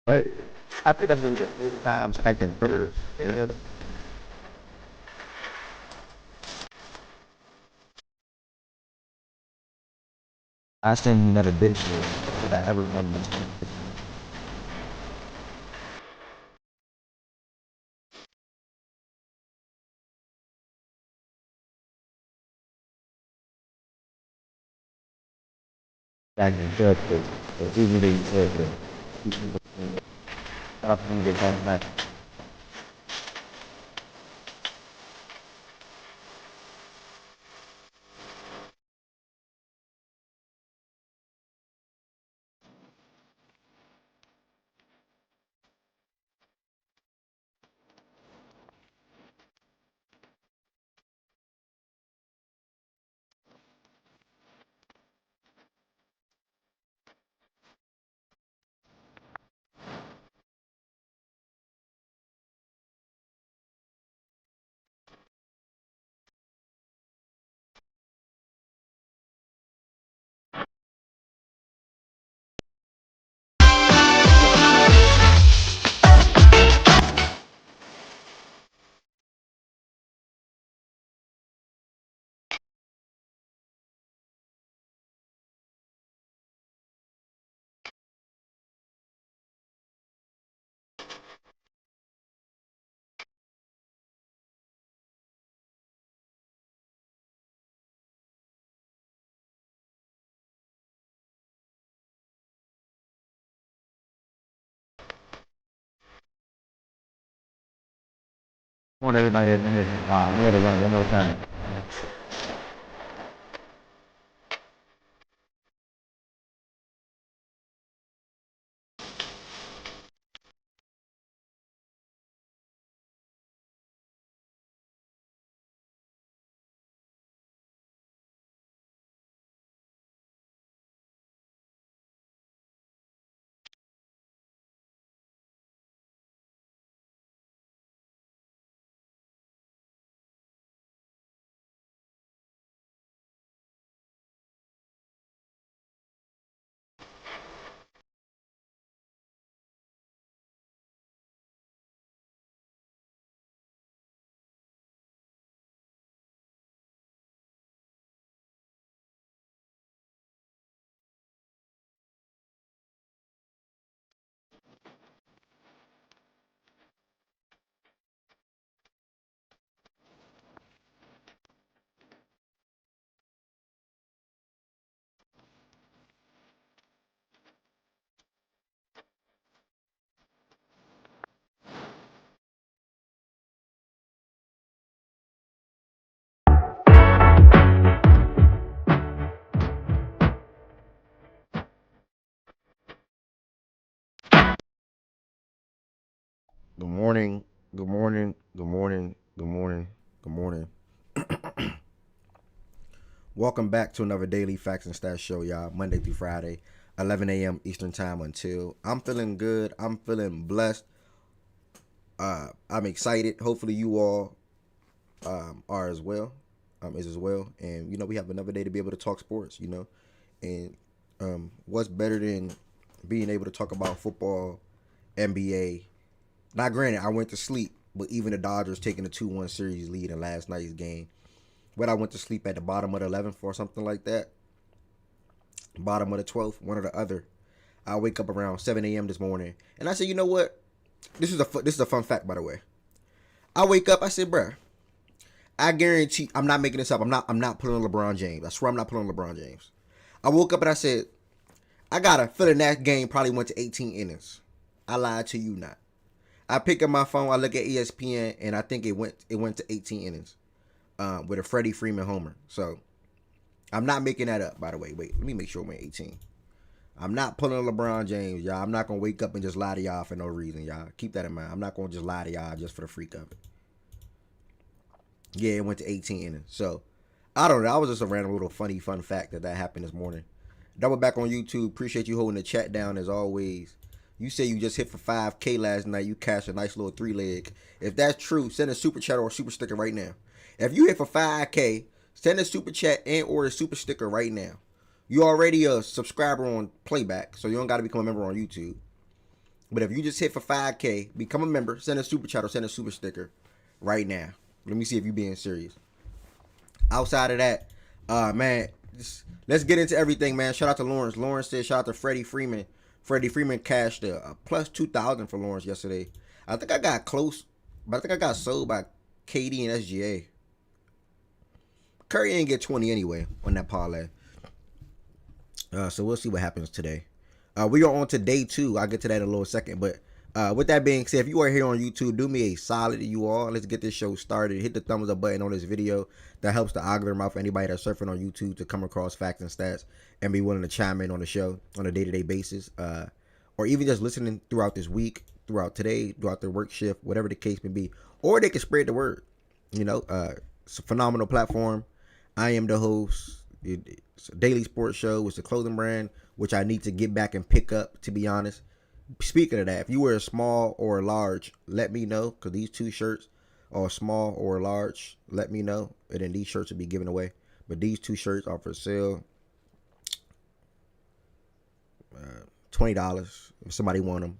But I think that's the times I can prove. I seen another bitch that I ever remember. Back in church, but usually I think they have that. More than everybody in this, we're gonna run one more time. Good morning. Good morning. Good morning. Good morning. Good morning. Welcome back to another daily facts and stats show, y'all. Monday through Friday, 11 a.m. Eastern time until. I'm feeling good. I'm feeling blessed. I'm excited. Hopefully, you all are as well. Is as well. And we have another day to be able to talk sports. And what's better than being able to talk about football, NBA. Now, granted, I went to sleep, but even the Dodgers taking a 2-1 series lead in last night's game. But I went to sleep at the bottom of the 11th or something like that. Bottom of the 12th, one or the other. I wake up around 7 a.m. this morning, and I said, you know what? This is a fun fact, by the way. I wake up, I said, bruh, I guarantee I'm not making this up. I'm not putting on LeBron James. I swear I'm not putting on LeBron James. I woke up and I said, I got a feeling that game probably went to 18 innings. I lied to you not. I pick up my phone, I look at ESPN, and I think it went to 18 innings with a Freddie Freeman homer. So I'm not making that up, by the way. Wait, let me make sure it went 18. I'm not pulling LeBron James, y'all. I'm not gonna wake up and just lie to y'all for no reason, y'all. Keep that in mind. I'm not gonna just lie to y'all just for the freak of it. Yeah, it went to 18 innings. So I don't know. That was just a random little funny fun fact that happened this morning. Double back on YouTube. Appreciate you holding the chat down as always. You say you just hit for 5K last night. You cashed a nice little 3 leg. If that's true, send a super chat or a super sticker right now. If you hit for 5K, send a super chat and or a super sticker right now. You already a subscriber on Playback, so you don't got to become a member on YouTube. But if you just hit for 5K, become a member, send a super chat or send a super sticker right now. Let me see if you're being serious. Outside of that, man, let's get into everything, man. Shout out to Lawrence. Lawrence said shout out to Freddie Freeman. Freddie Freeman cashed a plus 2,000 for Lawrence yesterday. I think I got close, but I think I got sold by KD and SGA. Curry ain't get 20 anyway on that parlay. So we'll see what happens today. We are on to day 2. I'll get to that in a little second. But with that being said, if you are here on YouTube, do me a solid, you all. Let's get this show started. Hit the thumbs up button on this video. That helps the algorithm out for anybody that's surfing on YouTube to come across facts and stats and be willing to chime in on the show on a day-to-day basis. Or even just listening throughout this week, throughout today, throughout their work shift, whatever the case may be. Or they can spread the word. You know, it's a phenomenal platform. I am the host. It's a daily sports show. It's a clothing brand, which I need to get back and pick up, to be honest. Speaking of that, if you wear a small or a large, let me know, because these 2 shirts are small or large. Let me know, and then these shirts will be given away. But these 2 shirts are for sale. $20 if somebody want them.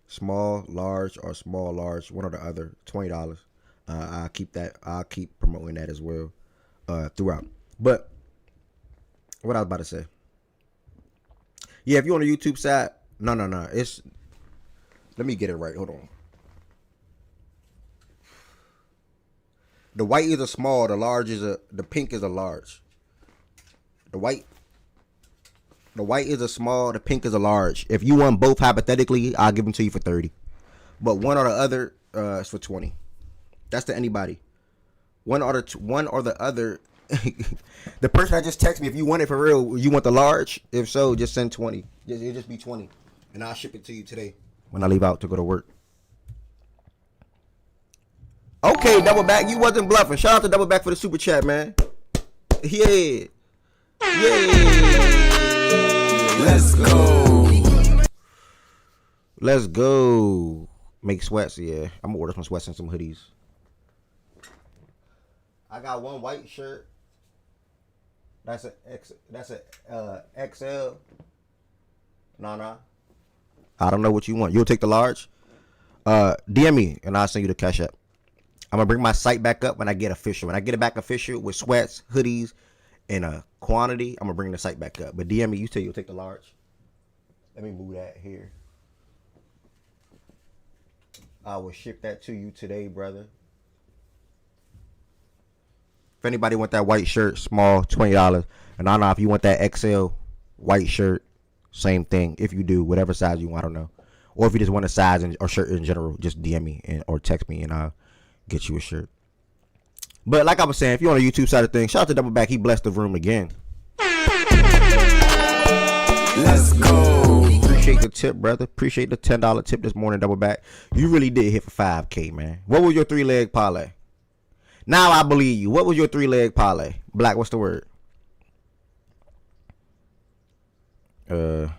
Small, large, or small, large, one or the other. $20. I'll keep promoting that as well throughout. But what I was about to say. Yeah, if you're on the YouTube side, no. Let me get it right. Hold on. The white is a small. The pink is a large. The white is a small. The pink is a large. If you want both, hypothetically, I'll give them to you for 30. But one or the other is for 20. That's to anybody. One or the other. The person that just texted me, if you want it for real, you want the large? If so, just send 20. It'll just be 20. And I'll ship it to you today when I leave out to go to work. Okay, Double Back, you wasn't bluffing. Shout out to Double Back for the super chat, man. Yeah. Let's go. Make sweats, yeah. I'm gonna order some sweats and some hoodies. I got one white shirt. That's a XL. Nah. I don't know what you want. You'll take the large. DM me and I'll send you the cash app. I'm gonna bring my site back up when I get official. When I get it back official with sweats, hoodies, and a quantity, I'm gonna bring the site back up. But DM me. You say you'll take the large. Let me move that here. I will ship that to you today, brother. If anybody want that white shirt, small, $20. And I don't know if you want that XL white shirt, same thing. If you do, whatever size you want, I don't know. Or if you just want a size or shirt in general, just DM me or text me and I'll get you a shirt. But like I was saying, if you're on the YouTube side of things, shout out to Double Back. He blessed the room again. Let's go. Appreciate the tip, brother. Appreciate the $10 tip this morning, Double Back. You really did hit for 5K, man. What was your 3-leg parlay? Now I believe you. What was your 3-leg parlay? Black, what's the word? Hold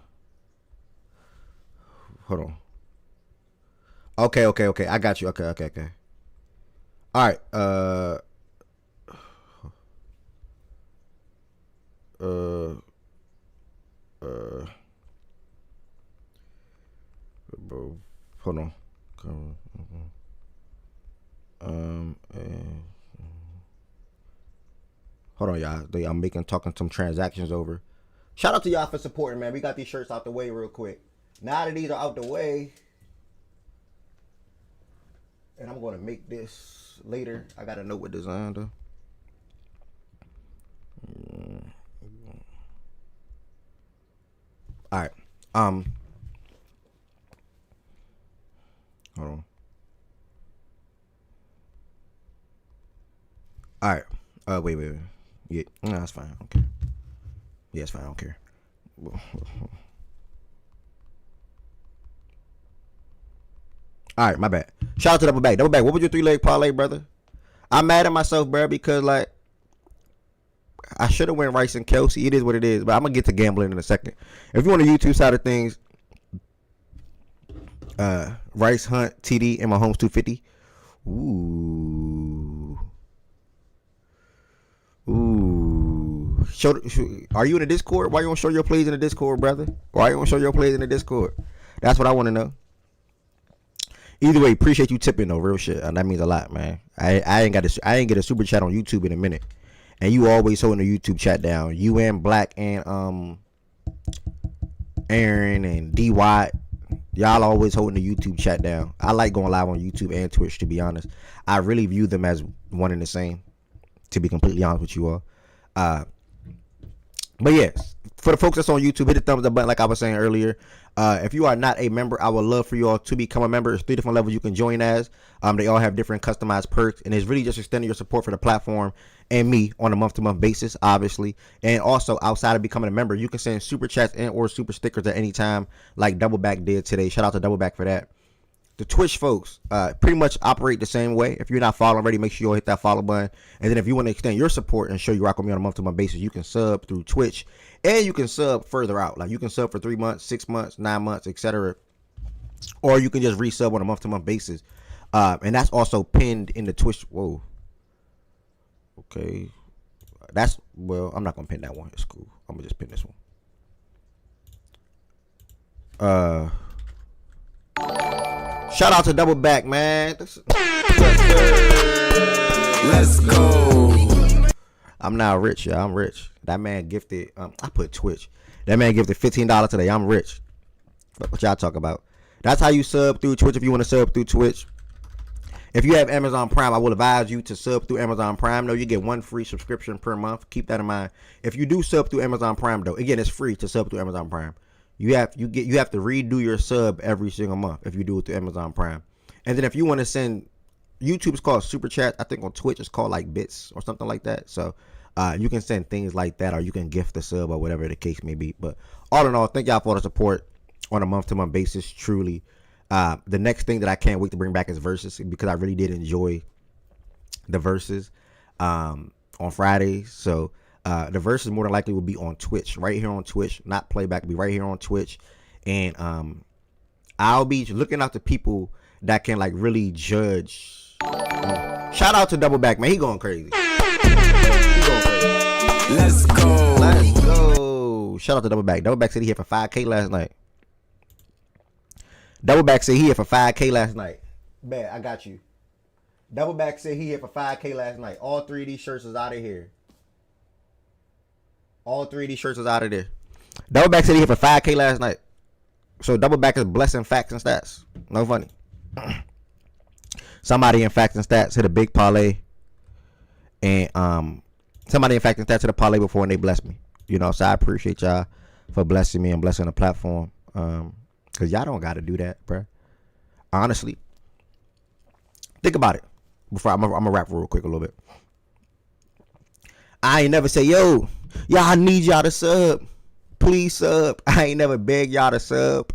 on. Okay. I got you. Okay. All right. Hold on. Hold on, y'all. I'm talking some transactions over. Shout out to y'all for supporting, man. We got these shirts out the way real quick. Now that these are out the way, and I'm going to make this later. I got to know what design, though. All right. Hold on. All right. Wait. Yeah, no, that's fine. I don't care. Yeah, it's fine. I don't care. All right, my bad. Shout out to Double Back. Double Back, what was your 3-leg parlay, brother? I'm mad at myself, bro, because, like, I should have went Rice and Kelsey. It is what it is, but I'm going to get to gambling in a second. If you want the YouTube side of things, Rice, Hunt, TD, and Mahomes 250. Ooh. Are you in the Discord? Why you don't show your plays in the Discord, brother? Why you don't show your plays in the Discord? That's what I want to know. Either way, appreciate you tipping though, real shit. That means a lot, man. I ain't get a super chat on YouTube in a minute, and you always holding the YouTube chat down. You and Black and Aaron and D Watt, y'all always holding the YouTube chat down. I like going live on YouTube and Twitch, to be honest. I really view them as one and the same, to be completely honest with you all. But yes, for the folks that's on YouTube, hit the thumbs up button like I was saying earlier. If you are not a member, I would love for you all to become a member. There's 3 different levels you can join as. They all have different customized perks, and it's really just extending your support for the platform and me on a month-to-month basis, obviously. And also, outside of becoming a member, you can send super chats and or super stickers at any time, like Doubleback did today. Shout out to Doubleback for that. The Twitch folks pretty much operate the same way. If you're not following already, make sure you hit that follow button. And then if you want to extend your support and show you rock with me on a month-to-month basis, you can sub through Twitch. And you can sub further out. Like you can sub for 3 months, 6 months, 9 months, etc. Or you can just resub on a month-to-month basis. And that's also pinned in the Twitch. Whoa. Okay. I'm not going to pin that one. It's cool. I'm going to just pin this one. Shout out to Doubleback, man. Let's go. I'm now rich, y'all. I'm rich. That man gifted. I put Twitch. That man gifted $15 today. I'm rich. What y'all talk about? That's how you sub through Twitch. If you want to sub through Twitch. If you have Amazon Prime, I will advise you to sub through Amazon Prime. No, you get 1 free subscription per month. Keep that in mind. If you do sub through Amazon Prime, though, again, it's free to sub through Amazon Prime. You have to redo your sub every single month if you do it through Amazon Prime. And then if you want to send, YouTube's called Super Chat. I think on Twitch it's called like bits or something like that. So you can send things like that, or you can gift the sub or whatever the case may be. But all in all, thank y'all for the support on a month-to-month basis. Truly, the next thing that I can't wait to bring back is verses, because I really did enjoy the verses on Fridays. So the verses more than likely will be on Twitch, right here on Twitch, not playback. Will be right here on Twitch, and I'll be looking out to people that can like really judge. Shout out to Doubleback, man. He going crazy. Let's go. Let's go. Shout out to Doubleback. Doubleback said he here for 5K last night. Doubleback said he here for 5K last night. Bet, I got you. Doubleback said he here for 5K last night. All 3 of these shirts is out of here. All 3 of these shirts is out of there. Doubleback said he hit for 5K last night. So Doubleback is blessing facts and stats. No funny. Somebody in facts and stats hit a big parlay. And somebody in facts and stats hit a parlay before and they blessed me. You know, so I appreciate y'all for blessing me and blessing the platform. Because y'all don't got to do that, bro. Honestly. Think about it. Before I'm going to rap real quick a little bit. I ain't never say, yo, I need y'all to sub. Please sub. I ain't never beg y'all to sub.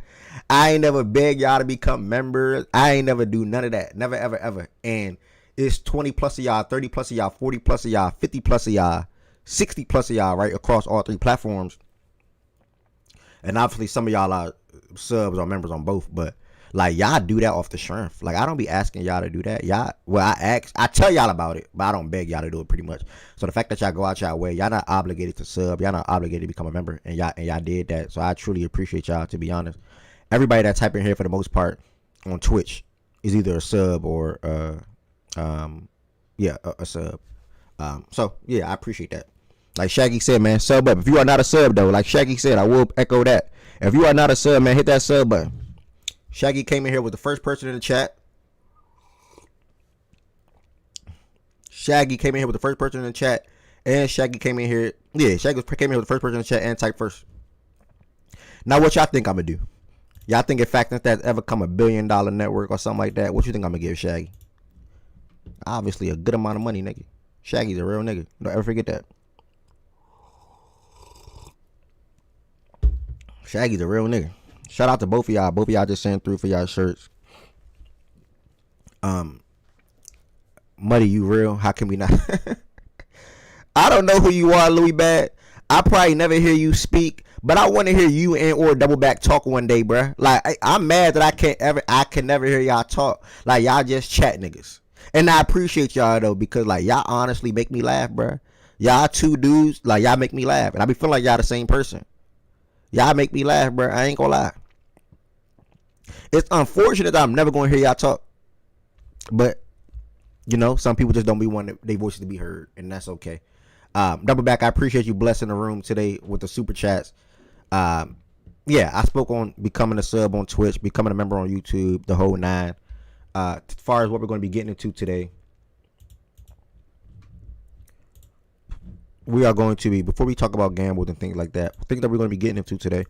I ain't never beg y'all to become members. I ain't never do none of that. Never, ever, ever. And it's 20 plus of y'all, 30 plus of y'all, 40 plus of y'all, 50 plus of y'all, 60 plus of y'all, right, across all 3 platforms. And obviously some of y'all are subs or members on both, but like y'all do that off the strength. Like I don't be asking y'all to do that. Y'all, well, I tell y'all about it, but I don't beg y'all to do it pretty much. So the fact that y'all go out y'all way, y'all not obligated to sub, y'all not obligated to become a member, and y'all did that. So I truly appreciate y'all, to be honest. Everybody that's typing here for the most part on Twitch is either a sub or a sub. So yeah, I appreciate that. Like Shaggy said, man, sub up. If you are not a sub though, like Shaggy said, I will echo that. If you are not a sub, man, hit that sub button. Shaggy came in here with the first person in the chat. Shaggy came in here with the first person in the chat. And Shaggy came in here. Yeah, Shaggy came in here with the first person in the chat and typed first. Now, what y'all think I'm going to do? Y'all think if Fact That's ever come $1 billion network or something like that, what you think I'm going to give Shaggy? Obviously, a good amount of money, nigga. Shaggy's a real nigga. Don't ever forget that. Shaggy's a real nigga. Shout out to both of y'all. Both of y'all just sent through for y'all shirts. Muddy, you real? How can we not? I don't know who you are, Louis Bad. I probably never hear you speak, but I want to hear you and or Doubleback talk one day, bruh. Like I'm mad that I can never hear y'all talk. Like y'all just chat niggas. And I appreciate y'all though, because like y'all honestly make me laugh, bruh. Y'all 2 dudes, like y'all make me laugh, and I be feeling like y'all the same person. Y'all make me laugh, bruh. I ain't gonna lie. It's unfortunate that I'm never going to hear y'all talk, but some people just don't be wanting their voices to be heard, and that's okay. Double back, I appreciate you blessing the room today with the super chats. Yeah, I spoke on becoming a sub on Twitch, becoming a member on YouTube, the whole nine. As far as what we're going to be getting into today, we are going to be, before we talk about gambles and things like that, things that we're going to be getting into today.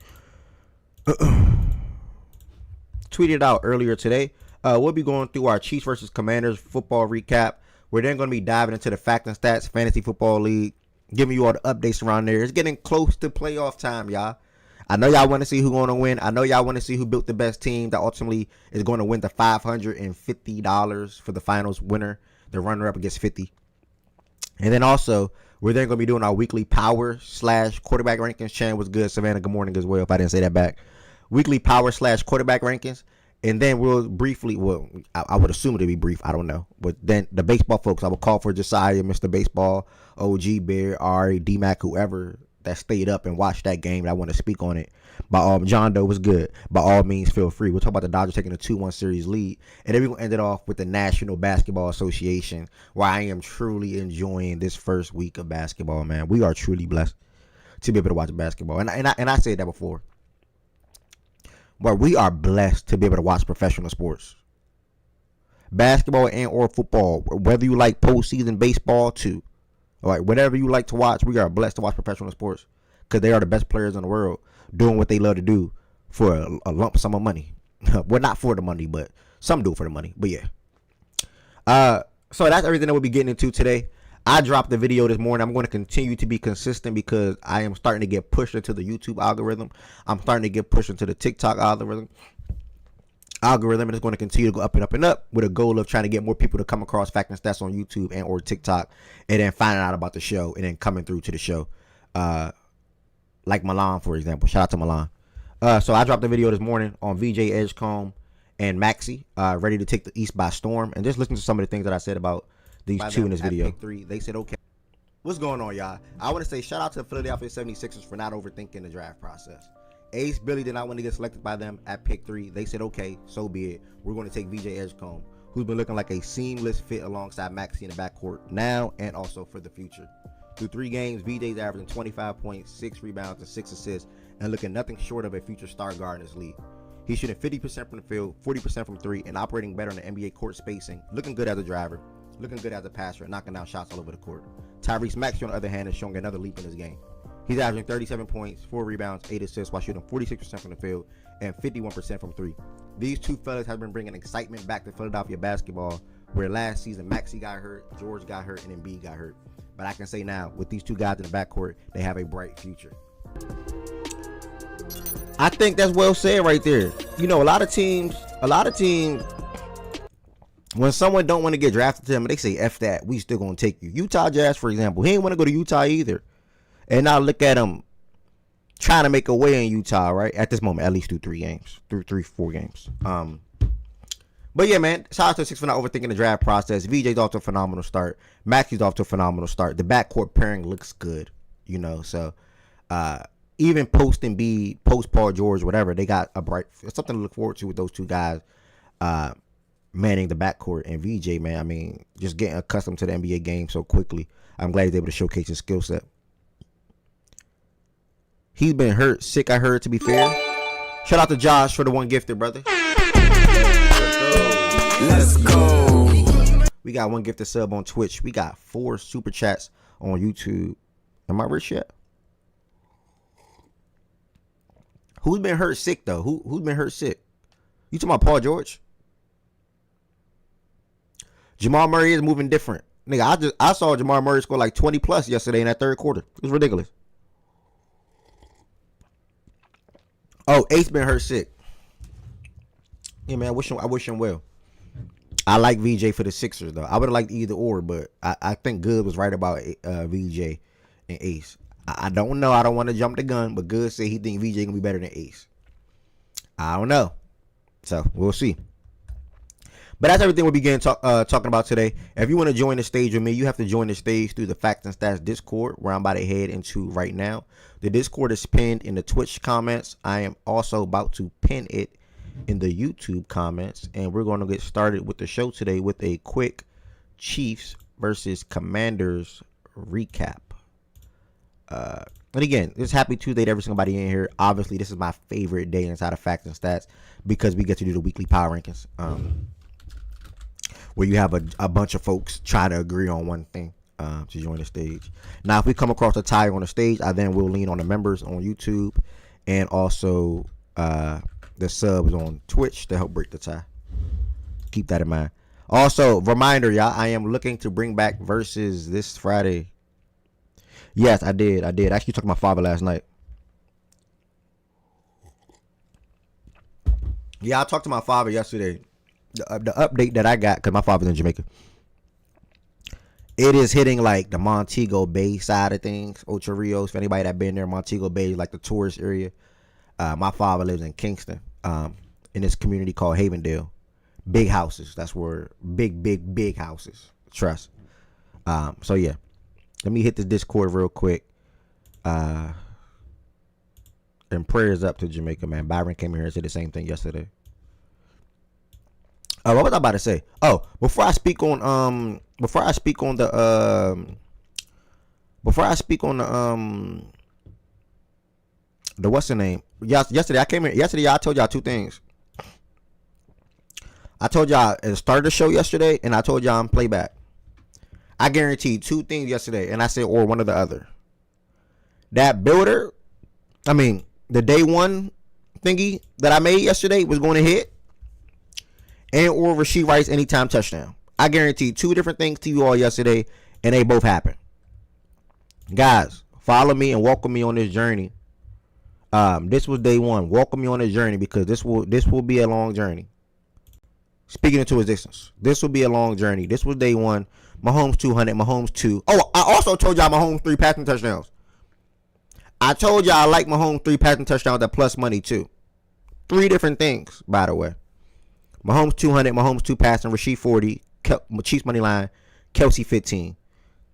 Tweeted out earlier today. We'll be going through our Chiefs versus Commanders football recap. We're then going to be diving into the Fact and Stats Fantasy Football League, giving you all the updates around there. It's getting close to playoff time, y'all. I know y'all want to see who's going to win. I know y'all want to see who built the best team that ultimately is going to win the $550 for the finals winner. The runner-up gets $50. And then also, we're then going to be doing our weekly power/quarterback rankings. Chan was good. Savannah, good morning as well, if I didn't say that back. Weekly power/quarterback rankings. And then we'll briefly, I would assume it'll be brief. I don't know. But then the baseball folks, I will call for Josiah, Mr. Baseball, OG, Bear, Ari, D-Mac, whoever that stayed up and watched that game and I want to speak on it. John Doe was good. By all means, feel free. We'll talk about the Dodgers taking a 2-1 series lead. And then we're going to end it off with the National Basketball Association, where I am truly enjoying this first week of basketball, man. We are truly blessed to be able to watch basketball. And I said that before. Where we are blessed to be able to watch professional sports. Basketball and or football. Whether you like postseason baseball too. All right, whatever you like to watch, we are blessed to watch professional sports. Because they are the best players in the world doing what they love to do for a lump sum of money. Well, not for the money, but some do it for the money. But yeah. So that's everything that we'll be getting into today. I dropped the video this morning. I'm going to continue to be consistent because I am starting to get pushed into the YouTube algorithm. I'm starting to get pushed into the TikTok algorithm. And it's going to continue to go up and up and up with a goal of trying to get more people to come across Fact and Stats on YouTube and or TikTok and then finding out about the show and then coming through to the show. Like Milan, for example. Shout out to Milan. So I dropped the video this morning on VJ Edgecombe and Maxey, ready to take the East by storm. And just listen to some of the things that I said about these two in this video. Pick 3, they said, okay. What's going on, y'all? I want to say shout out to the Philadelphia 76ers for not overthinking the draft process. Ace Billy did not want to get selected by them at pick 3. They said, okay, so be it. We're going to take VJ Edgecombe, who's been looking like a seamless fit alongside Maxey in the backcourt now and also for the future. Through 3 games, VJ's averaging 25 points, 6 rebounds, and 6 assists, and looking nothing short of a future star guard in this league. He's shooting 50% from the field, 40% from 3, and operating better in the NBA court spacing, looking good as a driver, looking good as a passer, and knocking down shots all over the court. Tyrese Maxey, on the other hand, is showing another leap in his game. He's averaging 37 points, 4 rebounds, 8 assists, while shooting 46% from the field and 51% from 3. These two fellas have been bringing excitement back to Philadelphia basketball, where last season Maxey got hurt, George got hurt, and Embiid got hurt. But I can say now, with these two guys in the backcourt, they have a bright future. I think that's well said right there. A lot of teams, when someone don't want to get drafted to them, they say, F that, we still going to take you. Utah Jazz, for example, he ain't want to go to Utah either. And now look at him trying to make a way in Utah, right? At this moment, at least through 4 games. But yeah, man, shout out to the Six for not overthinking the draft process. VJ's off to a phenomenal start. Maxey's off to a phenomenal start. The backcourt pairing looks good, so even post Embiid, post Paul George, whatever, they got something to look forward to with those two guys manning the backcourt. And VJ, man, I mean, just getting accustomed to the NBA game so quickly. I'm glad he's able to showcase his skill set. He's been hurt, sick, I heard, to be fair. Shout out to Josh for the one gifted, brother. Let's go. We got one gifted sub on Twitch. We got 4 super chats on YouTube. Am I rich yet? Who's been hurt sick, though? Who's been hurt sick? You talking about Paul George? Jamal Murray is moving different. Nigga, I saw Jamal Murray score like 20 plus yesterday in that third quarter. It was ridiculous. Oh, Ace been hurt sick. Yeah, man, I wish him well. I like VJ for the Sixers, though. I would have liked either or, but I think Good was right about VJ and Ace. I don't know. I don't want to jump the gun, but Good said he think VJ gonna be better than Ace. I don't know. So, we'll see. But that's everything we'll begin talking about today. If you want to join the stage with me, you have to join the stage through the Facts and Stats Discord, where I'm about to head into right now. The Discord is pinned in the Twitch comments. I am also about to pin it in the YouTube comments, and we're going to get started with the show today with a quick Chiefs versus Commanders recap. And again, it's happy Tuesday to every single body in here. Obviously, this is my favorite day inside of Facts and Stats because we get to do the weekly power rankings, where you have a bunch of folks try to agree on one thing to join the stage. Now, if we come across a tie on the stage, I then will lean on the members on YouTube and also the subs on Twitch to help break the tie. Keep that in mind. Also, reminder, y'all, I am looking to bring back Versus this Friday. Yes, I did. I actually talked to my father last night. Yeah, I talked to my father yesterday. The update that I got, because my father's in Jamaica, it is hitting like the Montego Bay side of things. Ocho Rios, for anybody that been there, Montego Bay is like the tourist area. My father lives in Kingston, in this community called Havendale. Big houses. That's where big houses. Trust. So yeah. Let me hit the Discord real quick. And prayers up to Jamaica, man. Byron came here and said the same thing yesterday. What was I about to say? Oh, before I speak on the what's the name? Yesterday I came here. Yesterday I told y'all two things. I told y'all at the start of the show yesterday, and I told y'all I'm playback. I guaranteed two things yesterday, and I said, or one or the other. That builder, the day one thingy that I made yesterday was going to hit, and or Rashee Rice anytime touchdown. I guaranteed two different things to you all yesterday, and they both happened. Guys, follow me and welcome me on this journey. This was day one. Welcome me on this journey because this will be a long journey. Speaking into existence, this will be a long journey. This was day one. Mahomes 200, Mahomes 2. Oh, I also told y'all Mahomes 3 passing touchdowns. I told y'all I like Mahomes 3 passing touchdowns at plus money too. 3 different things, by the way. Mahomes 200, Mahomes 2 passing, Rashee 40, Chiefs money line, Kelsey 15.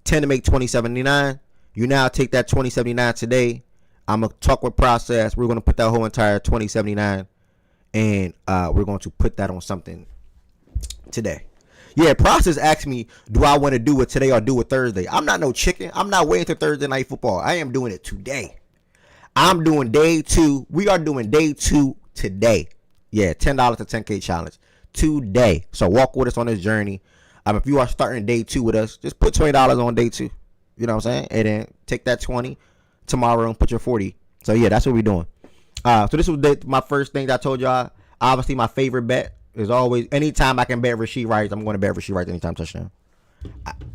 10 to make 2079. You now take that 2079 today. I'm going to talk with process. We're going to put that whole entire 2079 and we're going to put that on something today. Yeah, process asked me, do I want to do it today or do it Thursday? I'm not no chicken. I'm not waiting till Thursday night football. I am doing it today. I'm doing day 2. We are doing day 2 today. Yeah, $10 to 10K challenge today. So walk with us on this journey. If you are starting day 2 with us, just put $20 on day 2. You know what I'm saying? And then take that 20 tomorrow and put your 40. So yeah, that's what we're doing. So this was my first thing that I told y'all. Obviously, my favorite bet is always, anytime I can bet Rashee Rice, I'm going to bet Rashee Rice anytime touchdown.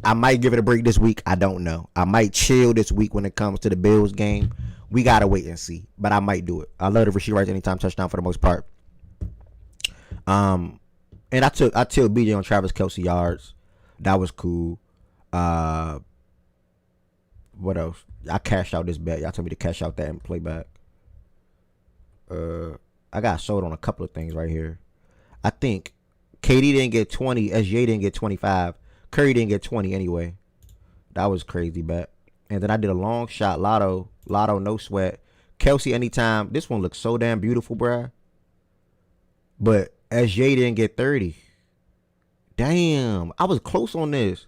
I might give it a break this week. I don't know. I might chill this week when it comes to the Bills game. We got to wait and see. But I might do it. I love the Rashee Rice anytime touchdown for the most part. And I took BJ on Travis Kelce yards. That was cool. What else? I cashed out this bet. Y'all told me to cash out that and play back. I got sold on a couple of things right here. I think KD didn't get 20. SJ didn't get 25. Curry didn't get 20 anyway. That was crazy bet. And then I did a long shot lotto. Lotto, no sweat. Kelsey anytime. This one looks so damn beautiful, bruh. But SJ didn't get 30. Damn. I was close on this.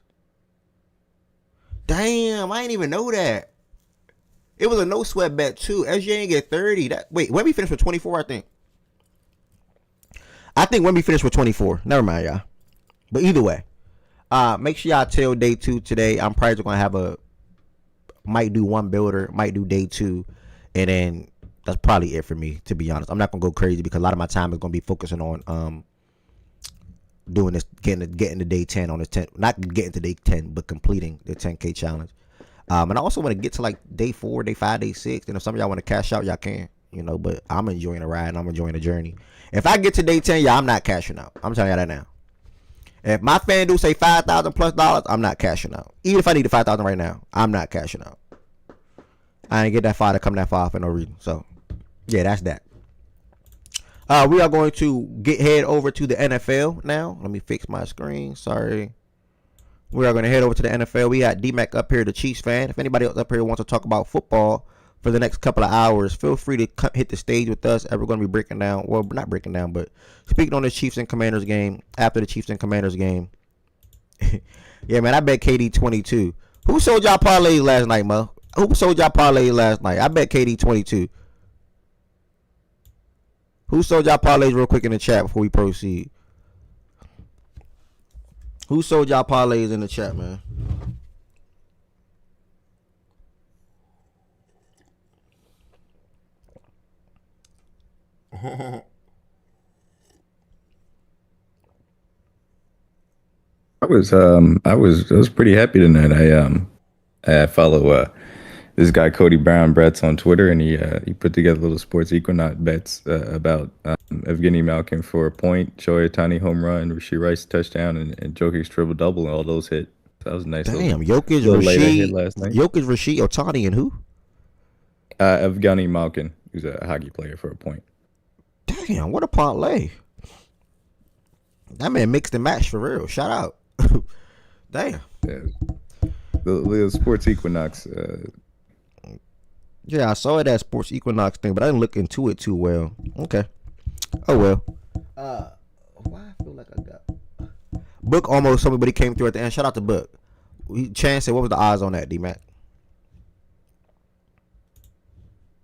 Damn. I didn't even know that. It was a no sweat bet too. SJ didn't get 30. Wait, when we finished with 24, I think. When we finished with 24. Never mind, y'all. But either way, make sure y'all tell day 2 today. I'm probably going to have might do one builder, might do day 2. And then that's probably it for me, to be honest. I'm not going to go crazy because a lot of my time is going to be focusing on doing this, getting to day 10 on the 10. Not getting to day 10, but completing the 10K challenge. And I also want to get to like day 4, day 5, day 6. And if some of y'all want to cash out, y'all can. But I'm enjoying the ride and I'm enjoying the journey. If I get to day 10, I'm not cashing out. I'm telling y'all that now. If my FanDuel say $5,000 plus dollars, I'm not cashing out. Even if I need the $5,000 right now, I'm not cashing out. I ain't get that far to come that far for no reason. So, yeah, that's that. We are going to head over to the NFL now. Let me fix my screen. Sorry. We are going to head over to the NFL. We got D-Mac up here, the Chiefs fan. If anybody else up here wants to talk about football, for the next couple of hours. Feel free to hit the stage with us. And we're going to be breaking down, well, not breaking down, but speaking on the Chiefs and Commanders game. After the Chiefs and Commanders game, yeah, man, I bet KD 22. Who sold y'all parlays last night, Mo? Who sold y'all parlays last night? I bet KD 22. Who sold y'all parlays real quick in the chat before we proceed? Who sold y'all parlays in the chat, man? I was pretty happy tonight. I follow this guy Cody Brown Bretts on Twitter, and he put together little sports equinox bets about Evgeny Malkin for a point, Shohei Ohtani home run, Rashee Rice touchdown, and Jokic's triple double, and all those hit. So that was a nice Damn, Jokic, little later hit Rashee, last night. Jokic, Rashee, Ohtani, and who? Evgeny Malkin, who's a hockey player for a point. Damn, what a parlay. That man mixed and matched for real. Shout out. Damn. Yeah, the sports equinox. Yeah, I saw it as Sports Equinox thing, but I didn't look into it too well. Okay. Oh well. Why I feel like I got Book almost told me, but he came through at the end. Shout out to Book. Chance said, what was the odds on that, D Mac?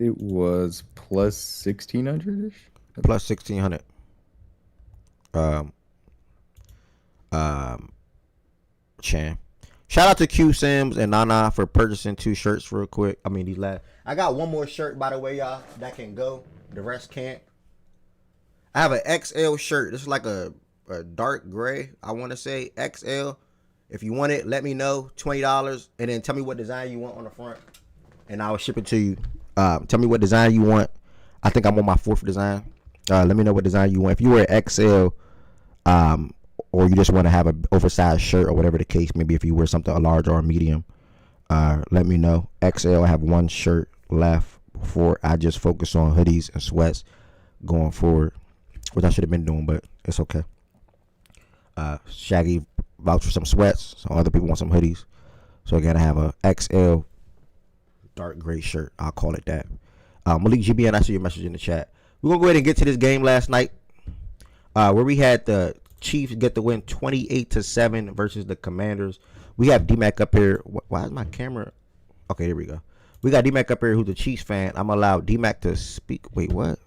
It was plus 1600 ish. Plus 1600. Um, Chan. Shout out to Q Sims and Nana for purchasing 2 shirts real quick. I mean, these last. I got one more shirt, by the way, y'all, that can go. The rest can't. I have an XL shirt. This is like a dark gray, I want to say. XL. If you want it, let me know. $20. And then tell me what design you want on the front. And I'll ship it to you. Tell me what design you want. I think I'm on my 4th design. Let me know what design you want. If you wear XL, or you just want to have an oversized shirt or whatever the case, maybe if you wear something a large or a medium, let me know. XL, I have 1 shirt left before I just focus on hoodies and sweats going forward, which I should have been doing, but it's okay. Shaggy vouch for some sweats. Some other people want some hoodies. So again, I have a XL dark gray shirt. I'll call it that. Malik GBN, I see your message in the chat. We're going to go ahead and get to this game last night, where we had the Chiefs get the win 28-7 versus the Commanders. We have D-Mac up here. Why is my camera? Okay, there we go. We got D-Mac up here who's a Chiefs fan. I'm allowed D-Mac to speak. Wait, what?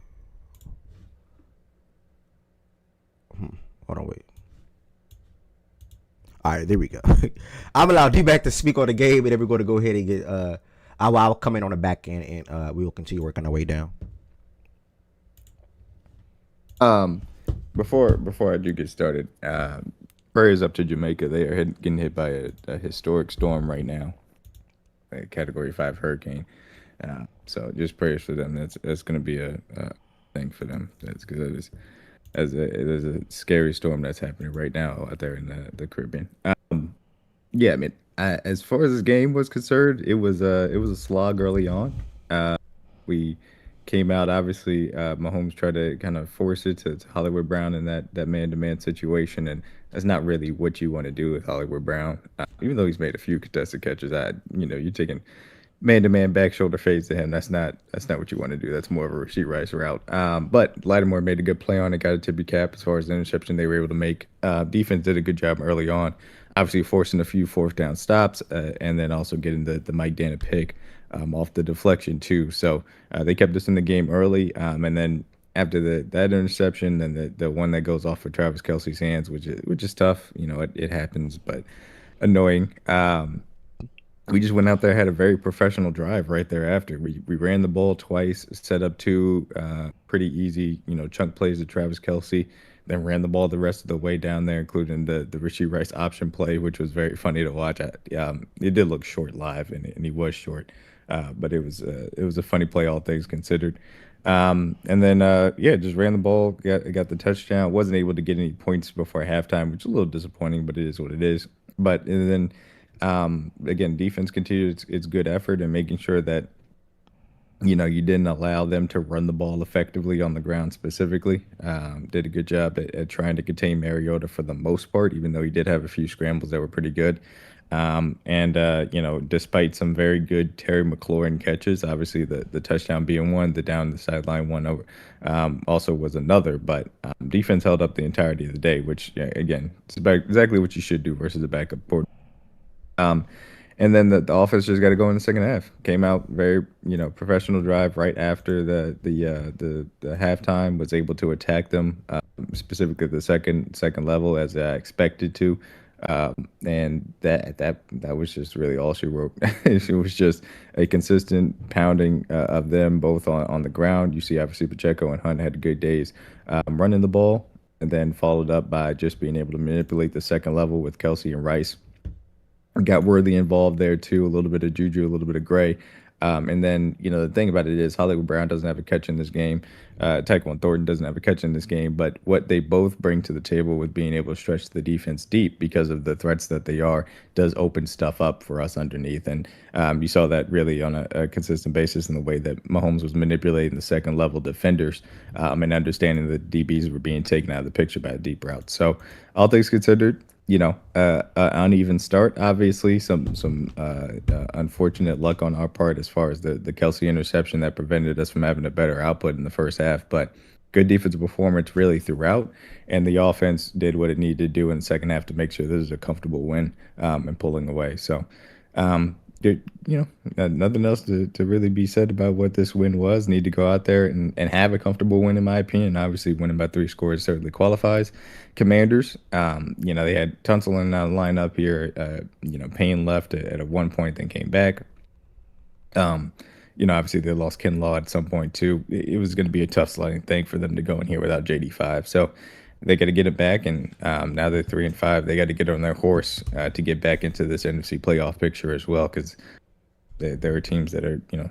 Hold on, wait. All right, there we go. I'm allowed D-Mac to speak on the game, and then we're going to go ahead and get I'll come in on the back end, and we will continue working our way down. Before I do get started, prayers up to Jamaica. They are getting hit by a historic storm right now, a Category 5 hurricane. So just prayers for them. That's going to be a thing for them. That's because it is a scary storm that's happening right now out there in the Caribbean. Yeah, I mean, as far as this game was concerned, it was a slog early on. We came out obviously. Mahomes tried to kind of force it to Hollywood Brown in that man-to-man situation, and that's not really what you want to do with Hollywood Brown. Even though he's made a few contested catches, you're taking man-to-man back shoulder fades to him. That's not what you want to do. That's more of a Rashee Rice route. But Lattimore made a good play on it, got a tippy cap as far as the interception they were able to make. Defense did a good job early on, obviously forcing a few 4th down stops, and then also getting the Mike Dana pick off the deflection too. So they kept us in the game early, and then after that interception, then the one that goes off for Travis Kelce's hands, which is tough. It happens, but annoying. We just went out there, had a very professional drive right thereafter. We ran the ball twice, set up 2 pretty easy, chunk plays to Travis Kelce, then ran the ball the rest of the way down there, including the Rashee Rice option play, which was very funny to watch. It did look short live, and he was short, but it was a funny play, all things considered. And then just ran the ball, got the touchdown. Wasn't able to get any points before halftime, which is a little disappointing, but it is what it is. But and then again, defense continued its good effort and making sure that you didn't allow them to run the ball effectively on the ground specifically. Did a good job at trying to contain Mariota for the most part, even though he did have a few scrambles that were pretty good. And despite some very good Terry McLaurin catches, obviously the touchdown being one, the down the sideline one over also was another. But defense held up the entirety of the day, which again, it's exactly what you should do versus a backup quarterback. Um, and then the offense just got to go in the second half. Came out very, professional drive right after the halftime. Was able to attack them, specifically the second level as I expected to, and that was just really all she wrote. It was just a consistent pounding of them both on the ground. You see, obviously Pacheco and Hunt had good days running the ball, and then followed up by just being able to manipulate the second level with Kelsey and Rice. Got Worthy involved there too, a little bit of Juju, a little bit of Gray. And then, the thing about it is Hollywood Brown doesn't have a catch in this game. Tyquan Thornton doesn't have a catch in this game. But what they both bring to the table with being able to stretch the defense deep because of the threats that they are does open stuff up for us underneath. And you saw that really on a consistent basis in the way that Mahomes was manipulating the second level defenders and understanding that DBs were being taken out of the picture by a deep route. So, all things considered, uneven start. Obviously, some unfortunate luck on our part as far as the Kelsey interception that prevented us from having a better output in the first half. But good defensive performance really throughout, and the offense did what it needed to do in the second half to make sure this is a comfortable win and pulling away. So, nothing else to really be said about what this win was. Need to go out there and have a comfortable win, in my opinion. Obviously, winning by 3 scores certainly qualifies. Commanders, they had Tunsil in the lineup here. Payne left at a one point, then came back. Obviously they lost Kinlaw at some point too. It was going to be a tough sliding thing for them to go in here without JD5. So they got to get it back, and now they're 3-5. They got to get on their horse to get back into this NFC playoff picture as well, because there are teams that are going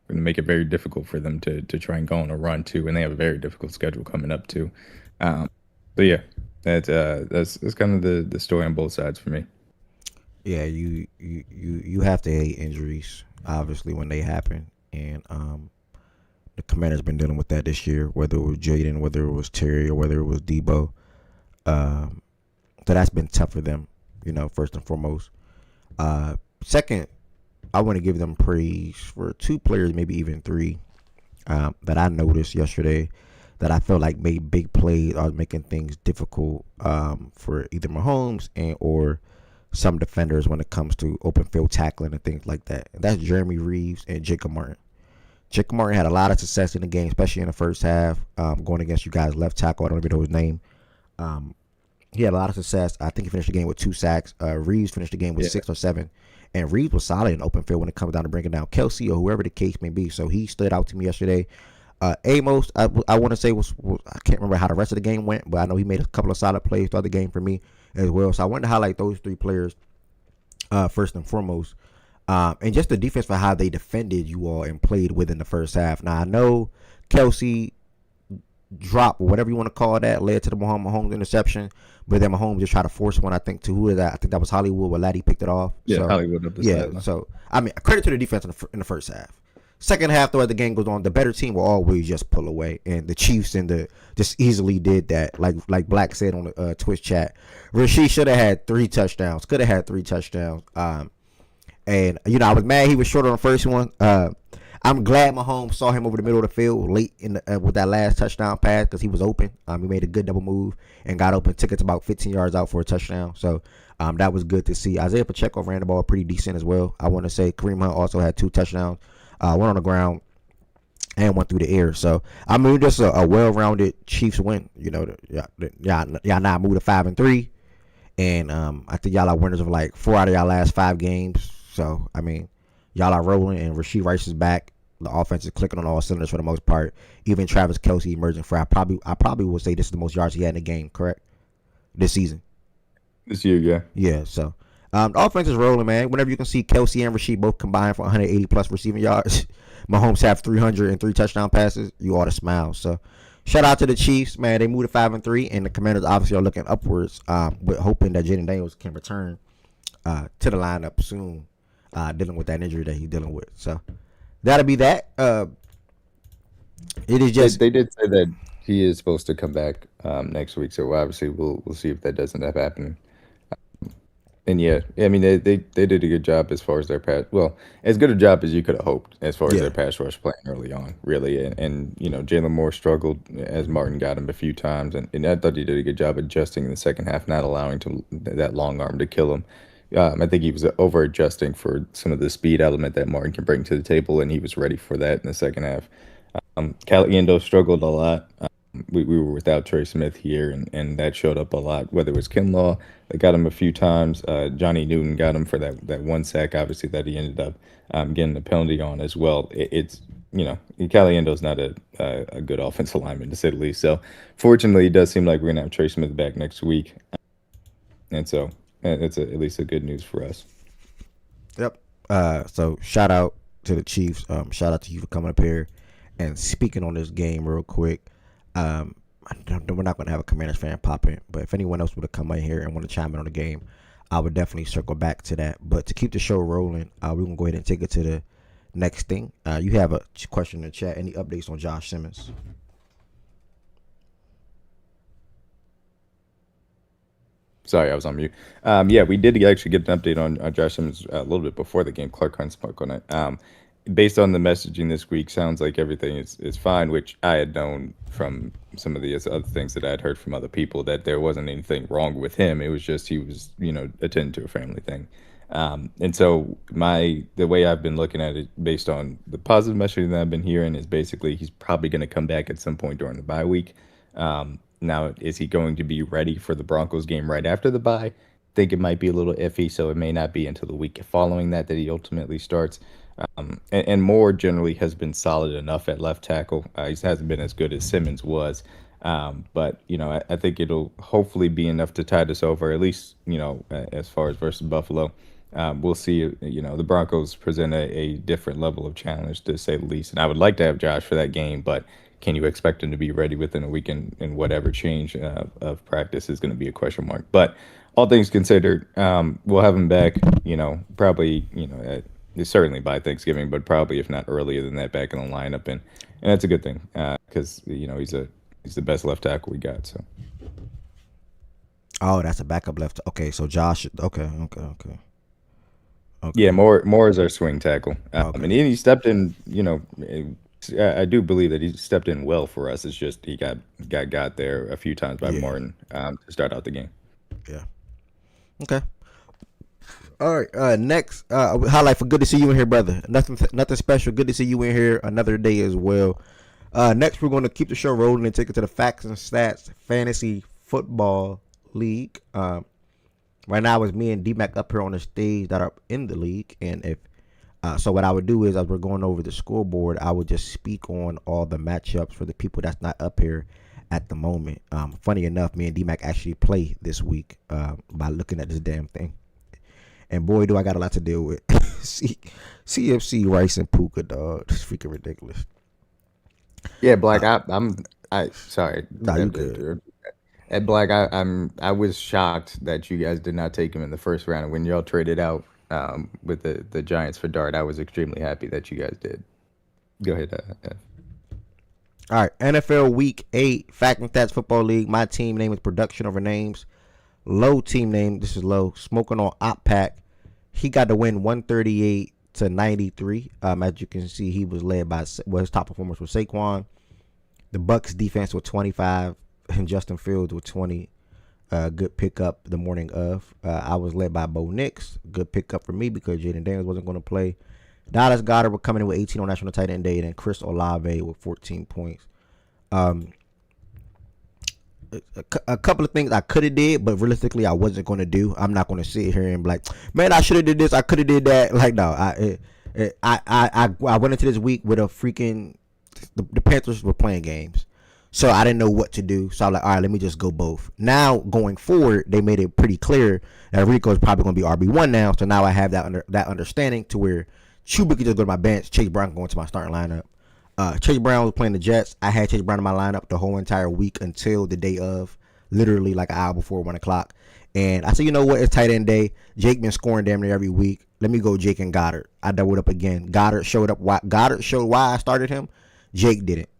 to make it very difficult for them to try and go on a run too, and they have a very difficult schedule coming up too. But yeah, that's kind of the story on both sides for me. Yeah, you have to hate injuries, obviously, when they happen, and the Commanders been dealing with that this year, whether it was Jaden, whether it was Terry, or whether it was Debo. So that's been tough for them, first and foremost. Second, I want to give them praise for 2 players, maybe even 3, that I noticed yesterday that I felt like made big plays or making things difficult for either Mahomes or some defenders when it comes to open field tackling and things like that. And that's Jeremy Reeves and Jacob Martin. Jacob Martin had a lot of success in the game, especially in the first half, going against you guys' left tackle. I don't even know his name. He had a lot of success. I think he finished the game with 2 sacks. Reeves finished the game with 6 or 7. And Reeves was solid in open field when it comes down to bringing down Kelsey or whoever the case may be. So he stood out to me yesterday. Amos, I want to say was I can't remember how the rest of the game went, but I know he made a couple of solid plays throughout the game for me as well. So I wanted to highlight those 3 players first and foremost. And just the defense for how they defended you all and played within the first half. Now, I know Kelsey drop, or whatever you want to call that, led to the Mahomes interception, but then Mahomes just tried to force one, I think, to who is that? I think that was Hollywood, where Laddie picked it off. Yeah, so, Hollywood up the sideline. So, I mean, credit to the defense in the first half. Second half, though, as the game goes on, the better team will always just pull away, and the Chiefs just easily did that. Like Black said on the Twitch chat, Rashee should have had 3 touchdowns, could have had 3 touchdowns. And, I was mad he was short on the first one. I'm glad Mahomes saw him over the middle of the field late with that last touchdown pass because he was open. He made a good double move and got open, took it to about 15 yards out for a touchdown. So that was good to see. Isaiah Pacheco ran the ball pretty decent as well. I want to say Kareem Hunt also had 2 touchdowns, one on the ground and one through the air. So, just a well-rounded Chiefs win. Y'all now moved to 5-3. And I think y'all are winners of like 4 out of y'all last 5 games. So, y'all are rolling, and Rashee Rice is back. The offense is clicking on all cylinders for the most part. Even Travis Kelsey emerging for I probably would say this is the most yards he had in the game, correct? This season. This year, yeah. Yeah, so the offense is rolling, man. Whenever you can see Kelsey and Rashee both combined for 180 plus receiving yards, Mahomes have 303 touchdown passes, you ought to smile. So shout out to the Chiefs, man. They moved to 5-3, and the Commanders obviously are looking upwards, with hoping that Jaden Daniels can return to the lineup soon. Dealing with that injury that he's dealing with. So that'll be that. It is just they did say that he is supposed to come back next week, so obviously we'll see if that doesn't end up happening. And yeah, I mean they did a good job as far as their pass. Well, as good a job as you could have hoped as far as their Yeah. pass rush playing early on, really. And you know Jalen Moore struggled as Martin got him a few times, and I thought he did a good job adjusting in the second half, not allowing that long arm to kill him. I think he was over adjusting for some of the speed element that Martin can bring to the table, and he was ready for that in the second half. Caliendo struggled a lot. We were without Trey Smith here, and that showed up a lot. Whether it was Kinlaw that got him a few times, Johnny Newton got him for that one sack, obviously that he ended up getting a penalty on as well. It's you know Caliendo's not a good offensive lineman to say the least. So fortunately, it does seem like we're gonna have Trey Smith back next week, and so it's at least a good news for us. Yep. So shout out to the Chiefs. Shout out to you for coming up here and speaking on this game real quick. We're not going to have a Commanders fan pop in, but if anyone else would have come in here and want to chime in on the game, I would definitely circle back to that. But to keep the show rolling, we're going to go ahead and take it to the next thing. You have a question in the chat. Any updates on Josh Simmons? Sorry, I was on mute. Yeah, we did actually get an update on Josh Simmons a little bit before the game. Clark Hunt spoke on it. Based on the messaging this week, sounds like everything is fine, which I had known from some of the other things that I had heard from other people that there wasn't anything wrong with him. It was just he was, attending to a family thing. And so the way I've been looking at it, based on the positive messaging that I've been hearing, is basically he's probably going to come back at some point during the bye week. Now, is he going to be ready for the Broncos game right after the bye? I think it might be a little iffy, so it may not be until the week following that he ultimately starts. And Moore generally has been solid enough at left tackle. He hasn't been as good as Simmons was. But, I think it'll hopefully be enough to tide us over, at least, as far as versus Buffalo. We'll see, the Broncos present a different level of challenge, to say the least. And I would like to have Josh for that game, but can you expect him to be ready within a week, and whatever change of practice is going to be a question mark. But all things considered, we'll have him back, probably, certainly by Thanksgiving, but probably if not earlier than that, back in the lineup. And that's a good thing because, he's the best left tackle we got. So. Oh, that's a backup left. Okay, so Josh. Okay. Yeah, more is our swing tackle. Okay. And he stepped in, I do believe that he stepped in well for us. It's just he got there a few times by Martin to start out the game. Yeah. Okay. All right. Next, highlight for good to see you in here, brother. Nothing special. Good to see you in here another day as well. Next, we're going to keep the show rolling and take it to the Facts and Stats Fantasy Football League. Right now, it's me and D-Mac up here on the stage that are in the league, and if so what I would do is, as we're going over the scoreboard, I would just speak on all the matchups for the people that's not up here at the moment. Funny enough, me and D-Mac actually play this week by looking at this damn thing. And boy, do I got a lot to deal with. CFC, Rice, and Puka, dog. It's freaking ridiculous. Yeah, Black, I sorry. Nah, you good. At Black, I was shocked that you guys did not take him in the first round. And when y'all traded out with the Giants for Dart, I was extremely happy that you guys did. Go ahead. All right, NFL Week 8, Fact and Stats Football League. My team name is Production Over Names. Low team name, this is Low, smoking on Op Pack. He got the win 138-93. As you can see, he was led by, his top performers were Saquon. The Bucks defense with 25, and Justin Fields with 20. Good pickup the morning of. I was led by Bo Nix. Good pickup for me because Jaden Daniels wasn't going to play. Dallas Goedert were coming in with 18 on National Tight End Day, and then Chris Olave with 14 points. A couple of things I could have did, but realistically I wasn't going to do. I'm not going to sit here and be like, man, I should have did this. I could have did that. Like, no, I went into this week with a freaking, the Panthers were playing games. So I didn't know what to do. So I was like, all right, let me just go both. Now, going forward, they made it pretty clear that Rico is probably going to be RB1 now. So now I have that understanding to where Chuba could just go to my bench. Chase Brown going to my starting lineup. Chase Brown was playing the Jets. I had Chase Brown in my lineup the whole entire week until the day of, literally like an hour before 1 o'clock. And I said, you know what? It's tight end day. Jake been scoring damn near every week. Let me go Jake and Goddard. I doubled up again. Goddard showed why I started him. Jake didn't.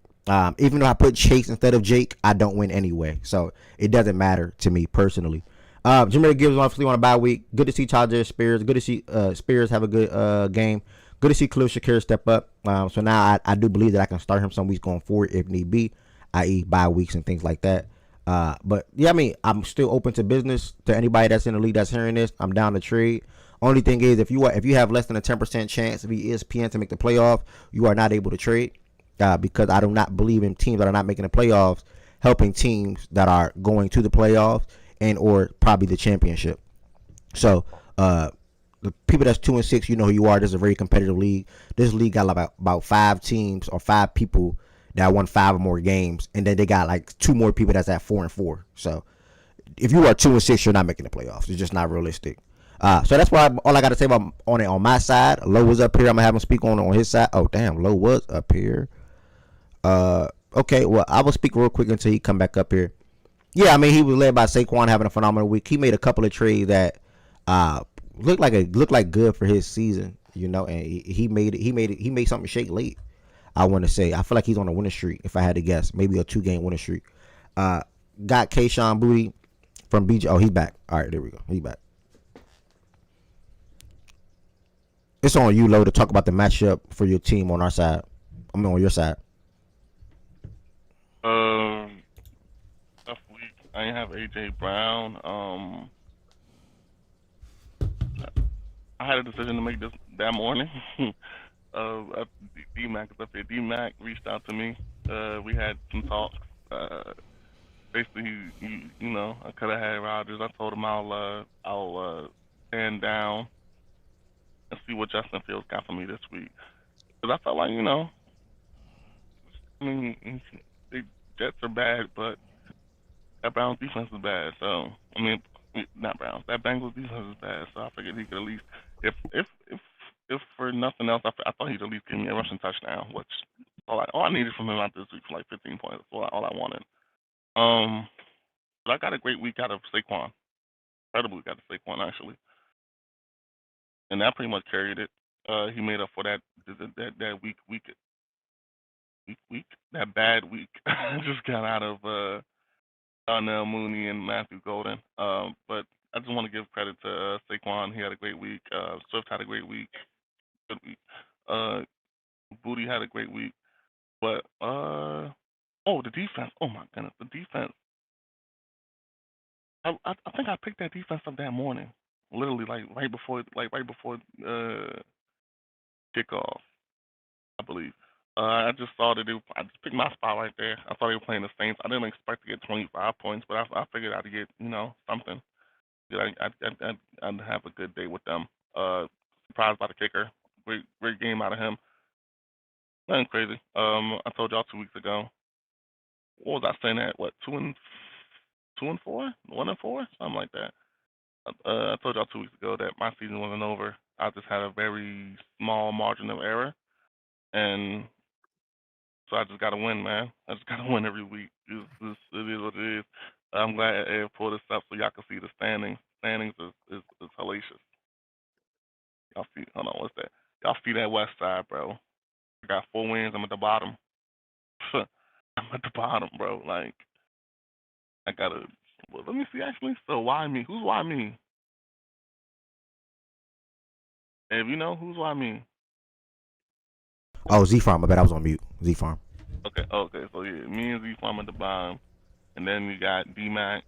Even though I put Chase instead of Jake, I don't win anyway. So it doesn't matter to me personally. Jameer Gibbs obviously on a bye week. Good to see Tajay Spears. Good to see Spears have a good game. Good to see Khalil Shakir step up. So now I do believe that I can start him some weeks going forward if need be, i.e. bye weeks and things like that. But yeah, I mean, I'm still open to business to anybody that's in the league that's hearing this. I'm down to trade. Only thing is, if you have less than a 10% chance of ESPN to make the playoff, you are not able to trade because I do not believe in teams that are not making the playoffs helping teams that are going to the playoffs and or probably the championship. So the people that's 2-6, you know who you are. This is a very competitive league. This league got about 5 teams or 5 people that won 5 or more games, and then they got like 2 more people that's at 4-4. So if you are 2-6, you're not making the playoffs. It's just not realistic. So that's why all I got to say about on it on my side. Low was up here. I'm gonna have him speak on his side. Oh damn, Low was up here. Okay, well I will speak real quick until he come back up here. Yeah, I mean he was led by Saquon having a phenomenal week. He made a couple of trades that uh looked like good for his season, you know, and he made something shake late. I want to say I feel like he's on a winning streak. If I had to guess, maybe a 2 game winning streak. Uh, got Kayshawn Booty from BJ. Oh, he's back. All right, there we go. He's back. It's on you, Lo, to talk about the matchup for your team on our side. I mean, on your side. Um, tough week. I ain't have AJ Brown. I had a decision to make this that morning. D-Mac is up here. D-Mac reached out to me. We had some talks. Basically, I could have had Rodgers. I told him I'll stand down and see what Justin Fields got for me this week. Because I felt like, I mean, the Jets are bad, but that Browns defense is bad. So, I mean, not Browns. That Bengals defense is bad. So I figured he could at least, if for nothing else, I thought he'd at least give me a rushing touchdown, which all I needed from him out this week for like 15 points. That's all I wanted. Um, but I got a great week out of Saquon. Incredible week out of Saquon actually, and that pretty much carried it. He made up for that week that bad week. Just got out of Darnell Mooney and Matthew Golden. But I just want to give credit to Saquon. He had a great week. Swift had a great week. Good week. Uh, Booty had a great week. But the defense. Oh my goodness, the defense. I think I picked that defense up that morning. Literally, right before kickoff, I believe. I just saw that I just picked my spot right there. I thought they were playing the Saints. I didn't expect to get 25 points, but I figured I'd get something. Yeah, I'd have a good day with them. Surprised by the kicker. Great game out of him. Nothing crazy. I told y'all 2 weeks ago. What was I saying at? What 2-4, 1-4, something like that. I told y'all 2 weeks ago that my season wasn't over. I just had a very small margin of error, and so I just got to win, man. I just got to win every week. It is what it is. I'm glad Ed pulled this up so y'all can see the standings. Standings is hellacious. Y'all see? Hold on, what's that? Y'all see that West Side, bro? I got 4 wins. I'm at the bottom. I'm at the bottom, bro. Like I gotta. Well, let me see actually. So why me? Who's why me? If you know who's why me. Oh, Z Farm. I bet I was on mute. Z Farm. Okay, okay. So yeah, me and Z Farm at the bottom, and then we got D Mac,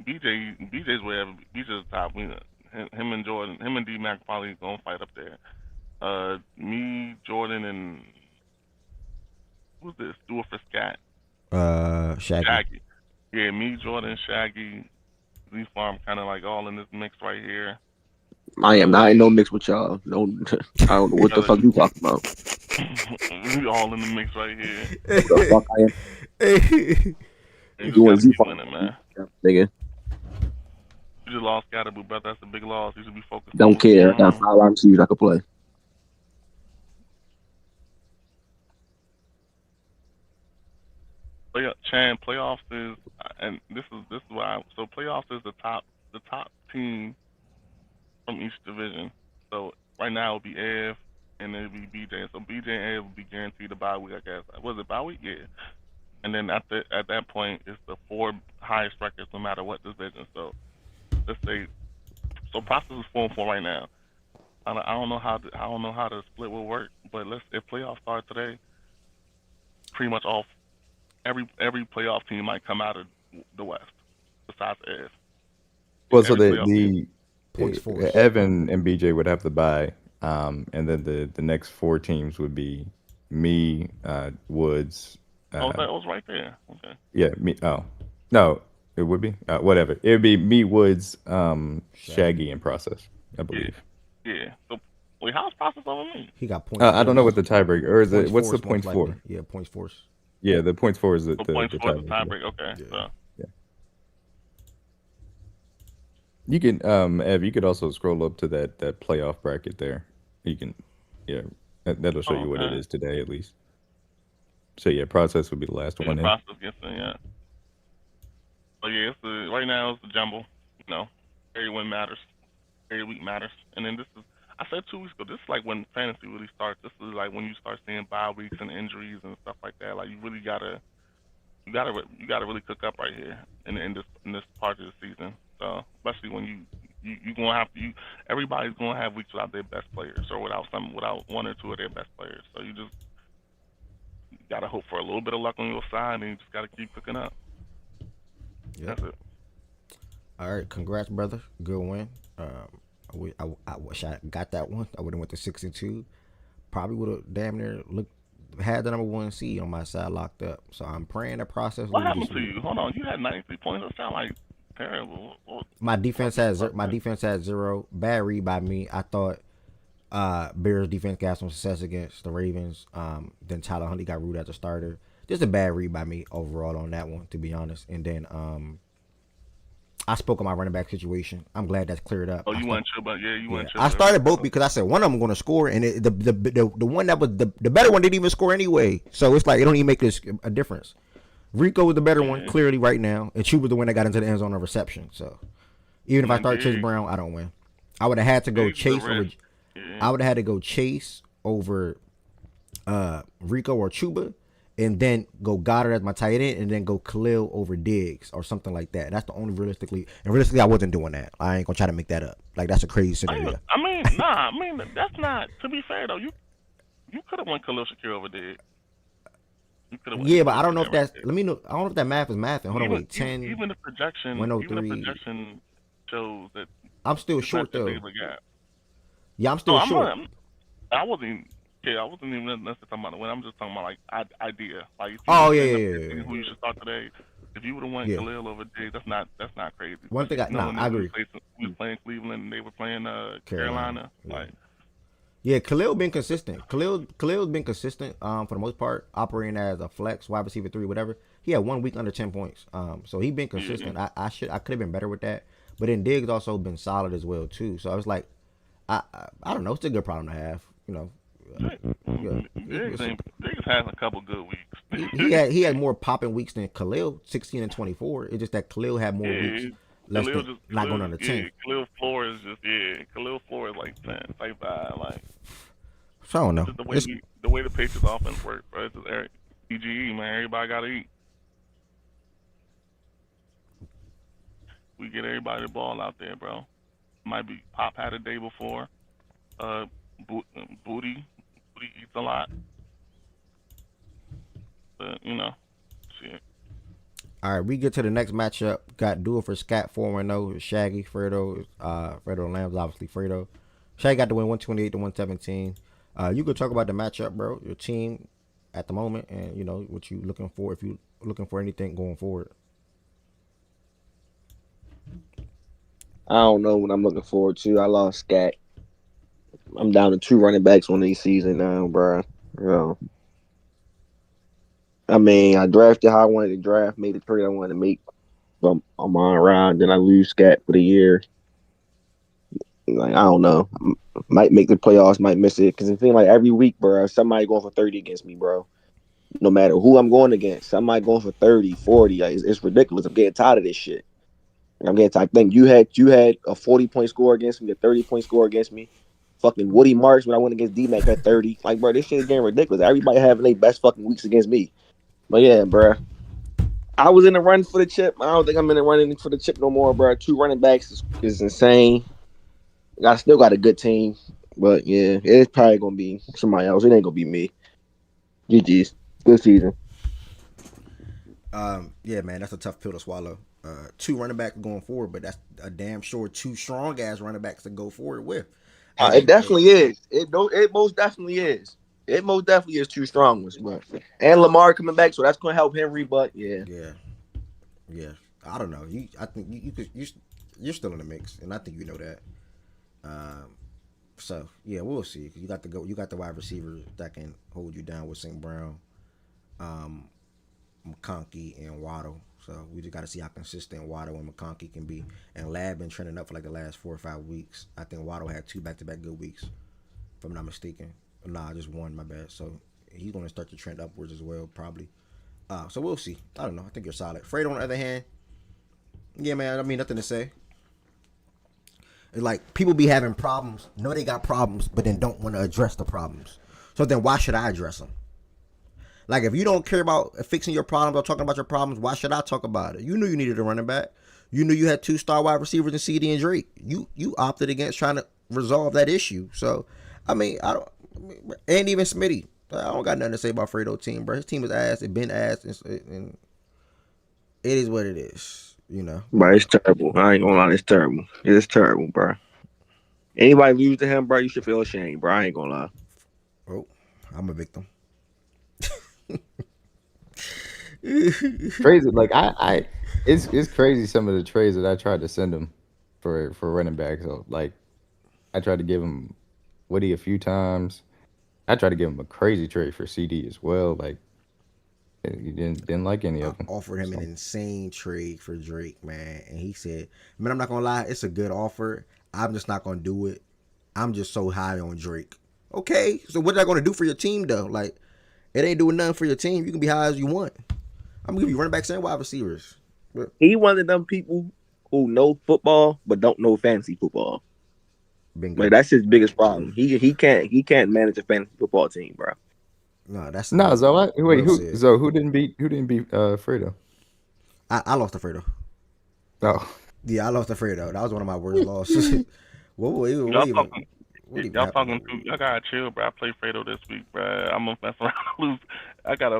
BJ's wherever. BJ's the top. Him and Jordan, him and D Mac probably gonna fight up there. Me, Jordan, and who's this? Do it for Scat. Shaggy. Shaggy. Yeah, me, Jordan, Shaggy, Z Farm, kind of like all in this mix right here. I am not in no mix with y'all. Don't I don't know what the fuck you talking about. We all in the mix right here. The fuck I am. You just You gotta and Z keep winning, man. nigga. You just lost Scatterboo, brother. That's a big loss. You should be focused on Don't what's care. I going got on. 5 receivers I could play. Playoffs is, and this is why. So playoffs is the top team from each division. So right now it'll be Ev, and it'll be BJ. So BJ and Ev will be guaranteed a bye week, I guess. Was it bye week? Yeah. and then at that point it's the four highest records no matter what division. So let's say so process is 4-4 right now. I don't know how I don't know how the split will work, but let's if playoffs start today, pretty much all every playoff team might come out of the West besides Ed. Well, so Every playoff team. Points force. Evan and BJ would have to buy, and then the next four teams would be me, Woods. Oh, that was right there. Okay. Yeah, me. Oh, no, it would be whatever. It would be me, Woods, Shaggy, and Process, I Yeah. believe. Yeah. So wait, how's process over me? He got points. I don't know what the tiebreaker or is it. What's the force, points most for? likely. Yeah, points force. Yeah, the points for is the So the, points the for the tiebreaker. tiebreak. Okay. Yeah. So Yeah. You can, Ev. You could also scroll up to that playoff bracket there. You can, yeah, that'll show you what it okay. is today at least. So yeah, process would be the last Yeah, one in. process gets in. Yeah. So yeah, right now it's a jumble. You know, every win matters. Every week matters. And then this is I said 2 weeks ago. This is like when fantasy really starts. This is like when you start seeing bye weeks and injuries and stuff like that. Like you really you gotta really cook up right here in this part of the season. So especially when you gonna have to everybody's gonna have weeks without their best players or without one or two of their best players. So you just gotta hope for a little bit of luck on your side and you just gotta keep cooking up. Yep. That's it. All right, congrats, brother. Good win. I wish I got that one. I would have went to 6-2. Probably would have damn near had the number one seed on my side locked up. So I'm praying the process What loses happened to this week. you? Hold on, you had 93 points. That sound like terrible. My defense had zero. Bad read by me. I thought Bears defense got some success against the Ravens. Then Tyler Huntley got ruled as a starter. Just a bad read by me overall on that one, to be honest. And then I spoke on my running back situation. I'm glad that's cleared up. Oh, you weren't sure, but yeah, you weren't sure. I started both because I said one of them going to score, and the one that was the better one didn't even score anyway. So it's like it don't even make a difference. Rico was the better one clearly right now, and Chuba was the one that got into the end zone on reception. So even if I start Chase Brown, I don't win. I would have had to go Chase over. I would have had to go Chase over Rico or Chuba, and then go Goddard as my tight end, and then go Khalil over Diggs or something like that. That's the only realistically, I wasn't doing that. I ain't gonna try to make that up. Like that's a crazy scenario. I mean that's not. To be fair though, you could have went Khalil Shakir over Diggs. Yeah, but I don't know if that's. Let me know. I don't know if that math is mathing. Hold on, wait. 10. Even the projection. 103. Even the projection shows that I'm still short though. Yeah, I'm still no, short. I wasn't. Yeah, I wasn't even necessarily talking about the win. I'm just talking about like idea. Like if yeah. Who you should start today? If you would have went Khalil over Diggs, that's not crazy. One thing I agree. We was playing Cleveland and they were playing Carolina. Yeah. Like. Yeah, Khalil been consistent. Khalil's been consistent for the most part, operating as a flex, wide receiver 3, whatever. He had 1 week under 10 points. So he been consistent. I could have been better with that. But then Diggs also been solid as well too. So I was like, I don't know. It's a good problem to have, you know. Diggs has a couple good weeks. he had more popping weeks than Khalil, 16 and 24. It's just that Khalil had more weeks. Not going under 10. Khalil floor is like 10, type 5, like. So I don't know. The way the Patriots offense works, bro. It's just EGE, man. Everybody gotta eat. We get everybody the ball out there, bro. Might be Pop had a day before. Booty eats a lot. But shit. All right, we get to the next matchup. Got duel for Scat 4-0. Shaggy, Fredo, Fredo Lambs, obviously Fredo. Shaggy got to win 128 to 117. You could talk about the matchup, bro. Your team at the moment, and what you looking for if you looking for anything going forward. I don't know what I'm looking forward to. I lost Scat. I'm down to 2 running backs on this season now, bro. I mean, I drafted how I wanted to draft, made the trade I wanted to make. But I'm on around, then I lose Scat for the year. Like, I don't know. Might make the playoffs, might miss it. Because it seems like every week, bro, somebody going for 30 against me, bro. No matter who I'm going against, somebody going for 30, 40. Like, it's ridiculous. I'm getting tired of this shit. I'm getting tired. I think you had a 40-point score against me, a 30-point score against me. Fucking Woody Marks when I went against D-Mac had 30. Like, bro, this shit is getting ridiculous. Everybody having their best fucking weeks against me. But yeah, bro. I was in the run for the chip. I don't think I'm in the running for the chip no more, bro. Two running backs is insane. I still got a good team, but yeah, it's probably gonna be somebody else. It ain't gonna be me. GG's. Good season. Yeah, man, that's a tough pill to swallow. Two running backs going forward, but that's a damn sure two strong ass running backs to go forward with. It Hey, definitely is. It most definitely is. It most definitely is two strong ones, but and Lamar coming back, so that's gonna help Henry. But yeah, yeah, yeah. I don't know. I think you're still in the mix, and I think you know that. Um, so yeah, we'll see. You got You got the wide receivers that can hold you down with St. Brown, um, McConkey, and Waddle. So we just got to see how consistent Waddle and McConkey can be. And Lab been trending up for like the last 4 or 5 weeks. I think Waddle had two back-to-back good weeks, if I'm not mistaken. Nah, just one. My bad. So he's going to start to trend upwards as well, probably. So we'll see. I don't know. I think you're solid. Fred, on the other hand, yeah, man. I mean, nothing to say. It's like people be having problems, know they got problems, but then don't want to address the problems. So then why should I address them? Like if you don't care about fixing your problems or talking about your problems, why should I talk about it? You knew you needed a running back. You knew you had two star wide receivers in CD and Drake. You opted against trying to resolve that issue. So I mean, I don't, and even Smitty. I don't got nothing to say about Fredo team, bro. His team is ass. It been ass, and it is what it is. You know. bro, it's terrible. I ain't gonna lie, it's terrible. It's terrible, bro. Anybody lose to him, bro, you should feel ashamed, bro. I ain't gonna lie. Oh, I'm a victim. Crazy. Like it's crazy some of the trades that I tried to send him for running back. So like I tried to give him Woody a few times. I tried to give him a crazy trade for CD as well. Like he didn't like any I of them. offered him an So insane trade for Drake, man, and he said, "Man, I'm not gonna lie, it's a good offer. I'm just not gonna do it. I'm just so high on Drake." Okay, so what's that gonna do for your team though? Like, it ain't doing nothing for your team. You can be high as you want. I'm gonna give you running backs and wide receivers. But He one of them people who know football but don't know fantasy football. Like bingo. that's his biggest problem. He can't manage a fantasy football team, bro. No, that's no, so I, wait, well said. who didn't beat Fredo? I lost to Fredo. Oh, Yeah, I lost to Fredo. That was one of my worst losses. Y'all what even talking, what even y'all happened talking that too. week? Y'all gotta chill, bro. I play Fredo this week, bro. I'm gonna mess around and lose. I got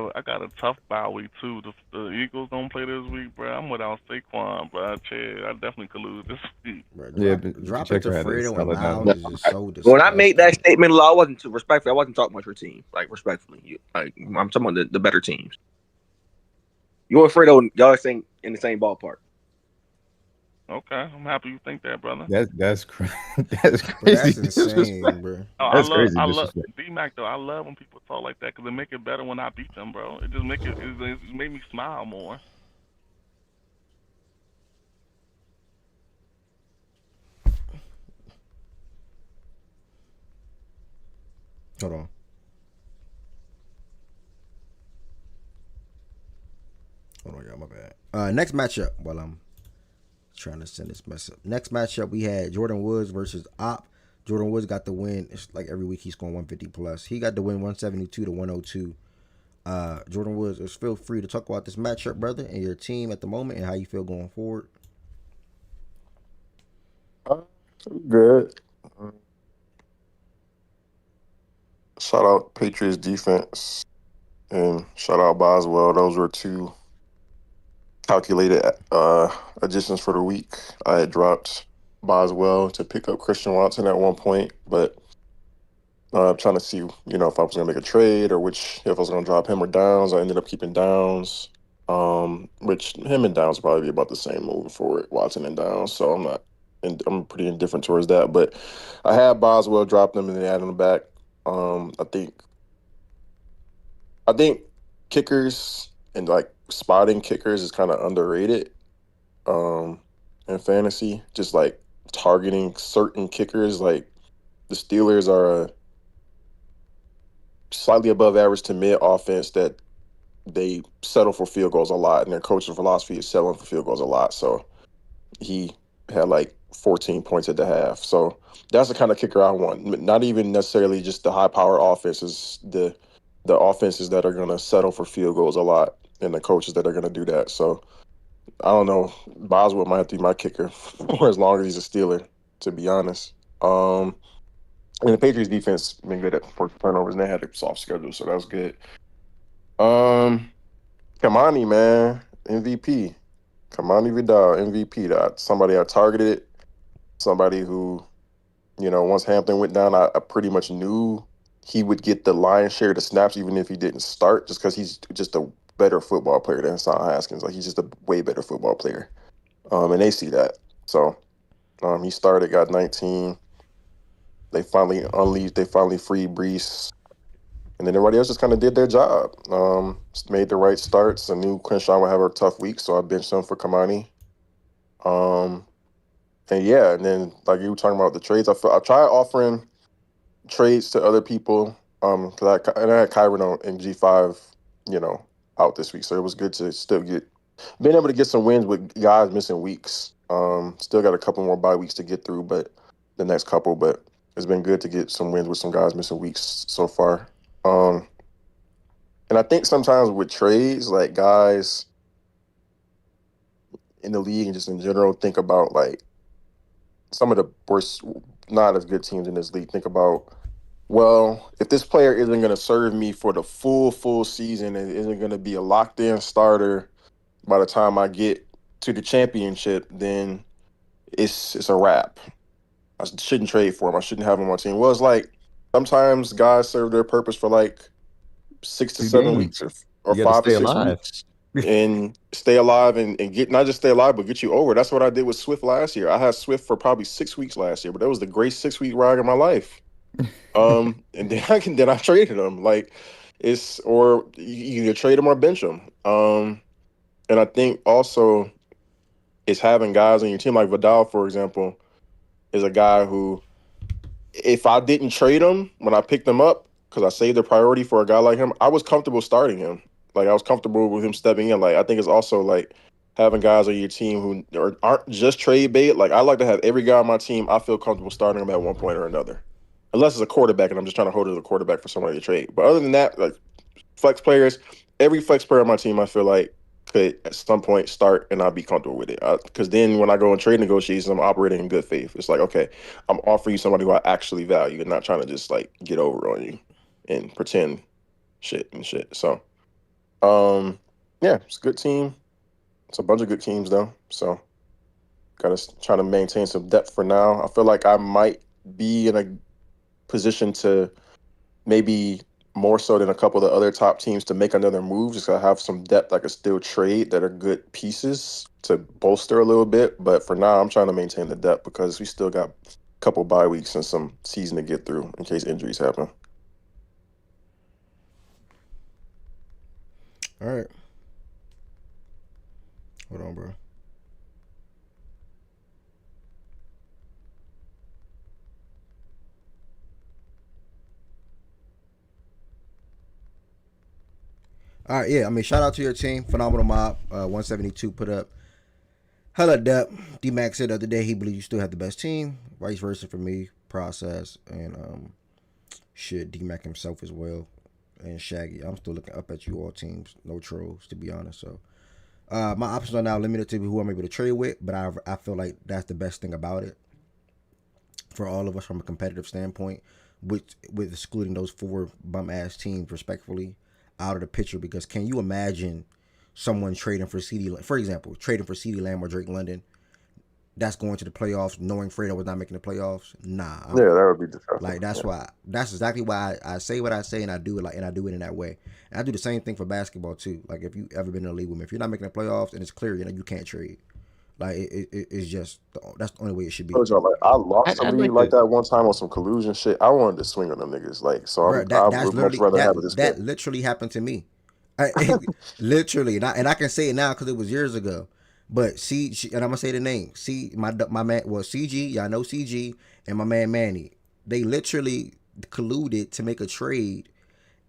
a tough bye week too. The Eagles don't play this week, bro. I'm without Saquon, bro. Chill. I definitely could lose this week. Bro, yeah, dropping to Checker had a Fredo and solid Miles night. is just so When I made that disgusting. statement, I wasn't too respectful. I wasn't talking about your team, like respectfully. Like I'm talking about the better teams. You and Fredo, y'all are saying in the same ballpark. Okay, I'm happy you think that, brother. That's Bro, crazy that's disrespect. insane, bro. Oh, That's crazy I love disrespect. D-Mac though. I love when people talk like that because it make it better when I beat them, bro. It just it made me smile more. Hold on. Hold on, y'all. My bad. Next matchup. While I'm trying to send this mess up. Next matchup, we had Jordan Woods versus Op. Jordan Woods got the win. It's like every week he's scoring 150 plus. He got the win 172 to 102. Jordan Woods, just feel free to talk about this matchup, brother, and your team at the moment and how you feel going forward. Uh, Good. Uh, Shout out Patriots defense and shout out Boswell. Those were two calculated additions for the week. I had dropped Boswell to pick up Christian Watson at one point, but trying to see, if I was gonna make a trade or if I was gonna drop him or Downs. I ended up keeping Downs. Which him and Downs will probably be about the same moving forward, Watson and Downs. So I'm pretty indifferent towards that. But I had Boswell drop them and then add them back. I think kickers and like spotting kickers is kind of underrated um in fantasy. Just like targeting certain kickers, like the Steelers are a slightly above average to mid offense that they settle for field goals a lot, and their coaching philosophy is settling for field goals a lot. So he had like 14 points at the half. So that's the kind of kicker I want. Not even necessarily just the high power offenses, the offenses that are going to settle for field goals a lot. and the coaches that are going to do that. So I don't know. Boswell might have to be my kicker for as long as he's a Steeler, to be honest. And the Patriots defense been good at forced turnovers, and they had a soft schedule, so that was good. Um, Kamani, man, MVP. Kamani Vidal, MVP. That somebody I targeted, somebody who, once Hampton went down, I pretty much knew he would get the lion's share of the snaps, even if he didn't start, just because he's just a better football player than Hassan Haskins. Like, he's just a way better football player. And they see that. So he started, got 19. They finally unleashed, they finally freed Brees. And then everybody else just kind of did their job. Made the right starts. I knew Crenshaw would have a tough week, so I benched him for Kamani. And yeah, and then like you were talking about the trades, I tried offering trades to other people. Because I had Kyron in G5, out this week, so it was good to still being able to get some wins with guys missing weeks. Still got a couple more bye weeks to get through, but the next couple, but it's been good to get some wins with some guys missing weeks so far. And I think sometimes with trades, like guys in the league and just in general think about like some of the worst, not as good teams in this league. Think about, well, if this player isn't going to serve me for the full season and isn't going to be a locked in starter by the time I get to the championship, then it's a wrap. I shouldn't trade for him. I shouldn't have him on my team. Well, it's like sometimes guys serve their purpose for like 6 to 7 weeks or You got to 5 to stay 6 alive. weeks and stay alive and get, not just stay alive, but get you over. That's what I did with Swift last year. I had Swift for probably 6 weeks last year, but that was the great 6-week ride of my life. And then I traded him. Like, or you either trade him or bench him. And I think also it's having guys on your team like Vidal, for example, is a guy who, if I didn't trade him when I picked him up, because I saved the priority for a guy like him, I was comfortable starting him. Like, I was comfortable with him stepping in. Like, I think it's also like having guys on your team who aren't just trade bait. Like, I like to have every guy on my team, I feel comfortable starting him at one point or another. Unless it's a quarterback and I'm just trying to hold it as a quarterback for somebody to trade. But other than that, like flex players, every flex player on my team, I feel like could at some point start and I'll be comfortable with it. Because then when I go in trade negotiations, I'm operating in good faith. It's like, okay, I'm offering you somebody who I actually value and not trying to just like get over on you and pretend shit. So, yeah, it's a good team. It's a bunch of good teams though. So, got to try to maintain some depth for now. I feel like I might be in a position to maybe more so than a couple of the other top teams to make another move. Just to have some depth I could still trade that are good pieces to bolster a little bit. But for now, I'm trying to maintain the depth because we still got a couple bye weeks and some season to get through in case injuries happen. All right. Hold on, bro. All right, yeah. I mean, shout out to your team, phenomenal mob. 172 put up hella depth. D-Max said the other day he believes you still have the best team. Vice versa for me, process, and shit, D-Mac himself as well, and Shaggy. I'm still looking up at you all teams. No trolls, to be honest. So my options are now limited to who I'm able to trade with, but I feel like that's the best thing about it for all of us from a competitive standpoint, with excluding those 4 bum ass teams respectfully out of the picture. Because can you imagine someone trading for for example, trading for CeeDee Lamb or Drake London, that's going to the playoffs knowing Fredo was not making the playoffs? Nah. Yeah, that would be disgusting. Like, that's why, that's exactly why I say what I say, and I do it and I do it in that way. And I do the same thing for basketball too. Like, if you ever been in a league with me, if you're not making the playoffs and it's clear, you can't trade. Like, it's just that's the only way it should be. Like, I lost I'd a league like like that one time on some collusion shit. I wanted to swing on them niggas. Like, so Bro, I that's would much literally rather have it this way. that literally happened to me. Literally, and I can say it now because it was years ago. But and I'm gonna say the name. My man, well, CG, y'all know CG, and my man Manny. They literally colluded to make a trade,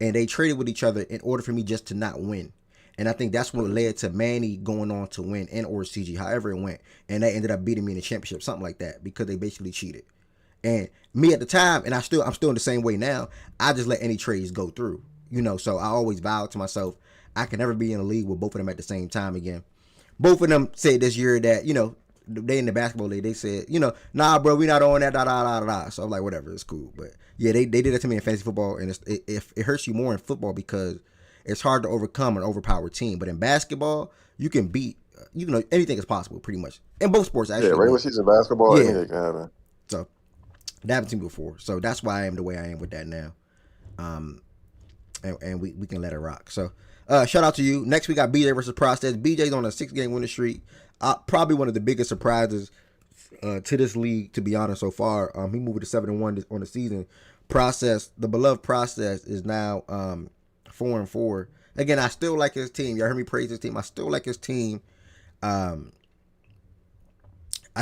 and they traded with each other in order for me just to not win. And I think that's what led to Manny going on to win, and or CG, however it went, and they ended up beating me in the championship, something like that, because they basically cheated. And me at the time, and I'm still in the same way now. I just let any trades go through, So I always vowed to myself, I can never be in a league with both of them at the same time again. Both of them said this year that, they in the basketball league, they said, nah, bro, we not on that, da, da, da, da, da. So I'm like, whatever, it's cool. But yeah, they did that to me in fantasy football, and it hurts you more in football because it's hard to overcome an overpowered team. But in basketball, you can beat, anything is possible pretty much. In both sports, Yeah, actually. regular But season basketball, yeah, anything can happen. so that happened to me before. So that's why I am the way I am with that now. And we can let it rock. So shout out to you. Next we got BJ versus Process. BJ's on a 6-game winning streak. Probably one of the biggest surprises to this league, to be honest, so far. He moved to 7-1 on the season. Process, the beloved Process, is now 4-4. Again, I still like his team. Y'all heard me praise his team. I still like his team. I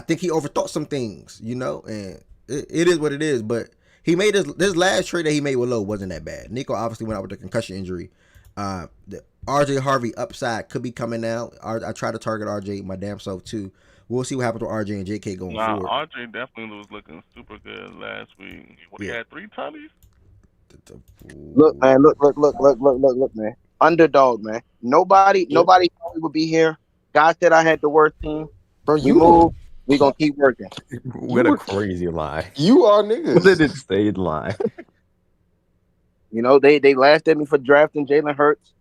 think he overthought some things, and it is what it is. But he made this last trade that he made with Lowe wasn't that bad. Nico obviously went out with a concussion injury. The RJ Harvey upside could be coming out. I try to target RJ my damn self too. We'll see what happens with RJ and JK going forward. RJ definitely was looking super good last week. He had 3 tutties? Look, man, look, man. Underdog, man. Nobody thought we would be here. God said I had the worst team. Bro, We moved. We gonna keep working. What a crazy lie. You are What niggas. did it say lie? They laughed at me for drafting Jalen Hurts.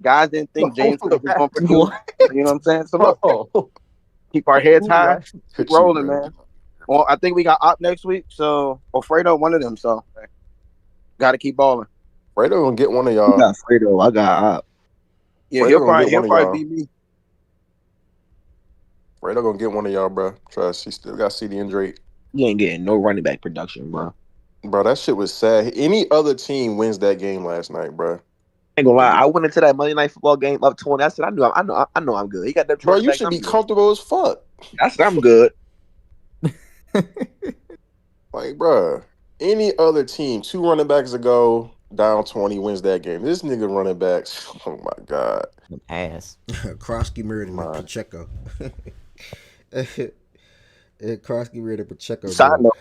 Guys didn't think James Cook was gonna produce. You know what I'm saying? So look, keep our heads high, keep rolling, man. Well, I think we got Op next week, so or Fredo, one of them. So got to keep balling. Fredo gonna get one of y'all. I got Fredo. I got Op. Yeah, Fredo he'll probably beat me. Fredo gonna get one of y'all, bro. Trust. He still got CD and Drake. He ain't getting no running back production, bro. Bro, that shit was sad. Any other team wins that game last night, bro. I ain't gonna lie. I went into that Monday Night Football game up 20. I said, I know I'm good. He got that. Bro, you should be comfortable as fuck. I said I'm good. Like, bro, any other team, 2 running backs ago, down 20, wins that game. This nigga running backs, oh my God. Ass. Krosky, Mirror, and Pacheco. Krosky, Mirror, and Pacheco. Side note,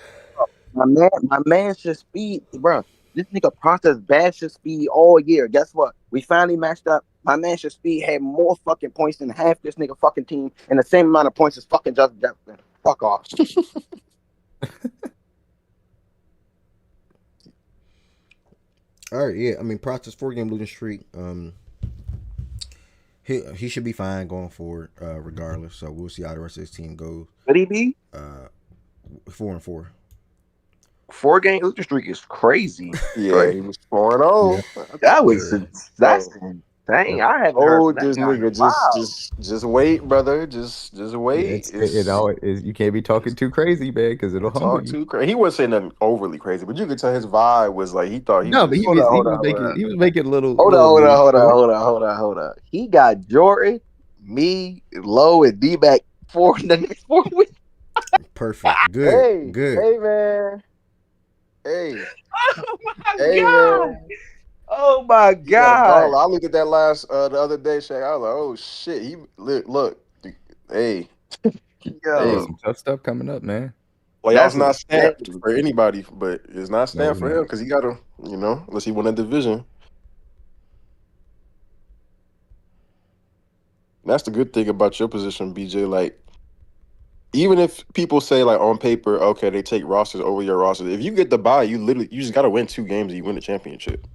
my man should speed, bro. This nigga Process bashed speed all year. Guess what? We finally matched up. My man should speed had more fucking points than half this nigga fucking team, and the same amount of points as fucking Justin Jefferson. Fuck off. All right, yeah. I mean, Process 4-game losing streak. He should be fine going forward, regardless. So we'll see how the rest of his team goes. Would he be 4-4? 4-game losing streak is crazy. Yeah, he was 4-0. That was that's insane. I haven't heard that this nigga. Just wait, brother. Just wait. You can't be talking too crazy, man, because it'll humble you. Too crazy. He wasn't saying nothing overly crazy, but you could tell his vibe was like he thought he No, was. but he was making a little. Hold on. He got Jordan, me, Low, and D-back for the next 4 weeks. Perfect. Good. Good. Hey, man. Hey. Oh my God. Man. Oh my God. I looked at that the other day, Shaq. I was like, oh shit. He look. Hey. Hey, some tough stuff coming up, man. Well, y'all's not stamped for anybody, but it's not stamped for him because he got to, unless he won a division. That's the good thing about your position, BJ. Like, even if people say, like, on paper, okay, they take rosters over your rosters, if you get the bye, you just got to win 2 games and you win the championship.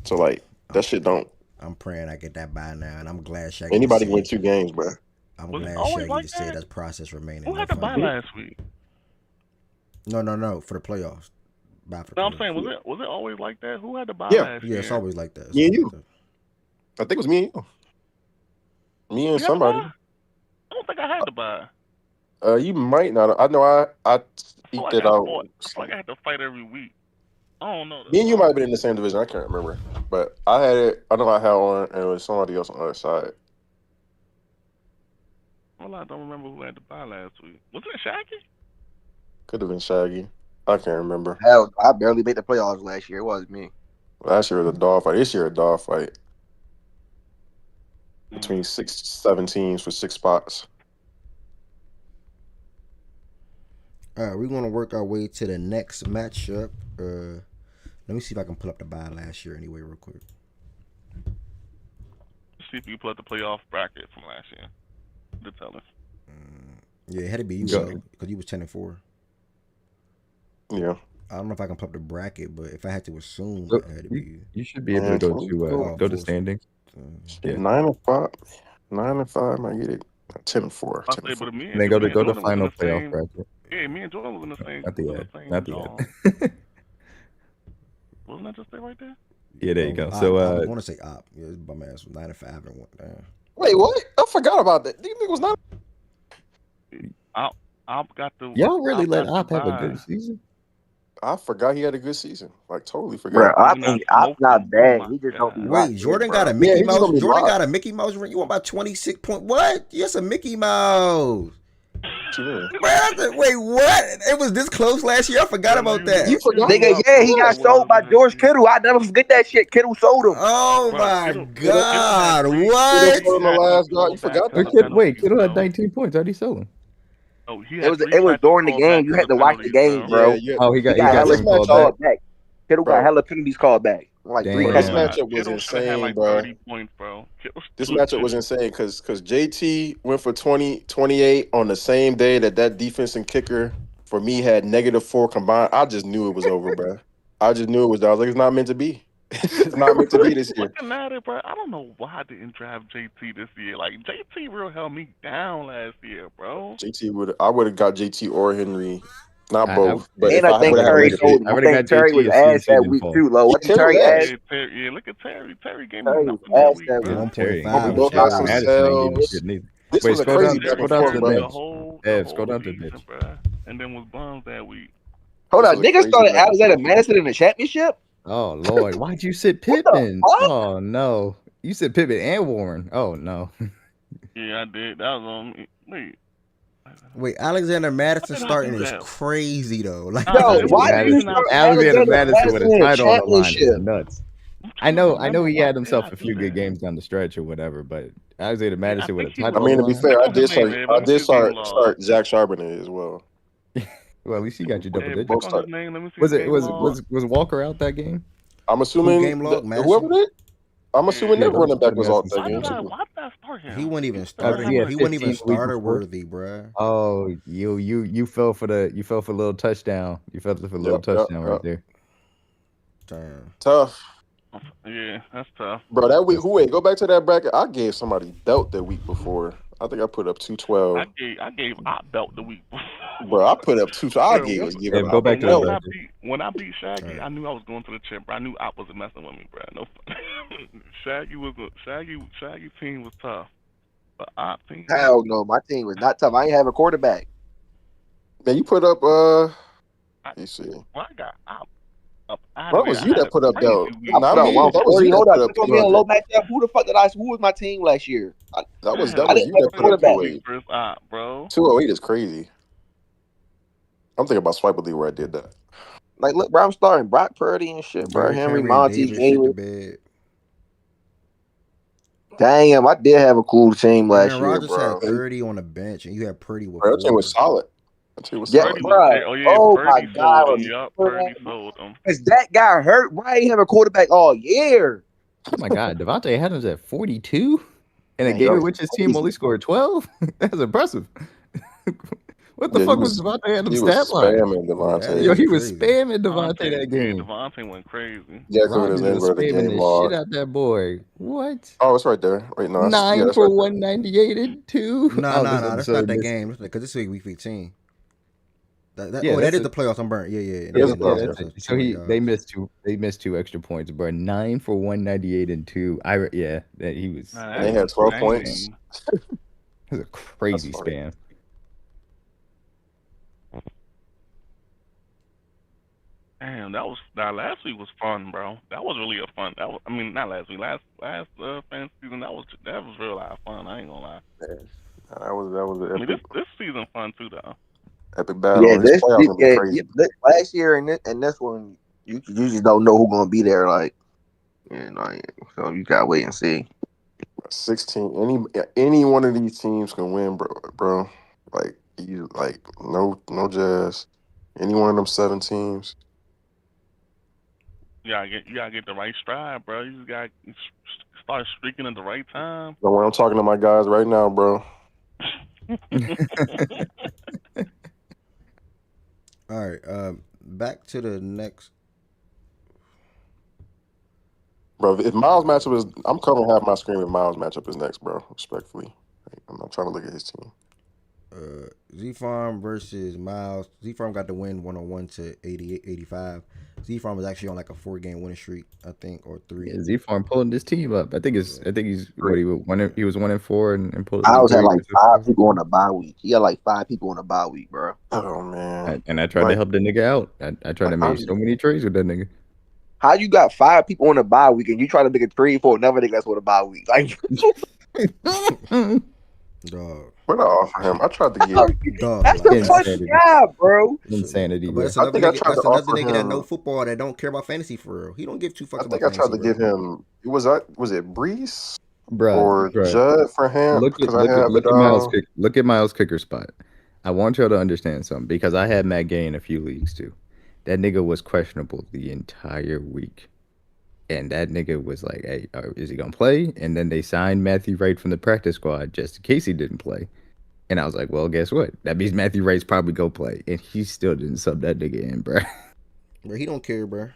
So, like, that shit don't. I'm praying I get that bye now, and I'm glad Shaggy. Anybody can win 2 games, bro. I'm glad Shaggy just said that's process remaining. Who had the bye last week? No, for the playoffs. I'm saying, was it always like that? Who had the bye last year? Yeah, it's always like that. Me and you. I think it was me and you. Me and somebody. I don't think I had the bye. You might not. I know I eked it out. It's like I had to fight every week. I don't know. Me and you might have been in the same division. I can't remember. But I had it. I know I had one, and it was somebody else on the other side. Well, I don't remember who had the bye last week. Wasn't it Shaggy? Could have been Shaggy. I can't remember. Hell, I barely made the playoffs last year. It was me. Last year was a dog fight. This year a dog fight. Between 7 teams for 6 spots. All right, we're going to work our way to the next matchup. Let me see if I can pull up the bye last year anyway real quick. see if you pull up the playoff bracket from last year. To tell us. Yeah, it had to be you Go. though, because you was 10-4. Yeah. I don't know if I can pull up the bracket, but if I had to assume, So it had to be you. you should be able to Man, go can we to go? go to Full. standings. Shit, Yeah. 9-5. 9-5. I get it. 10-4. I say, 10-4. but me And then and me and go to Jordan was in final the playoff same. bracket. Yeah, me and Jordan was in the same. Not Was the in the ad. same Not the dog. ad. Wasn't that just there right there? Yeah, there you go. I So was going to say op. Yeah, this bum ass was 9-5 and one. Wait, what? I forgot about that. These niggas not. I got the. y'all really Op let got the Op have a bye. good season? I forgot he had a good season. Like totally Bro, forgot. Op We're not Op's not smoking. Oh bad. my He just don't be god. locked Wait, in, Jordan bro. got a Yeah, Mickey he's Mouse. gonna be Jordan locked. got a Mickey Mouse ring. You want about 26 point? What? Yes, a Mickey Mouse. What you mean? Wait, what? It was this close last year. I forgot about that. You forgot Nigga, about yeah, he got what? sold by George Kittle. I never forget that shit. Kittle sold him. Oh Bro, my Kittle God! had three. Kittle What? for the Had last three guy. You forgot callbacks that? to the Wait, penalties, Kittle had bro. 19 points. How'd he sell him? Oh, he It had was three it was catches during the game. callbacks You to had the to watch the penalties, game, bro. bro. Yeah. Oh, He he got got hella This some penalties called back. matchup, called back. Kittle got bro. hella penalties called back. Like three Damn. This catches. matchup was Kittle should have had insane, like bro. 30 points, bro. This matchup was insane because JT went for 20, 28 on the same day that defense and kicker for me had -4 combined. I just knew it was over, bro. I just knew it was. I was like, it's not meant to be. It's not meant to be this year. Looking at it, bro, I don't know why I didn't draft JT this year. Like JT real held me down last year, bro. I would have got JT or Henry, not I both. But And if I I think would have had Terry Henry, sold him. I I would have think got Terry JT was if ass that season week fall. too, low. Wasn't Terry Terry was ass? ass. Yeah, look at Terry. Terry gave me Terry was nothing that ass week, that bro. week. Terry 1.5 ain't We was both shit. got some trash. Madison ain't give me sales. shit neither. This Wait, was a scroll down. crazy Terry back and Scroll down to forth, the bro. bench. the Scroll whole down to the season, bench. bro, and then was bums that week. Hold This on, was a niggas crazy started back and Alexander forth. Madison in the championship. Oh Lord, why'd you sit What the Pittman? fuck? Oh no, you said Pittman and Warren. Oh no. Yeah, I did. That was on me. Wait, Alexander Why Madison did I starting do is that? crazy though. Like Nah, Yo, it was why the do you reason I start Alexander Alexander Madison with a Madison in the title on the line is championship? nuts. I'm I trying to know remember he why had did himself I a do few good that. games down the stretch or whatever, but Alexander Yeah, I Madison with think a he title I on mean, the to be line. fair, I what's his did name, start. man? I Let me see did his name start log. start Zach Charbonnet as well. Well, at least he got you double Yeah, digits. click Both on start. his name. Let me see Was his it game log. was Walker out that game? I'm who assuming game log whoever Madison? did. I'm assuming Yeah. Yeah, their running back was Madison out that Why game did started. I too. why did I start him? He wasn't even He still Because had he starting. had my He wasn't even 15 the week starter before. worthy, bruh. Oh, you fell for a little touchdown. You fell for a little Yep. touchdown right there. Damn. Tough, Yeah, that's tough. bro. That week, That's who wait? Go back to that bracket. I gave somebody belt that week before. I think I put up 212. I gave Op belt the week before. Bro, I put up two. I Bro, gave once, give Go back out to the bro, belt. bracket. when I beat Shaggy, Alright. I knew I was going to the chip, bro. I knew Op wasn't messing with me, bro. No fun. Shaggy team was tough, but Op team. Hell no, my team was not tough. I ain't have a quarterback. Man, you put up. You see, Well, I got Op up out bro, of it there. was I you had that a put up crazy belt. I week. Not put up me. That was 140. you that Hold put up, up click on me on 200. low matchup. Who the fuck did I? Who was my team last year? That was I had I you didn't have that a put up quarterback. 208. First Op, bro. 208 is crazy. I'm thinking about Swipe League where I did that. Like, look, bro, I'm starting Brock Purdy and shit, bro. Derrick Henry, Henry and Monty, Davis shit to Gaylor. bed. Damn, I did have a cool team last Aaron year, Rodgers bro. had 30 on the bench, and you had Purdy with Bro, that team 4. was solid. That team was Yeah, solid. Purdy was bro. there. Oh yeah, Oh my Purdy God, sold him. Yup, remember Purdy that? sold him. Cause that guy hurt. Why ain't have a quarterback all year? Oh my God, Devontae Adams at 42, and a Man, game yo, in which his team crazy. only scored 12. That's impressive. What the Yeah, fuck was Devontae Adams' he was stat line? spamming Yeah, that Yo, Devontae. is he was crazy. spamming Devontae that Yeah, game. Devontae went crazy. Yeah, clicking his Rodgers was inverted the spamming game the log. shit out that boy. What? Oh, it's right there. Wait, no, yeah, 9 that's for right there. 198 and 2. Nah, Oh, nah, this nah. That's episode not that missed. game. Because this is week 15. Yeah, That that's is it. the playoffs. I'm burnt. Yeah. It And is a then Yeah, playoff that's game. it. So they missed two extra points, bro. 9 for 198 and 2. Yeah, that he was. Nah, And they had 12 points. It was a crazy That's funny. spam. Damn, last week was fun, bro. That was really a fun. I mean, not last week. Last fantasy season. That was real lot of fun. I ain't gonna lie. That was an I mean, epic, this season fun too, though. epic battle. Yeah, This playoffs gonna be crazy. last year and this one, you just don't know who's gonna be there. Like, so you gotta wait and see. 16. Any one of these teams can win, bro. Like no jazz. Any one of them 7 teams. You gotta get the right stride, bro. You just gotta start streaking at the right time. The way I'm talking to my guys right now, bro. All right. Back to the next. Bro, if Miles matchup is, I'm covering half my screen if Miles matchup is next, bro. Respectfully, I'm not trying to look at his team. Z Farm versus Miles. Z Farm got the win 101 to 85. Z Farm was actually on like a 4-game winning streak, I think, or 3. Yeah, Z Farm pulling this team up. I think he's what he was 1-4 and pulled Miles had 3 like 5 people on the bye week. He had like 5 people on the bye week, bro. Oh man. And I tried to help the nigga out. I tried to make so many trades with that nigga. How you got 5 people on the bye week and you try to make a trade for another nigga that's on the bye week? Like, Dog. What I offer him? I tried to get. Dog. that's Like, the fucking job, bro. Insanity. but it's I another think I nigga, tried that's to another offer nigga that him- know football that don't care about fantasy for real. He don't give 2 fucks I about think I tried fantasy. to give him. Was it Brees Bruh, or Judd for him? Look at Miles' kicker spot. I want y'all to understand something because I had Matt Gay in a few leagues too. That nigga was questionable the entire week. And that nigga was like, hey, is he going to play? And then they signed Matthew Wright from the practice squad just in case he didn't play. And I was like, well, guess what? That means Matthew Wright's probably go play. And he still didn't sub that nigga in, bro. Bro, he don't care, bro.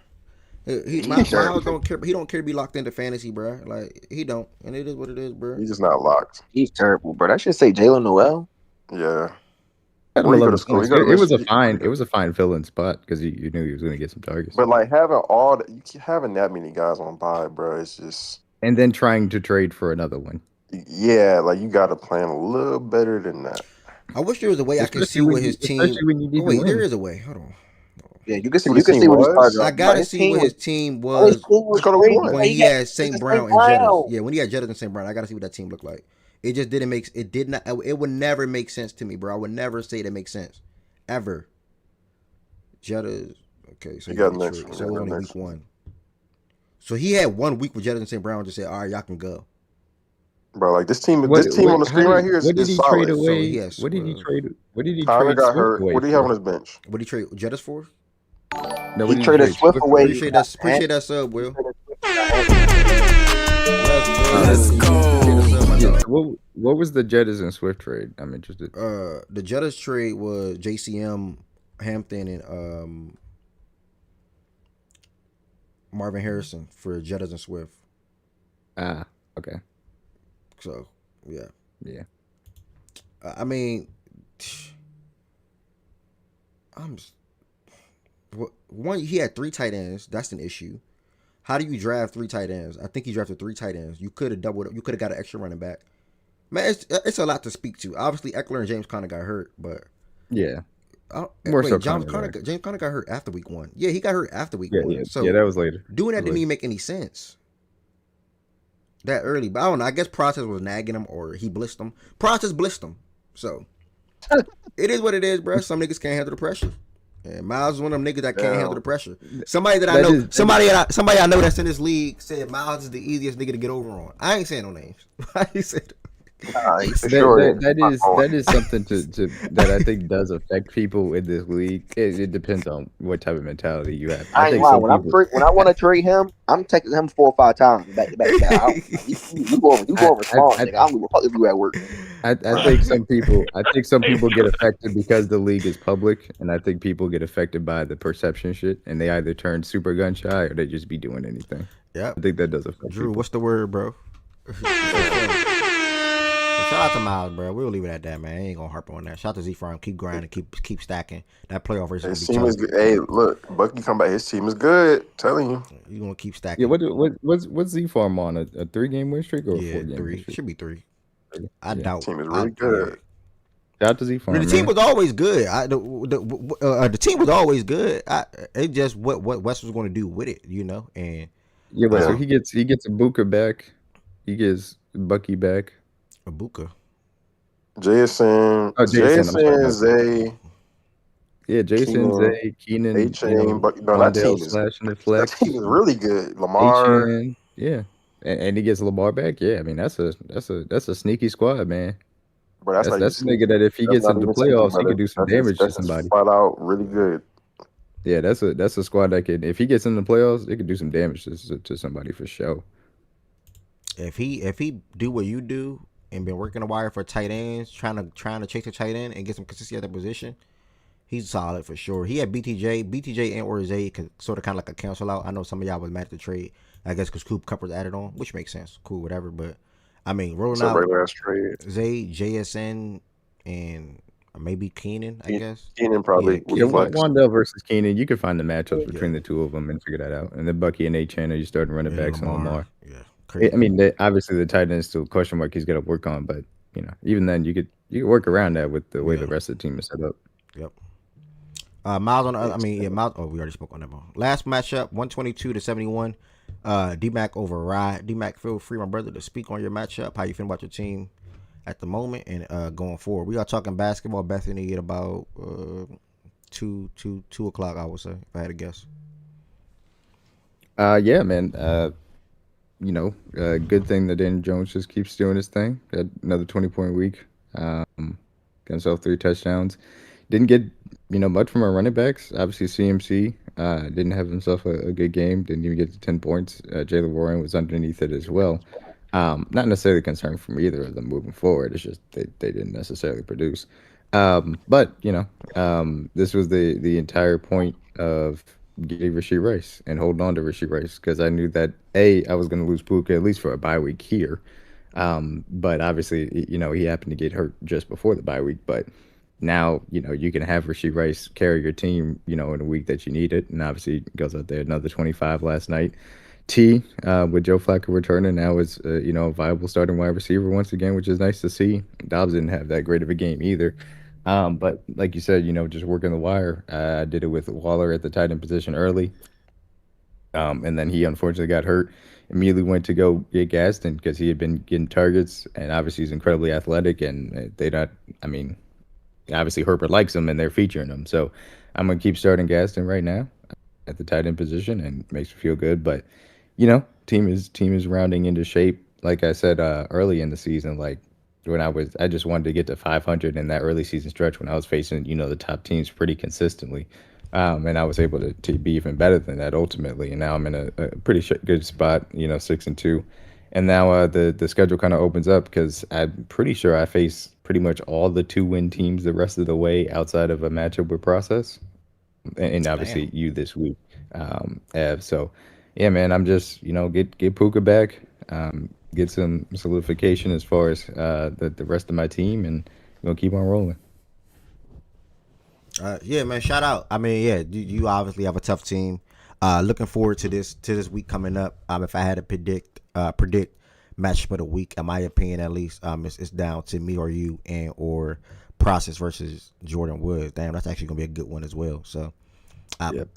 Miles don't care. He don't care to be locked into fantasy, bro. Like, he don't. And it is what it is, bro. He's just not locked. He's terrible, bro. That should say Jalen Noel. Yeah. I Well, he love could've him. scored. It was a fine fill-in spot because you knew he was going to get some targets. But like having that many guys on bye, bro, it's just. And then trying to trade for another one. Yeah, like you got to plan a little better than that. I wish there was a way I could see Especially what his team. especially when you need to Wait, win. there is a way. Hold on. Yeah, you can see. What You his can see team what he was? started. I gotta His see team what was- his team Oh, his was team was Let's go to week crazy. one. when he had St. Brown and Jettas. Yeah, when he had Jettas and St. Brown, I gotta see what that team looked like. It just didn't make. It did not. It would never make sense to me, bro. I would never say that makes sense, ever. Jettas. Okay, so You got Detroit. next one. So it You was got only next week 1. So he had 1 week with Jettas and St. Brown. Just said, all right, y'all can go. Bro, like this team on the screen right here is What did he solid. trade away? So, yes, what did he trade? What did he Connor trade got Swift hurt. away What do you have for? on his bench? What did he trade Jettas for? No, He what did traded trade Swift away. Appreciate that sub, Will. Let's go. Yeah, what was the Jettas and Swift trade? I'm interested. The Jettas trade was JCM, Hampton, and Marvin Harrison for Jettas and Swift. Ah, okay. So yeah. I mean, one. He had 3 tight ends. That's an issue. How do you draft 3 tight ends? I think he drafted 3 tight ends. You could have doubled up. You could have got an extra running back. Man, it's a lot to speak to. Obviously, Eckler and James Conner got hurt, but Yeah. James Conner got hurt after week 1. Yeah, he got hurt after week 1. Yeah. So Yeah, that was later. doing that didn't even make any sense that early. But I don't know. I guess Process was nagging him or he blissed him. Process blissed him. So it is what it is, bro. Some niggas can't handle the pressure. And Miles is one of them niggas that can't handle the pressure. Somebody that I know, somebody I know that's in this league said Miles is the easiest nigga to get over on. I ain't saying no names. I ain't saying. That is something that I think does affect people in this league. It depends on what type of mentality you have. I ain't lying. When I want to trade him, I'm taking him 4 or 5 times back to back. You go over small, nigga. I don't give a fuck if you at work. I think some people get affected because the league is public, and I think people get affected by the perception shit, and they either turn super gun shy or they just be doing anything. Yeah, I think that does affect Drew, people. what's the word, bro? Shout out to Miles, bro. We'll leave it at that, man. I ain't gonna harp on that. Shout out to Z Farm. Keep grinding. Keep stacking. That playoff race is His gonna be team is tough. good. Hey, look, Bucky come back. His team is good. Telling you. You gonna keep stacking? Yeah. What's Z Farm on a 3-game win streak or a 4-game 3. win streak? Should be 3. I doubt. Team is really good. Shout out to Z Farm. The team was always good. The team was always good. It just what West was going to do with it, you know. And yeah, but so he gets Ibuka back. He gets Bucky back. Ibuka. Jason, Zay. Yeah, Jason, Zay, Keenan, A-Chain, but no, that team is really good. Lamar, H-Chain, yeah, and he gets Lamar back. Yeah, I mean that's a sneaky squad, man. But that's a nigga that if he gets into the playoffs, he could do some damage to somebody. Flat out, really good. Yeah, that's a squad that could, if he gets in the playoffs, it could do some damage to somebody for sure. If he do what you do and been working the wire for tight ends, trying to chase a tight end and get some consistency at that position, he's solid for sure. He had BTJ and or Zay could sort of kind of like a cancel out. I know some of y'all was mad at the trade, I guess because Coop Cup was added on, which makes sense. Cool, whatever. But I mean, It's rolling a out regular ass trade. Zay, JSN, and maybe Keenan, I guess. Keenan Yeah, probably would Yeah, Keenan. flex. Wandell versus Keenan. You could find the matchups Yeah, between the two of them and figure that out. And then Bucky and A-Chan, you starting running and backs and Lamar. Lamar. Yeah, I crazy. mean, obviously the tight end is still a question mark he's got to work on, but even then you could work around that with the way the Yeah. rest of the team is set up. Yep. Miles on the other, I mean, yeah, Miles. Oh, we already spoke on that one. Last matchup, 122-71. D-Mac over Rye. D-Mac, feel free, my brother, to speak on your matchup. How you feel about your team at the moment and going forward. We are talking basketball, Bethany, at about 2 o'clock, I would say, if I had to guess. Yeah, man. Good thing that Daniel Jones just keeps doing his thing. Had another 20-point week. Got himself 3 touchdowns. Didn't get much from our running backs. Obviously, CMC didn't have himself a good game. Didn't even get to 10 points. Jalen Warren was underneath it as well. Not necessarily concerned from either of them moving forward. It's just they didn't necessarily produce. But this was the entire point of getting Rashee Rice and holding on to Rashee Rice because I knew that I was going to lose Puka at least for a bye week here. But obviously, he happened to get hurt just before the bye week. But now, you can have Rashee Rice carry your team, in a week that you need it. And obviously, goes out there another 25 last night. With Joe Flacco returning, now is a viable starting wide receiver once again, which is nice to see. Dobbs didn't have that great of a game either. But like you said, just working the wire. I did it with Waller at the tight end position early. And then he unfortunately got hurt. Immediately went to go get Gaston because he had been getting targets, and obviously he's incredibly athletic. And they not, I mean, obviously Herbert likes him, and they're featuring him. So I'm gonna keep starting Gaston right now at the tight end position, and it makes me feel good. But team is rounding into shape. Like I said early in the season, like when I just wanted to get to 500 in that early season stretch when I was facing the top teams pretty consistently. And I was able to be even better than that ultimately. And now I'm in a pretty good spot, 6-2. And now the schedule kind of opens up because I'm pretty sure I face pretty much all the 2-win teams the rest of the way outside of a matchup with Process, and obviously Damn. you this week, Ev. So yeah, man, I'm just get Puka back, get some solidification as far as the rest of my team, and gonna keep on rolling. Yeah, man. Shout out. I mean, yeah, you obviously have a tough team. Looking forward to this week coming up. If I had to predict matchup of the week, in my opinion, at least, it's down to me or you and or Process versus Jordan Woods. Damn, that's actually gonna be a good one as well. So, Yep.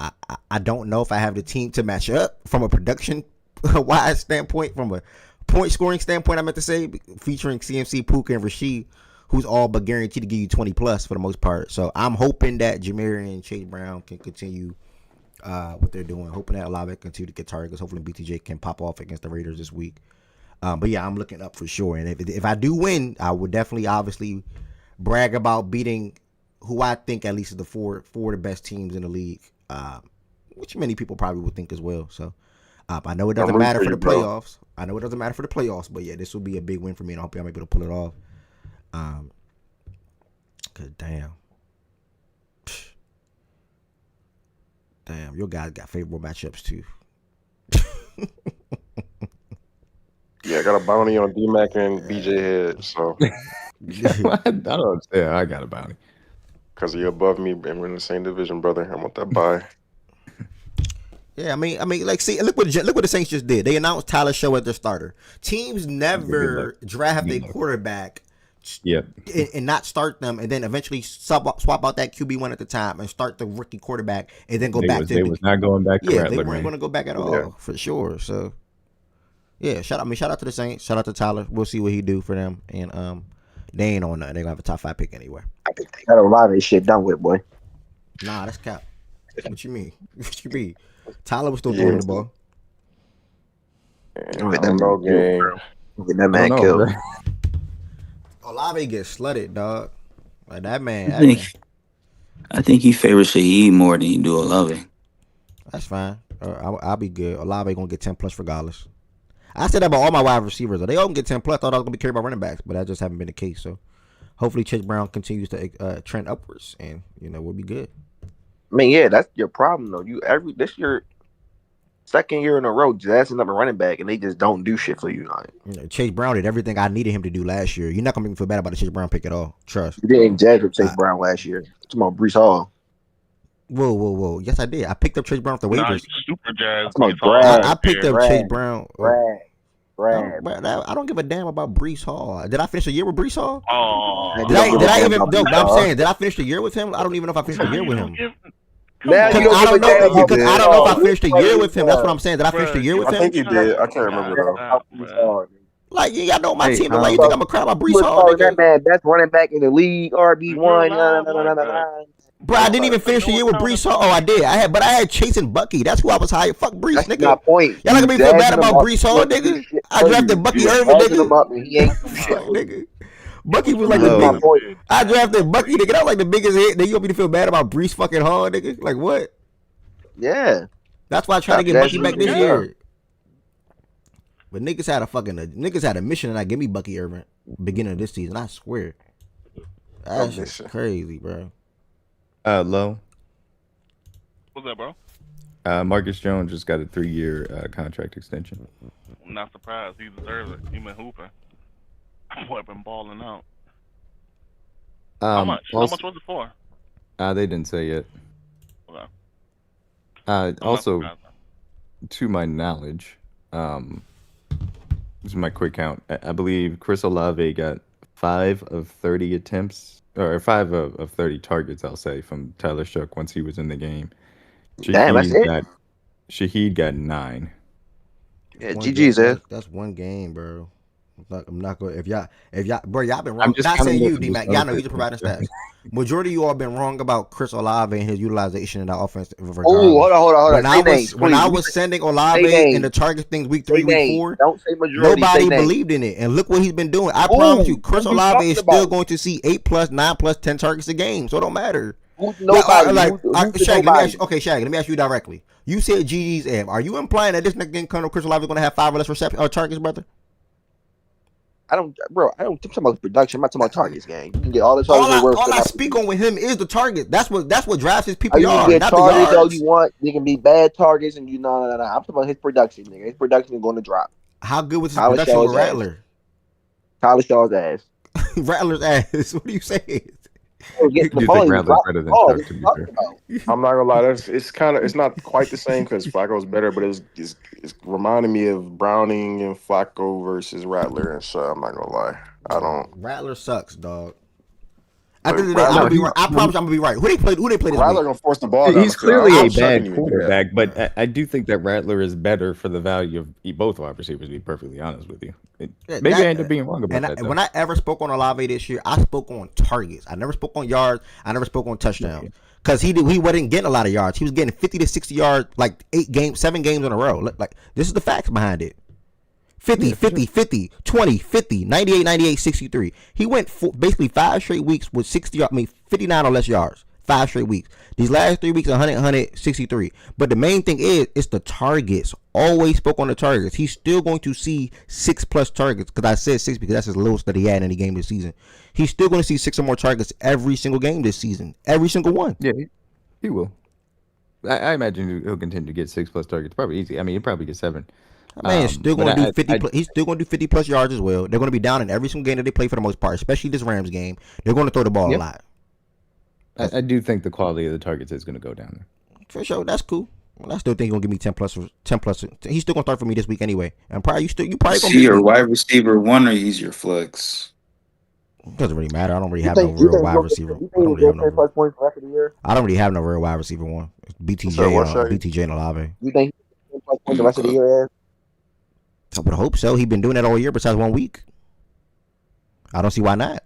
I don't know if I have the team to match up from a production wise standpoint, from a point scoring standpoint. I meant to say, featuring CMC, Puka, and Rashee, who's all but guaranteed to give you 20 plus for the most part. So I'm hoping that Jamarian and Chase Brown can continue what they're doing. Hoping that Olave continue to get targets. Hopefully BTJ can pop off against the Raiders this week. But yeah, I'm looking up for sure. And if I do win, I would definitely obviously brag about beating who I think at least is the four of the best teams in the league, which many people probably would think as well. So I know it I'm doesn't rooting matter for for you, the bro. playoffs. I know it doesn't matter for the playoffs, but yeah, this will be a big win for me, and I hope I'm able to pull it off. Cause damn, your guys got favorable matchups too. Yeah, I got a bounty on D-Mac and BJ Head, so I don't understand. I got a bounty. because you're above me and we're in the same division, brother. I want that bye. Yeah, I mean, like, see, look what the Saints just did. They announced Tyler Show as their starter. Teams Good luck. never draft a Good luck. quarterback Yep. and not start them, and then eventually swap out that QB1 at the time and start the rookie quarterback, and then go back to They was not going back to yeah, they Rattler, weren't man. going to go back at Yeah. all for sure. So yeah, shout out to the Saints, shout out to Tyler. We'll see what he do for them, and they ain't on nothing. They gonna have a top 5 pick anyway. I think they got a lot of this shit done with, boy. Nah, that's cap. What you mean? What you mean? Tyler was still Yeah. throwing the ball. I Don't get don't that know, man killed, gang. bro. Don't get that I man don't know, killed. bro. Olave gets slutted, dog. Like that man. I think he favors Shaheed more than he do Olave. That's fine. I'll be good. Olave gonna get 10 plus regardless. I said that about all my wide receivers. They all can get 10 plus. I thought I was gonna be carried by running backs, but that just haven't been the case. So hopefully Chase Brown continues to trend upwards, and we'll be good. I mean, yeah, that's your problem though. This year, second year in a row, jazzing up a running back, and they just don't do shit for you. Like, Chase Brown did everything I needed him to do last year. You're not gonna make me feel bad about the Chase Brown pick at all. Trust. you didn't jazz with Chase Brown last year. Talking about Brees Hall. Whoa. Yes, I did. I picked up Chase Brown off the Nah, waivers. super jazz. Come on, Brees Hall Brad. I picked up Brad. Chase Brown. Brad. I don't give a damn about Brees Hall. Did I finish the year with Brees Hall? Oh, Did I even? No, I'm Hall. saying, did I finish the year with him? I don't even know if I finished the year with him. Now you I don't know about because I don't know if I finished the year with him. That's what I'm saying. Did I finish the year with I think him? you did. I can't remember though. Like, y'all know my Hey, team. Like, you think I'm gonna cry about Brees Hall? That man, best running back in the league, RB1. Bro, I didn't even finish the year with Brees Hall. Oh, I did. But I had Chase and Bucky. That's who I was hired. Fuck Brees, That's nigga. my point. Y'all not gonna be feel bad about Brees Hall, nigga. I drafted Bucky Irvin, nigga. He ain't Nigga. Bucky was like Hello. the biggest. I drafted Bucky, nigga. That was like the biggest hit. Then you want me to feel bad about Brees fucking Hall, nigga? Like what? Yeah. That's why I tried to get Bucky back this Yeah. year. But niggas had a mission and I give me Bucky Irvin beginning of this season. I swear. That's just crazy, bro. Low. What's that, bro? Marcus Jones just got a 3-year contract extension. I'm not surprised. He deserves it. He been hooping. Boy, been balling out. How much? How much was it for? They didn't say yet. Okay. Also, to my knowledge, this is my quick count. I believe Chris Olave got 5 of 30 attempts, or 5 of 30 targets, I'll say, from Tyler Shook once he was in the game. Damn, that's it? Shaheed got 9. Yeah, GG's there. That's one game, bro. I'm not going. If y'all, bro, y'all been wrong. I'm just Not saying you, looking D-Mac. just Y'all know he's other providing things. stats. Majority of you all been wrong about Chris Olave and his utilization in that offense. Oh, hold on. When I was sending Olave in the target things week 3, week 4, don't say majority. nobody believed in it. And look what he's been doing. I promise you, Chris Olave is still going to see 8 plus, 9 plus, 10 targets a game. So it don't matter. Shaggy, let me ask you directly. You said GG's M. Are you implying that this next game, Chris Olave is going to have 5 or less targets, brother? I don't talk about production. I'm not talking about targets, gang. You can get all the targets. All I speak on with him is the target. That's what drives his PPR. You can get not targets the all yards. you want. They can be bad targets, and no. I'm talking about his production, nigga. His production is going to drop. How good was his production with Rattler? Tyler Shaw's ass. Rattler's ass. What are you saying? You think Rattler's better than Shook, to be fair? I'm not gonna lie. It's not quite the same because Flacco's better, but it's reminding me of Browning and Flacco versus Rattler, and so I'm not gonna lie. I don't. Rattler sucks, dog. At the end of the day, I'm gonna be right. I promise I'm gonna be right. Who they play this Rattler week? gonna force the ball down He's the field. clearly I'm a chucking bad you. quarterback, but I do think that Rattler is better for the value of both wide receivers, to be perfectly honest with you. Maybe I end up being wrong about that. When I ever spoke on Olave this year, I spoke on targets. I never spoke on yards. I never spoke on touchdowns. Because he wasn't getting a lot of yards. He was getting 50 to 60 yards like 7 games in a row. Like this is the facts behind it. 50, 50, 20, 50, 98, 98, 63. He went basically 5 straight weeks with 59 or less yards. 5 straight weeks. These last 3 weeks, 100, 163. But the main thing is, it's the targets. Always spoke on the targets. He's still going to see 6 plus targets. Because I said 6 because that's his lowest that he had in any game this season. He's still going to see 6 or more targets every single game this season. Every single one. Yeah, he will. I imagine he'll continue to get 6 plus targets. Probably easy. I mean, he'll probably get 7. Man, still going to do 50. He's still going to do 50 plus yards as well. They're going to be down in every single game that they play for the most part, especially this Rams game. They're going to throw the ball a lot. I do think the quality of the targets is going to go down there. For sure, that's cool. I still think he's gonna give me 10 plus. He's still gonna start for me this week anyway. And probably you probably gonna be your wide receiver 1 or he's your flex. It doesn't really matter. I don't really have no real wide receiver. I don't really have no real wide receiver 1. It's BTJ and Olave. You think he's 10 plus points the rest of the year? I would hope so. He's been doing that all year besides 1 week. I don't see why not.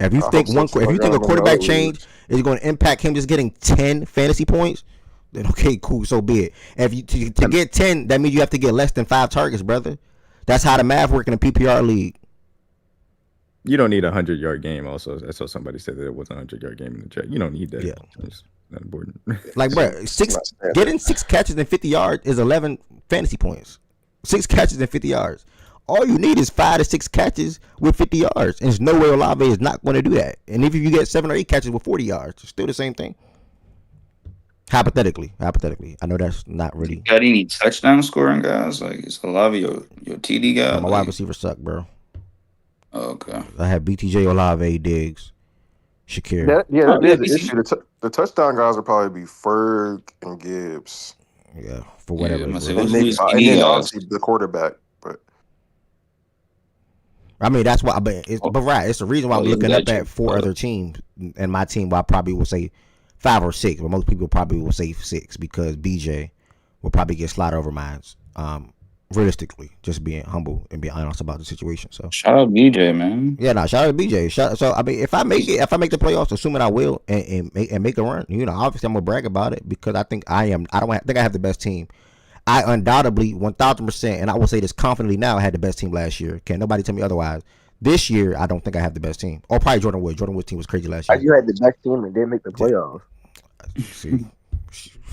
If you think a quarterback change is going to impact him just getting 10 fantasy points, then okay, cool, so be it. If you to get 10, that means you have to get less than 5 targets, brother. That's how the math works in a PPR league. You don't need a 100-yard game. Also, I saw somebody say that it was a 100-yard game in the chat. You don't need that. Yeah, it's not important. Like, bro, getting 6 catches and 50 yards is 11 fantasy points. 6 catches and 50 yards. All you need is 5 to 6 catches with 50 yards. And there's no way Olave is not going to do that. And if you get 7 or 8 catches with 40 yards, it's still the same thing. Hypothetically. I know that's not really. Got any touchdown scoring guys? Like, is Olave your TD guy? My wide receivers suck, bro. Okay. I have BTJ, Olave, Diggs, Shakir. That is the issue. The touchdown guys would probably be Ferg and Gibbs. Yeah, for whatever. Yeah, It's And worth. then obviously the quarterback. But I mean, that's why. But right, it's the reason why I'm looking up at 4 other teams, and my team. Well, I probably would say 5 or 6, but most people probably will say 6 because BJ will probably get slotted over mine. Realistically, just being humble and being honest about the situation. So shout out BJ, man. Yeah, shout out to BJ. So I mean, if I make the playoffs, assuming I will, and make a run, obviously I'm gonna brag about it because I think I am. I think I have the best team. I undoubtedly 1,000%, and I will say this confidently now. I had the best team last year. Can't nobody tell me otherwise. This year, I don't think I have the best team. Or probably Jordan Wood. Jordan Wood's team was crazy last year. You had the best team and didn't make the playoffs. See,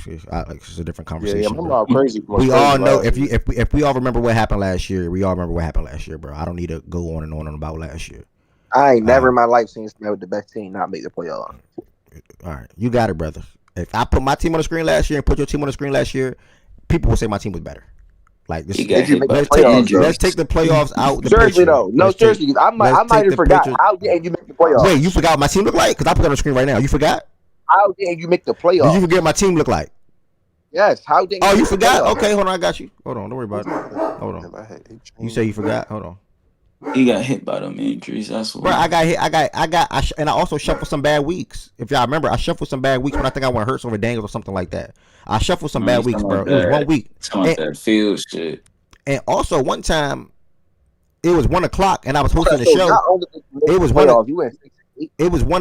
it's a different conversation. yeah, I'm all crazy. We all know if we all remember what happened last year. We all remember what happened last year, bro. I don't need to go on and on about last year. I ain't never in my life seen somebody with the best team not make the playoffs. All right, you got it, brother. If I put my team on the screen last year and put your team on the screen last year, people will say my team was better. Like this, let's take the playoffs out. Seriously though, seriously, because I might have forgot. How did you make the playoffs? Wait, you forgot what my team look like? Because I put it on the screen right now. You forgot? How did you make the playoffs? Did you forget what my team look like? Yes. How did? Oh, you forgot? Okay, hold on. I got you. Hold on. Don't worry about it. Hold on. You say you forgot? Hold on. He got hit by them injuries. That's what. Bro, I got hit. And I also shuffled some bad weeks. If y'all remember, I shuffled some bad weeks when I think I went hurt over Daniels or something like that. I shuffled some bad weeks, bro. It was 1 week. Talking about that field shit. And also one time, it was 1 o'clock, and I was hosting the show. It was 1.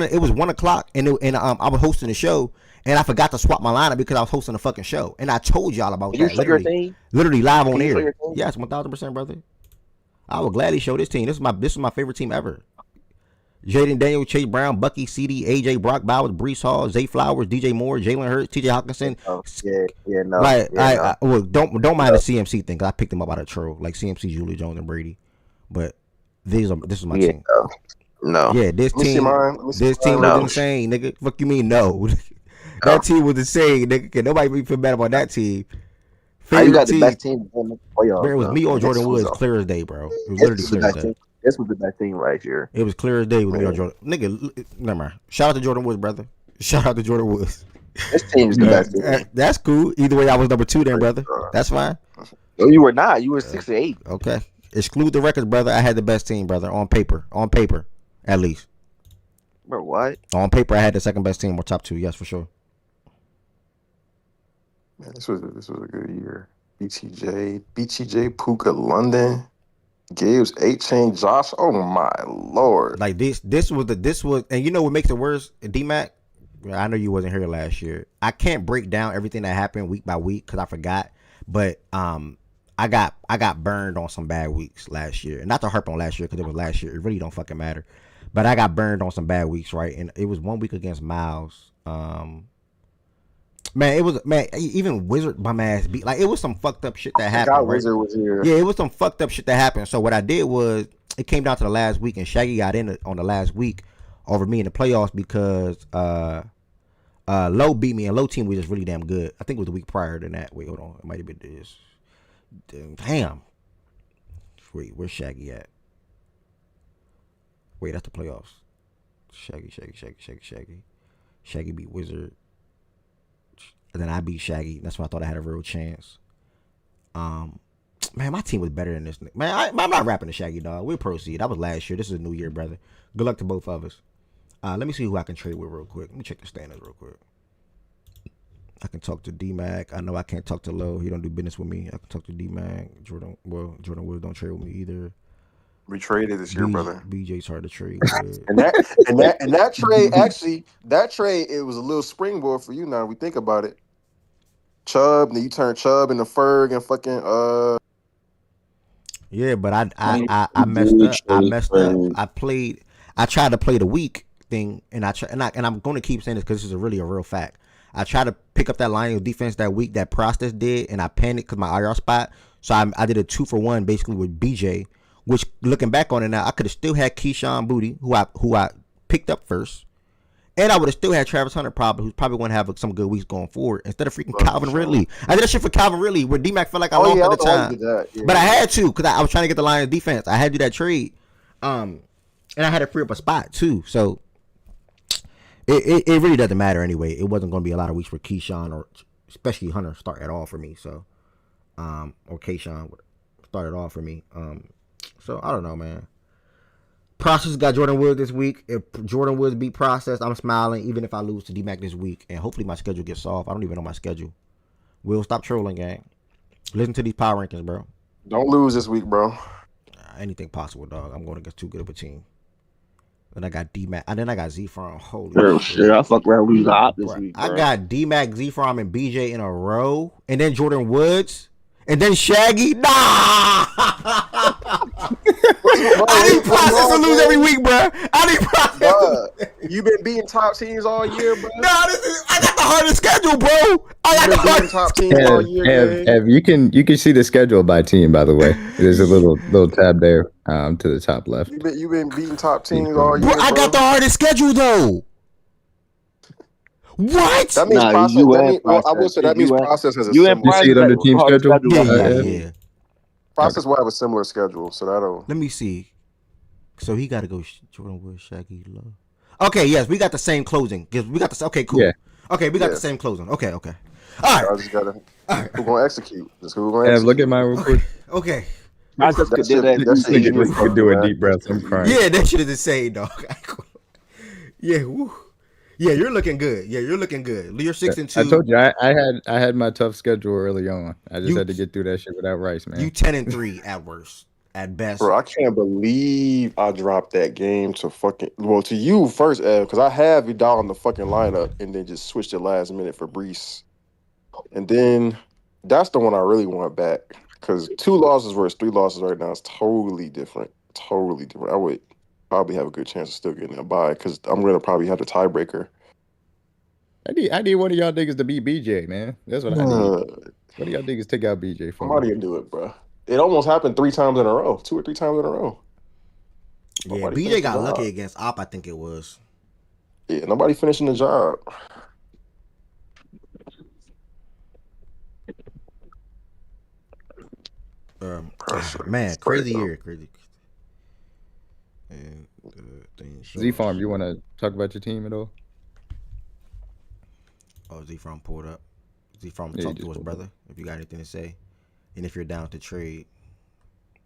It was 1 o'clock, and I was hosting the show, and I forgot to swap my lineup because I was hosting the fucking show, and I told y'all about that. Literally live on air. Yes, 1,000%, brother. I would gladly show this team. This is my favorite team ever. Jaden Daniel, Chase Brown, Bucky, CD, AJ, Brock Bowers, Brees Hall, Zay Flowers, DJ Moore, Jalen Hurts, TJ Hawkinson. Don't mind the CMC thing because I picked them up out of troll like CMC, Julie Jones, and Brady. But this is my team. No. Yeah, this team was insane, nigga. Fuck you mean no? That team was insane, nigga. Can nobody feel bad about that team? How you got the best team in the playoffs? Bro, it was me or Jordan Woods, clear as day, bro. It was literally clear as day. This was the best team last year. It was clear as day with me or Jordan. Nigga, never mind. Shout out to Jordan Woods, brother. Shout out to Jordan Woods. This team is the best team. That's cool. Either way, I was number 2 then, brother. That's fine. No, you were not. You were 6 or 8. Okay. Exclude the records, brother. I had the best team, brother. On paper, at least. Bro, what? On paper, I had the second best team or top 2. Yes, for sure. Man, this was a good year. BTJ, Puka, London, Gibbs, 8-chain, Josh. Oh my lord! Like this was, and you know what makes it worse, D-Mac? I know you wasn't here last year. I can't break down everything that happened week by week because I forgot. But I got burned on some bad weeks last year. And not to harp on last year because it was last year. It really don't fucking matter. But I got burned on some bad weeks, right? And it was 1 week against Miles. Even Wizard bum ass beat. Like, it was some fucked up shit that happened. Right? Wizard was here. Yeah, it was some fucked up shit that happened. So what I did was, it came down to the last week, and Shaggy got in on the last week over me in the playoffs because Low beat me, and Low team was just really damn good. I think it was the week prior than that. Wait, hold on. It might have been this. Damn. Wait, where's Shaggy at? Wait, that's the playoffs. Shaggy. Shaggy beat Wizard. And then I beat Shaggy. That's when I thought I had a real chance. Man, my team was better than this. Man, I'm not rapping to Shaggy, dog. We'll proceed. That was last year. This is a new year, brother. Good luck to both of us. Let me see who I can trade with real quick. Let me check the standings real quick. I can talk to D-Mac. I know I can't talk to Low. He don't do business with me. I can talk to D-Mac. Jordan Woods don't trade with me either. We traded this year, brother. BJ's hard to trade with. and that trade, actually, it was a little springboard for you now. We think about it. Chubb, then you turn Chubb into Ferg and fucking Yeah, but I messed up. I tried to play the weak thing, and I'm going to keep saying this because this is really a real fact. I tried to pick up that line of defense that week that Prostas did, and I panicked because my IR spot. So I did a 2-for-1 basically with BJ, which looking back on it now, I could have still had Keyshawn Booty, who I picked up first. And I would have still had Travis Hunter probably, who's probably going to have some good weeks going forward, instead of freaking Calvin Ridley. I did that shit for Calvin Ridley, where D-Mac felt like I lost at the time. Yeah. But I had to, because I was trying to get the Lions defense. I had to do that trade. And I had to free up a spot, too. So, it really doesn't matter anyway. It wasn't going to be a lot of weeks for Keyshawn, or especially Hunter, start at all for me. So, or Keyshawn would start at all for me. So, I don't know, man. Process got Jordan Woods this week. If Jordan Woods beat Process, I'm smiling, even if I lose to D-Mac this week. And hopefully my schedule gets soft. I don't even know my schedule. We'll stop trolling, gang. Listen to these power rankings, bro. Don't lose this week, bro. Anything possible, dog. I'm going against too good of a team. Then I got D-Mac. And then I got Z-From. Holy shit. I fuck around lose the op this week, bro. I got D-Mac, Z-From, and BJ in a row. And then Jordan Woods. And then Shaggy. Nah! I need Process to lose every week, bro. I need Process. You been beating top teams all year, bro. Nah, I got the hardest schedule, bro. I got the hardest top teams all year. Ev, you can see the schedule by team, by the way. There's a little tab there to the top left. You been beating top teams all year, bro. I got the hardest schedule though. What? That means Process. I will say that means Process has a similar. You see it on the team schedule? Yeah. Process will have a similar schedule, so that'll. Let me see. So he got to go Jordan Wood, Shaggy, Love. Okay, yes, we got the same closing. We got the okay, cool. Yeah. Okay, we got the same closing. Okay. All right. I just gotta. Who's gonna execute? Just who gonna execute? Look at mine real quick. Okay. Process could do that. Could do a deep breath. I'm crying. Yeah, that shit is insane, dog. Yeah. Woo. Yeah, you're looking good. You're 6-2. I told you I had my tough schedule early on. I just had to get through that shit without Rice, man. You 10-3 at worst, at best. Bro, I can't believe I dropped that game to you first, Ev, because I have Vidal in the fucking lineup and then just switched it last minute for Brees. And then that's the one I really want back, because 2 losses versus 3 losses right now is totally different. Totally different. I would probably have a good chance of still getting a bye, because I'm going to probably have the tiebreaker. I need one of y'all niggas to beat BJ, man. That's what I need. What do y'all niggas take out BJ for? Somebody can do it, bro. It almost happened 3 times in a row. 2 or 3 times in a row. Yeah, BJ got lucky against Op, I think it was. Yeah, nobody finishing the job. Man, crazy year. Z-Farm, you want to talk about your team at all? Oh, Z-Farm pulled up. Z-Farm, talk to us, brother, if you got anything to say. And if you're down to trade.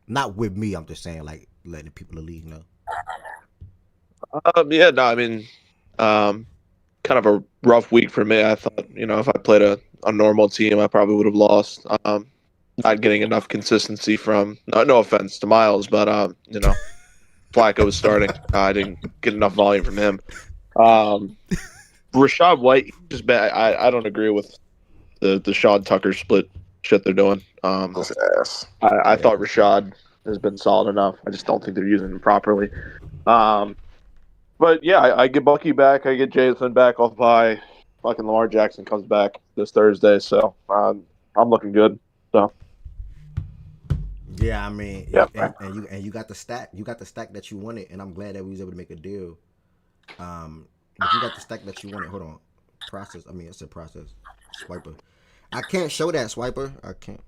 Not with me, I'm just saying, like, letting the people of the league know. Kind of a rough week for me. I thought, if I played a normal team, I probably would have lost. Not getting enough consistency from, no offense to Miles, but, Flacco was starting. I didn't get enough volume from him. Rashad White, just bad. I don't agree with the Sean Tucker split shit they're doing. That's ass. I thought Rashad has been solid enough. I just don't think they're using him properly. But yeah, I get Bucky back. I get Jason back off by fucking Lamar Jackson comes back this Thursday. So I'm looking good. So. Yeah, I mean, yeah, and you got the stack. You got the stack that you wanted, and I'm glad that we was able to make a deal. But you got the stack that you wanted. Hold on, process. I said process. Swiper. I can't show that swiper. I can't.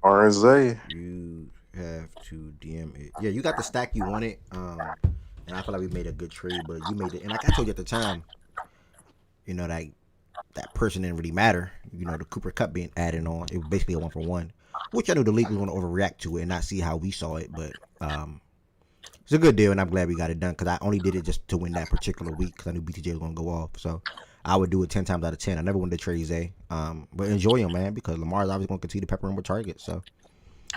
RZ. You have to DM it. Yeah, you got the stack you wanted. And I feel like we made a good trade, but you made it. And like I told you at the time, that person didn't really matter. The Cooper Cup being added on. It was basically a 1-for-1, which I knew the league was going to overreact to it and not see how we saw it. But it's a good deal, and I'm glad we got it done, because I only did it just to win that particular week, because I knew BTJ was going to go off. So I would do it 10 times out of 10. I never wanted to trade Zay. But enjoy him, man, because Lamar's obviously going to continue to pepper him with targets. So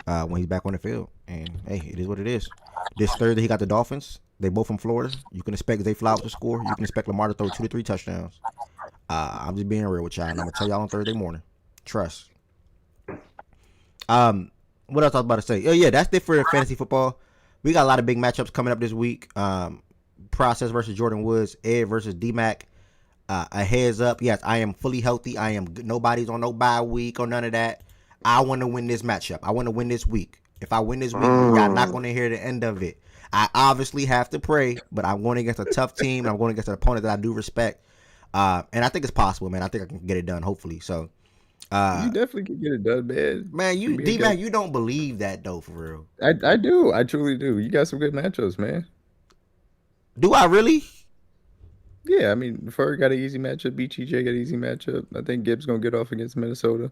when he's back on the field, and hey, it is what it is. This Thursday, he got the Dolphins. They both from Florida. You can expect Zay Flowers to score. You can expect Lamar to throw 2 to 3 touchdowns. I'm just being real with y'all, and I'm gonna tell y'all on Thursday morning. Trust. What else I was about to say? Oh yeah, that's it for fantasy football. We got a lot of big matchups coming up this week. Process versus Jordan Woods, Ed versus D-Mac. A heads up, yes, I am fully healthy. Nobody's on no bye week or none of that. I want to win this matchup. I want to win this week. If I win this week, y'all not going to hear the end of it. I obviously have to pray, but I'm going against a tough team. And I'm going against an opponent that I do respect. And I think it's possible, man. I think I can get it done, hopefully. So, You definitely can get it done, man. you D-Man, you don't believe that though, for real. I do. I truly do. You got some good matchups, man. Do I really? Yeah, I mean, Furr got an easy matchup. BTJ got an easy matchup. I think Gibbs gonna get off against Minnesota.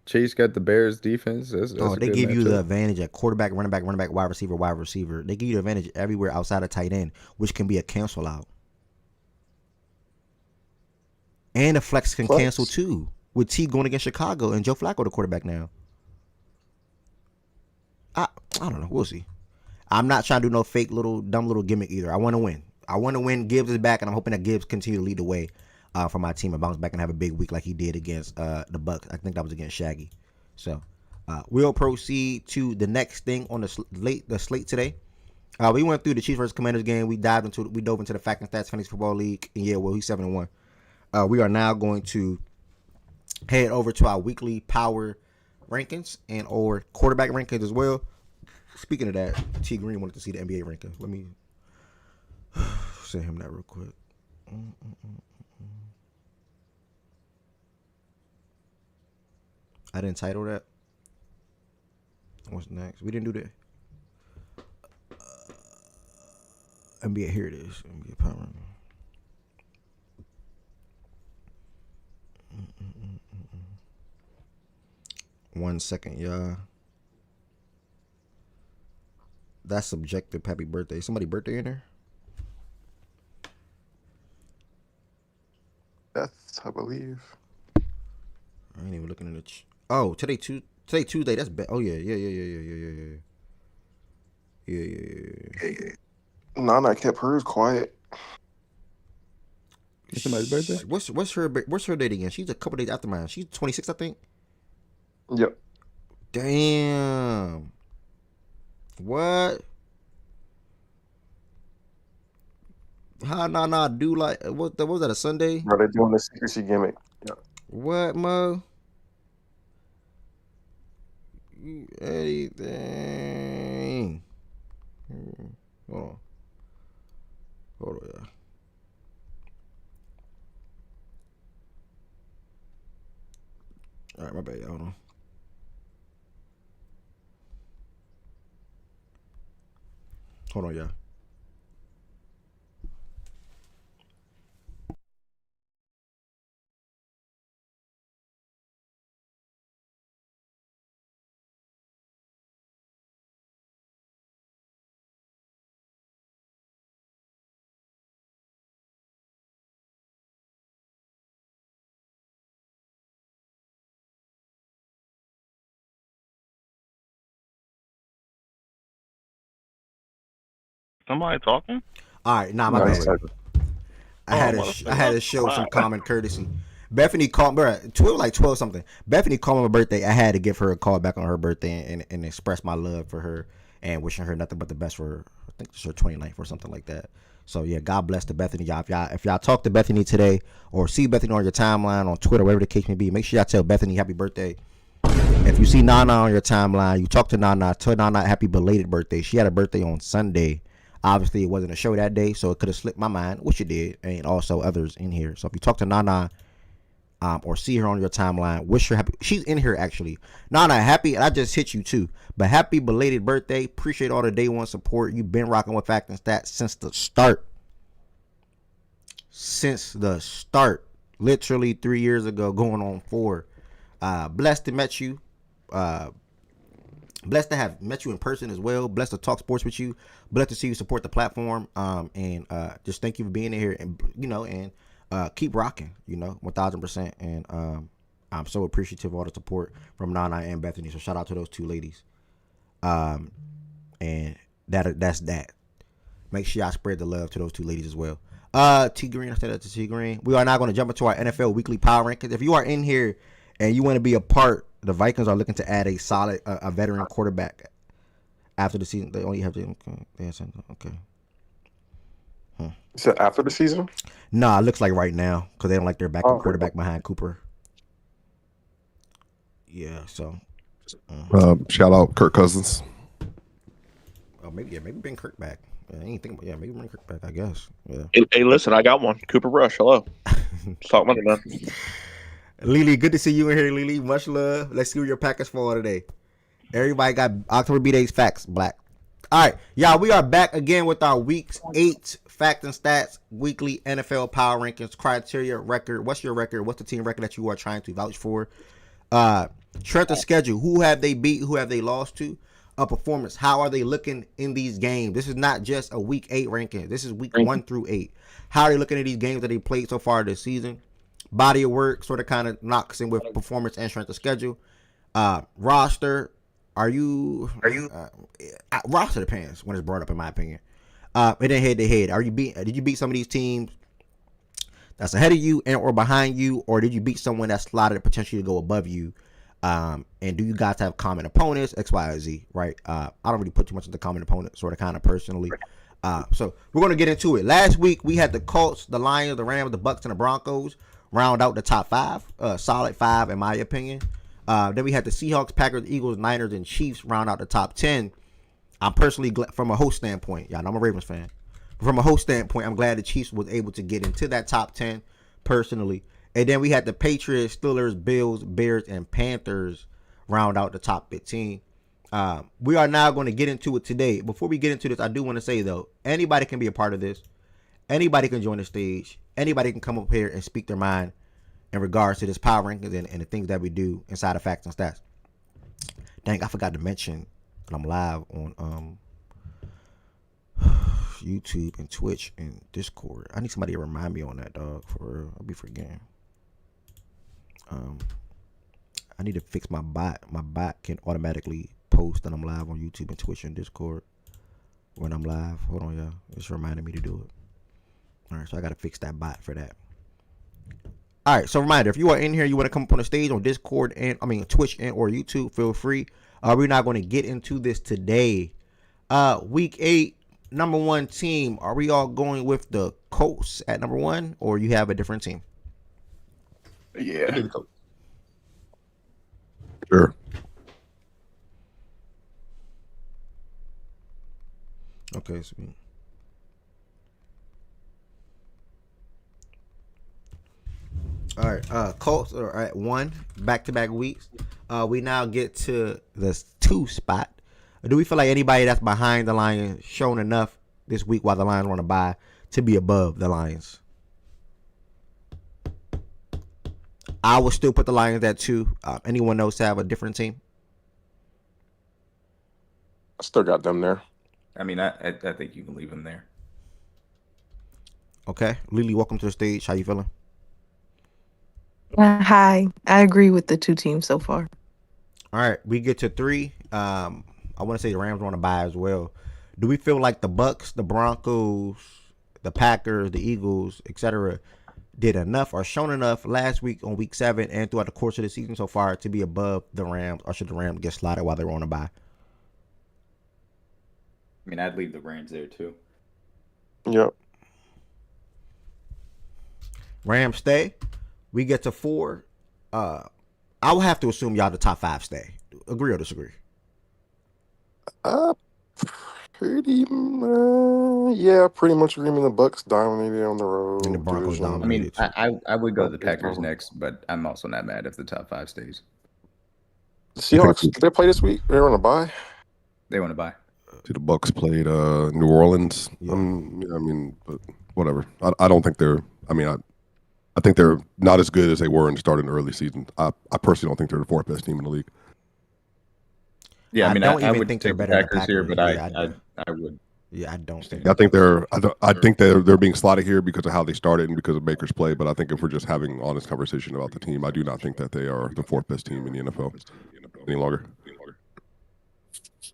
Chase got the Bears defense. That's Oh, a they good give you the matchup. advantage at quarterback, running back, wide receiver, wide receiver. They give you the advantage everywhere outside of tight end, which can be a cancel out. And the flex can cancel too, with T going against Chicago and Joe Flacco the quarterback now. I don't know. We'll see. I'm not trying to do no fake dumb little gimmick either. I want to win. I want to win. Gibbs is back, and I'm hoping that Gibbs continue to lead the way for my team and bounce back and have a big week like he did against the Bucks. I think that was against Shaggy. So we'll proceed to the next thing on the slate today. We went through the Chiefs versus Commanders game. We dove into the Fact and Stats Fantasy Football League. And yeah, well, he's 7-1. We are now going to head over to our weekly power rankings and or quarterback rankings as well. Speaking of that, T Green wanted to see the NBA rankings. Let me send him that real quick. I didn't title that. What's next? We didn't do that. NBA, here it is. NBA power ranking. 1 second, y'all. That's subjective. Happy birthday. Somebody birthday in there? That's, I believe. I ain't even looking at it. Oh, today Tuesday. That's bad. Oh yeah. Yeah. Nana kept hers quiet. It's somebody's birthday. What's her date again? She's a couple days after mine. She's 26, I think. Yep. Damn. What? How nah do like what was that, a Sunday? Bro, they're doing the secrecy gimmick. Yep. What, Mo? Anything. Hold on, yeah. All right, my bad. Hold on. Hold on, y'all. Somebody talking? All right, nah, my No, bad. it's like- I had to show some common courtesy. Bethany called, bro. 12 something. Bethany called me my birthday. I had to give her a call back on her birthday and express my love for her and wishing her nothing but the best for her. I think it's her 29th or something like that. So yeah, God bless to Bethany, y'all. If y'all talk to Bethany today or see Bethany on your timeline on Twitter, whatever the case may be, make sure y'all tell Bethany happy birthday. If you see Nana on your timeline, you talk to Nana, tell Nana happy belated birthday. She had a birthday on Sunday. Obviously, it wasn't a show that day, so it could have slipped my mind, which it did, and also others in here. So if you talk to Nana or see her on your timeline, wish her happy. She's in here, actually. Nana, happy, I just hit you, too. But happy belated birthday. Appreciate all the day one support. You've been rocking with Fact and Stats since the start. Literally 3 years ago, going on 4. Blessed to met you. Blessed to have met you in person as well. Blessed to talk sports with you. Blessed to see you support the platform. And just thank you for being here. And keep rocking. 1000%. And I'm so appreciative of all the support from Nana and Bethany. So shout out to those two ladies. And that's that. Make sure y'all spread the love to those two ladies as well. T Green, I said that to T Green. We are now going to jump into our NFL weekly power rankings. If you are in here and you want to be a part, the Vikings are looking to add a solid, a veteran quarterback after the season. They only have to. Okay. You said after the season? Nah, it looks like right now because they don't like their backup Oh, quarterback behind Cooper. Yeah, so Shout out Kirk Cousins. maybe bring Kirk back. Yeah, I ain't think about maybe bring Kirk back. I guess. Yeah. Hey, listen, I got one. Cooper Rush. Hello. Let's talk money, man. Lily, good to see you in here, Lily. Much love. Let's see what your package for today. Everybody got October B-Days facts, Black. All right, y'all, we are back again with our Week 8 Facts and Stats Weekly NFL Power Rankings criteria record. What's your record? What's the team record that you are trying to vouch for? Strength of schedule. Who have they beat? Who have they lost to? Performance. How are they looking in these games? This is not just a Week 8 ranking. This is Week 1 through 8. How are they looking at these games that they played so far this season? Body of work sort of kind of knocks in with performance and strength of schedule. Roster. Are you roster depends when it's brought up in my opinion. And then head to head. Did you beat some of these teams that's ahead of you and or behind you, or did you beat someone that's slotted potentially to go above you? And do you guys have common opponents? X, Y, or Z, right? I don't really put too much into common opponents, sort of kind of personally. So we're gonna get into it. Last week we had the Colts, the Lions, the Rams, the Bucks, and the Broncos round out the top 5. Solid 5 in my opinion. Then we had the Seahawks, Packers, Eagles, Niners, and Chiefs round out the top 10. I'm personally glad from a host standpoint. Yeah, I'm a Ravens fan. From a host standpoint, I'm glad the Chiefs was able to get into that top 10 personally. And then we had the Patriots, Steelers, Bills, Bears, and Panthers round out the top 15. We are now going to get into it today. Before we get into this, I do want to say, though, anybody can be a part of this. Anybody can join the stage. Anybody can come up here and speak their mind in regards to this power rankings and the things that we do inside of Facts and Stats. Dang, I forgot to mention that I'm live on YouTube and Twitch and Discord. I need somebody to remind me on that, dog. For real, I'll be forgetting. I need to fix my bot. My bot can automatically post that I'm live on YouTube and Twitch and Discord when I'm live. Hold on, y'all. It's reminding me to do it. All right, so I got to fix that bot for that. All right, so reminder, if you are in here, you want to come up on the stage on Discord Twitch and or YouTube, feel free. We're not going to get into this today. Week 8, number 1 team. Are we all going with the Colts at number 1, or you have a different team? Yeah. Sure. Okay, sweet. All right, Colts are at 1, back-to-back weeks. We now get to the 2 spot. Do we feel like anybody that's behind the Lions shown enough this week while the Lions want to bye to be above the Lions? I will still put the Lions at 2. Anyone else have a different team? I still got them there. I mean, I think you can leave him there. Okay, Lily, welcome to the stage. How you feeling? Hi, I agree with the 2 teams so far. All right, we get to 3. I want to say the Rams want to buy as well. Do we feel like the Bucks, the Broncos, the Packers, the Eagles, etc., did enough or shown enough last week on week 7 and throughout the course of the season so far to be above the Rams, or should the Rams get slotted while they're on a bye? I mean, I'd leave the Rams there too. Yep. Rams stay. We get to 4. I will have to assume y'all the top 5 stay. Agree or disagree? Pretty much agreement. The Bucks dominated on the road. And the Broncos division. I mean, dominated. I would go the Packers next, but I'm also not mad if the top 5 stays. The Seahawks, did they play this week? They're on a bye. They want to buy. See, the Bucks played New Orleans. Yeah. I mean, but whatever. I don't think they're. I mean, I think they're not as good as they were in the start of the early season. I personally don't think they're the 4th best team in the league. Yeah, I mean, I even would think take they're the better than the Packers here, Packers. but I would. Yeah, I don't think. I think they're being slotted here because of how they started and because of Baker's play. But I think if we're just having an honest conversation about the team, I do not think that they are the 4th best team in the NFL any longer.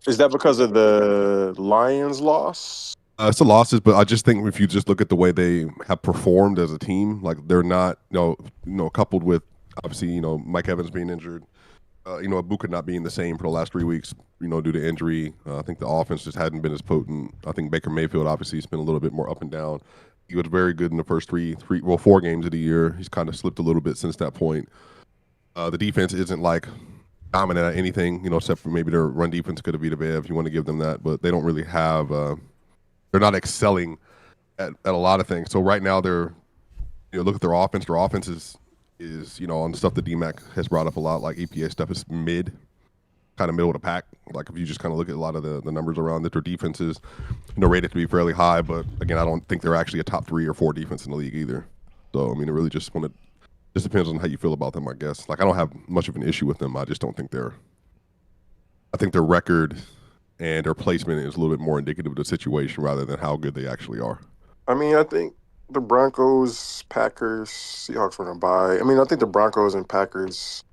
Is that because of the Lions loss? It's the losses, but I just think if you just look at the way they have performed as a team, like they're not, coupled with obviously, Mike Evans being injured, Ibuka not being the same for the last 3 weeks, due to injury. I think the offense just hadn't been as potent. I think Baker Mayfield obviously has been a little bit more up and down. He was very good in the first 4 games of the year. He's kind of slipped a little bit since that point. The defense isn't like dominant at anything, except for maybe their run defense could have beat a Bev if you want to give them that, but they don't really have. They're not excelling at a lot of things. So right now they're, look at their offense. Their offense is on the stuff that DMAC has brought up a lot, like EPA stuff is mid, kind of middle of the pack. Like if you just kind of look at a lot of the numbers around it, their defense is rated to be fairly high, but again, I don't think they're actually a top 3 or 4 defense in the league either. So it really just depends on how you feel about them, I guess. Like I don't have much of an issue with them. I just don't think I think their record and their placement is a little bit more indicative of the situation rather than how good they actually are. I think the Broncos, Packers, Seahawks were going to buy. I think the Broncos and Packers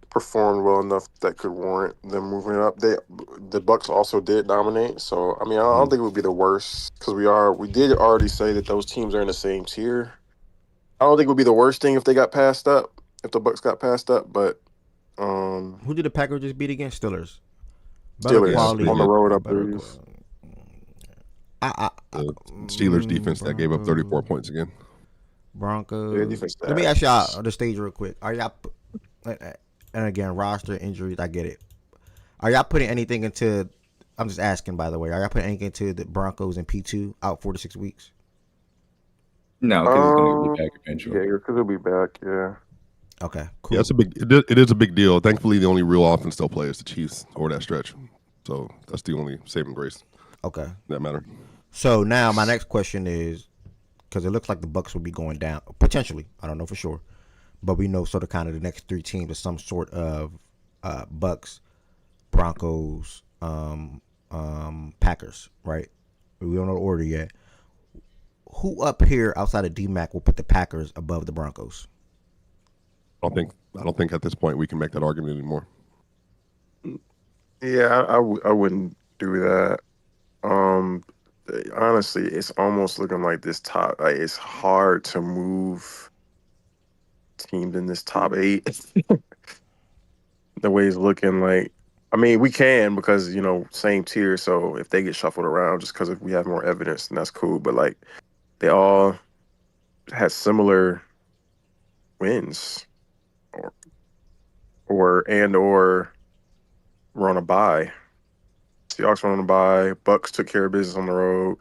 performed well enough that could warrant them moving up. The Bucks also did dominate, so I don't think it would be the worst because we did already say that those teams are in the same tier. I don't think it would be the worst thing if they got passed up, if the Bucks got passed up, but who did the Packers just beat against? Steelers. Steelers on the road up there. The Steelers defense that gave up 34 points again. Broncos. Let me ask y'all the stage real quick. Are y'all, and again, roster injuries, I get it. Are y'all putting anything into, I'm just asking, by the way, are y'all putting anything into the Broncos and P2 out 4 to 6 weeks? No, because he's going to be back eventually. Yeah, because he'll be back, yeah. Okay, cool. Yeah, it is a big deal. Thankfully, the only real offense they'll play is the Chiefs over that stretch. So that's the only saving grace. Okay. That matter. So now my next question is, because it looks like the Bucks will be going down potentially. I don't know for sure, but we know sort of kind of the next 3 teams are some sort of Bucks, Broncos, Packers, right? We don't know the order yet. Who up here outside of DMAC will put the Packers above the Broncos? I don't think at this point we can make that argument anymore. Yeah, I wouldn't do that. Honestly, it's almost looking like this top. Like it's hard to move teams in this top 8. The way it's looking, like we can because same tier. So if they get shuffled around, just because if we have more evidence, then that's cool. But like they all had similar wins, or we're on a bye. Seahawks were on a bye. Bucks took care of business on the road.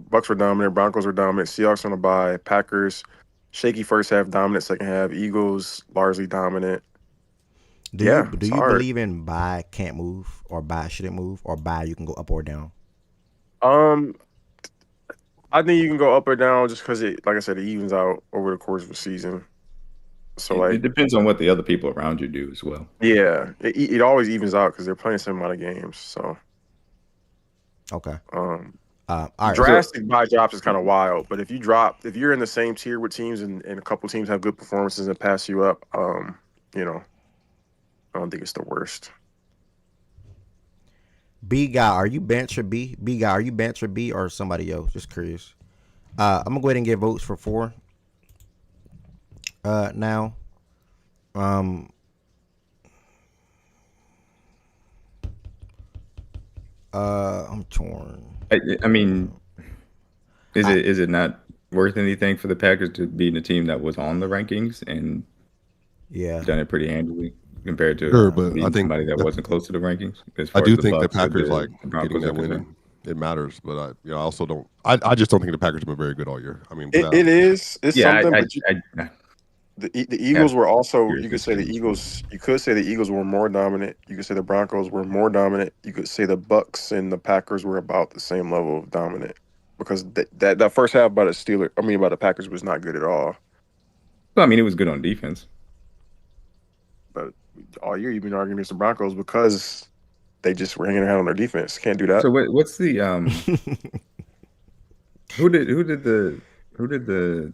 Bucks were dominant. Broncos were dominant. Seahawks on a bye. Packers, shaky first half, dominant second half. Eagles, largely dominant. Do you believe in bye can't move or bye shouldn't move or bye you can go up or down? I think you can go up or down just because it, like I said, it evens out over the course of the season. So it depends on what the other people around you do as well. Yeah, it always evens out because they're playing the same amount of games. So okay. All right. Drastic buy drops is kind of wild, but if you're in the same tier with teams and a couple teams have good performances and pass you up, I don't think it's the worst. B guy, are you bench or B? B guy, are you bench or B or somebody else? Just curious. I'm gonna go ahead and get votes for 4. Now. I'm torn. Is it not worth anything for the Packers to be in a team that was on the rankings and done it pretty handily compared to but I think somebody that wasn't close to the rankings? I do think the Packers getting that win. It matters, but I also don't. I just don't think the Packers have been very good all year. It is. It's something. The Eagles were also. You could say the Eagles. You could say the Eagles were more dominant. You could say the Broncos were more dominant. You could say the Bucks and the Packers were about the same level of dominant because that first half by the Packers was not good at all. Well, it was good on defense. But all year you've been arguing against the Broncos because they just were hanging around on their defense. Can't do that. So what's the who did the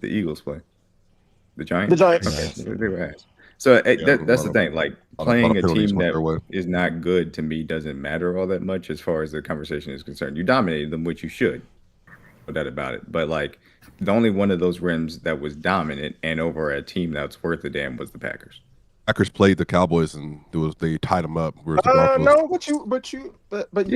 Eagles play? The Giants. The Giants. Okay, they were ass. So that's the thing. Like playing a team that is not good to me doesn't matter all that much as far as the conversation is concerned. You dominated them, which you should. No doubt about it. But like the only one of those rims that was dominant and over a team that's worth a damn was the Packers. Packers played the Cowboys and they tied them up. No, but you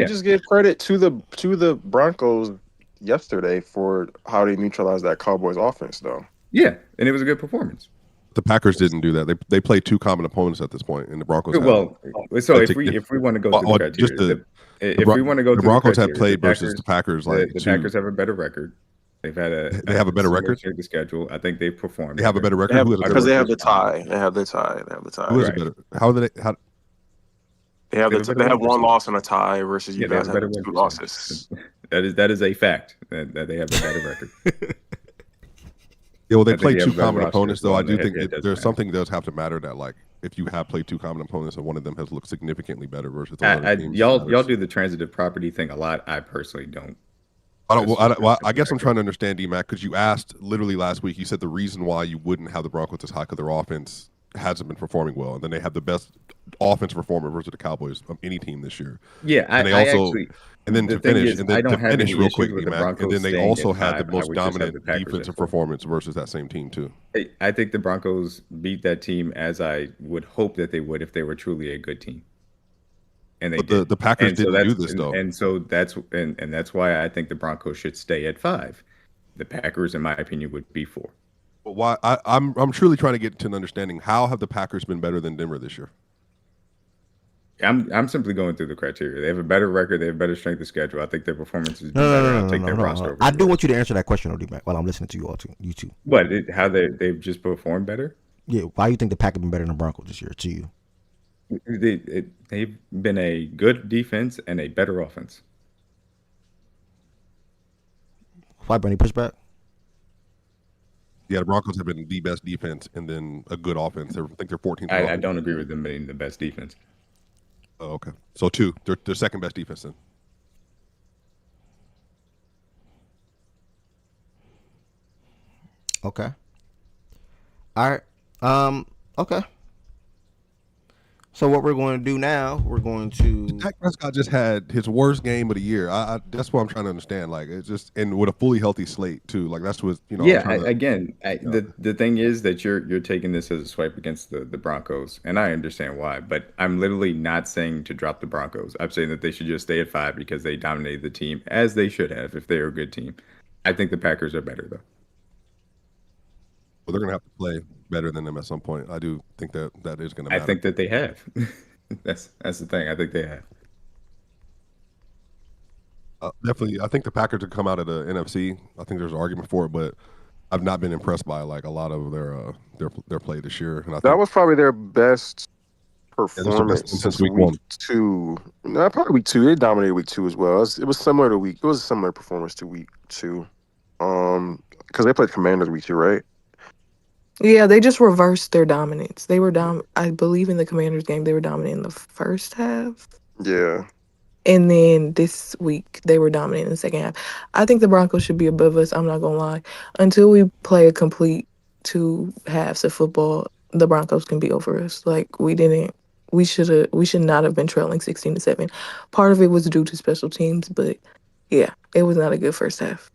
just gave credit to the Broncos yesterday for how they neutralized that Cowboys offense, though. Yeah, and it was a good performance. The Packers didn't do that. They played two common opponents at this point, and the Broncos had. Well, so had if we want to go through the just criteria, the, if we want to go the through the Broncos had criteria, played versus the Packers like the two. Packers have a better record. They've had They have a better record. The schedule. I think they've performed. They have a better record. Because they have the tie. They have the tie. They have the tie. Who has a better? How do they? How They have they have one loss and a tie versus you guys have better 2 losses. That is a fact that they have a better record. Yeah, well, they played two common opponents, though. I do think there's something that does have to matter that, like, if you have played two common opponents and one of them has looked significantly better versus the other teams. Y'all do the transitive property thing a lot. I personally don't. I guess I'm trying to understand, D-Mac, because you asked literally last week, you said the reason why you wouldn't have the Broncos as high because their offense hasn't been performing well, and then they have the best offensive performer versus the Cowboys of any team this year. Yeah, and they also. And then to finish, real quick, the D-Mac, and then they also had the most dominant defensive performance versus that same team too. I think the Broncos beat that team as I would hope that they would if they were truly a good team. And they did. The Packers didn't do this though, and so that's why I think the Broncos should stay at 5. The Packers, in my opinion, would be 4. But why? I'm truly trying to get to an understanding. How have the Packers been better than Denver this year? I'm simply going through the criteria. They have a better record. They have better strength of schedule. I think their performance is better. I'll take their roster over. I do want you to answer that question, D-Mac, while I'm listening to you all too. You two. What? How they've just performed better? Yeah. Why do you think the Packers been better than the Broncos this year to you? They've been a good defense and a better offense. Why, Bernie? Pushback? Yeah, the Broncos have been the best defense and then a good offense. I think they're 14th. I don't agree with them being the best defense. Oh, okay. So 2. They're second best defense then. Okay. All right. Okay. So what we're going to do now, we're going to. Dak Prescott just had his worst game of the year. That's what I'm trying to understand. Like, it's just, and with a fully healthy slate too. Like, that's what Yeah. The thing is that you're taking this as a swipe against the Broncos, and I understand why. But I'm literally not saying to drop the Broncos. I'm saying that they should just stay at 5 because they dominated the team as they should have if they're a good team. I think the Packers are better though. Well, they're gonna have to play better than them at some point. I do think that is gonna matter. I think that they have. That's the thing. I think they have. Definitely, I think the Packers have come out of the NFC. I think there's an argument for it, but I've not been impressed by like a lot of their play this year. And I think that was probably their best performance since week 1. 2. No, probably week 2. They dominated week 2 as well. It was similar to week. It was a similar performance to week 2. Because they played Commanders week 2, right? Yeah, they just reversed their dominance. They were I believe in the Commanders game, they were dominant in the first half. Yeah. And then this week, they were dominant in the second half. I think the Broncos should be above us. I'm not going to lie. Until we play a complete 2 halves of football, the Broncos can be over us. Like, we should not have been trailing 16-7. Part of it was due to special teams, but yeah, it was not a good first half.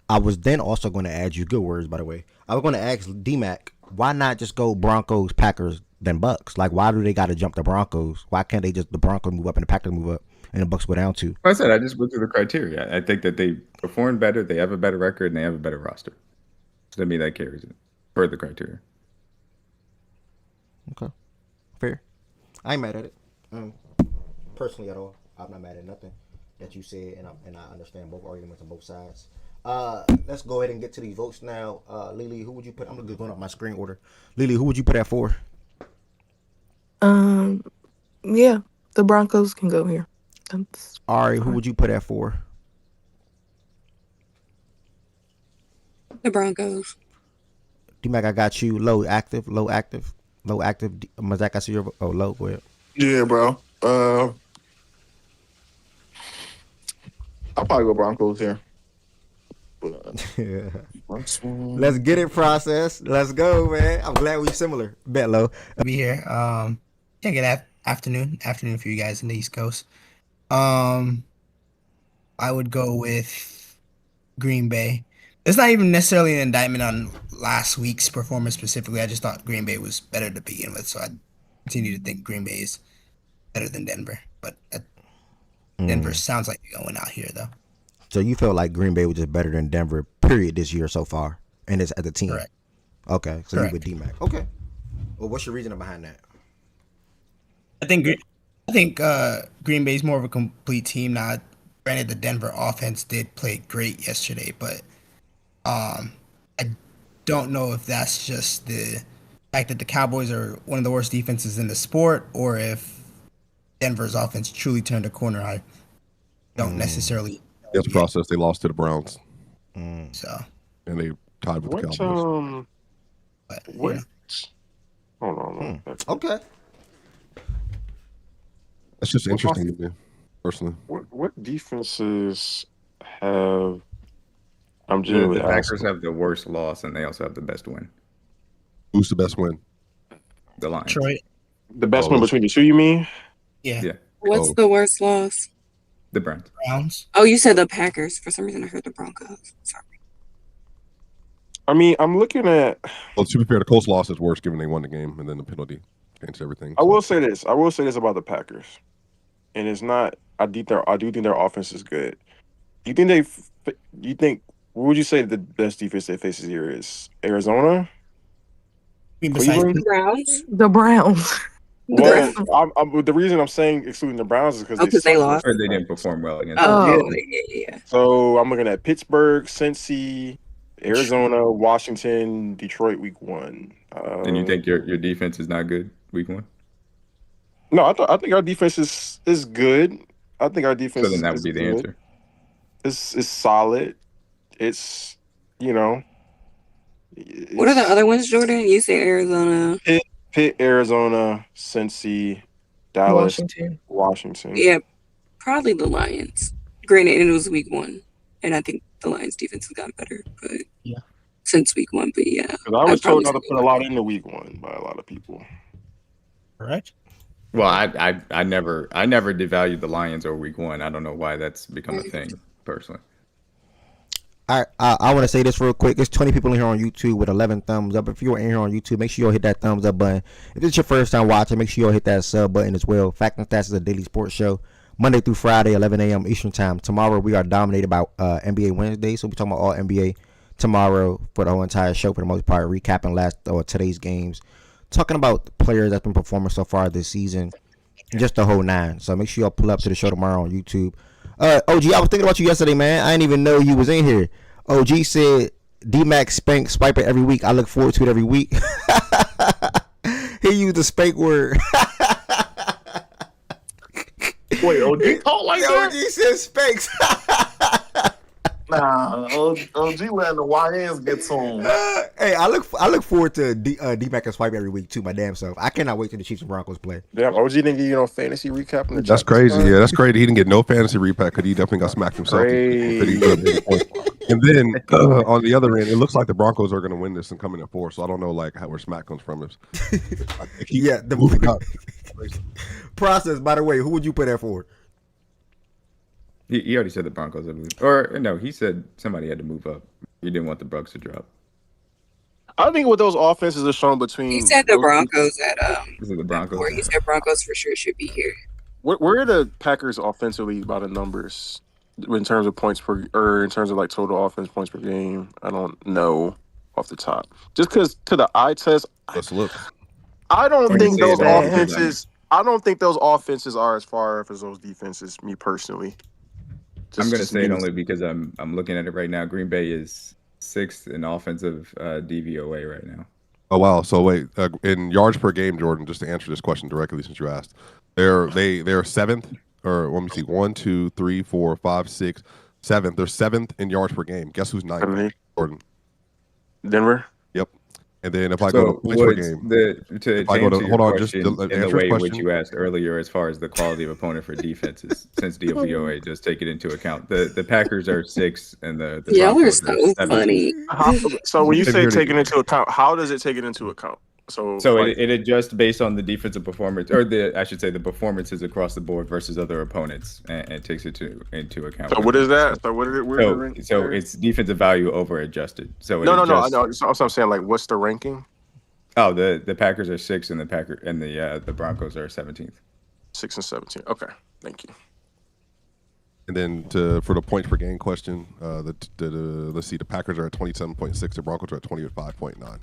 I was then also going to add you good words, by the way. I was going to ask D-Mac, why not just go Broncos, Packers, then Bucks? Like, why do they got to jump the Broncos? Why can't they just the Broncos move up and the Packers move up and the Bucks go down too? I said I just went through the criteria. I think that they performed better, they have a better record, and they have a better roster. So to me, that carries it per the criteria. Okay, fair. I ain't mad at it. Personally, at all, I'm not mad at nothing that you said, and I understand both arguments on both sides. Let's go ahead and get to these votes now. Lily, who would you put? I'm just going up my screen order. Lily, who would you put at 4? Yeah, the Broncos can go here. That's Ari, who would you put at 4? The Broncos. D-Mac, I got you. Low active. Mazak, I see your vote. Oh, low. Go ahead. Yeah, bro. I'll probably go Broncos here. Let's get it processed. Let's go, man. I'm glad we similar. Bet low. I'll be here. Good afternoon for you guys in the East Coast. I would go with Green Bay. It's not even necessarily an indictment on last week's performance specifically. I just thought Green Bay was better to begin with, so I continue to think Green Bay is better than Denver. But Denver sounds like going out here, though. So you felt like Green Bay was just better than Denver, period, this year so far, and it's as a team. Correct. Okay, so Correct. you with D-Mac. Okay. Well, what's your reasoning behind that? I think Green Bay's more of a complete team. Now, granted, the Denver offense did play great yesterday, but I don't know if that's just the fact that the Cowboys are one of the worst defenses in the sport, or if Denver's offense truly turned a corner. I don't necessarily know That's the yet. process. They lost to the Browns, So, and they tied with the What Cowboys. but you what? know, Hold on. Okay. That's just What interesting to me, personally. what defenses have? I'm genuinely The Packers asking. have the worst loss, and they also have the best win. Who's the best win? The Lions. Detroit. The best Oh, one that's- between the two, you mean? Yeah. Yeah, What's Oh. the worst loss? the Browns. Browns. Oh, you said the Packers. For some reason, I heard the Broncos. Sorry. I mean, I'm looking at. Well, to be fair, the Colts loss is worse given they won the game, and then the penalty changed everything. I so. will say this. I will say this about the Packers, and it's not. I do think their offense is good. You think they? You think? What would you say the best defense they face this year is? Arizona, I mean, besides Cleveland. The Browns. The Browns. The Well, Browns. the reason I'm saying excluding the Browns is because Oh, because they lost. Or they didn't perform well against. Oh, them. yeah. So I'm looking at Pittsburgh, Cincy, Arizona, Washington, Detroit, Week 1. And you think your defense is not good week 1? No, I think our defense is good. I think our defense So then that would is be the good. answer. It's solid. It's What are the other ones, Jordan? You say Arizona. Pitt, Arizona, Cincy, Dallas, Washington. Yeah, probably the Lions. Granted, it was week 1, and I think the Lions defense has gotten better, but since week 1. But yeah, Because I was told not to put a lot into week 1 by a lot of people. Correct. Well, I never devalued the Lions over week 1. I don't know why that's become a thing personally. I want to say this real quick. There's 20 people in here on YouTube with 11 thumbs up. If you're in here on YouTube, make sure you'll hit that thumbs up button. If it's your first time watching, make sure you'll hit that sub button as well. Fact and Stats is a daily sports show, Monday through Friday, 11 a.m. Eastern time. Tomorrow we are dominated by NBA Wednesday, so we're talking about all NBA tomorrow for the whole entire show for the most part, recapping today's games, talking about the players that's been performing so far this season, just the whole 9. So make sure y'all pull up to the show tomorrow on YouTube. OG, I was thinking about you yesterday, man. I didn't even know you was in here. OG said D-Mac spank Swiper every week. I look forward to it every week. He used the spank word. Wait, OG talk like that? OG said spanks. Nah, OG letting the YNs get to him. Hey, I look forward to D-Mac and Swipe every week too, my damn self. I cannot wait till the Chiefs and Broncos play. Damn, OG didn't give you no fantasy recap in the That's chat crazy. this time? Yeah, that's crazy. He didn't get no fantasy repack because he definitely got smacked himself. Crazy. And then on the other end, it looks like the Broncos are going to win this and come in at 4. So I don't know where smack comes from. Yeah, the moving up. Process. By the way, who would you put there for? He already said the Broncos, I believe. Or no, he said somebody had to move up. He didn't want the Bucks to drop. I think what those offenses are shown between. He said the Broncos at Is it the Broncos? He said Broncos for sure should be here. Where are the Packers offensively by the numbers in terms of points per, or in terms of like total offense points per game? I don't know off the top. Just because to the eye test, let's look. I don't think those bad. offenses. I don't think those offenses are as far as those defenses. Me personally. I'm going to say it only because I'm looking at it right now. Green Bay is 6th in offensive DVOA right now. Oh wow! So wait, in yards per game, Jordan. Just to answer this question directly, since you asked, they're 7th, or let me see, 1, 2, 3, 4, 5, 6, 7th. They're 7th in yards per game. Guess who's 9th? Jordan. Denver. Yep. And then if I go to points per game, If I go to hold on, just in the way in which you asked earlier, as far as the quality of opponent for defenses, since DVOA does take it into account. The Packers are 6th, and the Y'all are Broncos so 7th. funny. So when you say taking into account, how does it take it into account? So like, it adjusts based on the defensive performance, or the performances across the board versus other opponents, and takes it into account. So what is that? So what is it? So it's defensive value over adjusted. So No. I know. So I'm saying, like, what's the ranking? Oh, the Packers are 6th, and the Broncos are 17th. 6 and 17. Okay, thank you. And then for the points per game question, let's see, the Packers are at 27.6, the Broncos are at 25.9.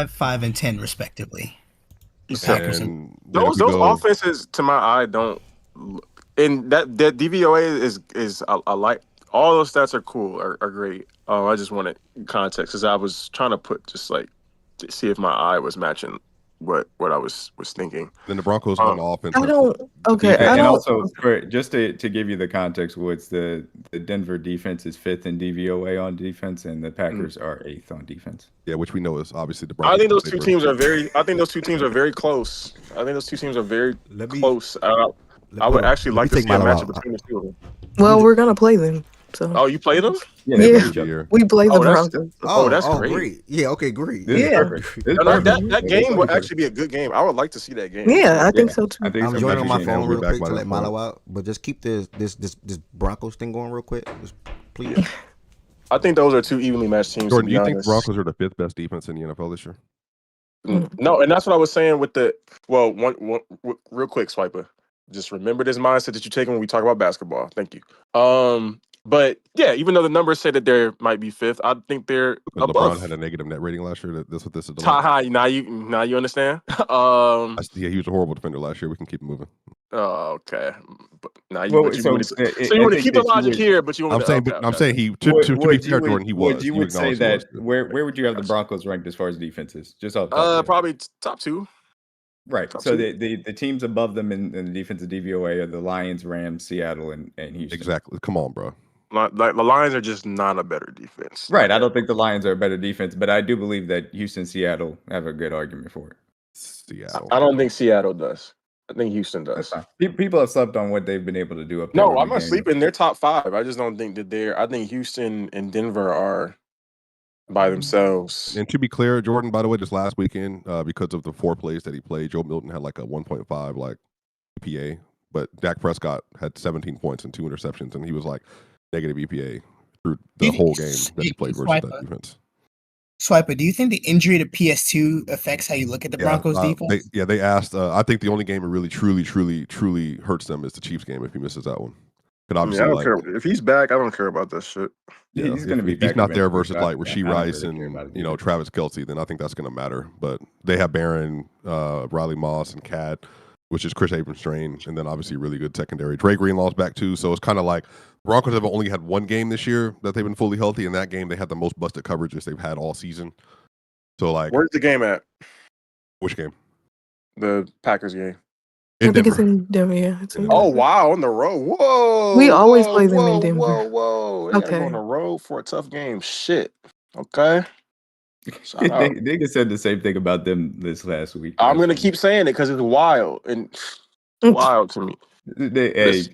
5, and 10 respectively. The So, Packers And those offenses, to my eye, don't. And that DVOA is I like all those stats are cool, are great. I just wanted context because I was trying to put just like to see if my eye was matching what I was thinking. Then the Broncos on the offense. I don't. Okay, defense. I And don't. also, just to give you the context, Woods, the Denver defense is 5th in DVOA on defense, and the Packers are 8th on defense. Yeah, which we know is obviously the Broncos. I think those two teams are very. I think those two teams are very close. I think those two teams are very close. I would actually like to see a matchup between the two of them. Well, we're gonna play them. So. Oh, you play them? Yeah, we play the Broncos. That's great. Great. Yeah, okay, great. This is Yeah. perfect. That game would actually be a good game. I would like to see that game. Yeah, I think so too. I'm joining on my phone real quick to let Milo out, but just keep this Broncos thing going real quick, just please. I think those are two evenly matched teams. Jordan, to do be you think honest. the Broncos are the 5th best defense in the NFL this year? No, and that's what I was saying with the one real quick, Swiper. Just remember this mindset that you take when we talk about basketball. Thank you. But yeah, even though the numbers say that they might be 5th, I think they're above. LeBron had a negative net rating last year. That's what this is. Now you understand. Yeah, he was a horrible defender last year. We can keep moving. Oh, okay. But now you Well, want so, to keep the logic here, but you want to. I'm saying he. To be fair, Jordan, he was. You would say that. Where would you have the Broncos ranked as far as defenses? Just off. Probably top 2. Right. So the teams above them in the defensive DVOA are the Lions, Rams, Seattle, and Houston. Exactly. Come on, bro. Like the Lions are just not a better defense. Right. I don't think the Lions are a better defense, but I do believe that Houston, Seattle have a good argument for it. Seattle. I don't think Seattle does. I think Houston does. People have slept on what they've been able to do up there. No, I'm not sleeping. They're top 5. I just don't think that I think Houston and Denver are by themselves. And to be clear, Jordan, by the way, this last weekend, because of the 4 plays that he played, Joe Milton had like a 1.5 like EPA, but Dak Prescott had 17 points and 2 interceptions, and he was like negative EPA through the whole game that he played versus that defense. Swiper, do you think the injury to PS2 affects how you look at the Broncos defense? They asked. I think the only game it really, truly hurts them is the Chiefs game if he misses that one. But obviously, I don't care. If he's back, I don't care about that shit. Yeah, he's going to be. If he's not there versus like Rashee Rice and Travis Kelce, then I think that's going to matter. But they have Barron, Riley Moss, and Cad, which is Chris Abrams' strain, and then obviously really good secondary. Dre Greenlaw's back too, so it's kind of like Broncos have only had one game this year that they've been fully healthy. In that game, they had the most busted coverages they've had all season. So like, where's the game at? Which game? The Packers game. I think it's in Denver. Yeah, it's in Denver. Oh wow, on the road. Whoa. We always play them in Denver. Whoa. They gotta go on the road for a tough game. Shit. Okay. Nigga said the same thing about them this last week. I'm gonna keep saying it because it's wild and wild to me. It's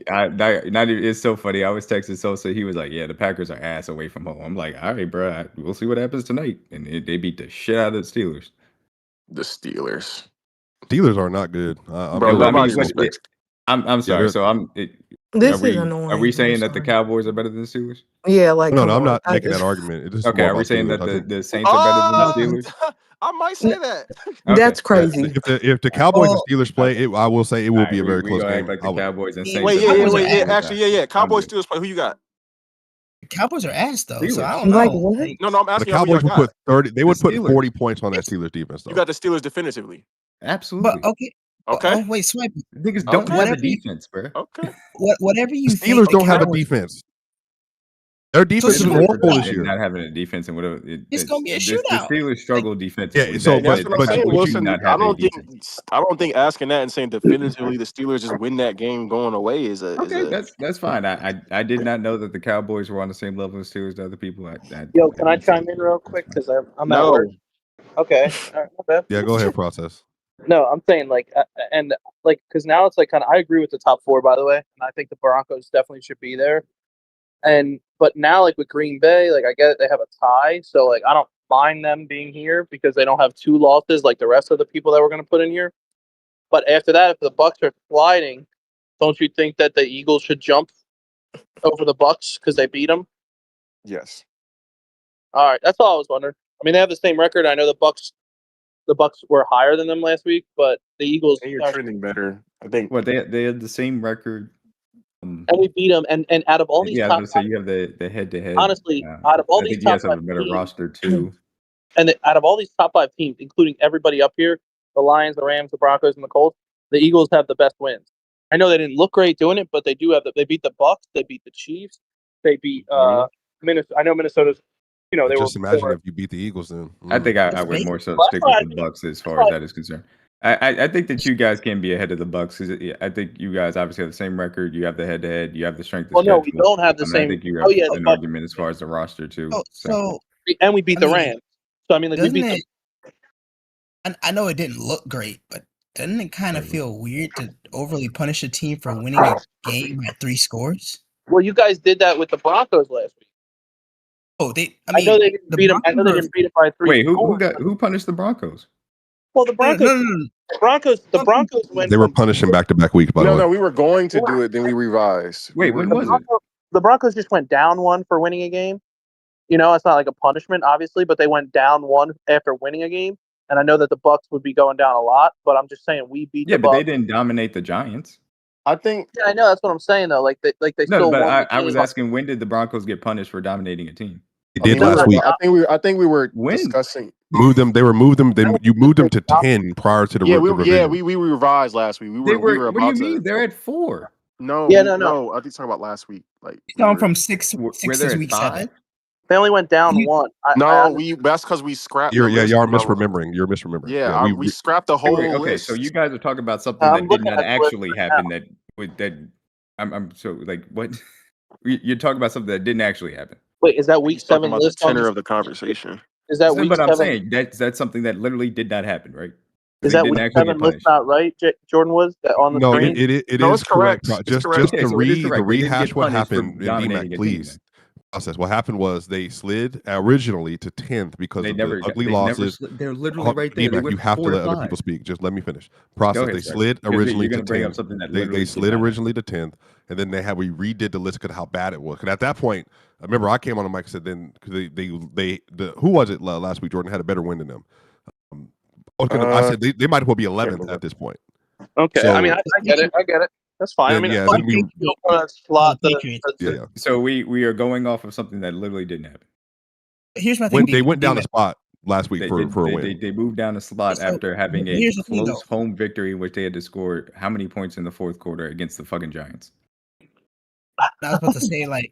so funny. I was texting Sosa. He was like, "Yeah, the Packers are ass away from home." I'm like, "All right, bro. We'll see what happens tonight." And they beat the shit out of the Steelers. The Steelers are not good. I'm sorry. Yeah, so This is annoying. Are we saying that the Cowboys are better than the Steelers? Yeah, like no, I'm not making that argument. Okay, are we saying that the Saints are better than the Steelers? I might say that. That's crazy. If the Cowboys and Steelers play, I will say it will be a very close game. Like the Cowboys and Saints. Wait. Actually, Cowboys Steelers play. Who you got? The Cowboys are ass though, Steelers. so I don't know. Like what? No, I'm asking. The Cowboys would put 30. They would put 40 points on that Steelers defense. Though you got the Steelers definitively. Absolutely. But okay. Okay. Wait, Swipe. Niggas don't have a defense, bro. Okay. Whatever you the Steelers don't have a defense. Their defense is horrible this year. Not having a defense and whatever. It's gonna be a shootout. The Steelers struggle defensively. Yeah, so that's what I'm saying, Wilson. I don't think asking that and saying definitively the Steelers just win that game going away is a okay. That's fine. I did not know that the Cowboys were on the same level as Steelers to other people. Yo, can I chime in real quick because I'm at work? Okay. All right, my bad. Yeah, go ahead. Process. No, I'm saying because now it's like kind of I agree with the top 4 by the way, and I think the Broncos definitely should be there. But now like with Green Bay, like I get it, they have a tie, so like I don't mind them being here because they don't have 2 losses like the rest of the people that we're going to put in here. But after that, if the Bucks are sliding, don't you think that the Eagles should jump over the Bucks because they beat them? Yes. All right, that's all I was wondering. I mean, they have the same record. I know the Bucks were higher than them last week, but the Eagles are trending better. I think. Well, they had the same record and we beat them. And out of all these Yeah, I top was gonna say five, you have the head-to-head. honestly, out of all I these think you top guys have five a better teams, roster too. and out of all these top five teams, including everybody up here, the Lions, the Rams, the Broncos, and the Colts, the Eagles have the best wins. I know they didn't look great doing it, but they do have they beat the Bucs, they beat the Chiefs, they beat Minnesota. I know Minnesota's, they Just were imagine if you beat the Eagles, then I think I would more so stick with the Bucks as far as that is concerned. I think that you guys can be ahead of the Bucks. I think you guys obviously have the same record. You have the head-to-head. You have the strength of Well, schedule. no, we don't have the I same. think you have the an Bucs. argument as far as the roster too. And we beat the Rams. So I mean, like we beat them. I know it didn't look great, but doesn't it kind of feel weird to overly punish a team for winning a game by 3 scores? Well, you guys did that with the Broncos last week. Oh, I know they didn't beat them. I know they didn't beat it by 3. Wait, who punished the Broncos? Well, the Broncos. The Broncos went. They were punishing back-to-back weeks. By the way, No, we were going to do it, then we revised. Wait, when was it? The Broncos just went down 1 for winning a game. It's not like a punishment, obviously, but they went down 1 after winning a game. And I know that the Bucs would be going down a lot, but I'm just saying we beat the Bucs. Yeah, but they didn't dominate the Giants. I think. Yeah, I know that's what I'm saying though. Like they No, still but won. I was asking, when did the Broncos get punished for dominating a team? They did last week. I think we were discussing. You moved them to 10 prior to the revision. We revised last week. We were what do you mean? They're at 4. No. Yeah, no. I think talking about last week. Like down from 6 were this they at week 5? 7. They only went down 1. That's because we scrapped. You are misremembering. You're misremembering. Yeah, we scrapped the whole okay, list. so you guys are talking about something that did not actually happen. I'm so like what? You're talking about something that didn't actually happen. Wait, is that week 7 about list the tenor of the conversation? Is that week 7? But I'm saying that's something that literally did not happen, right? Is that week 7 list not right, Jordan Woods? On the screen? It is correct. Just to rehash what happened, DMAC, please. Process. What happened was they slid originally to 10th because of the ugly losses. They're literally right there. DMAC, you have to let other people speak. Just let me finish. Process. They slid originally to 10th. They slid originally to 10th, and then we redid the list because of how bad it was. Because at that point, I remember I came on the mic and said then who was it last week? Jordan had a better win than them. I said they might as well be 11th at this point. Okay, so, I mean I get it. That's fine. Then, I mean, So we are going off of something that literally didn't happen. Here's my thing. They went down a spot last week for a win. They moved down a slot after having a close home victory in which they had to score how many points in the fourth quarter against the fucking Giants? I was about to say, like,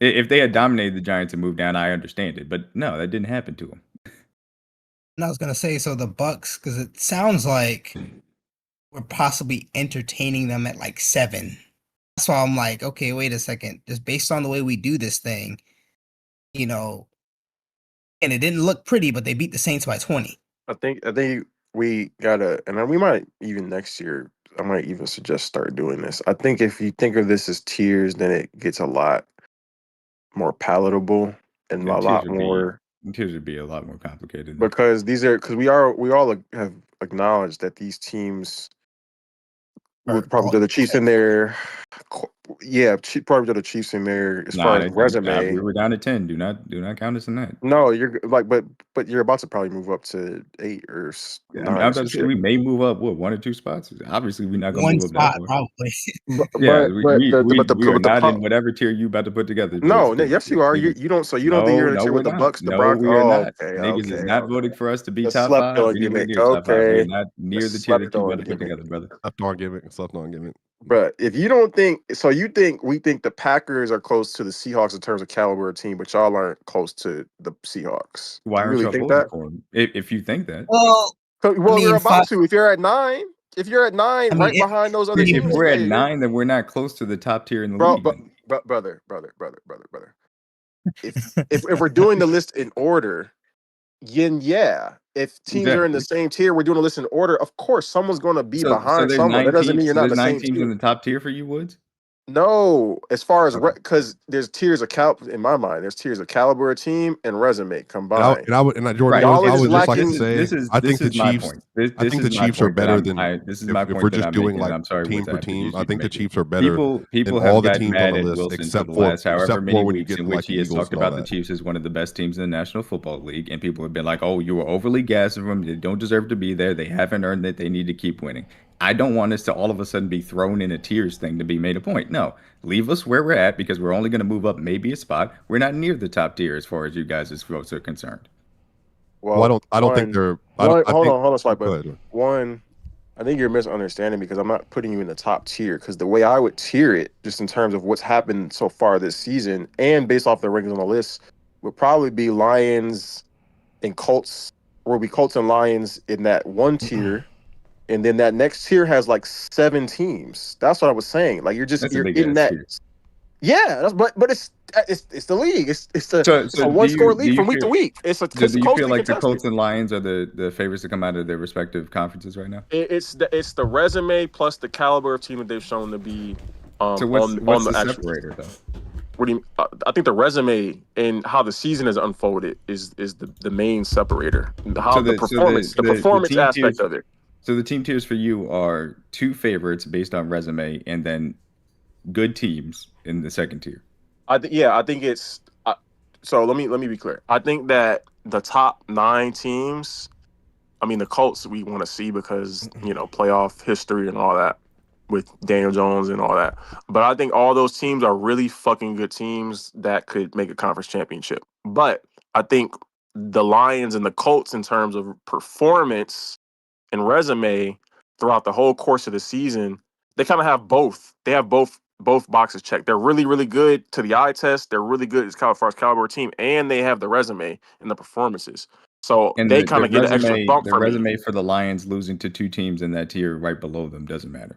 if they had dominated the Giants and moved down, I understand it, but no, that didn't happen to them. And I was gonna say, so the Bucks, because it sounds like we're possibly entertaining them at like 7. That's why I'm like, okay, wait a second. Just based on the way we do this thing, and it didn't look pretty, but they beat the Saints by 20. I think we gotta, and we might even next year. I might even suggest start doing this. I think if you think of this as tiers, then it gets a lot more palatable and a lot more. Tiers would be a lot more complicated because we all have acknowledged that these teams would probably do the Chiefs in there. Yeah, probably do the Chiefs in there as far as resume. We were down to 10. Do not count us in that. No, you're like, but you're about to probably move up to 8 or 9. I was about to say we may move up 1 or 2 spots. Obviously, we're not going to move up that far. Probably. We are not in whatever tier you about to put together. No, yes, you are. You don't. So you don't think you're in a tier with the Bucks, the Broncos? We are not. Niggas is not voting for us to be top 5. We're not near the tier that you about to put together, brother. Slept on gimmick. But if you don't think so, we think the Packers are close to the Seahawks in terms of caliber of team, but y'all aren't close to the Seahawks. Why aren't you think that? If you think that, you're about to. If you're at 9, right behind those other teams. If we're at 9, then we're not close to the top tier in the league. Brother. If we're doing the list in order, then yeah. If teams are in the same tier, we're doing a list in order. Of course, someone's going to be behind someone. That doesn't mean you're not the same teams tier. In the top tier for you, Woods? No, as far as because there's tiers of in my mind. There's tiers of caliber of team and resume combined. Jordan, I would just like to say, I think the Chiefs. I think the Chiefs are better than. This is my point. If we're just doing like team for team, I think the Chiefs are better than all the teams on the list, except for when you get in like which he has talked about the Chiefs as one of the best teams in the National Football League, and people have been like, "Oh, you were overly gassing them. They don't deserve to be there. They haven't earned it. They need to keep winning." I don't want us to all of a sudden be thrown in a tiers thing to be made a point. No, leave us where we're at because we're only going to move up maybe a spot. We're not near the top tier as far as you guys' votes are concerned. Well, I don't think they're. Hold I think, on, Spike. go But ahead. one, I think you're misunderstanding because I'm not putting you in the top tier. Because the way I would tier it, just in terms of what's happened so far this season, and based off the rankings on the list, would probably be Lions and Colts, or be Colts and Lions in that one tier, and then that next tier has like 7 teams. That's what I was saying. Like That's a you're big in ass that. tier. Yeah, but it's the league. It's a So one score do league you from week to feel week. It's do you feel closely like the contested. Colts and Lions are the favorites to come out of their respective conferences right now? It's the resume plus the caliber of team that they've shown to be So on what's the the actual. separator though? What do you? I think the resume and how the season has unfolded is the main separator. How So the the performance team aspect tiers. of it. So the team tiers for you are 2 favorites based on resume, and then good teams in the second tier. I think it's. So let me be clear. I think that the top 9 teams. I mean, the Colts we want to see because playoff history and all that with Daniel Jones and all that. But I think all those teams are really fucking good teams that could make a conference championship. But I think the Lions and the Colts, in terms of performance and resume throughout the whole course of the season, they kind of have both. They have both boxes checked. They're really, really good to the eye test. They're really good as far as caliber team, and they have the resume and the performances. So And they kind of get an extra bump the for me. resume for the Lions losing to 2 teams in that tier right below them doesn't matter.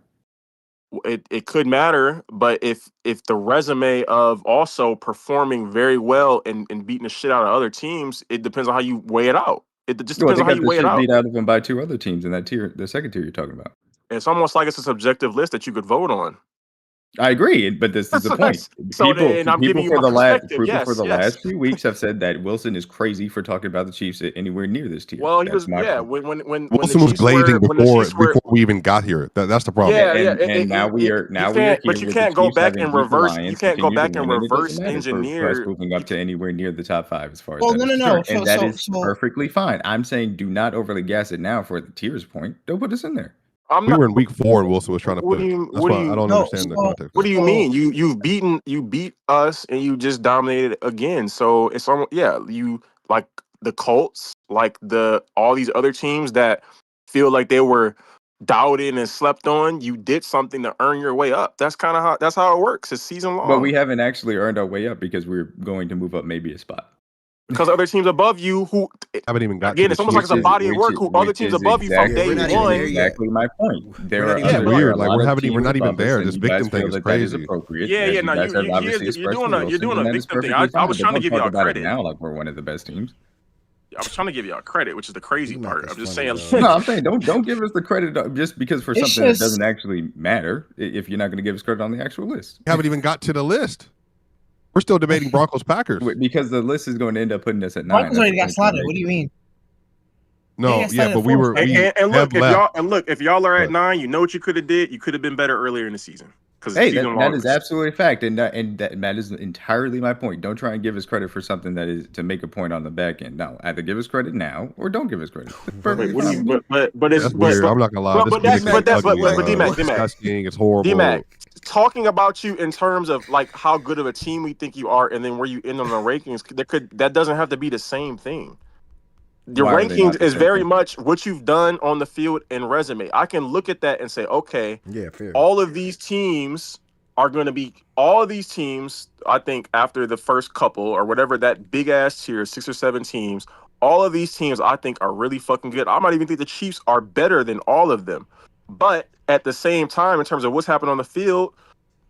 It could matter, but if the resume of also performing very well and beating the shit out of other teams, it depends on how you weigh it out. It just Well, depends they on how got you the weigh it shit out. beat out of them by 2 other teams in that tier, the second tier you're talking about. It's almost like it's a subjective list that you could vote on. I agree, but this is the point. So then I'm giving you my perspective. Yes. last few weeks have said that Wilson is crazy for talking about the Chiefs anywhere near this tier. Well, he That's was point. when Wilson was glazing before we even got here. That's the problem. And now we are here but you with the can't go Chiefs back having and beat the reverse. You Lions, can't go continue to back and win, and it doesn't reverse matter for us engineer. moving up to anywhere near the top 5 as far as Well, that is no. concerned. And that is perfectly fine. I'm saying do not overly gas it now for the tiers point. Don't put us in there. We were in week 4 and Wilson was trying to What put. do you? That's What do why you? I don't understand the context. What do you mean? You beat us and you just dominated again. So it's almost you like the Colts, like all these other teams that feel like they were doubted and slept on. You did something to earn your way up. That's how it works. It's season long. But we haven't actually earned our way up because we're going to move up maybe a spot. Because other teams above you who haven't even got again, it's almost like it's a body of work. Who other teams above you from day one? Exactly my point. It's weird. Like we're not even there. This victim thing is crazy. Yeah. No, you're doing a victim thing. I was trying to give y'all credit. Now, like we're one of the best teams. I was trying to give y'all credit, which is the crazy part. I'm just saying. No, I'm saying don't give us the credit just because for something that doesn't actually matter. If you're not going to give us credit on the actual list, we haven't even got to the list. We're still debating Broncos Packers because the list is going to end up putting us at 9. Broncos already got slotted. What do you mean? No, but we were. If y'all are at 9, you know what you could have did. You could have been better earlier in the season. That is absolutely a fact, and that is entirely my point. Don't try and give us credit for something that is to make a point on the back end. No, either give us credit now or don't give us credit. But it's weird. I'm not gonna lie. But D-Mac, disgusting. It's horrible. D-Mac, talking about you in terms of like how good of a team we think you are, and then where you end on the rankings, that doesn't have to be the same thing. Your rankings is very much what you've done on the field and resume. I can look at that and say, okay, fair. All of these teams, I think after the first couple or whatever that big ass tier, 6 or 7 teams, all of these teams I think are really fucking good. I might even think the Chiefs are better than all of them. But at the same time, in terms of what's happened on the field,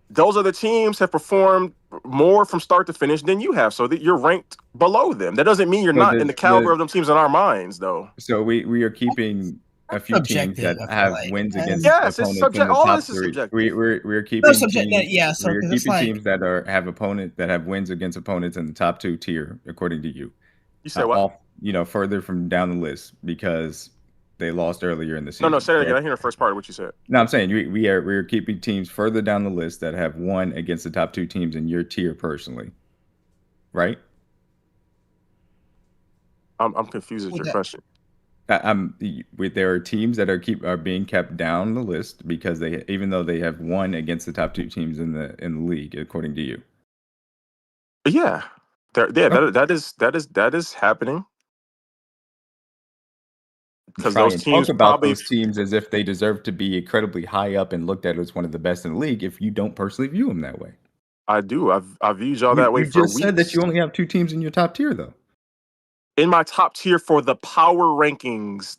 those other teams have performed more from start to finish than you have, so that you're ranked below them. That doesn't mean you're not in the caliber of them teams in our minds, though. So we are keeping a few teams that have wins against opponents in the top 3. We're keeping teams that have opponent that have wins against opponents in the top 2 tier, according to you. You said what? Further from down the list because they lost earlier in the season. No, say that again. I hear the first part of what you said. No, I'm saying we're keeping teams further down the list that have won against the top 2 teams in your tier personally, right? I'm confused with your question. There are teams that are being kept down the list because even though they have won against the top two teams in the league, according to you. Yeah, that is happening because Try those and talk teams about probably. those teams as if they deserve to be incredibly high up and looked at as one of the best in the league if you don't personally view them that way. I do. I've viewed y'all You that way for just said that weeks. you only have two teams in your top tier, though. In my top tier for the power rankings,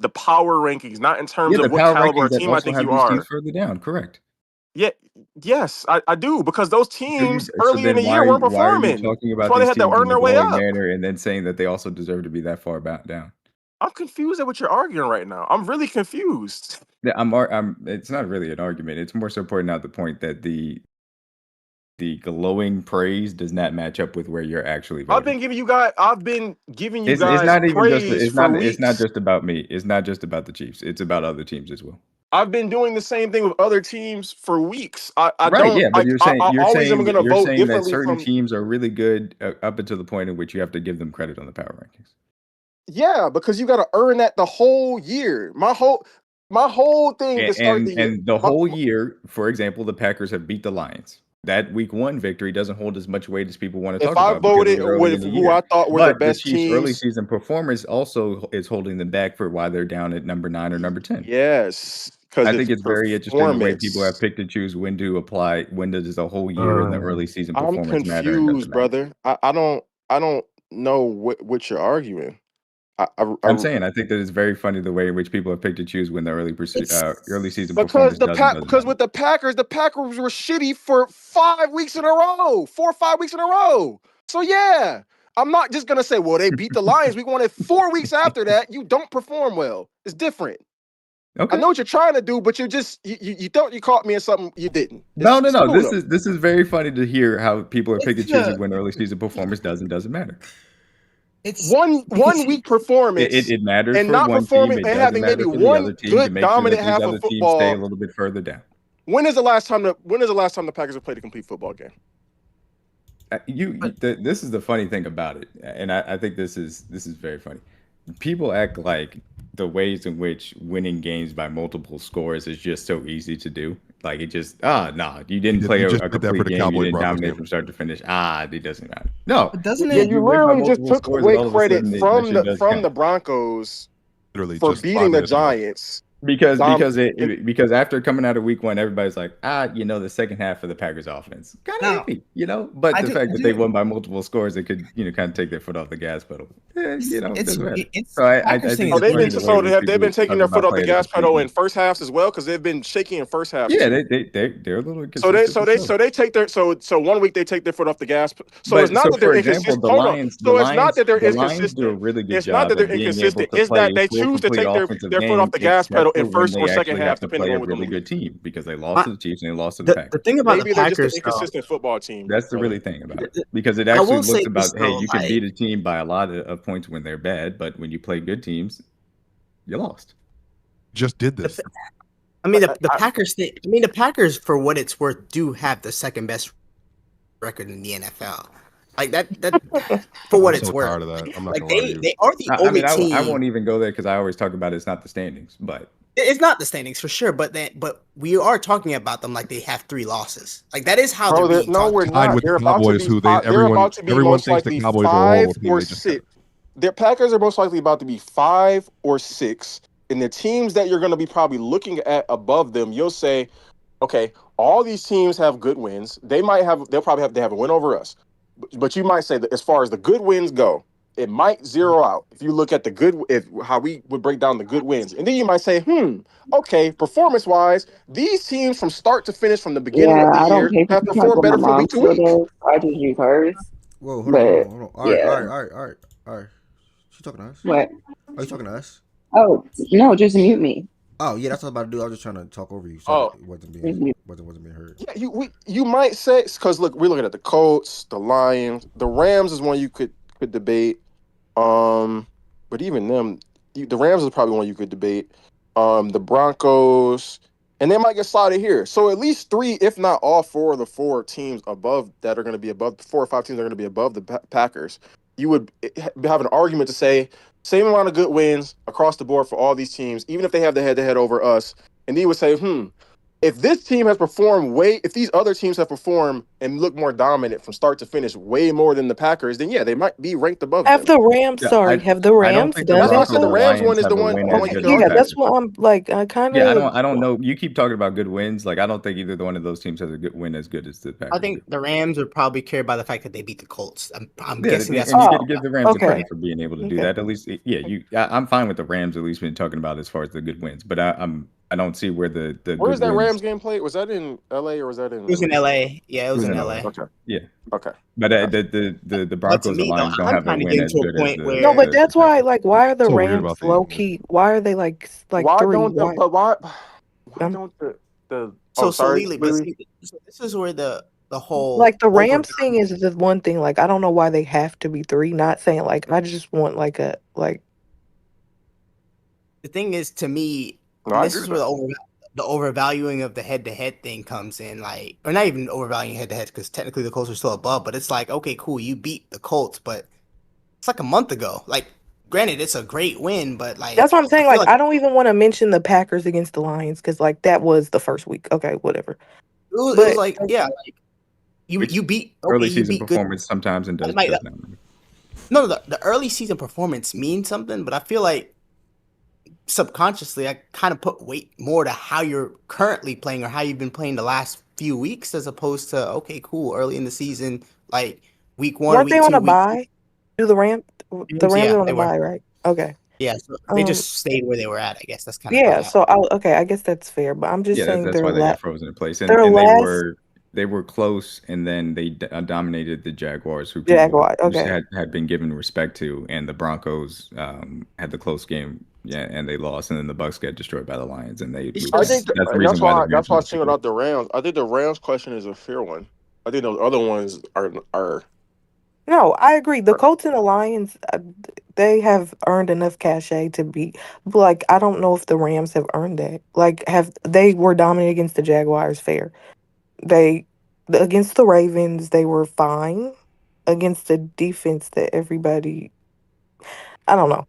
not in terms Yeah, the of what power caliber rankings of that team I also think have you these teams are. further down. Correct. Yeah, yes, I do because those teams So earlier in then the year weren't why are you performing. talking That's about why they these had to teams earn in a their way glowing up. manner and then saying that they also deserve to be that far down? I'm confused at what you're arguing right now. I'm really confused. Yeah, it's not really an argument. It's more so pointing out the point that the glowing praise does not match up with where you're actually voting. I've been giving you It's guys not even just praise for it's not weeks. just about me. It's not just about the Chiefs. It's about other teams as well. I've been doing the same thing with other teams for weeks. I Right, don't yeah, but I always am going to you're vote saying that differently certain from. teams are really good up until the point in which you have to give them credit on the power rankings. Yeah, because you got to earn that the whole year. My whole thing to start the year. And the whole year, for example, the Packers have beat the Lions. That week one victory doesn't hold as much weight as people want to If talk I about because it voted was early in with the who year. I thought were the But the best Chiefs' early teams, season performance also is holding them back for why they're down at number 9 or number 10. yes, because I it's think it's very interesting the way people have performance. picked to choose when to apply, when does the whole year in the early season I'm performance matter and doesn't confused, matter. brother. I don't know what you're arguing. I'm saying I think that it's very funny the way in which people have picked to choose when the early season performance doesn't Because matter. with the Packers were shitty for 5 weeks in a row, 4 or 5 weeks in a row. So yeah, I'm not just gonna say, well, they beat the Lions. We won it 4 weeks after that. You don't perform well. It's different. I Okay. know what you're trying to do, but you thought you caught me in something you didn't. No. It's cool, though. This is very funny to hear how people are picking and choosing when early season performance doesn't matter. It's one week performance It matters and for not one team. performing It and doesn't having maybe matter for the other one team to good make sure dominant that these half of other teams stay a football. little bit further down. When is the last time the Packers have played a complete football game? This is the funny thing about it, and I think this is very funny. People act like the ways in which winning games by multiple scores is just so easy to do. Like it just you didn't play You a just did that for complete the game. You Cowboys didn't Broncos dominate game. from start to finish. It doesn't matter. No, But doesn't Yeah, it? you win by literally just multiple took scores, and away all of a credit sudden it from actually does count. the Broncos Literally for just 5 beating the minutes ago. Giants. Because after coming out of week one, everybody's like, the second half of the Packers offense kind of iffy, But the fact that they won by multiple scores, they could, kind of take their foot off the gas pedal. It doesn't matter. So I Packers thing think is it's funny the way in which they've been people taking talk their foot about off the playing a gas complete pedal in game. first halves as well because they've been shaky in first halves Yeah, too. they're a little So inconsistent. they take their so 1 week they take their foot off the gas. So it's But not so that they're for example, inconsistent. Hold on. So it's not that they're the Lions do a inconsistent. really good It's not that job they're of being able inconsistent. to It's play that a they full, choose to complete take offensive their foot off game, the gas pedal except in for when first or they second actually half, have to depending play on a what the really league. good team because they lost to the Chiefs and they lost to the The Packers. thing about the Maybe they're just an Packers, though, inconsistent football team. That's the brother. really thing about it because it I actually will say looks this about, hey, though, you can like beat a team by a lot of points when they're bad, but when you play good teams, you lost. Just did this. I mean the Packers. I mean the Packers, for what it's worth, do have the second best record in the NFL. Like that for what I'm it's so worth. tired of that. I'm not Like gonna lie to you. they are the only team. I won't even go there because I always talk about it's not the standings, but It's not the standings for sure, but we are talking about them like they have 3 losses. Like that is how they're being No, talked we're about. Tied not. with They're the about to Cowboys, be. who They're about to be everyone most thinks the likely Cowboys are a horrible 5 team. or They just 6. Their Packers are most likely about to be 5 or 6, and the teams that you're going to be probably looking at above them, you'll say, okay, all these teams have good wins. They'll probably have to have a win over us. But you might say that as far as the good wins go, it might zero out if you look at how we would break down the good wins. And then you might say, okay, performance-wise, these teams from start to finish from the beginning of Yeah, the I don't year pay for have TikTok, performed but my better from mom week to still week. does. I just use hers. Whoa, hold But on. All yeah, right. She talking to us? what? Are you talking to us? Oh no, just mute me. Oh yeah, that's what I was about to do. I was just trying to talk over you, so Oh, it wasn't Just mute. being heard. yeah, you might say, because look, we're looking at the Colts, the Lions, the Rams is one you could debate. But even them, the Rams is probably one you could debate. The Broncos, and they might get slotted here. So at least 3, if not all 4 of the 4 teams above that are going to be above 4 or 5 teams are going to be above the Packers. You would have an argument to say same amount of good wins across the board for all these teams, even if they have the head-to-head over us. And then you would say, if this team has performed if these other teams have performed and look more dominant from start to finish way more than the Packers, then yeah, they might be ranked above Have them. the Rams? Yeah, Sorry, have the I don't Rams think the done That's why I that said Broncos the or though? Rams one Lions is have the a one win the as one you Okay, good can as the yeah, argue. that's Packers. what I'm like. I kind Yeah, of. I don't know. You keep talking about good wins. Like I don't think either one of those teams has a good win as good as the I Packers think do. the Rams are probably carried by the fact that they beat the Colts. I'm Yeah, guessing that's and you what. got to Oh, give the Rams the okay, credit for being able to do okay. that. At least, yeah, I'm fine with the Rams at least been talking about as far as the good wins. But I don't see where the Where is good that wins. Rams game played? Was that in LA or was that It was in in LA. Yeah, it It was was in in LA. LA. Okay. Yeah, Okay. but Okay. the But to Broncos and me though, Lions don't I'm have a kind of win getting as to a good as point No, where but the that's why. Packers. Like, why are the So weird Rams about the low key? Why are they like Why three? don't the Why? but why Um, don't the oh so sorry, Lily, but Lily? see, so this is where the whole like the over. Rams thing is just one thing. Like, I don't know why they have to be three. Not saying like I just want like a like. The thing is, to me, No, and I this agree is with where that. the overvaluing of the head to head thing comes in. Like, or not even overvaluing head to head because technically the Colts are still above. But it's like, okay, cool, you beat the Colts, but it's like a month ago. Like, granted, it's a great win, but That's like, what I'm I saying. feel Like, like I don't even want to mention the Packers against the Lions because like that was the first week. Okay, whatever. it was But like, yeah, like Which you beat early you season beat good. performance sometimes and It does not matter. no, the early season performance means something, but I feel like subconsciously I kind of put weight more to how you're currently playing or how you've been playing the last few weeks as opposed to okay, cool, early in the season, like week one, weren't they week on two, a week bye? Do the Rams? The Rams yeah, are on they a were. bye, right? Okay. Yeah, so they Um. just stayed where they were at. I guess that's kind of how Yeah. that. So okay. I guess that's fair. But I'm just Yeah, saying that's why they got frozen in place, their and last they were close, and then they dominated the Jaguars, who people Jaguar. just Okay. had been given respect to, and the Broncos had the close game, yeah, and they lost, and then the Bucks got destroyed by the Lions, and they It's I and think just that's the and reason why the that's Rams why I are singled super. out the Rams. I think the Rams question is a fair one. I think those other ones No, I agree. The are Colts and the Lions, they have earned enough cachet to be like. I don't know if the Rams have earned that. Like, have they were dominant against the Jaguars? Fair. They against the Ravens, they were fine. Against the defense that everybody, I don't know.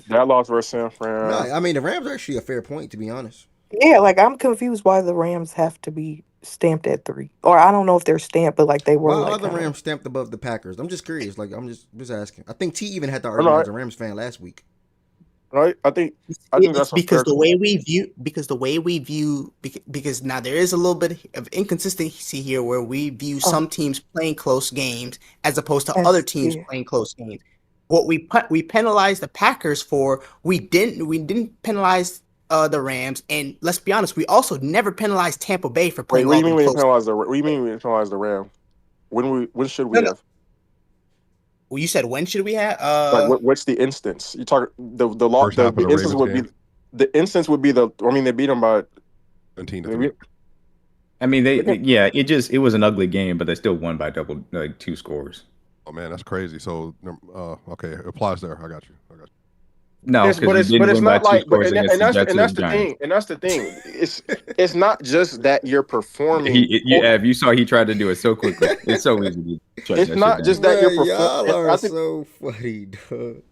that loss versus San No, Fran. I mean the Rams are actually a fair point to be honest. Yeah, like I'm confused why the Rams have to be stamped at three, or I don't know if they're stamped, but like they Why were are like the kind of. Rams stamped above the Packers? I'm just curious. Like I'm just asking. I think T even had the I know, argument as a Rams fan last week. right? I think it's that's a fair. because the way we view because now there is a little bit of inconsistency here where we view Oh, some teams playing close games as opposed to other that's teams yeah. playing close games. What we penalized the Packers for, we didn't penalize the Rams, and let's be honest, we also never penalized Tampa Bay for Wait, playing what do all you mean them we didn't close. penalize the? What do you mean we didn't penalize the Rams? When should we No, no. have? Well, you said when should we have? Like what's the instance? You talk the law First half of the the instance Ravens would be game, the instance would be the. I mean, they beat them by. 17-3. I mean, They can, yeah, it was an ugly game, but they still won by like two scores. Oh man, that's crazy. So, okay, it applies there. I got you. No, It's because we but didn't it's win by not two like scores against the Jets and or that's the the Giants. thing it's not just that you're performing Yeah, if you saw, he tried to do it so quickly. It's so easy to shut it's that shit not down. just that you're Man, performing. y'all are I think so funny, dog.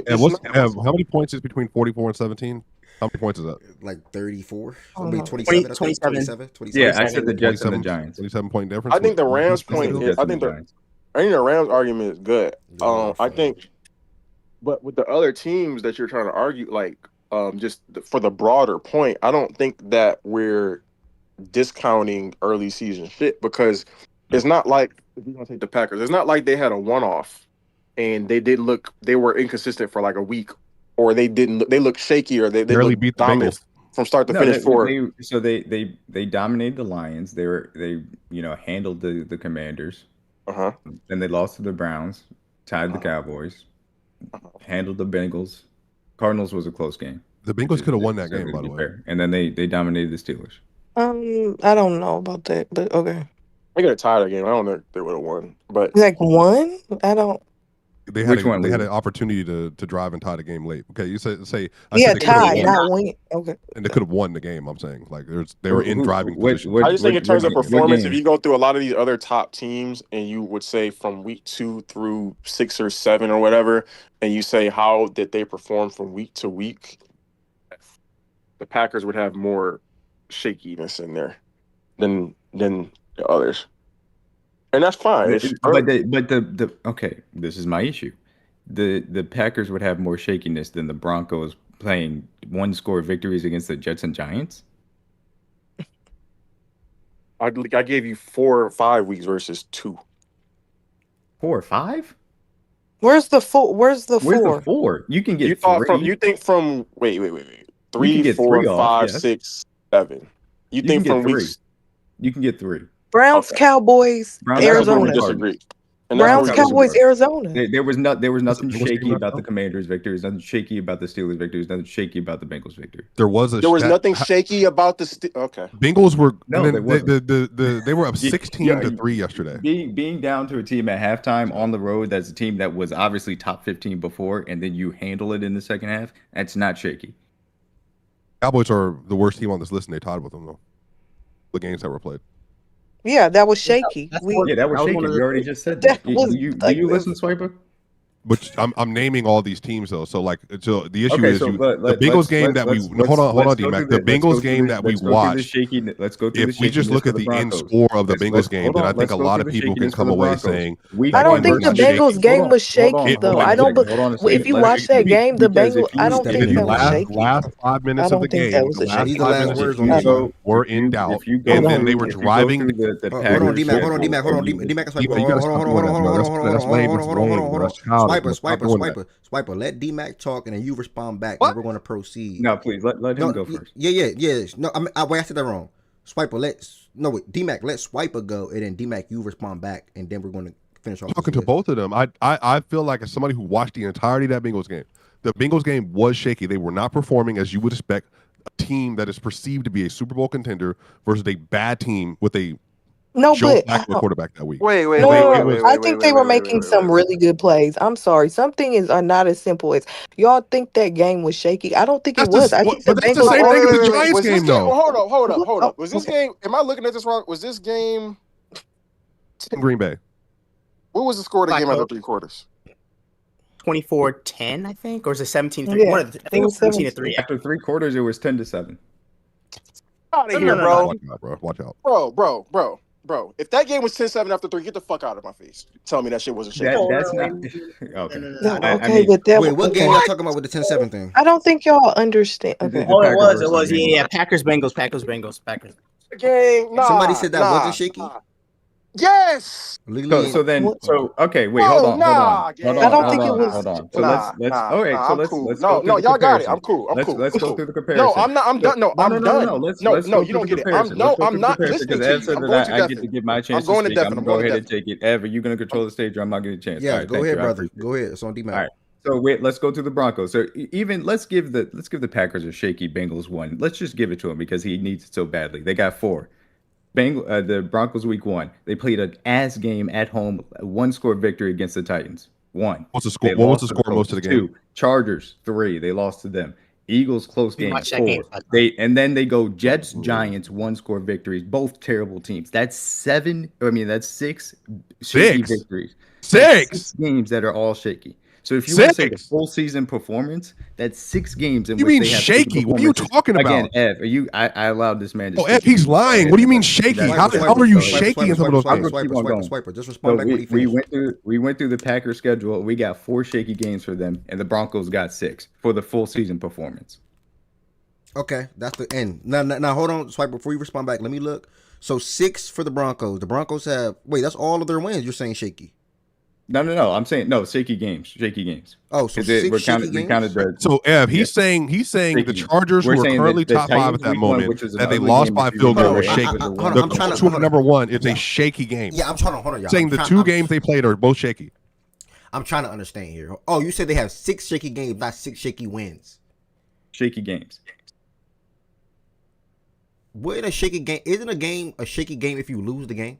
And it's what's not how many points is between 44 and 17? How many points is that? Like 34. I I don't mean know. 27, I think. 27. 27. Yeah, 27. I said the Jets and the 27, Giants. 27 point difference. I think the Rams I said point the is Jets and the Giants. I think the Rams argument is good. Y'all are I funny. think but with the other teams that you're trying to argue like just for the broader point, I don't think that we're discounting early season shit because it's not like if you're gonna take the Packers, it's not like they had a one off and they were inconsistent for like a week or they look shaky or they Barely look beat the dominant Bengals. from start to No, finish for they dominated the Lions. They handled the Commanders. uh-huh. Then they lost to the Browns, tied the Uh-huh. Cowboys, handled the Bengals. Cardinals was a close game, The which Bengals is could have won that deserved game, to by the be way. fair. And then they dominated the Steelers. I don't know about that, but okay. They got a tie that game. I don't think they would have won. But Like one? I don't. they Which had one? they had Lou? an opportunity to drive and tie the game late. Okay, you say I Yeah, said they could have tie, won, not win. Okay. and they could have won the game. I'm saying like they were in driving What position. I just think in terms of what performance, if game? you go through a lot of these other top teams and you would say from week 2 through 6 or 7 or whatever, and you say how did they perform from week to week, the Packers would have more shakiness in there than the others. And that's fine. It's But early. the okay, this is my issue. The Packers would have more shakiness than the Broncos playing one score victories against the Jets and Giants. I gave you 4 or 5 weeks versus 2. 4 or 5? Where's the four? Where's the Where's the four? 4? You can You get thought from 3. you think from wait. You can 3, get 4, 3 off, 5, yes. 6, 7. You You can think get from 3. weeks You can get 3. Browns, okay. Cowboys, Browns, And that's where Cowboys, we and Arizona. Cardinals. disagree. And that's where Browns, Browns, we Cowboys, and disagree. Cowboys, Cardinals. Arizona. There was Was the nothing Bengals game shaky left about the though? Commanders' victories, nothing shaky about the Steelers' victories, nothing shaky about the Bengals' victory. There was There was nothing shaky about the okay. Bengals were and No, there then wasn't. they were up Yeah, 16-3 yesterday. being down to a team at halftime on the road, that's a team that was obviously top 15 before, and then you handle it in the second half. That's not shaky. Cowboys are the worst team on this list, and they tied with them though. The games that were played. Yeah, that was shaky. That's We one. Yeah, that was That was shaky. one of We the already three. just said that that. was Do like you listen, Swiper? But I'm naming all these teams though. So like so the issue Okay, is so the Bengals game that we hold on D-Mac. The Bengals game that we watched. Let's go through the If we just shakiness look for at the the end Broncos. score of the Let's Bengals game, hold then I on. think Let's a go lot through of the people can shakiness for come the away Broncos. saying Week I that don't one game think was the versus not week. shaky. Bengals game Hold on, was hold on, shaky It hold though. on I a was. don't. second. But Hold on a if second. you Let watch that game, the because Bengals. if you I don't if In think the you that was last shaky. last 5 I minutes of the don't think that game, was the a last These shaky. the 5 last minutes, words if on you this one. were in doubt, if you go and then they through were if you go driving. through the Hold on, Packers D-Mac. Hold on, schedule D-Mac. Hold and on, you D-Mac and Swiper. D-Mac, Hold you on, gotta hold on, stop hold on, doing hold that, on, bro. hold on, hold on, That's hold on, lame. hold That's on, hold on, lame, hold bro. on. That's childish, bro. Stop doing that. Swiper. Let D-Mac talk, and then you respond back, and then What? we're going to proceed. no, please let him No, go first. yeah. No, wait, I said that wrong. Swiper, wait, D-Mac, let Swiper go, and then D-Mac, you respond back, and then we're going to finish off this Talking to list. both of them, I feel like as somebody who watched the entirety of that Bengals game, the Bengals game was shaky. They were not performing as you would expect a team that is perceived to be a Super Bowl contender versus a bad team with a No, Joe but Flacco quarterback that week. Wait, no, Like no, it no. was. I think they were making some really good plays. I'm sorry. Some things are not as simple as y'all think that game was shaky. I don't think it was. I think the But that's the Bengals same thing as the ultimately. Giants Was this game, game? though. Hold up. Was this Okay. game? Am I looking at this wrong? Was this game? In Green Bay. What was the score of the game after Flacco. 3 quarters? 24-10, I think, or is it 17-3? Yeah, One of the, I think it was 17-3. After 3 quarters, it was 10-7. Out of No, here, no, no, bro. Watch out, bro. Watch out. Bro. If that game was 10-7 after 3, get the fuck out of my face. Tell me that shit wasn't shaky. That's not No, okay. no, no, No, no, no. I okay, mean, but that Wait, what game okay. y'all talking about with the 10-7 thing? I don't think y'all understand. Okay. the Oh, it Packers was. It versus was. Bengals. Yeah. Packers, Bengals. Packers. Game, Somebody said that wasn't shaky. Yes. Legally, So then What? okay, wait, Oh, hold on. I don't think it was. So let's all right, so I'm cool. let's go through the Y'all got it. comparison. I'm cool. Let's go through the No, comparison. I'm not. I'm So, done. No, no, I'm done. Let's No, go you through don't the get it. comparison. Let's go I'm through the not comparison because listening to Ev you. said I'm that going to I get to Devin. give my chance I'm going to to speak. I'm Devin. gonna I'm go going to ahead and Devin. take it. Ev, are you gonna control the stage or I'm not getting a chance? All yes. right, Go thank ahead, you. I brother. appreciate it. Go ahead. It's on D-Mac. All right. So wait, let's go to the Broncos. So even let's give the Packers a shaky Bengals one. Let's just give it to him because he needs it so badly. They got 4. The Broncos week 1. They played an ass game at home, 1-score victory against the Titans. 1. What's the score? They What was the lost to the score most Colts. of the game? 2. Chargers 3. They lost to them. Eagles close We game watched that 4. game. And then they go Jets Giants 1-score victories. Both terrible teams. That's 7. I mean that's 6 shaky Six. victories. That's 6 6 games that are all shaky. So if you want to say the 6. full season performance, that's 6 games in You which mean they have shaky shaky? What are you performances. talking Again, about? Ev, are you? I allowed this man to Oh, speak. Ev, he's Go ahead lying. What do you and mean let- shaky? that's How okay. are you Go ahead. shaky in some of those I'll games? just keep on going. Swiper. Just So respond back when he we finishes. went through the Packers schedule. We got 4 shaky games for them, and the Broncos got 6 for the full season performance. Okay, that's the end. Now, hold on, Swiper. Before you respond back, let me look. So 6 for the Broncos. The Broncos have. Wait, that's all of their wins. You're saying shaky. No. I'm saying no shaky games. Oh, so 6 shaky We games. counted the. So Ev, he's Yeah. saying the Shaky. Chargers, We're who are saying currently that the top 5 Titans at that week 1, moment, which was an that they ugly lost game by if you field goal, remember was Hold on, shaky. hold on, The I'm trying Colts, to- who are number 1, is a shaky game. Yeah, I'm trying to hold on, y'all. Saying the 2 games they played are both shaky. I'm trying to understand here. Oh, you said they have 6 shaky games, not 6 shaky wins. Shaky games. What in a shaky game? Isn't a game a shaky game if you lose the game?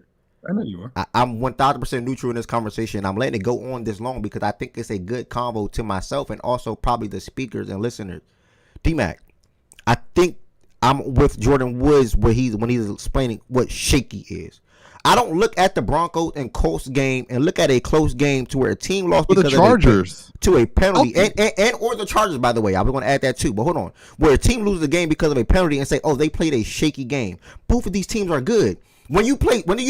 listener. I know you are. I'm 1000% neutral in this conversation. I'm letting it go on this long because I think it's a good combo to myself and also probably the speakers and listeners. D-Mac, I think I'm with Jordan Woods when he's explaining what shaky is. I don't look at the Broncos and Colts game and look at a close game to where a team lost For the because Chargers to a penalty and or the Chargers, by the way. I was going to add that too, but hold on. Where a team loses a game because of a penalty and say, oh, they played a shaky game. Both of these teams are good. When you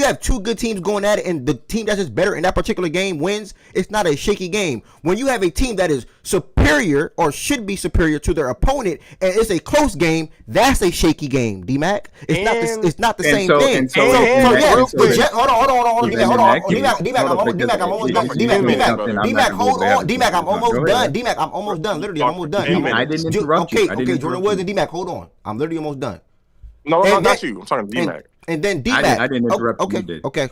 have two good teams going at it and the team that's just better in that particular game wins, it's not a shaky game. When you have a team that is superior or should be superior to their opponent and it's a close game, that's a shaky game, D-Mac. It's not the same thing. Hold on, D-Mac, I'm almost done. D-Mac, hold on. D-Mac, I'm almost done. D-Mac, I'm almost done. Literally, I'm almost done. I didn't interrupt you. Okay, Jordan Woods and D-Mac, hold on. I'm literally almost done. No, not you. I'm talking to D-Mac. And then D-Mac. I didn't interrupt okay, you. Did. Okay.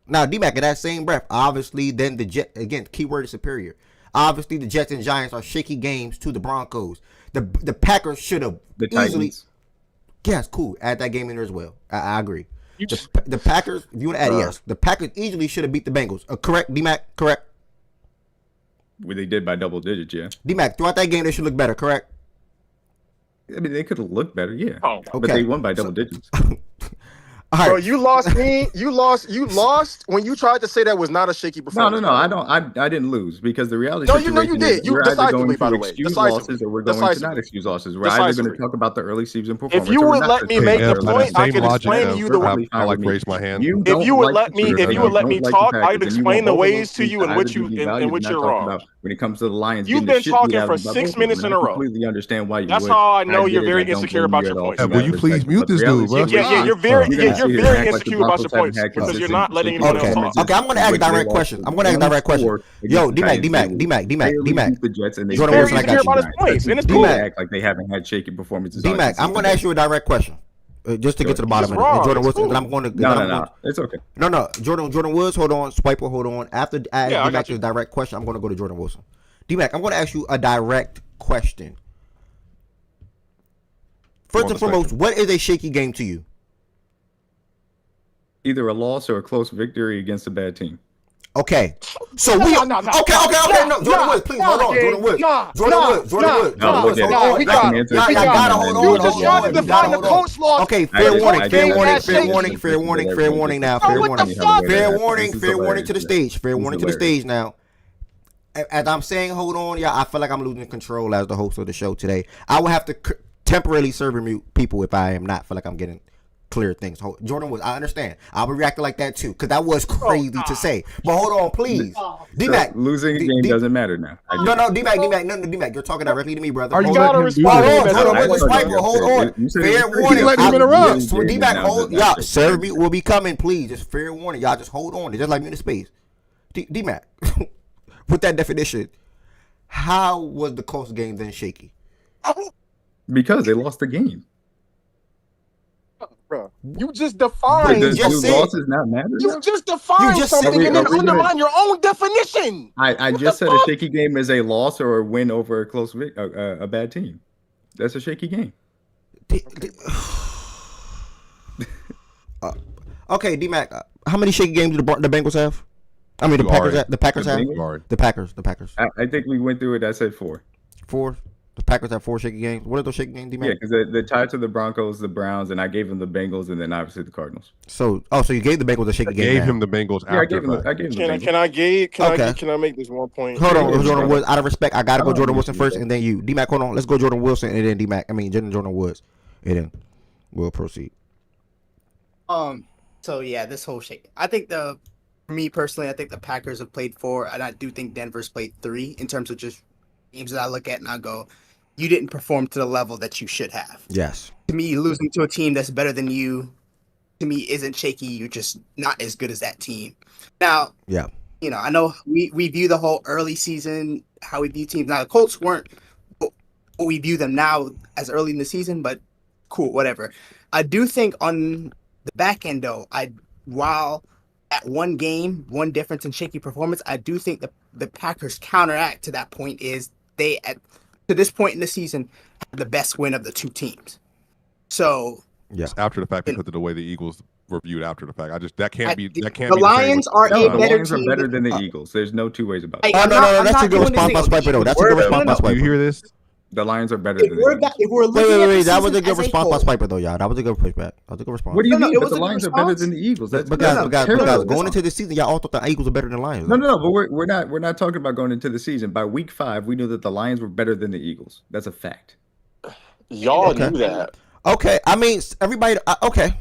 Now, D-Mac, in that same breath, obviously, then the Jet, again, keyword is superior. Obviously, the Jets and Giants are shaky games to the Broncos. The Packers should have easily. Yes, cool. Add that game in there as well. I agree. The Packers, if you want to add, yes. The Packers easily should have beat the Bengals. Correct, D-Mac? Correct? they did by double digits, yeah. D-Mac, throughout that game, they should look better, correct? I mean, they could have looked better, yeah. Oh, but they won by double digits. All right. Bro, you lost me. You lost when you tried to say that was not a shaky performance. No. I didn't lose because the reality No, situation you did. is You we're either decisively, going by to the way. excuse Decisively. losses or we're going to not Decisively. excuse losses. We're either going to Decisively. talk about the early season performance. If you or we're would not let gonna me talk make about the the point, early I season could performance. explain to you the way. I like raise my hand. You If don't you would like let the me, Patriots, if you and would let don't me like talk, the I Packers, could and you explain want the both of those ways to things you in either which be you in devalued which and not you're talked wrong. about when it comes to the Lions You've getting the been shit beat talking out for of them by 6 both of them. minutes And in I a row. completely understand why you That's would. how I And know get you're it. I very don't insecure blame about you your at all points. from Will that you please perspective. mute But the this reality dude, bro? situation Yeah, is you're very, you're gonna you're sit here and very act like the insecure about your Broncos haven't points had because you're consistent not letting shaky anyone else Okay. talk. performances Okay, I'm going to in ask a which they direct lost question. to I'm going to ask a direct question. 24 Yo, against the Titans. They would D-Mac. barely beat the Jets, and they Jordan He's barely very Wilson, I beat the insecure got you. about his Giants. points. Let's And it's continue cool. to act like they haven't had shaky performances on a D-Mac, I'm consistent going to ask basis. you a direct question. Just to get to the He's bottom just of it. And wrong. Jordan It's Wilson, cool. then I'm going to. No. It's okay. No. Jordan Woods, hold on. Swiper, hold on. After I Yeah, ask I D-Mac got you. this direct question, I'm going to go to Jordan Wilson. D-Mac, I'm going to ask you a direct question. First and foremost, what is a shaky game to you? Either a loss or a close victory against a bad team. Okay. So we okay. No, Jordan Woods, please hold on. Jordan Woods. No, look at it. We I got can it. answer Y'all the question gotta and hold then You on. were just you trying gotta to hold define on. the coach loss. Okay, I fair just- warning, I fair just- warning, I fair just- warning, this fair is warning, hilarious. fair warning now, This is fair what warning. the hilarious. fuck? Fair This warning, is fair warning to the hilarious. stage. Fair This is warning to the hilarious. stage now. As I'm saying, hold on, y'all. I feel like I'm losing control as the host of the show today. I will have to temporarily server mute people if I am not feel like I'm getting clear things. Jordan Woods, I understand. I'll be reacting like that too, because that was crazy to say. But hold on, please. D-Mac. Losing a game doesn't matter now. No, D-Mac. You're talking directly to me, brother. Are you You letting gotta him do respond this? to him as Hold a on, host. Woods, Swiper, hold on. You said it Fair was crazy. warning. letting him interrupt. D-Mac, Now, hold. now, Y'all, now, serve mute will be coming, please. Just fair warning. Y'all just hold on. Just like me in the space. D-Mac, with that definition, how was the Colts game then shaky? Because they lost the game. Bro, you just defined. you just said- losses not matter. You just defined You just said- something and then Are we gonna- undermine your own definition. I just said a shaky game is a loss or a win over a close a bad team. That's a shaky game. Okay, D-Mac, how many shaky games do the Bengals have? I mean, the Packers have. The Packers have. The Packers. I think we went through it. I said 4. 4. The Packers have 4 shaky games. What are those shaky games, D-Mac? Yeah, because they're tied to the Broncos, the Browns, and I gave them the Bengals, and then obviously the Cardinals. So you gave the Bengals a shaky game. Gave him the Bengals Yeah, I after gave him. that. I gave him the Can Bengals. I make this one point? Hold on, Yeah, Jordan brother. Woods. Out of respect, I gotta go Oh, Jordan yeah, Wilson first, and then you. D-Mac, hold on. Let's go Jordan Wilson, and then D-Mac. I mean, Jordan Woods, and then we'll proceed. So yeah, this whole shake. I think for me personally, I think the Packers have played 4, and I do think Denver's played 3 in terms of just games that I look at and I go, you didn't perform to the level that you should have. Yes. To me, losing to a team that's better than you, to me, isn't shaky. You're just not as good as that team. Now, Yeah. you know, I know we view the whole early season, how we view teams. Now, the Colts weren't what we view them now as early in the season, but cool, whatever. I do think on the back end, though, while at one game, one difference in shaky performance, I do think the Packers counteract to that point is to this point in the season, have the best win of the two teams. So yes, after the fact, because of the way the Eagles were viewed after the fact, that can't be. The Lions are a better team. The Lions are better than the Eagles. There's no two ways about it. No, that's a good response by Swiper, though. That's a good response by Swiper. Do you hear this? The Lions are better than the Eagles. Wait. That was a good response by Swiper, though, y'all. That was a good pushback. That was a good response. What do you mean? But the Lions are better than the Eagles. But guys, going into the season, y'all all thought the Eagles were better than the Lions. No. But we're not talking about going into the season. By week 5, we knew that the Lions were better than the Eagles. That's a fact. Y'all knew that. Okay, I mean everybody. Okay.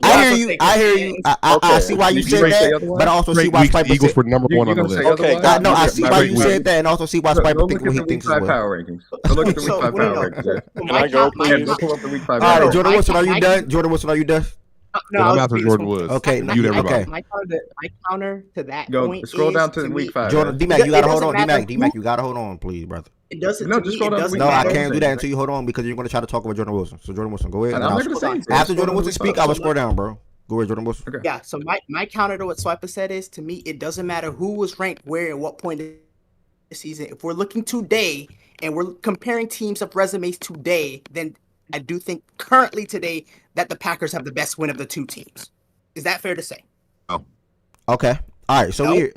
I hear you. I see why you said that, but I also see why Swiper Eagles said were number 1 on the list. Okay, no, I see why you said that, and also see why Swiper thinks what he thinks as well. Power rankings. Go look at the week 5 power rankings. Can I go, please? Go pull up the week 5 All power right, rankings. Jordan Wilson, are you done? Jordan Wilson, are you done? No, I'm after Jordan Woods. Okay, mute everybody. My counter to that Go point scroll is, down to week 5. Jordan, D-Mac, you gotta hold on. D-Mac, you gotta hold on, please, brother. It doesn't. No, to just me, scroll it down to doesn't week No, I matter. can't do that until you hold on because you're gonna try to talk about Jordan Wilson. So Jordan Wilson, go ahead. I'm not gonna say anything. After Scroll Jordan down to Wilson week speak, 5. I will scroll down, bro. Go ahead, Jordan Wilson. Okay. Yeah. So my counter to what Swiper said is, to me, it doesn't matter who was ranked where at what point in the season. If we're looking today and we're comparing teams of resumes today, then I do think currently today that the Packers have the best win of the two teams. Is that fair to say? Okay. All right. So No. we.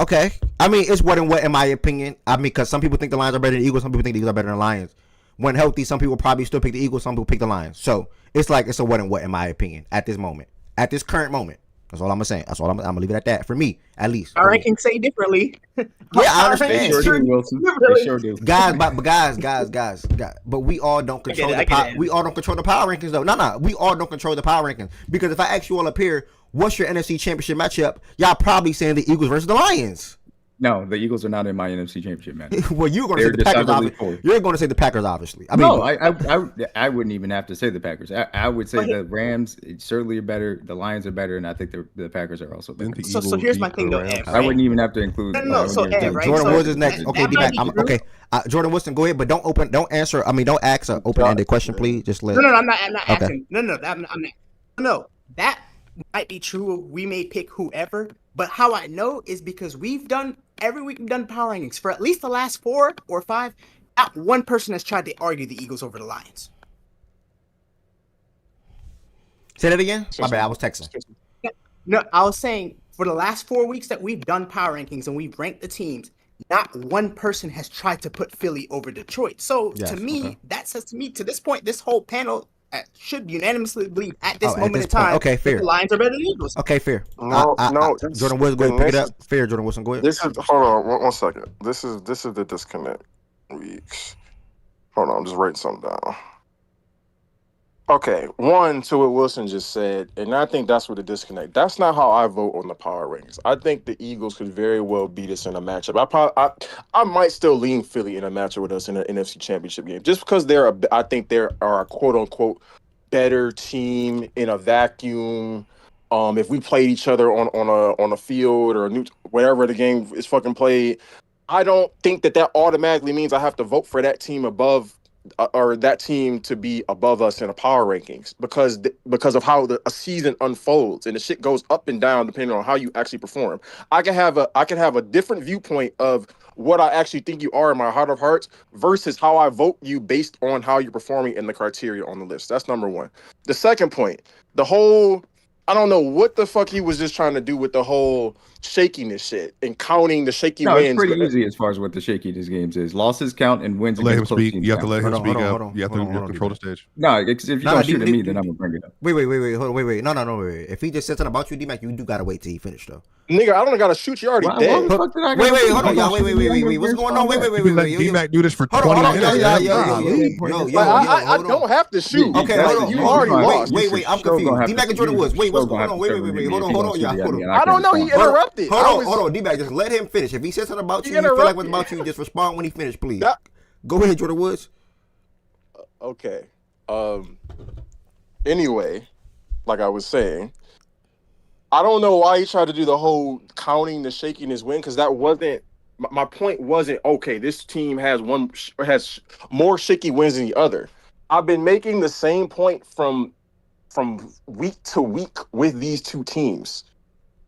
Okay. I mean, it's what and what in my opinion. I mean, because some people think the Lions are better than the Eagles. Some people think the Eagles are better than the Lions. When healthy, some people probably still pick the Eagles. Some people pick the Lions. So it's like it's a what and what in my opinion at this moment, at this current moment. That's all I'm gonna say. That's all I'm gonna leave it at that for me, at least. Our rankings say differently. Yeah, I understand. They sure do, Wilson. They sure do. Guys, guys. But we all don't control the power. We all don't control the power rankings, though. No. We all don't control the power rankings because if I ask you all up here, what's your NFC Championship matchup? Y'all probably saying the Eagles versus the Lions. No, the Eagles are not in my NFC Championship match. Well, you're going to say the Packers. Obviously. You're going to say the Packers, obviously. I mean, no, I wouldn't even have to say the Packers. I would say the Rams certainly are better. The Lions are better, and I think the Packers are also better. So here's my thing, though, Ed, I wouldn't even have to include. No. So Ed, right? Jordan Woods is next. Okay, D-Mac. Okay, Jordan Woodson, go ahead, but don't answer. I mean, don't ask an open-ended question, please. Just let. No, I'm not asking. No, I'm not. No, that might be true. We may pick whoever, but how I know is because every week we've done power rankings for at least the last 4 or 5. Not one person has tried to argue the Eagles over the Lions. Say that again. My bad. I was texting. No, I was saying for the last 4 weeks that we've done power rankings and we've ranked the teams, not one person has tried to put Philly over Detroit. So to me, that says to me, to this point, this whole panel should unanimously believe at this moment in time. Okay, fair. The Lions are better than the Eagles. Okay, fair. No. Jordan Woods, go ahead, pick it up. Fair, Jordan Wilson, go ahead. This is hold on one second. This is the disconnect weeks. Hold on, I'm just writing something down. Okay, one to what Wilson just said, and I think that's what the disconnect. That's not how I vote on the power rankings. I think the Eagles could very well beat us in a matchup. I might still lean Philly in a matchup with us in an NFC Championship game, just because I think they are a quote unquote better team in a vacuum. If we played each other on a field or wherever the game is fucking played, I don't think that automatically means I have to vote for that team above. Or that team to be above us in a power rankings because of how a season unfolds and the shit goes up and down depending on how you actually perform. I can have a different viewpoint of what I actually think you are in my heart of hearts versus how I vote you based on how you're performing in the criteria on the list. That's number one. The second point, I don't know what the fuck he was just trying to do with the whole shakiness shit and counting the shaky wins. It's pretty easy as far as what the shakiness games is. Losses count and wins let him against speak. close teams. You have to let him speak hold up. on, You have to hold on, control the stage. No, if you don't shoot at me, then I'm gonna bring it up. Wait. Hold on, wait. No, wait. If he just said something about you, D-Mac, you do gotta wait till he finished though. Nigga, I don't gotta shoot you already dead. Wait, hold on, y'all. Wait. What's going on? Wait. D-Mac do this for 20 minutes. Yo. I don't have to shoot. Okay, hold on. You already lost. Wait. I'm confused. D-Mac and Jordan Woods. Wait, what's going on? Wait. Hold on, y'all. I don't know. He interrupted. Hold on, D-Back. Just let him finish. If he said something about you, you feel like what's about you, just respond when he finished, please. Go ahead, Jordan Woods. Okay. Anyway, like I was saying, I don't know why he tried to do the whole counting the shakiness win because that wasn't my point. Wasn't okay. This team has more shaky wins than the other. I've been making the same point from week to week with these two teams,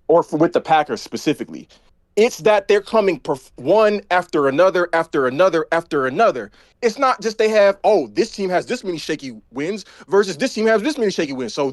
with the Packers specifically. It's that they're coming one after another, after another, after another. It's not just they have, this team has this many shaky wins versus this team has this many shaky wins. So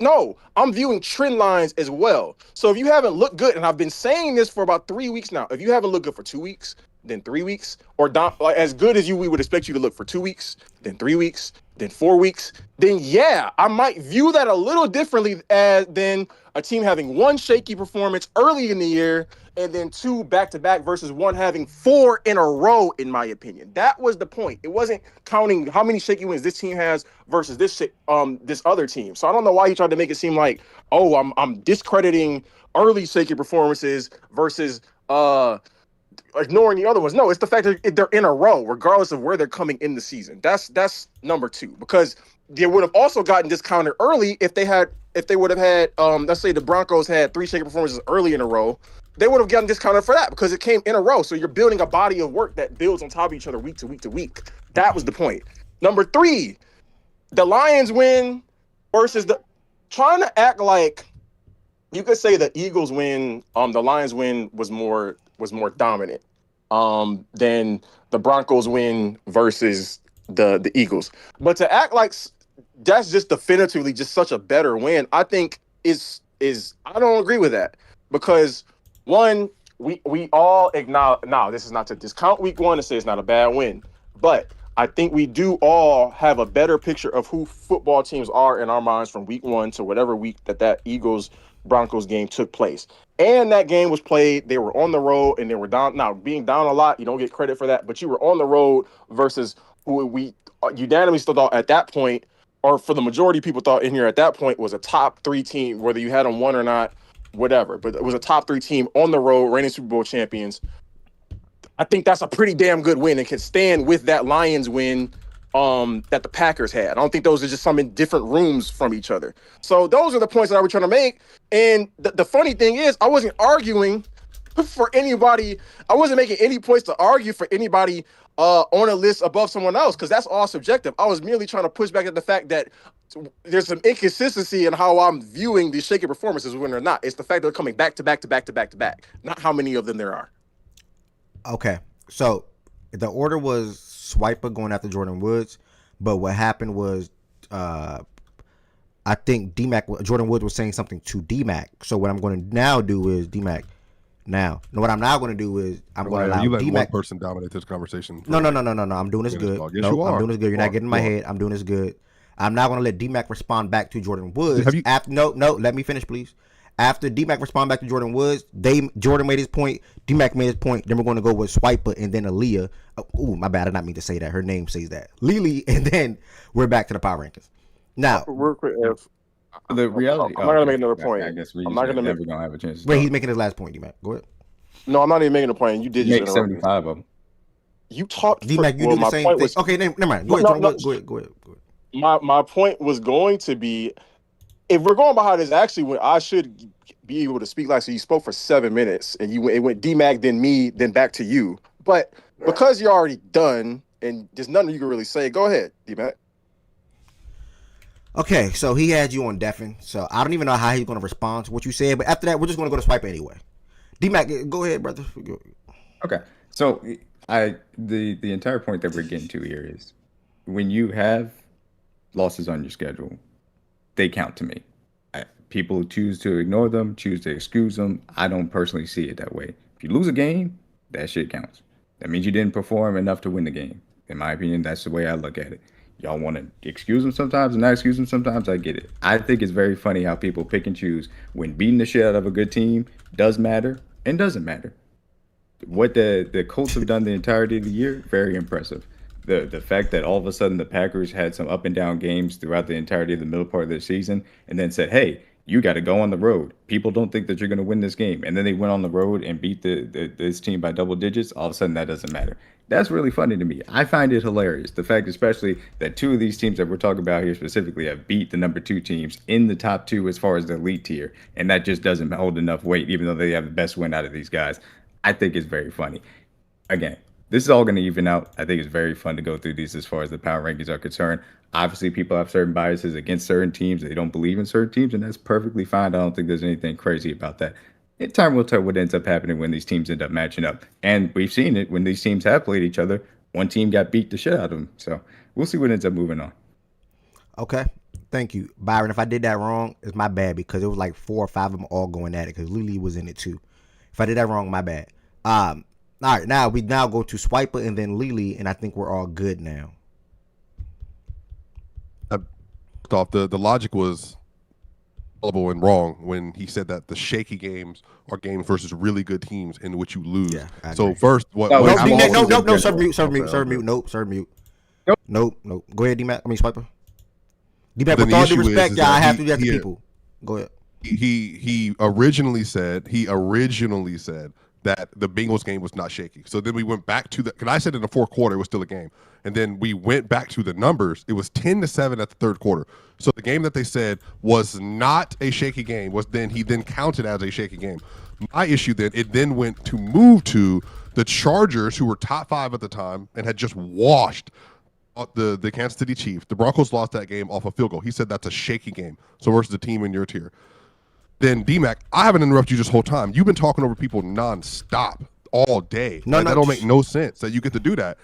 no, I'm viewing trend lines as well. So if you haven't looked good, and I've been saying this for about 3 weeks now, if you haven't looked good for 2 weeks, then 3 weeks, or as good as we would expect you to look for 2 weeks, then 3 weeks, then 4 weeks, then yeah, I might view that a little differently than a team having one shaky performance early in the year and then 2 back-to-back versus one having 4 in a row, in my opinion. That was the point. It wasn't counting how many shaky wins this team has versus this other team. So I don't know why he tried to make it seem like, I'm discrediting early shaky performances versus ignoring the other ones. No, it's the fact that they're in a row, regardless of where they're coming in the season. That's number 2, because they would have also gotten discounted early if they would have had, let's say the Broncos had 3 shaky performances early in a row. They would have gotten discounted for that because it came in a row. So you're building a body of work that builds on top of each other week to week to week. That was the point. Number 3, the Lions win versus trying to act like you could say the Eagles win, the Lions win was more dominant than the Broncos win versus the Eagles. But to act like that's just definitively just such a better win, I think is I don't agree with that, because one, we all acknowledge. Now, this is not to discount week 1 and say it's not a bad win, but I think we do all have a better picture of who football teams are in our minds from week 1 to whatever week that Eagles Broncos game took place. And that game was played. They were on the road and they were down. Now, being down a lot, you don't get credit for that, but you were on the road versus who we unanimously thought at that point, or for the majority of people thought in here at that point, was a top 3 team, whether you had them won or not, whatever. But it was a top 3 team on the road, reigning Super Bowl champions. I think that's a pretty damn good win and can stand with that Lions win that the Packers had. I don't think those are just some in different rooms from each other. So those are the points that I was trying to make. And the funny thing is, I wasn't arguing for anybody. I wasn't making any points to argue for anybody on a list above someone else, because that's all subjective. I was merely trying to push back at the fact that there's some inconsistency in how I'm viewing these shaky performances, win or not. It's the fact that they're coming back to back to back to back to back, not how many of them there are. Okay, so the order was Swiper going after Jordan Woods, but what happened was I think Jordan Woods was saying something to D-Mac. So what I'm going to now do is D-Mac. Now, what I'm now going to do is I'm going to allow you let D-Mac. one person dominate this conversation. No. I'm doing this good. Yes, No, you are. I'm doing this good. You're not getting in my head. I'm doing this good. I'm now going to let D-Mac respond back to Jordan Woods. No, let me finish, please. After D-Mac respond back to Jordan Woods, Jordan made his point, D-Mac made his point, then we're going to go with Swiper and then Aaliyah. Oh, my bad, I did not mean to say that. Her name says that. Lily, and then we're back to the power rankings. Now, real quick, the reality. I'm not going to make another point. I guess I'm not going to never going to have a chance. Wait, he's making his last point, D-Mac. Go ahead. No, I'm not even making a point. You did just make 75 of them. You talked. D-Mac, you do the same thing. Okay, never mind. Go ahead. My point was going to be, if we're going by how this actually went, I should be able to speak like, so you spoke for 7 minutes and it went D-Mac, then me, then back to you. But because you're already done and there's nothing you can really say, go ahead, D-Mac. Okay, so he had you on deafened, so I don't even know how he's going to respond to what you said, but after that, we're just going to go to Swiper anyway. D-Mac, go ahead, brother. Okay, so the entire point that we're getting to here is when you have losses on your schedule, they count to me. People choose to ignore them, choose to excuse them. I don't personally see it that way. If you lose a game, that shit counts. That means you didn't perform enough to win the game. In my opinion, that's the way I look at it. Y'all want to excuse them sometimes and not excuse them sometimes. I get it. I think it's very funny how people pick and choose when beating the shit out of a good team does matter and doesn't matter. What the Colts have done the entirety of the year, very impressive. The fact that all of a sudden the Packers had some up and down games throughout the entirety of the middle part of their season and then said, hey, you got to go on the road. People don't think that you're going to win this game. And then they went on the road and beat this team by double digits. All of a sudden, that doesn't matter. That's really funny to me. I find it hilarious. The fact, especially, that 2 of these teams that we're talking about here specifically have beat the number 2 teams in the top 2 as far as the elite tier. And that just doesn't hold enough weight, even though they have the best win out of these guys. I think it's very funny. Again, this is all going to even out. I think it's very fun to go through these as far as the power rankings are concerned. Obviously, people have certain biases against certain teams. They don't believe in certain teams, and that's perfectly fine. I don't think there's anything crazy about that. In time, we'll tell what ends up happening when these teams end up matching up. And we've seen it when these teams have played each other. One team got beat the shit out of them. So we'll see what ends up moving on. Okay. Thank you. Byron, if I did that wrong, it's my bad because it was like 4 or 5 of them all going at it because Lily was in it too. If I did that wrong, my bad. All right, now we go to Swiper and then Lily, and I think we're all good now. Off the logic was gullible and wrong when he said that the shaky games are games versus really good teams in which you lose. Yeah, so first, what? No, serve mute. Nope. Go ahead, D-Mac. I mean, Swiper. D-Mac, with all due respect, y'all, I have to do that to people. Go ahead. He originally said that the Bengals game was not shaky. So then we went back to because I said in the fourth quarter it was still a game. And then we went back to the numbers. It was 10-7 at the third quarter. So the game that they said was not a shaky game he then counted as a shaky game. My issue then went to move to the Chargers, who were top 5 at the time and had just washed the Kansas City Chiefs. The Broncos lost that game off a field goal. He said that's a shaky game. So versus the team in your tier. Then D-Mac, I haven't interrupted you this whole time. You've been talking over people nonstop all day. That don't make no sense that you get to do that.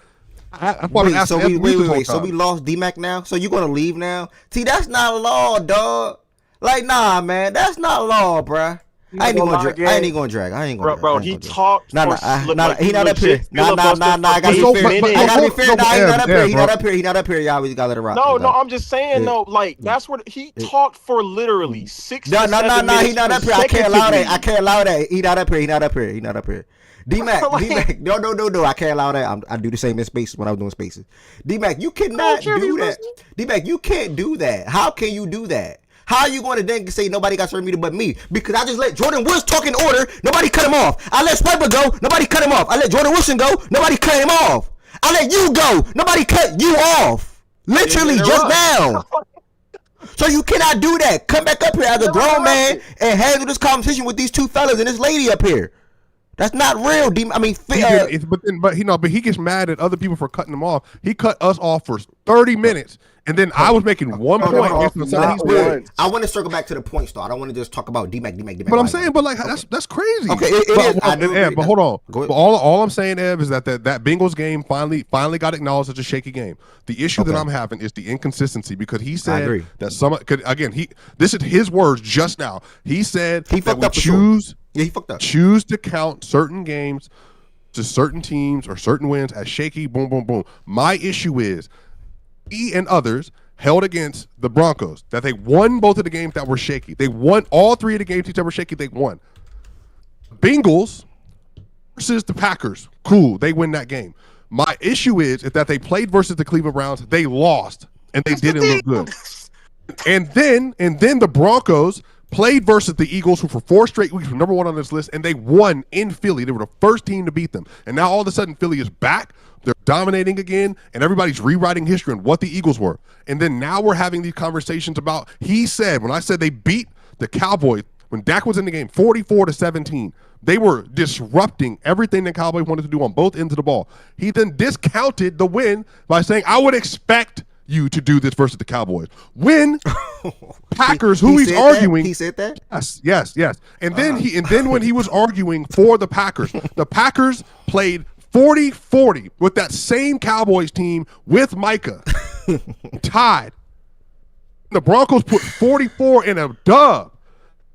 So we lost D-Mac now? So you gonna leave now? See, that's not law, dog. Like, nah, man, that's not law, bruh. I'm not gonna lie, I ain't gang. even gonna drag. I ain't gonna Bro, drag. I bro, ain't he gonna drag. talked Nah, for nah, like he he not up here. legit Nah, filibustered for I gotta be so, 8 fair. but I gotta be minutes. fair. Nah, he Ev, not up here. Ev, He bro. not up here. He not up here. Y'all, we gotta let it rock. No, We no, got I'm just saying it. though, like that's what he talked for literally 6 No, to no, no, 7 no. He minutes not up here. I can't allow that. I consecutively. can't allow that. He not up here. He not up here. He not up here. D Mac, Like, D Mac. No, no, no, no. I can't allow that. I do the same in spaces when I was doing spaces. D Mac, you I don't cannot care if he's do that. listening. D Mac, you can't do that. How can you do that? How are you going to then say nobody got certain meter but me? Because I just let Jordan Woods talk in order. Nobody cut him off. I let Swiper go. Nobody cut him off. I let Jordan Wilson go. Nobody cut him off. I let you go. Nobody cut you off. I didn't Literally just interrupt. now. So you cannot do that. Come back up here as a Never grown man interrupted. and handle this conversation with these two fellas and this lady up here. That's not real. I mean, He didn't. But he gets mad at other people for cutting him off. He cut us off for 30 minutes, and then I was making one hold on, point hold on. based on something he Not said. once. I want to circle back to the points though. I don't want to just talk about D-Mac. But I'm saying, but like that's crazy. Okay, it is. I do Ev, agree. but hold on. Go ahead. But all I'm saying, Ev, is that Bengals game finally got acknowledged as a shaky game. The issue that Okay. I'm having is the inconsistency because he I said agree. that again this is his words just now. He said He that fucked we up for sure. choose Yeah, he fucked up. choose to count certain games to certain teams or certain wins as shaky. Boom, boom, boom. My issue is he and others held against the Broncos that they won both of the games that were shaky. They won all three of the games that were shaky. They won. Bengals versus the Packers. Cool. They win that game. My issue is that they played versus the Cleveland Browns. They lost and they didn't look good. And then the Broncos played versus the Eagles, who for 4 straight weeks were number 1 on this list, and they won in Philly. They were the first team to beat them. And now all of a sudden Philly is back. They're dominating again, and everybody's rewriting history on what the Eagles were. And then now we're having these conversations about, he said, when I said they beat the Cowboys, when Dak was in the game, 44-17, they were disrupting everything the Cowboys wanted to do on both ends of the ball. He then discounted the win by saying, I would expect you to do this versus the Cowboys. When Packers, who he's arguing, he said that. Yes. And then when he was arguing for the Packers played 40-40 with that same Cowboys team with Micah, tied. The Broncos put 44 in a dub.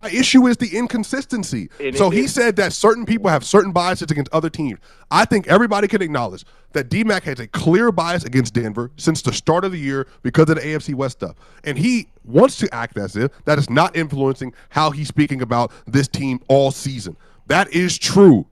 My issue is the inconsistency. So he said that certain people have certain biases against other teams. I think everybody can acknowledge that D-Mac has a clear bias against Denver since the start of the year because of the AFC West stuff. And he wants to act as if that is not influencing how he's speaking about this team all season. That is true.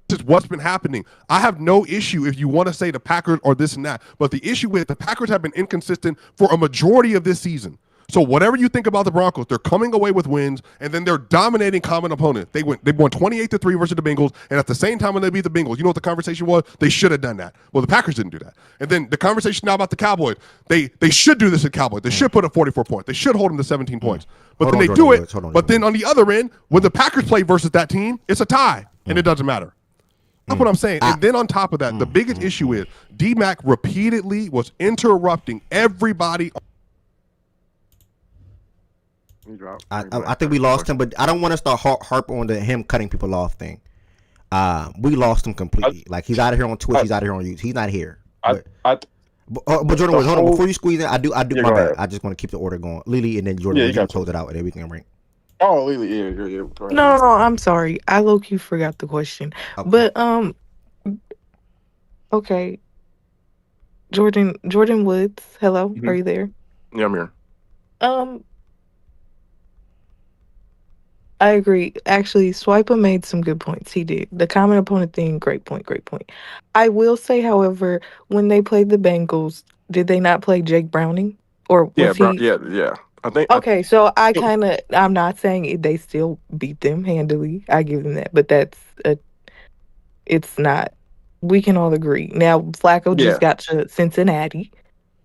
This is what's been happening. I have no issue if you want to say the Packers or this and that. But the issue is the Packers have been inconsistent for a majority of this season. So whatever you think about the Broncos, they're coming away with wins, and then they're dominating common opponents. They won 28-3 versus the Bengals, and at the same time when they beat the Bengals, you know what the conversation was? They should have done that. Well, the Packers didn't do that. And then the conversation now about the Cowboys, they should do this at Cowboys. They should put up 44 points. They should hold them to 17 points. But then they do it. But then on the other end, when the Packers play versus that team, it's a tie, and it doesn't matter. That's what I'm saying. And then on top of that, the biggest issue is D-Mac repeatedly was interrupting everybody. I think we lost him, but I don't want to start harp on the him cutting people off thing. We lost him completely. Like he's out of here on Twitch, he's out of here on YouTube. He's not here. But Jordan, hold on. Before you squeeze in, I do Yeah, my go bad. ahead. I just want to keep the order going. Lily, and then Jordan, Yeah, you you can got close it out, and then we can rank. Oh, Lily, yeah. Go ahead. No, I'm sorry. I low-key forgot the question. Okay. But okay. Jordan Woods, hello, are you there? Yeah, I'm here. I agree. Actually, Swiper made some good points. He did. The common opponent thing, great point, great point. I will say, however, when they played the Bengals, did they not play Jake Browning? Or Yeah, was bro. he? Yeah. I think. Okay, so I'm not saying they still beat them handily. I give them that. But it's not. We can all agree. Now, Flacco Yeah. just got to Cincinnati.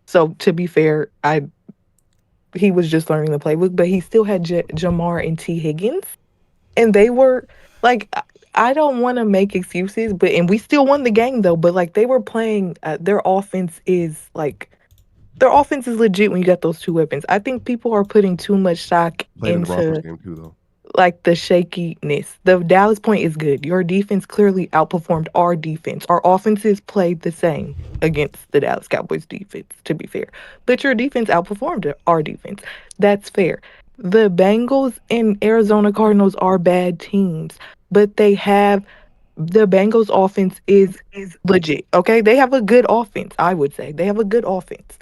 So, to be fair, he was just learning the playbook, but he still had Jamar and T. Higgins. And they were, like, I don't want to make excuses, and we still won the game, though. But, like, they were playing, their offense is legit when you got those two weapons. I think people are putting too much stock Played in the Broncos into, game too, though. like, the shakiness. The Dallas point is good. Your defense clearly outperformed our defense. Our offenses played the same against the Dallas Cowboys defense, to be fair. But your defense outperformed our defense. That's fair. The Bengals and Arizona Cardinals are bad teams, but they have the Bengals offense is legit. Okay, they have a good offense. I would say they have a good offense.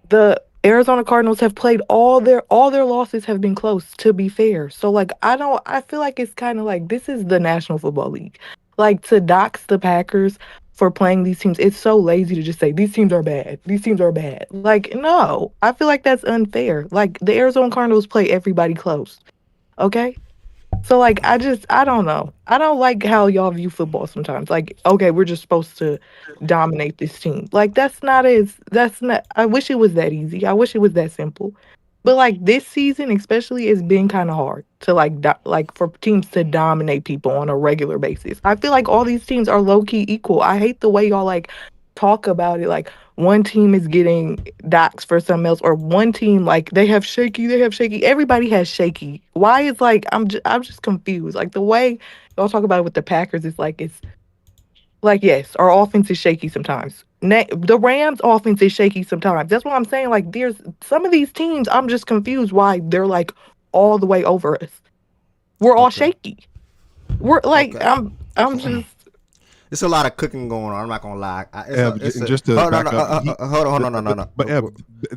The Arizona Cardinals have played all their losses have been close, to be fair. So like I feel like it's kind of like this is the National Football League. Like to dox the Packers for playing these teams, it's so lazy to just say these teams are bad. These teams are bad. Like no, I feel like that's unfair. Like the Arizona Cardinals play everybody close. Okay? So like I don't know. I don't like how y'all view football sometimes. Like, okay, we're just supposed to dominate this team. Like that's not I wish it was that easy. I wish it was that simple. But like this season especially it's been kind of hard to like for teams to dominate people on a regular basis. I feel like all these teams are low key equal. I hate the way y'all like talk about it like one team is getting docs for something else or one team like they have shaky, everybody has shaky. Why is like I'm just confused like the way y'all talk about it with the Packers is like it's like yes our offense is shaky sometimes. The Rams offense is shaky sometimes. That's what I'm saying. Like there's some of these teams I'm just confused why they're like all the way over us. We're all Okay. shaky. We're like Okay. I'm just It's a lot of cooking going on. I'm not gonna lie. It's And a just to hold on, back up, hold on, no, no, no, no. but Ev,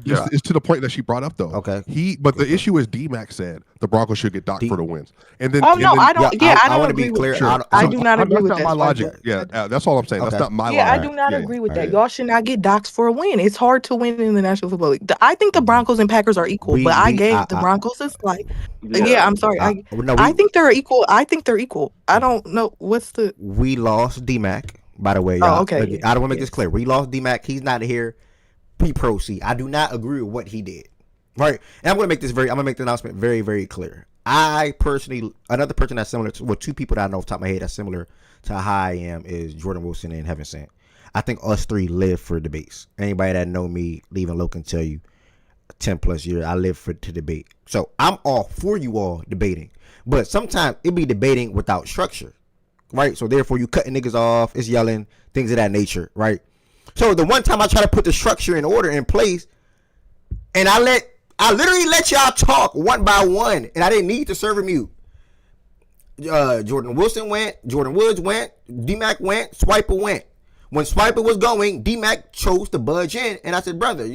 this Yeah. is to the point that she brought up though. Okay. But the issue is D-Mac said the Broncos should get docked for the wins, and then oh no I Yeah, don't yeah I I don't want to be agree with clear. that. sure. I So do not agree that's with not my that logic. Sparkle. Yeah, that's all I'm saying. That's Okay. not my Yeah, I logic. do not Yeah, agree with All that. right. Y'all should not get doxxed for a win. It's hard to win in the National Football League. I think the Broncos and Packers are equal, but I gave the Broncos a slight. Yeah, Yeah. I'm sorry. No, I think they're equal. I think they're equal. I don't know what's the. we lost D-Mac. By the way, Oh, y'all. okay. I don't want to make this Yes. clear. We lost D-Mac. He's not here. Proceed. I do not agree with what he did. Right, and I'm gonna make the announcement very, very clear. I personally, another person that's similar to, well, two people that I know off the top of my head that's similar to how I am is Jordan Wilson and Heaven Sent. I think us three live for debates. Anybody that know me, leaving low can tell you, 10+ years, I live to debate. So I'm all for you all debating, but sometimes it be debating without structure, right? So therefore, you cutting niggas off, it's yelling, things of that nature, right? So the one time I try to put the structure and order in place, and I literally let y'all talk one by one, and I didn't need to serve a mute. Jordan Wilson went, Jordan Woods went, D-Mac went, Swiper went. When Swiper was going, D-Mac chose to budge in, and I said, brother,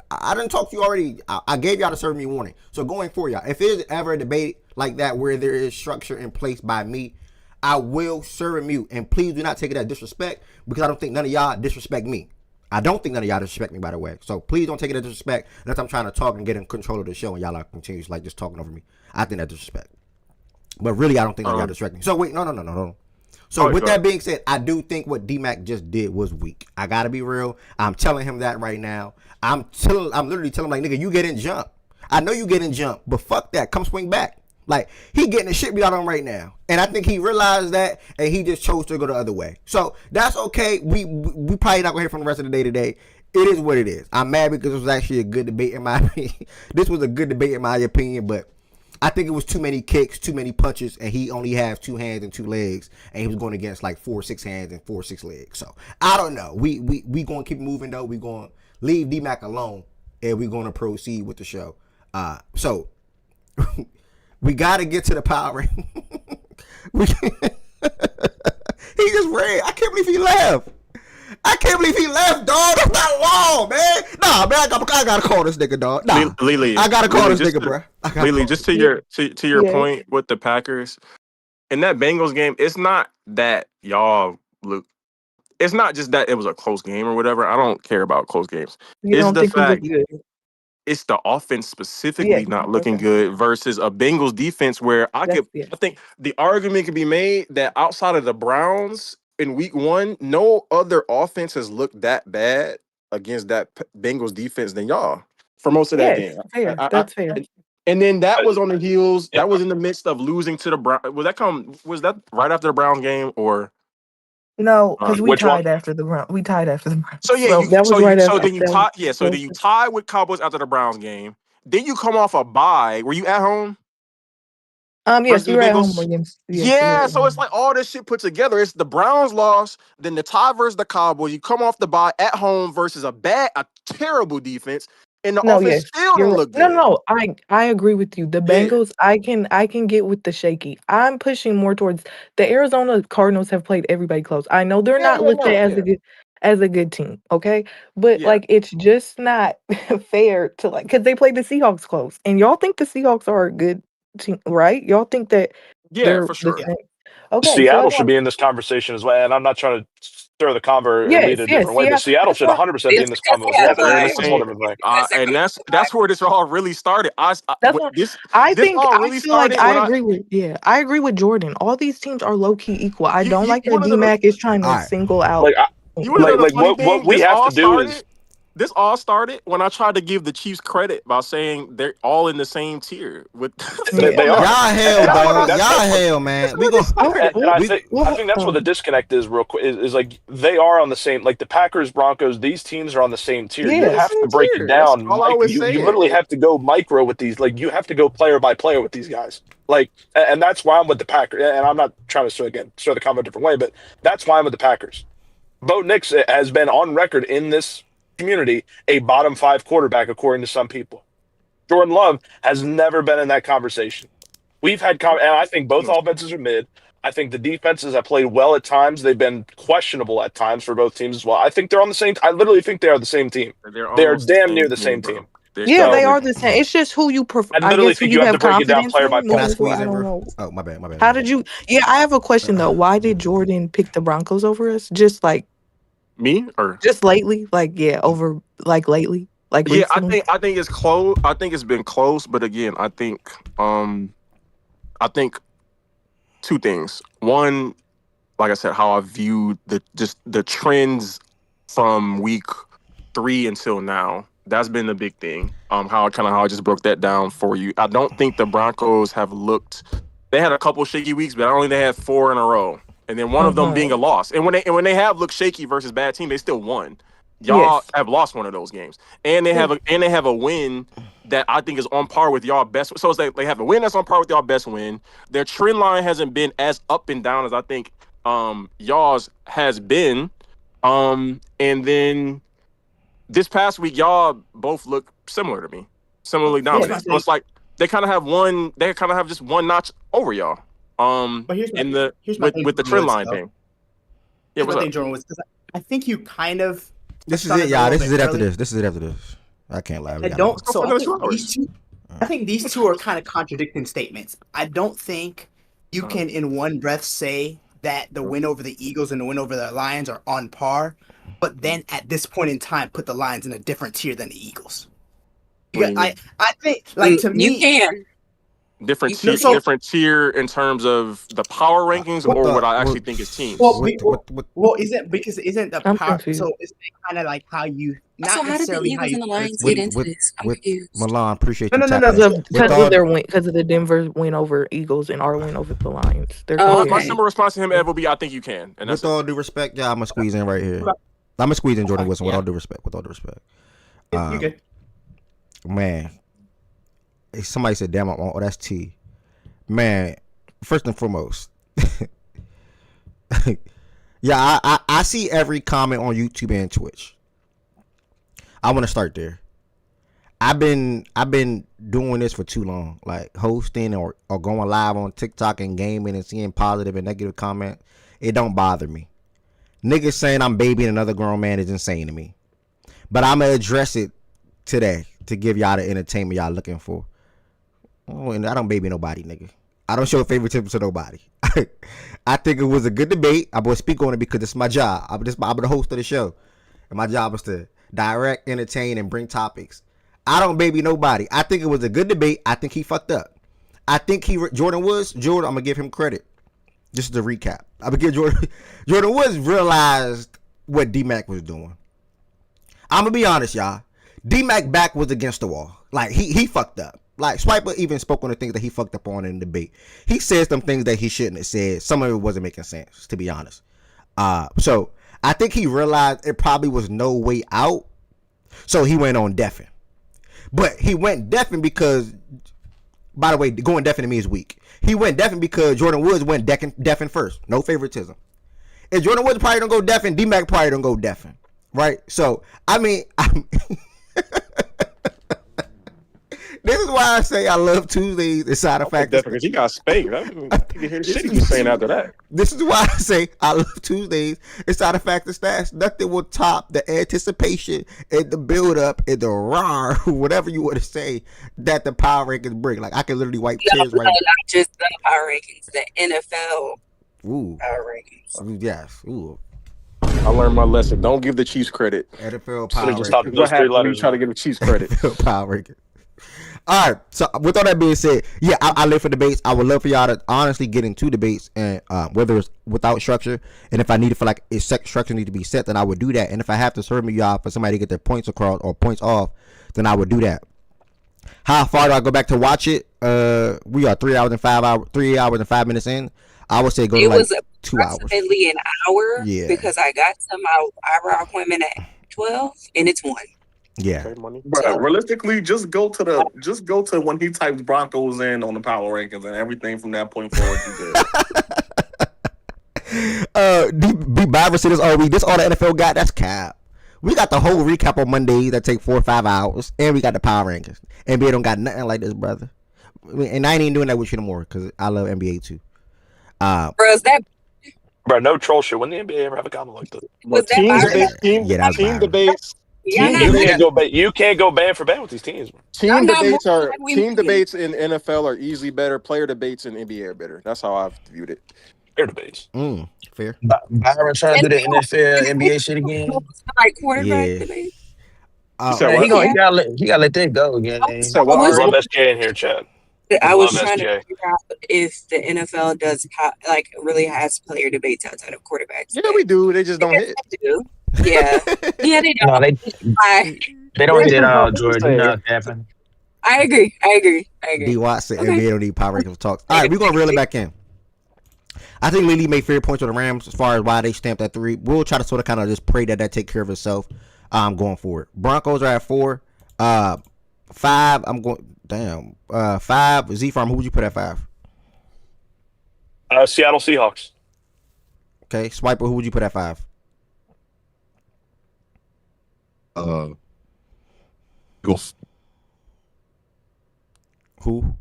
I didn't talk to you already. I gave y'all to serve me warning. So going for y'all, if there's ever a debate like that where there is structure in place by me, I will serve a mute. And please do not take it as disrespect, because I don't think none of y'all disrespect me. I don't think none of y'all disrespect me, by the way. So please don't take it as disrespect unless I'm trying to talk and get in control of the show and y'all are continuous like just talking over me. I think that's disrespect. But really, I don't think none of y'all disrespect me. So wait, no. So with that being said, I do think what D-Mac just did was weak. I gotta be real. I'm telling him that right now. I'm literally telling him like, nigga, you get in jump. I know you get in jump, but fuck that. Come swing back. Like, he getting the shit beat out of him right now. And I think he realized that, and he just chose to go the other way. So that's okay. We probably not gonna hear from the rest of the day today. It is what it is. I'm mad because it was actually a good debate in my opinion. This was a good debate in my opinion, but I think it was too many kicks, too many punches, and he only has 2 hands and 2 legs, and he was going against like 4 6 hands and 4 6 legs. So I don't know. We gonna keep moving though. We gonna leave D-Mac alone, and we gonna proceed with the show. So we gotta get to the power. He just ran. I can't believe he left. Dog. That's not long, man. Nah, man, I gotta call this nigga, dog. Nah, Lily, I gotta call Lily, this nigga, bro. Lily, just to your Yes. point with the Packers in that Bengals game, it's not that y'all look. It's not just that it was a close game or whatever. I don't care about close games. You It's don't the think we look fact good? it's the offense specifically Yes. not looking Okay. good versus a Bengals defense where I Yes. think the argument can be made that outside of the Browns in week 1, no other offense has looked that bad against that Bengals defense than y'all for most of that Yes. game. Fair. That's fair. And then that was on the heels. That was in the midst of losing to the Browns. Was that right after the Browns game or No, because we which one? tied after the Browns. We tied after the Browns. So yeah, So that was right so after. then you That was, tie so that then was, you tie with Cowboys after the Browns game. Then you come off a bye. Were you at home yes, versus we the were at home Bengals? against. Yes, we were Yeah, at so it's home. like all this shit put together. It's the Browns loss, then the tie versus the Cowboys. You come off the bye at home versus a terrible defense. and the No, offense yes, still you're didn't right. look No, good. no, I agree with you. The Yeah, Bengals, I can get with the shaky. I'm pushing more towards the Arizona Cardinals have played everybody close. I know they're yeah, not yeah, looked at no, as yeah, a good team, okay? But yeah, like it's just not fair to like because they played the Seahawks close. And y'all think the Seahawks are a good team, right? Y'all think that yeah, they're for the sure. same. Okay, so Seattle that's should why be in this conversation as well. And I'm not trying to stir the convo or lead yes, a yes, different way, yeah. but Seattle That's should why 100% be It's in this because convo as they well. have Yeah, But they're in the bye. that's a whole same. different thing. Because they're And going that's where this all really started. that's why This I this think all I really feel like started I when I agree with I agree with Jordan. All these teams are low key equal. I don't you like that want to know DMAC is trying All to right. single out. Like, I, you want to know the like funny what thing? we have to do is This all started when I tried to give the Chiefs credit by saying they're all in the same tier with Yeah. they on the. are. Y'all hell, And That's I what I. dog. think Y'all that's what hell, man. That's We what it go. All right. started. and I We think I think that's what the disconnect is real quick is like they are on the same like the Packers, Broncos, these teams are on the same tier. You They're the yeah. have to same break it tier. That's down, all I Mike. was You saying. literally have to go micro with these. Like you have to go player by player with these guys. Like and that's why I'm with the Packers. And I'm not trying to stir the comment a different way, but that's why I'm with the Packers. Bo Nix has been on record in this community a bottom five quarterback according to some people. Jordan Love has never been in that conversation. We've had, and I think both offenses are mid. I think the defenses have played well at times. They've been questionable at times for both teams as well. I think they're on the same. I literally think they are the same team. They're They are almost the damn same near the team, same bro. team. They're Yeah, So they they're are the same. It's just who you prefer. I I literally guess who think you you have have to break it down confidence player by in Can player. I moving forward. squeeze I in, don't bro? know. Oh, my bad. My bad. How My did bad. you? Yeah, I have a question though. Why did Jordan pick the Broncos over us? me or Just lately, like yeah, over like lately, like yeah. recently. I think it's close. I think it's been close, but again, I think two things. One, like I said, how I viewed the trends from week 3 until now. That's been the big thing. How I just broke that down for you. I don't think the Broncos have looked. They had a couple shaky weeks, but only they had 4 in a row, and then one of them being a Mm-hmm. loss. And when they have looked shaky versus bad team, they still won. Y'all Yes. have lost one of those games, and they Yeah. have a win that I think is on par with y'all best. So it's like they have a win that's on par with y'all best win. Their trend line hasn't been as up and down as I think y'all's has been. And then this past week, y'all both look similar to me, similarly Here's my dominant. So thing. it's like they kind of have just one notch over y'all. But In the here's my thing, with the Jordan trend Woods, line though. thing. Yeah, Here's my what's thing, up? Jordan Woods, because I think you kind of This touched is on it, it a y'all. little This bit is it after earlier. this. This is it after this. I can't lie. We I got more. don't. Let's go So for I the next think 2 hours. these two are kind of contradicting statements. I don't think you Uh-huh. can, in one breath, say that the win over the Eagles and the win over the Lions are on par, but then at this point in time, put the Lions in a different tier than the Eagles. What do Because you mean? I think, like to You me, can. You no. can. Different tier in terms of the power rankings, What or the what I what? actually think is teams. well, What? isn't the I'm power? confused. So isn't it kind of like how you, So not how did the necessarily how Eagles you and the put a Lions get team. into this? I'm With confused. Milan, appreciate No, you no, no, no. tapping Because in. So, of With because of all their win, because of the Denver win over Eagles and our win over the Lions. They're Oh, My comparing. okay. simple response to him, Ev, will be, I think you can, and that's with it. all due respect, y'all, I'm gonna squeeze in right here. I'm gonna squeeze in Jordan Okay, Wilson. With yeah, all due respect. With all due respect. you're good. Man, if somebody said, "Damn, oh, that's T." Man, first and foremost, yeah, I see every comment on YouTube and Twitch. I want to start there. I've been doing this for too long, like hosting or going live on TikTok and gaming and seeing positive and negative comments. It don't bother me. Niggas saying I'm babying another grown man is insane to me. But I'm gonna address it today to give y'all the entertainment y'all looking for. Oh, and I don't baby nobody, nigga. I don't show favoritism to nobody. I think it was a good debate. I'm gonna speak on it because it's my job. I'm the host of the show, and my job is to direct, entertain, and bring topics. I don't baby nobody. I think it was a good debate. I think he fucked up. I think Jordan Woods. Jordan, I'm gonna give him credit. Just to recap, I'm gonna give Jordan Woods realized what D-Mac was doing. I'm gonna be honest, y'all. D-Mac back was against the wall. Like he fucked up. Like Swiper even spoke on the things that he fucked up on in the debate. He said some things that he shouldn't have said. Some of it wasn't making sense, to be honest. So I think he realized it probably was no way out. So he went on deafing. But he went deafing because, by the way, going deafing to me is weak. He went deafing because Jordan Woods went deafing first. No favoritism. If Jordan Woods probably don't go deafing, D-Mac probably don't go deafing. Right? So, I mean, This is why I say I love Tuesdays. It's side I'll of fact. take that because he got spanked. I didn't hear the shit he was saying after that. This is why I say I love Tuesdays. It's side of fact and stats. Nothing will top the anticipation and the build up and the raw, whatever you want to say, that the power rankings bring. Like I can literally wipe tears right not just the power rankings, the NFL Ooh. power rankings. Yes. Ooh. I learned my lesson. Don't give the Chiefs credit. NFL Should power have just stopped rankings. at What those three happens when you letters. try to man. give the Chiefs credit? NFL power rankings. All right. So with all that being said, yeah, I live for debates. I would love for y'all to honestly get into debates, and whether it's without structure, and if I need to feel like it's structure need to be set, then I would do that. And if I have to serve me y'all for somebody to get their points across or points off, then I would do that. How far do I go back to watch it? We are 3 hours and 5 minutes in. I would say go to It like was 2 hours. approximately an hour Yeah. because I got to my eyebrow appointment at 12 and it's 1. Yeah. Okay, money. Bro, realistically, just go to when he types Broncos in on the power rankings, and everything from that point forward, you good. Be Bible said this all week. This all the NFL got. That's cap. We got the whole recap on Monday that take 4 or 5 hours, and we got the power rankings. NBA don't got nothing like this, brother. And I ain't even doing that with you no more because I love NBA too. Bro, is that Bro, no troll shit. When the NBA ever have a comment like that? was that Team Byron? debate, Yeah, that's team Byron. debates. Y'all Team not You moving. can't go you can't go band for band with these teams. Bro. Team Y'all not debates moving are like we team moving. debates in NFL are easily better. Player debates in NBA are better. That's how I've viewed it. Fair debates. Fair. Byron trying to do the NFL, NBA shit again. Like quarterback Yeah. debate. You said Man, what? he gotta let that go again. You said what? was- Love Ari? SJ in here, Chad. I was Love trying to SJ. figure out if the NFL does like really has player debates outside of quarterbacks. Yeah, we do. They just don't hit. Do. Yeah. Yeah, they No, don't. they don't hit it all, George. You know what happened. I agree. D Watson, Okay. NBA don't need power rankings talks. All right, we're gonna reel it back in. I think Lily made fair points with the Rams as far as why they stamped at 3. We'll try to sort of kind of just pray that take care of itself. Going forward. Broncos are at 4. 5. I'm going. Damn. 5. Z Farm. Who would you put at 5? Seattle Seahawks. Okay. Swiper. Who would you put at 5? Eagles. Who?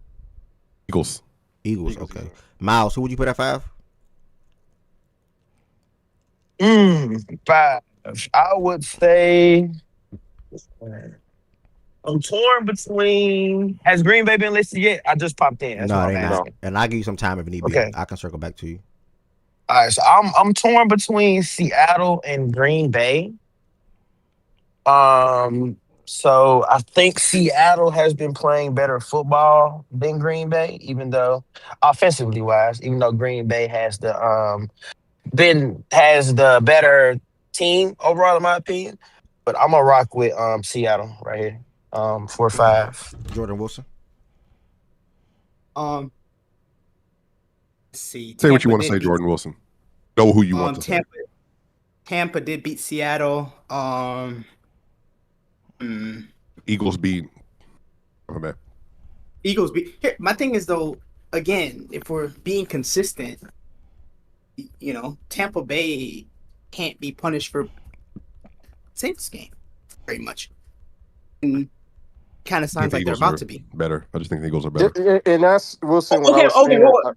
Eagles. Eagles. Okay. Miles. Who would you put at 5? 5. I would say I'm torn between. Has Green Bay been listed yet? I just popped in. That's No, what they I'm not. asking. And I'll give you some time if need be. Okay. I can circle back to you. All right, so I'm torn between Seattle and Green Bay. So I think Seattle has been playing better football than Green Bay, even though offensively wise, even though Green Bay has the better team overall, in my opinion. But I'm gonna rock with Seattle right here. 4-5. Jordan Wilson. Let's see. Say what you Tampa want to did say, beat- Jordan Wilson. Know who you want to say. Tampa did beat Seattle. Eagles beat. Oh, man. Eagles beat. Here, my thing is though, again, if we're being consistent, Tampa Bay can't be punished for Saints game very much. And kind of I think sounds the like they're Eagles about are to be. better. I just think the Eagles are better. And that's Wilson. When Okay, I was okay, saying, hold on.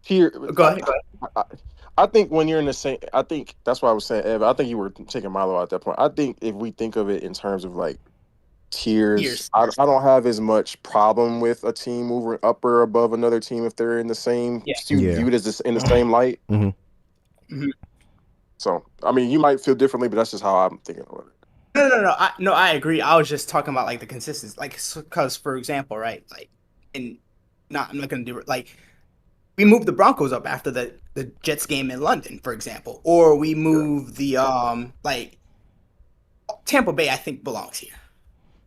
here, Go ahead. I think when you're in the same, I think that's why I was saying, Evan. I think you were taking Milo at that point. I think if we think of it in terms of like tiers, I don't have as much problem with a team moving up or above another team if they're in the same viewed as this in the same light. Mm-hmm. So I mean, you might feel differently, but that's just how I'm thinking about it. No. I agree. I was just talking about like the consistency, like because for example, right, like, I'm not gonna do it. Like, we moved the Broncos up after the Jets game in London, for example, or we moved the like Tampa Bay. I think belongs here.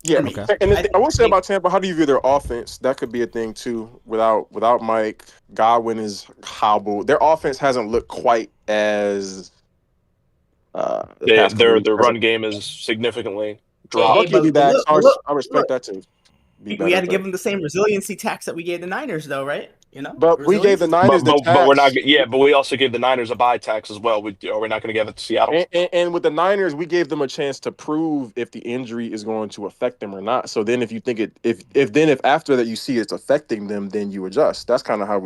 Yeah, Okay. and I will say about Tampa, how do you view their offense? That could be a thing too. Without Mike, Godwin is hobbled. Their offense hasn't looked quite as. Their run game is significantly dropped. Bucky be back. I respect that too. We had to give them the same resiliency tax that we gave the Niners, though, right? But we gave the But, Niners the but we're not. tax. Yeah, but we also gave the Niners a bye tax as well. Are we not going to give it to Seattle? And with the Niners, we gave them a chance to prove if the injury is going to affect them or not. So then, if you think if after that you see it's affecting them, then you adjust. That's kind of how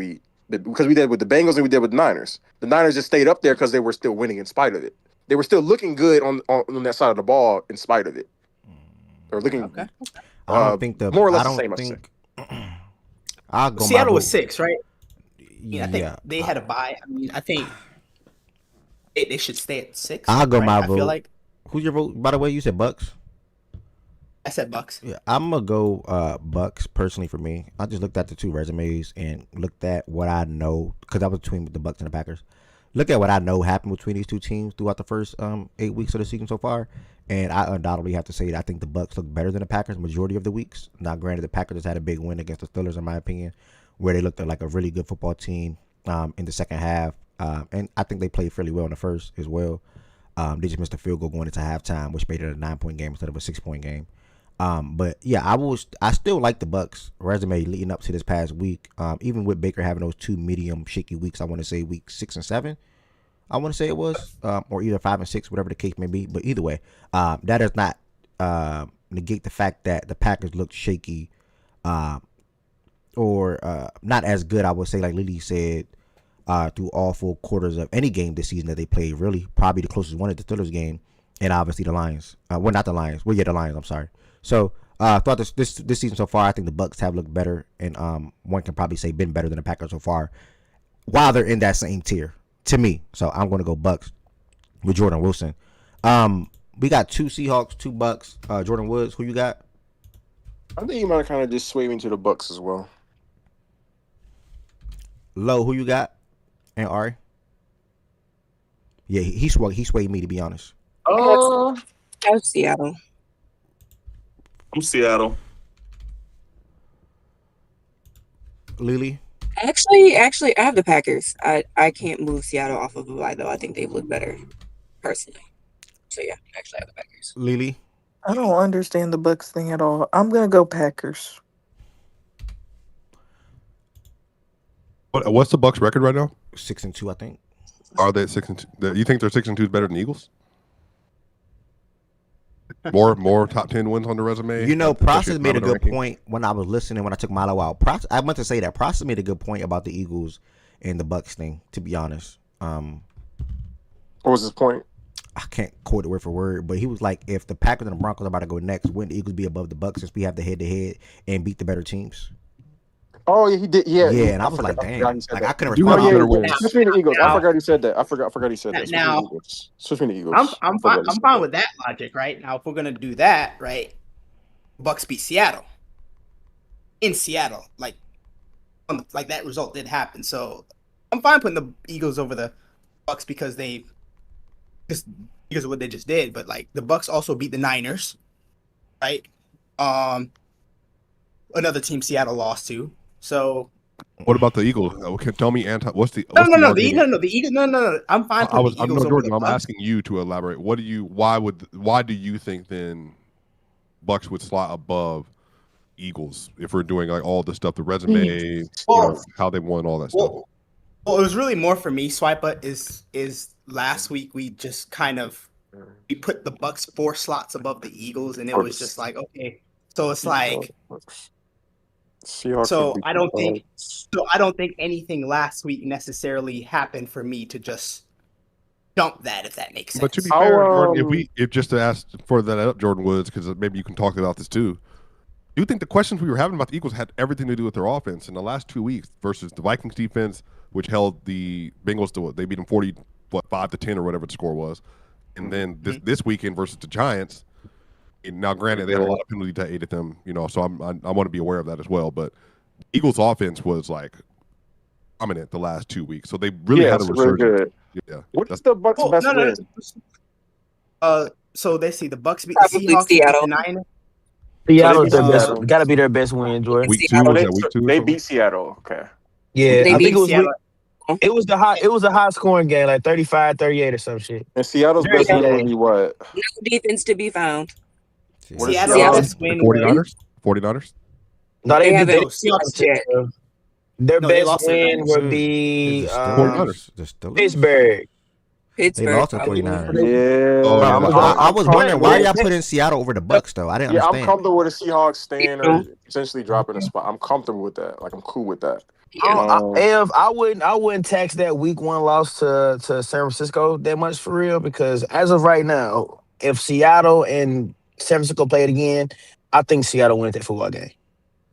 because we did with the Bengals and we did with the Niners. The Niners just stayed up there because they were still winning in spite of it. They were still looking good on that side of the ball in spite of it. Or looking. I don't think more or less I the don't same. think. I'll go. Seattle was 6, right? Yeah, I think they had a bye. I mean, I think they should stay at 6. I'll go right? my I vote. feel like. Who's your vote? By the way, you said Bucks. I said Bucks. Yeah, I'm gonna go Bucks personally for me. I just looked at the two resumes and looked at what I know because I was between the Bucks and the Packers. Look at what I know happened between these two teams throughout the first 8 weeks of the season so far, and I undoubtedly have to say that I think the Bucks look better than the Packers majority of the weeks. Now, granted, the Packers just had a big win against the Steelers, in my opinion, where they looked like a really good football team in the second half, and I think they played fairly well in the first as well. They just missed a field goal going into halftime, which made it a 9-point game instead of a 6-point game. But yeah, I still like the Bucks resume leading up to this past week. Even with Baker having those two medium shaky weeks, I want to say week 6 and 7. I want to say it was, or either 5 and 6, whatever the case may be. But either way, that does not negate the fact that the Packers looked shaky, or not as good. I would say, like Lily said, through all 4 quarters of any game this season that they played. Really, probably the closest one is the Steelers game, and obviously the Lions. Well, not the Lions. Well, yeah, the Lions. I'm sorry. So throughout this season so far, I think the Bucks have looked better, and one can probably say been better than the Packers so far, while they're in that same tier to me. So I'm going to go Bucks with Jordan Wilson. We got 2 Seahawks, 2 Bucks. Jordan Woods, who you got? I think you might kind of just sway me to the Bucks as well. Low, who you got? And Ari? Yeah, he swayed me, to be honest. I have Seattle. I'm Seattle. Lily? Actually, I have the Packers. I can't move Seattle off of a bye though. I think they've looked better, personally. So yeah, actually I have the Packers. Lily? I don't understand the Bucks thing at all. I'm gonna go Packers. What's the Bucks record right now? 6-2, I think. Are they 6-2? You think they're 6-2 is better than Eagles? More top 10 wins on the resume. You know, Process made a good ranking. point when I was listening when I took Milo out. I meant to say that Process made a good point about the Eagles and the Bucks thing. To be honest, what was his point? I can't quote it word for word, but he was like, if the Packers and the Broncos are about to go next, wouldn't the Eagles be above the Bucks since we have the head-to-head and beat the better teams? Oh yeah, he did. Yeah, and I was like, damn, like I couldn't respond. respond. Switch me to the Eagles. I forgot he said that. I forgot he said that. Now, Switch me to the Eagles. I'm fine with that logic, right? Now, if we're gonna do that, right? Bucks beat Seattle in Seattle, like that result did happen. So I'm fine putting the Eagles over the Bucks because of what they just did. But like the Bucks also beat the Niners, right? Another team Seattle lost to. So what about the Eagles? Okay, tell me, what's the the Eagles. No. I'm fine. I'm Eagles no Jordan. over the I'm asking you to elaborate. Why do you think then Bucks would slot above Eagles if we're doing like all the stuff, the resume, how they won, all that stuff? Well, it was really more for me. Swiper is last week we just kind of we put the Bucks 4 slots above the Eagles, and it was just like okay. So it's like. So I don't think anything last week necessarily happened for me to just dump that, if that makes sense. But to be fair, Jordan, if just to ask for that up, Jordan Woods, because maybe you can talk about this too. Do you think the questions we were having about the Eagles had everything to do with their offense in the last 2 weeks versus the Vikings defense, which held the Bengals to they beat them 5-10 or whatever the score was, and then this weekend versus the Giants. And now, granted, they had a lot of penalties that aided them, so I want to be aware of that as well. But Eagles' offense was like dominant the last 2 weeks, so they really had a resurgence. Really good. Yeah. What's the Bucks' best win? So let's see. The Bucks beat the Seahawks, Seattle. the Niners. Seattle's their best. Got to be their best win, Jordan. Week 2 was that week 2? They beat Seattle. Okay. Yeah, They I beat think it was. Seattle. It was a high scoring game, like 35-38 or some shit. And Seattle's best win would be what? No defense to be found. Seattle's win 49ers? 49ers? No, They they haven't beat lost yet. Their No, they best lost to the win Niners. would be Is the Steelers? The Steelers? Pittsburgh. They Pittsburgh lost to the probably. 49ers. Oh Yeah, yeah, Bro, that's I, right. I I'm was wondering why comfortable. y'all putting Seattle over the Bucks though. I didn't Yeah, I'm understand. comfortable with the Seahawks You staying or know, potentially dropping a spot. I'm comfortable with that. Like I'm cool with that. yeah. If I wouldn't tax that week one loss to San Francisco that much for real, because as of right now, if Seattle and San Francisco play it again, I think Seattle wins that football game.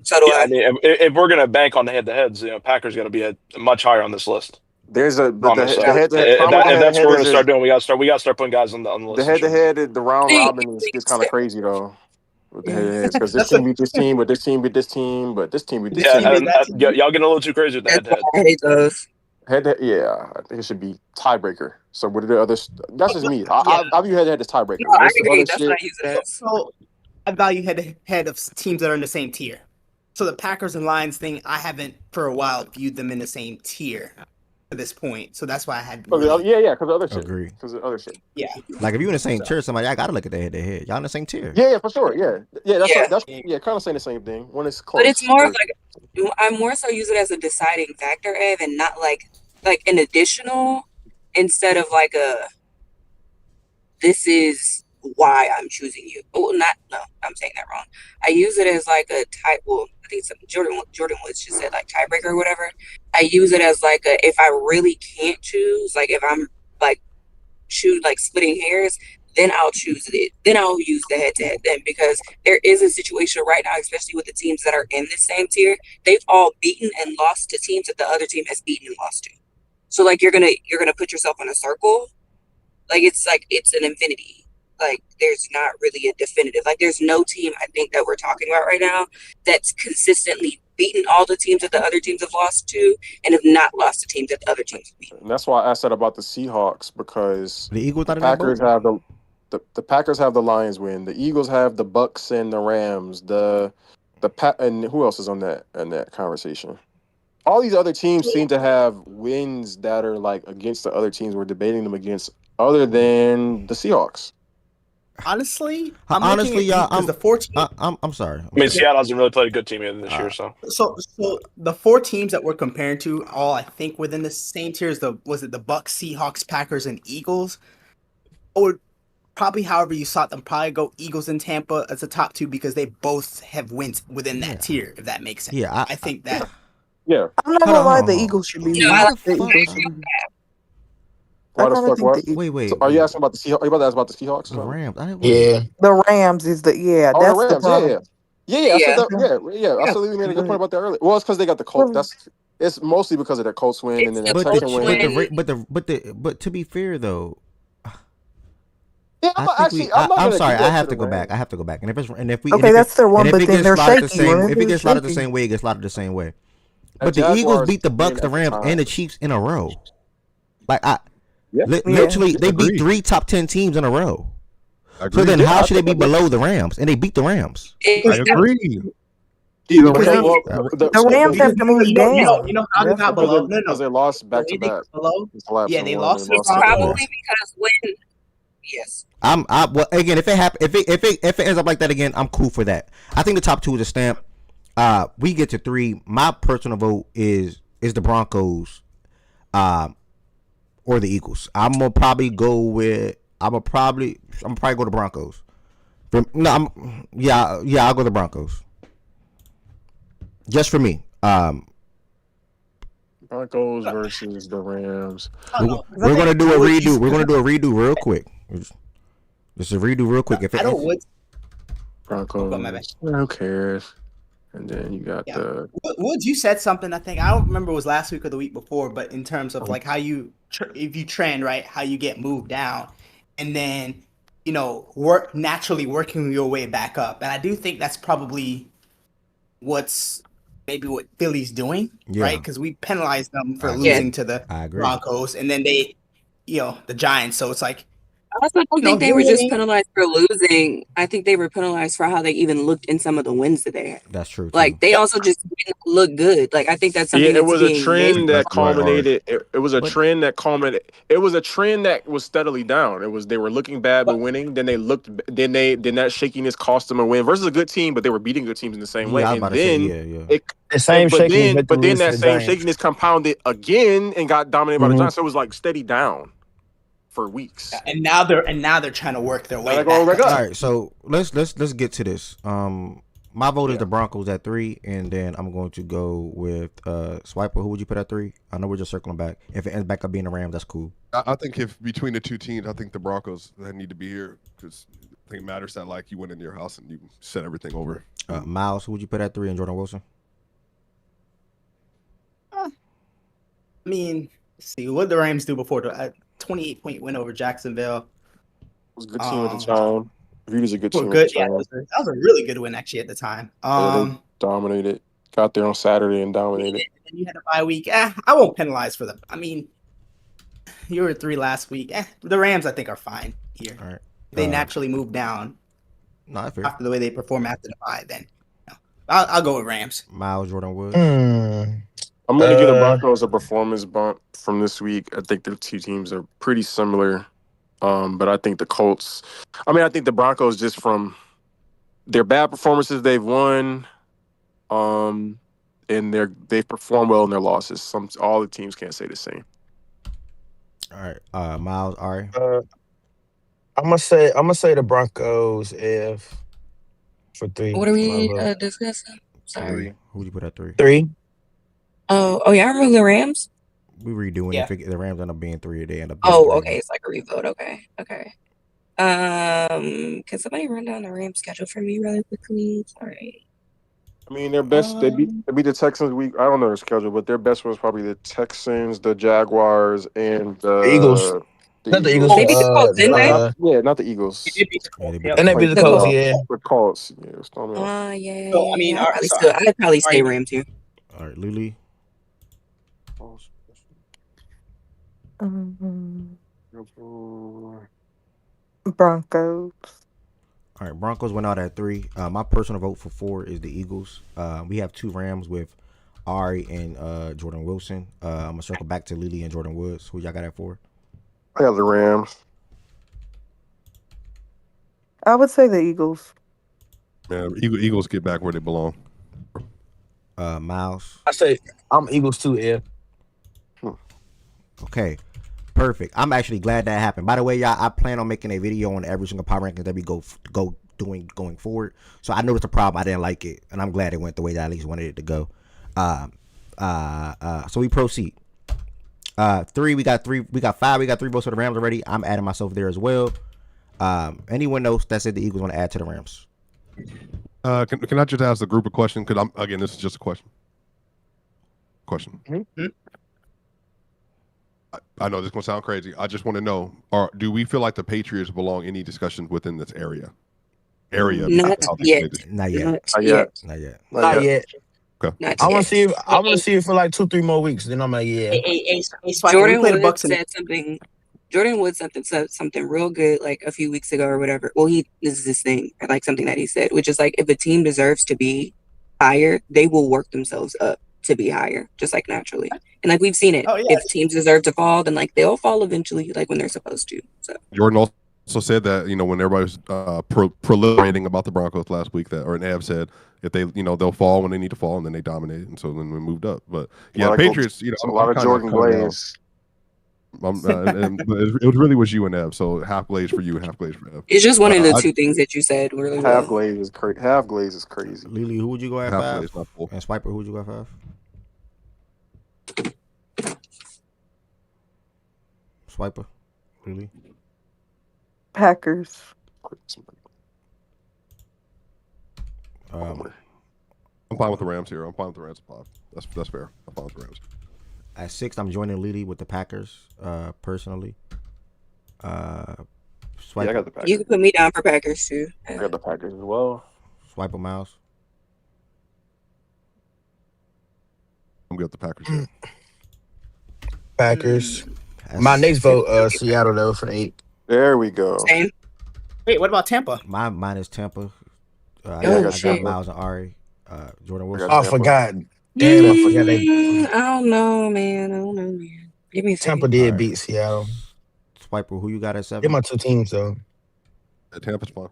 So do Yeah, I I. mean, if we're gonna bank on the head-to-heads, Packers got to be much higher on this list. There's a but Promise. the head to head If, problem with that, the if head to that's what head we're is gonna start just doing, we got to start putting guys on the the list head this to year. head. The round Think, robin I think gets kind of crazy though. With the head to yeah. heads because this That's team what beat this team, but this team beat this team, but this team beat this this Yeah, team team. is that team. y'all getting a little too crazy with the That's head-to-head. why I hate those. Head to yeah, I think it should be tiebreaker. So what are the others? That's just me. Yeah. I view head to head as No, tiebreaker. I What's the agree. other That's what shit? I use it as. So I value head to head of teams that are in the same tier. So the Packers and Lions thing, I haven't for a while viewed them in the same tier to this point. So that's why I had really, Yeah, because the other shit. Agree. Because the other shit. yeah. Like if you in the same So tier, as somebody I gotta look at the head to head. Y'all in the same tier. Yeah, for sure. Yeah. That's Yeah. kind of saying the same thing when it's But it's close. more of like I more so use it as a deciding factor, Ev, and not like an additional instead of like a this is why I'm choosing you. Oh, not no, I'm saying that wrong. I use it as like a type. Well, I think some Jordan Woods just said like tiebreaker or whatever. I use it as like a if I really can't choose, like if I'm like choose like splitting hairs, then I'll choose it. Then I'll use the head to head then because there is a situation right now, especially with the teams that are in the same tier. They've all beaten and lost to teams that the other team has beaten and lost to. So like you're gonna put yourself in a circle. Like it's an infinity. Like there's not really a definitive. Like there's no team I think that we're talking about right now that's consistently beaten all the teams that the other teams have lost to and have not lost to teams that the other teams have beaten. And that's why I said about the Seahawks because The Eagles not in that Packers boat? have the Packers have the Lions win. The Eagles have the Bucks and the Rams. And who else is on that conversation? All these other teams seem to have wins that are like against the other teams we're debating them against, other than the Seahawks. honestly, Y'all, because the 14. I'm sorry. I mean, Seattle hasn't really played a good team yet this year, so. So the four teams that we're comparing to, all I think within the same tier is the Bucks, Seahawks, Packers, and Eagles. I would probably, however you saw them, probably go Eagles and Tampa as the top two because they both have wins within that tier. If that makes sense. Yeah, I think that. Yeah. I'm not gonna lie, the Eagles should be. I like The Eagles should be. Why I the kind of fuck think what? the Eagles. Wait. So are you asking about the Seahawks? Are you about to ask about the Seahawks? The Rams. Yeah. The Rams is the Oh, that's the the Rams. problem. Yeah. I said Yeah. that. Yeah. I said we made a good point about that earlier. Well, it's because they got the Colts. It's mostly because of their Colts win and then that But Texan the, win. but to be fair though, Yeah, I'm sorry. I have to go back. And if we Okay, that's their one, but then they're shaky. If it gets slotted the same way, it gets slotted the same way. But the Eagles beat the Bucks, the Rams, and the Chiefs in a row. Like literally, they beat 3 top 10 teams in a row. So then, how should they be below the Rams? And they beat the Rams. I agree. The Rams have to move down. You know how they got below? No. Because they lost back to back. Yeah, they lost. It's probably because when. Yes. Well, again, if it happen, if it ends up like that again, I'm cool for that. I think the top 2 is a stamp. We get to 3. My personal vote is the Broncos, or the Eagles. I'm gonna probably go the Broncos. I'll go the Broncos. Just for me. Broncos versus the Rams. We're gonna do a redo. We're gonna do a redo real quick. Just a redo real quick. Broncos. Who cares? And then you got the Woods. You said something. I think I don't remember it was last week or the week before, but in terms of like how you if you trend right, how you get moved down, and then work naturally working your way back up. And I do think that's probably what Philly's doing, right? Because we penalized them for losing to the Broncos, and then they, the Giants. So it's like also don't think they were just penalized for losing. I think they were penalized for how they even looked in some of the wins that they had. That's true. Like they also just didn't look good. Like I think that's something Yeah, it that's was a being missed. trend that culminated. It was a But- trend that culminated. It was a trend that was steadily down. It was they were looking bad but winning. Then then that shakiness cost them a win versus a good team, but they were beating good teams in the same way. Yeah, I was And about to say, then yeah. The same shakiness made but them then lose to that the same Giants. shakiness compounded again and got dominated by the Mhm. Giants. So it was like steady down for weeks. And now they're trying to work their way they're back. going back up. All right, so let's get to this. My vote is the Broncos at 3, and then I'm going to go with Swiper. Who would you put at 3? I know we're just circling back. If it ends back up being the Rams, that's cool. I think if between the two teams, I think the Broncos need to be here because I think it matters that like you went into your house and you set everything over. Miles, who would you put at 3, and Jordan Wilson? I mean, let's see what the Rams do before the 28-point win over Jacksonville. It was a good team at the time. Viewed as a good team Good. at the Yeah, time. that was a really good win actually at the time. They dominated. Got there on Saturday and dominated. And you had a bye week. I won't penalize for them. I mean, you were 3 last week. The Rams I think are fine here. All right. They naturally move down. Not fair. After the way they perform after the bye, then I'll go with Rams. Miles, Jordan Woods. I'm going to give the Broncos a performance bump from this week. I think the two teams are pretty similar. But I think the Colts, I think the Broncos just from their bad performances they've won, and they've performed well in their losses. All the teams can't say the same. All right, Miles, Ari. I'm gonna say the Broncos for 3. What are we discussing? Sorry. Who would you put at 3? 3. Oh yeah, I remember the Rams. We redoing Yeah. it. The Rams end up being 3. They end up being Oh, 3. okay. It's like a revote. Okay. Can somebody run down the Rams schedule for me really quickly? Sorry. Their best they beat the Texans week. I don't know their schedule, but their best was probably the Texans, the Jaguars, and the Eagles. Not the Eagles. They beat the Colts, didn't they? Not the Eagles. And they beat the Colts, yeah. The Colts. Yeah, it was Yeah. So, I mean, I'd probably stay Rams here. All right, Lily. Broncos. All right, Broncos went out at 3. My personal vote for 4 is the Eagles. We have 2 Rams with Ari and Jordan Wilson. I'm gonna circle back to Lily and Jordan Woods. Who y'all got at 4? I got the Rams. I would say the Eagles. Yeah, Eagles get back where they belong. Miles. I say I'm Eagles too, yeah. Okay, perfect. I'm actually glad that happened. By the way, y'all, I plan on making a video on every single power rankings that we going forward. So I noticed the problem. I didn't like it, and I'm glad it went the way that I at least wanted it to go. So we proceed. 3, we got 5. We got 3 votes for the Rams already. I'm adding myself there as well. Anyone else that said the Eagles want to add to the Rams? Can I just ask the group a question? Because this is just a question. Mm-hmm. I know this is gonna sound crazy. I just want to know: do we feel like the Patriots belong in any discussion within this area? Not yet. Not yet. Okay. I want to see it for like 2-3 more weeks. Then I'm like, yeah. Hey, Jordan Wood said something. Jordan Wood said something real good like a few weeks ago or whatever. Well, this is his thing, like something that he said, which is like if a team deserves to be higher, they will work themselves up to be higher, just like naturally. And like we've seen it. Oh, yeah. If teams deserve to fall, then like they'll fall eventually, like when they're supposed to. So Jordan also said that when everybody was proliferating about the Broncos last week, Nav said if they they'll fall when they need to fall, and then they dominated, and so then we moved up. But yeah, the Patriots, a lot of Jordan Glaze. and it really was you and Ev, so half glaze for you, half glaze for Ev. it's just one of the two things that you said really well. Half glaze is crazy. Lily, who would you go at 5? And Swiper, who would you go at 5? Swiper, Lily. Packers. I'm fine with the Rams here. I'm fine with the Rams. That's fair. I'm fine with the Rams. At 6, I'm joining Lily with the Packers. Personally, I got the Packers. You can put me down for Packers too. I got the Packers as well. Swiper, Miles. I'm good with the Packers. Packers. My next vote, Seattle though for 8. There we go. Same. Wait, what about Tampa? Mine is Tampa. I Oh, got shit. Miles and Ari. Jordan I Wilson. got I Tampa. forgot. Damn, I forgot they. I don't know, man. Give me a second. Tampa did All beat right. Seattle. Swiper, who you got at They're 7? my two teams though. Tampa's fine.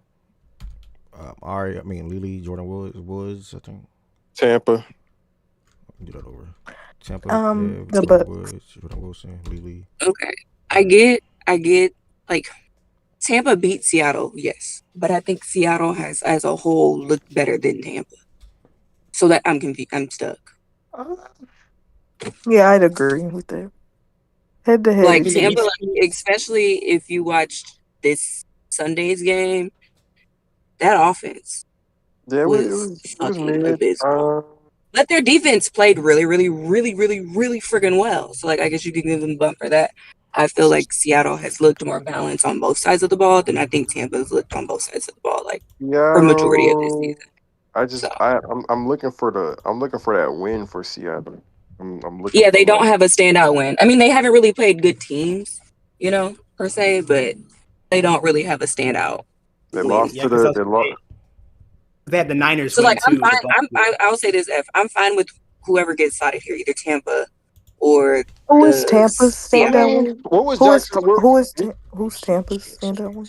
Lily, Jordan Woods, I think. Tampa. Do that over. Tampa, The Jordan Bucks. Woods, Jordan Wilson, Lily. Okay. I get like Tampa beat Seattle, yes. But I think Seattle has as a whole looked better than Tampa. So that I'm confused. I'm stuck. Yeah, I'd agree with that. Head to head, Like it's Tampa, just like, especially if you watched this Sunday's game, that offense Yeah, was it was fucking mid. abysmal. But their defense played really friggin' well. So like I guess you could give them a bump for that. I feel like Seattle has looked more balanced on both sides of the ball than I think Tampa's looked on both sides of the ball, like for majority of this season. I'm looking for that win for Seattle. I'm looking Yeah, for they don't have a standout win. I mean, they haven't really played good teams, per se, but they don't really have a standout They win. lost to the They had the Niners So win like I'm too. fine. I'll say this: I'm fine with whoever gets slotted here, either Tampa or who is the Tampa's standout Seattle. one? What was Who's Jackson? who's Tampa's standout one?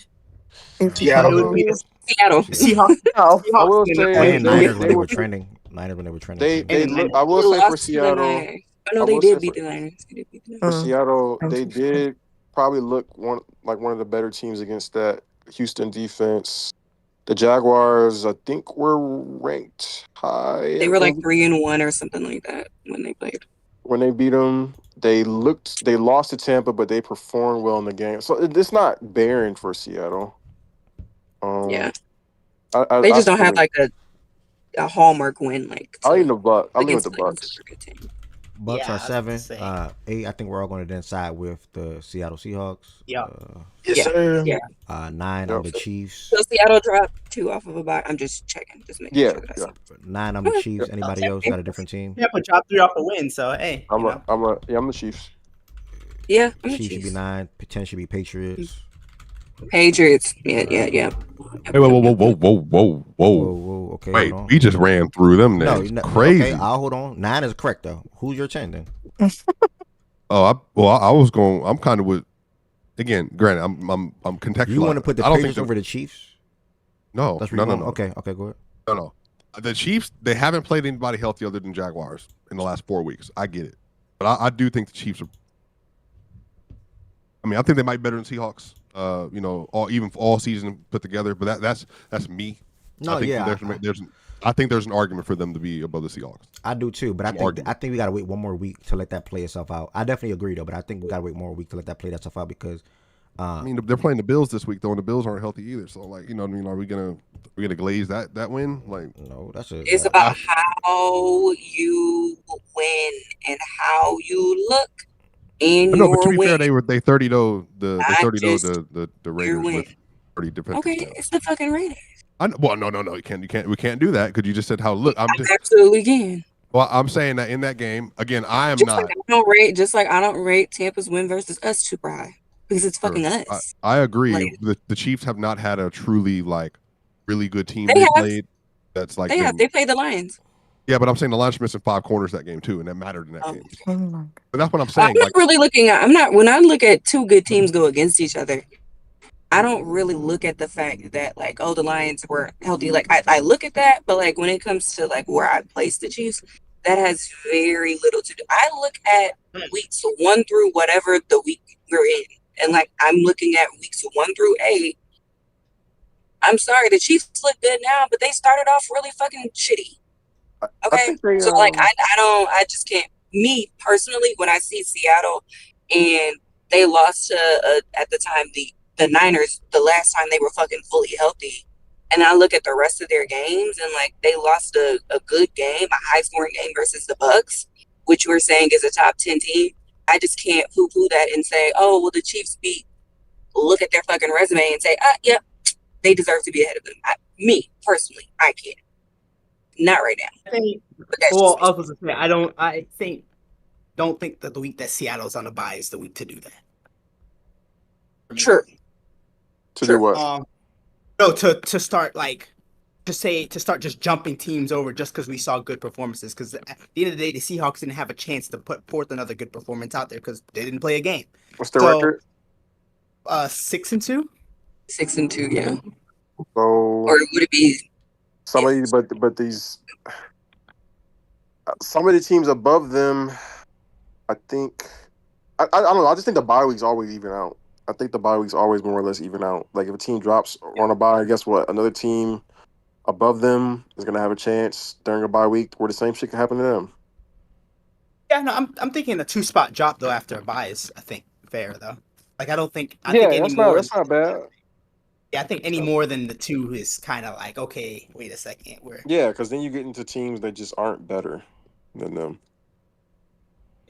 If It would be the Seattle. Seahawks. Oh, I will Seahawks say And Niners when they were were trending. Niners when they were trending they too. they And look. I will they say for lost to the Seattle. Niners. Oh no, I they will say did beat for the Niners. They did beat the for Niners. Seattle, they interesting. did probably look one of the better teams against that Houston defense. The Jaguars, I think, were ranked high They were like 3-1 or something like that when they played. when they beat them. They lost to Tampa, but they performed well in the game. So it's not barren for Seattle. Yeah, I they just still don't have think- like a hallmark win like I lean the Bucks. I lean with against the like a Bucks. super good team. Bucks Yeah, are I was 7. gonna say. 8. I think we're all going to then side with the Seattle Seahawks. Yeah. Yes, Yeah, sir. yeah. 9. I'm Yep. the Chiefs. So Seattle dropped 2 off of a bye. I'm just checking, just making Yeah, sure that I yeah. see. 9. I'm the Chiefs. Anybody else got a different team? Tampa dropped 3 off a win, so hey, I'm the Chiefs. Yeah, I'm the Chiefs should be Chiefs. 9. 10 should be Patriots. Patriots. Yeah. Hey, whoa. Okay, Wait, hold on. we just ran through them No, names. no, Crazy. okay, I'll hold on. 9 is correct though. Who's your 10 then? I was going. I'm kind of with. Again, granted, I'm contextualizing. You want to put the I don't Patriots think over the Chiefs? No, That's where no. you want. Okay, go ahead. No. The Chiefs, they haven't played anybody healthy other than Jaguars in the last 4 weeks. I get it, but I do think the Chiefs are. I mean, I think they might be better than Seahawks. All season put together. But that's me. No, I think yeah, I think there's an argument for them to be above the Seahawks. I do too, but I think we gotta wait one more week to let that play itself out. I definitely agree though, but I think we gotta wait one more week to let that play itself out because. I mean, they're playing the Bills this week though, and the Bills aren't healthy either. So, like, you know what I mean? Are we gonna glaze that win? Like, no, it's about how you win and how you look in no, your but to be win. fair, they 30-0 the Your Raiders win. with 30 defensive. Okay, it's the fucking Raiders. Well, no, we can't do that because you just said how look. I absolutely can. Well, I'm saying that in that game again, I am Just not. like I don't rate Tampa's win versus us super high because it's fucking us. I agree. Like, the Chiefs have not had a truly really good team They they have. played. That's like They played the Lions. Yeah, but I'm saying the Lions missing 5 corners that game too, and that mattered in that game. Oh But that's what I'm saying. I'm not really looking at. When I look at 2 good teams go against each other, I don't really look at the fact that like, oh, the Lions were healthy. Like I look at that, but like when it comes to like where I place the Chiefs, that has very little to do. I look at weeks 1 through whatever the week we're in, and like I'm looking at weeks 1 through 8. I'm sorry, the Chiefs look good now, but they started off really fucking shitty. Okay, so like I just can't. Me personally, when I see Seattle and they lost to at the time the Niners the last time they were fucking fully healthy, and I look at the rest of their games and like they lost a good game, a high scoring game versus the Bucks, which we're saying is a top 10 team. I just can't poo-poo that and say, oh well, the Chiefs look at their fucking resume and say, yeah, they deserve to be ahead of them. Me personally, I can't. Not right now. Well, I was gonna say I don't think that the week that Seattle's on a bye is the week to do that. True. To do what? No, to start to start just jumping teams over just because we saw good performances. Because at the end of the day, the Seahawks didn't have a chance to put forth another good performance out there because they didn't play a game. What's the record? 6-2. 6-2, yeah. So, or would it be some of these, but these, some of the teams above them, I think, I don't know. I just think the bye weeks always even out. I think the bye weeks always more or less even out. Like if a team drops on a bye, guess what? Another team above them is gonna have a chance during a bye week where the same shit can happen to them. Yeah, no, I'm thinking a 2-spot drop though after a bye is I think fair though. Like I think That's not bad. Yeah, I think any more than the 2 is kind of like okay. Wait a second, yeah, because then you get into teams that just aren't better than them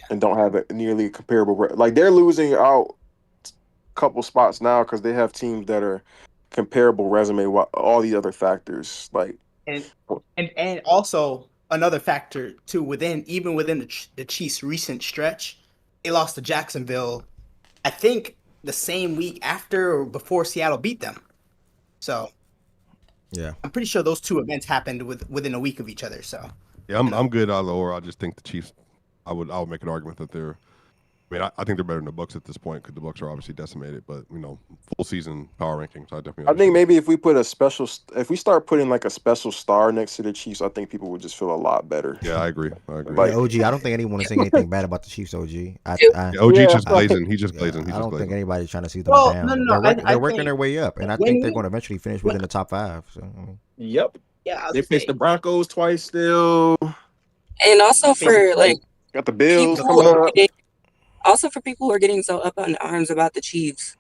and don't have a nearly comparable. Like they're losing out a couple spots now because they have teams that are comparable resume. All the other factors like and also another factor too even within the Chiefs' recent stretch, they lost to Jacksonville. I think the same week after or before Seattle beat them. So, yeah, I'm pretty sure those 2 events happened within a week of each other. So, yeah, I'm good either or. I just think the Chiefs. I would make an argument that they're. I mean, I think they're better than the Bucs at this point because the Bucs are obviously decimated. But full season power rankings, I think maybe if we put if we start putting like a special star next to the Chiefs, I think people would just feel a lot better. Yeah, I agree. Like, OG, I don't think anyone is saying anything bad about the Chiefs. OG, OG just blazing. He's just blazing. I don't think anybody's trying to see them down. No, they're working their way up, and I think they're going to eventually finish within the top 5. So, yep. Yeah, they faced the Broncos twice still, and also for like got the Bills coming up. Also, for people who are getting so up on arms about the Chiefs,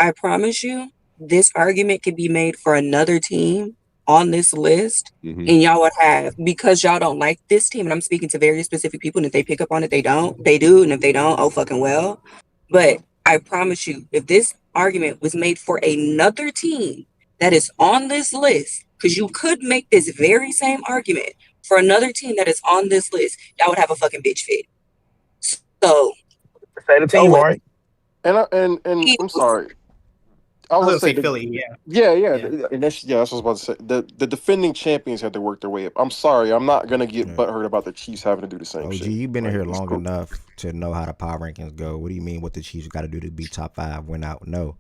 I promise you, this argument could be made for another team on this list, and y'all would have, because y'all don't like this team, and I'm speaking to very specific people, and if they pick up on it, they do, and if they don't, oh fucking well. But I promise you, if this argument was made for another team that is on this list, because you could make this very same argument for another team that is on this list, y'all would have a fucking bitch fit. So, say the team, right? And I'm sorry. I was gonna say Philly, yeah, and that's what I was about to say. The defending champions had to work their way up. I'm sorry, I'm not gonna get butthurt about the Chiefs having to do the same shit. You've been in here long enough to know how the power rankings go. What do you mean? What the Chiefs got to do to be top 5? Win out? No.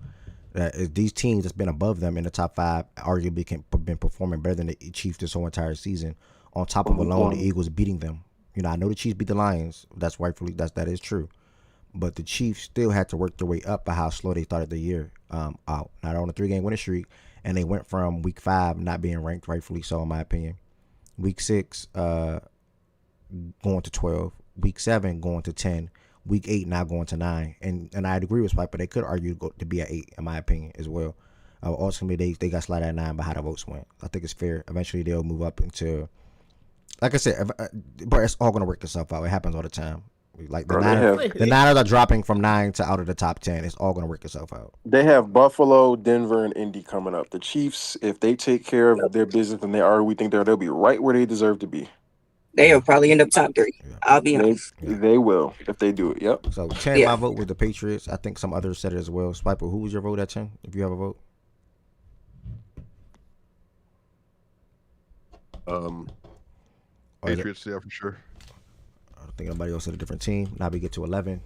These teams that's been above them in the top 5 arguably been performing better than the Chiefs this whole entire season. On top of alone, the Eagles beating them. I know the Chiefs beat the Lions. That's rightfully that is true. But the Chiefs still had to work their way up by how slow they started the year out. Not on a 3-game winning streak, and they went from week 5 not being ranked, rightfully so in my opinion. Week 6 going to 12. Week 7 going to 10. Week 8 now going to 9. And I'd agree with Spike, but they could argue to be at 8 in my opinion as well. Ultimately, they got slid at 9 by how the votes went. I think it's fair. Eventually, they'll move up into, like I said, but it's all going to work itself out. It happens all the time. Like the Niners are dropping from 9 to out of the top 10. It's all going to work itself out. They have Buffalo, Denver, and Indy coming up. The Chiefs, if they take care of their business and we think they'll be right where they deserve to be. They'll probably end up top 3. I'll be honest. They will if they do it. Yep. So 10, my vote was the Patriots. I think some others said it as well. Swiper, who was your vote at 10? If you have a vote. Patriots, yeah, for sure. I don't think nobody else said a different team. Now we get to 11.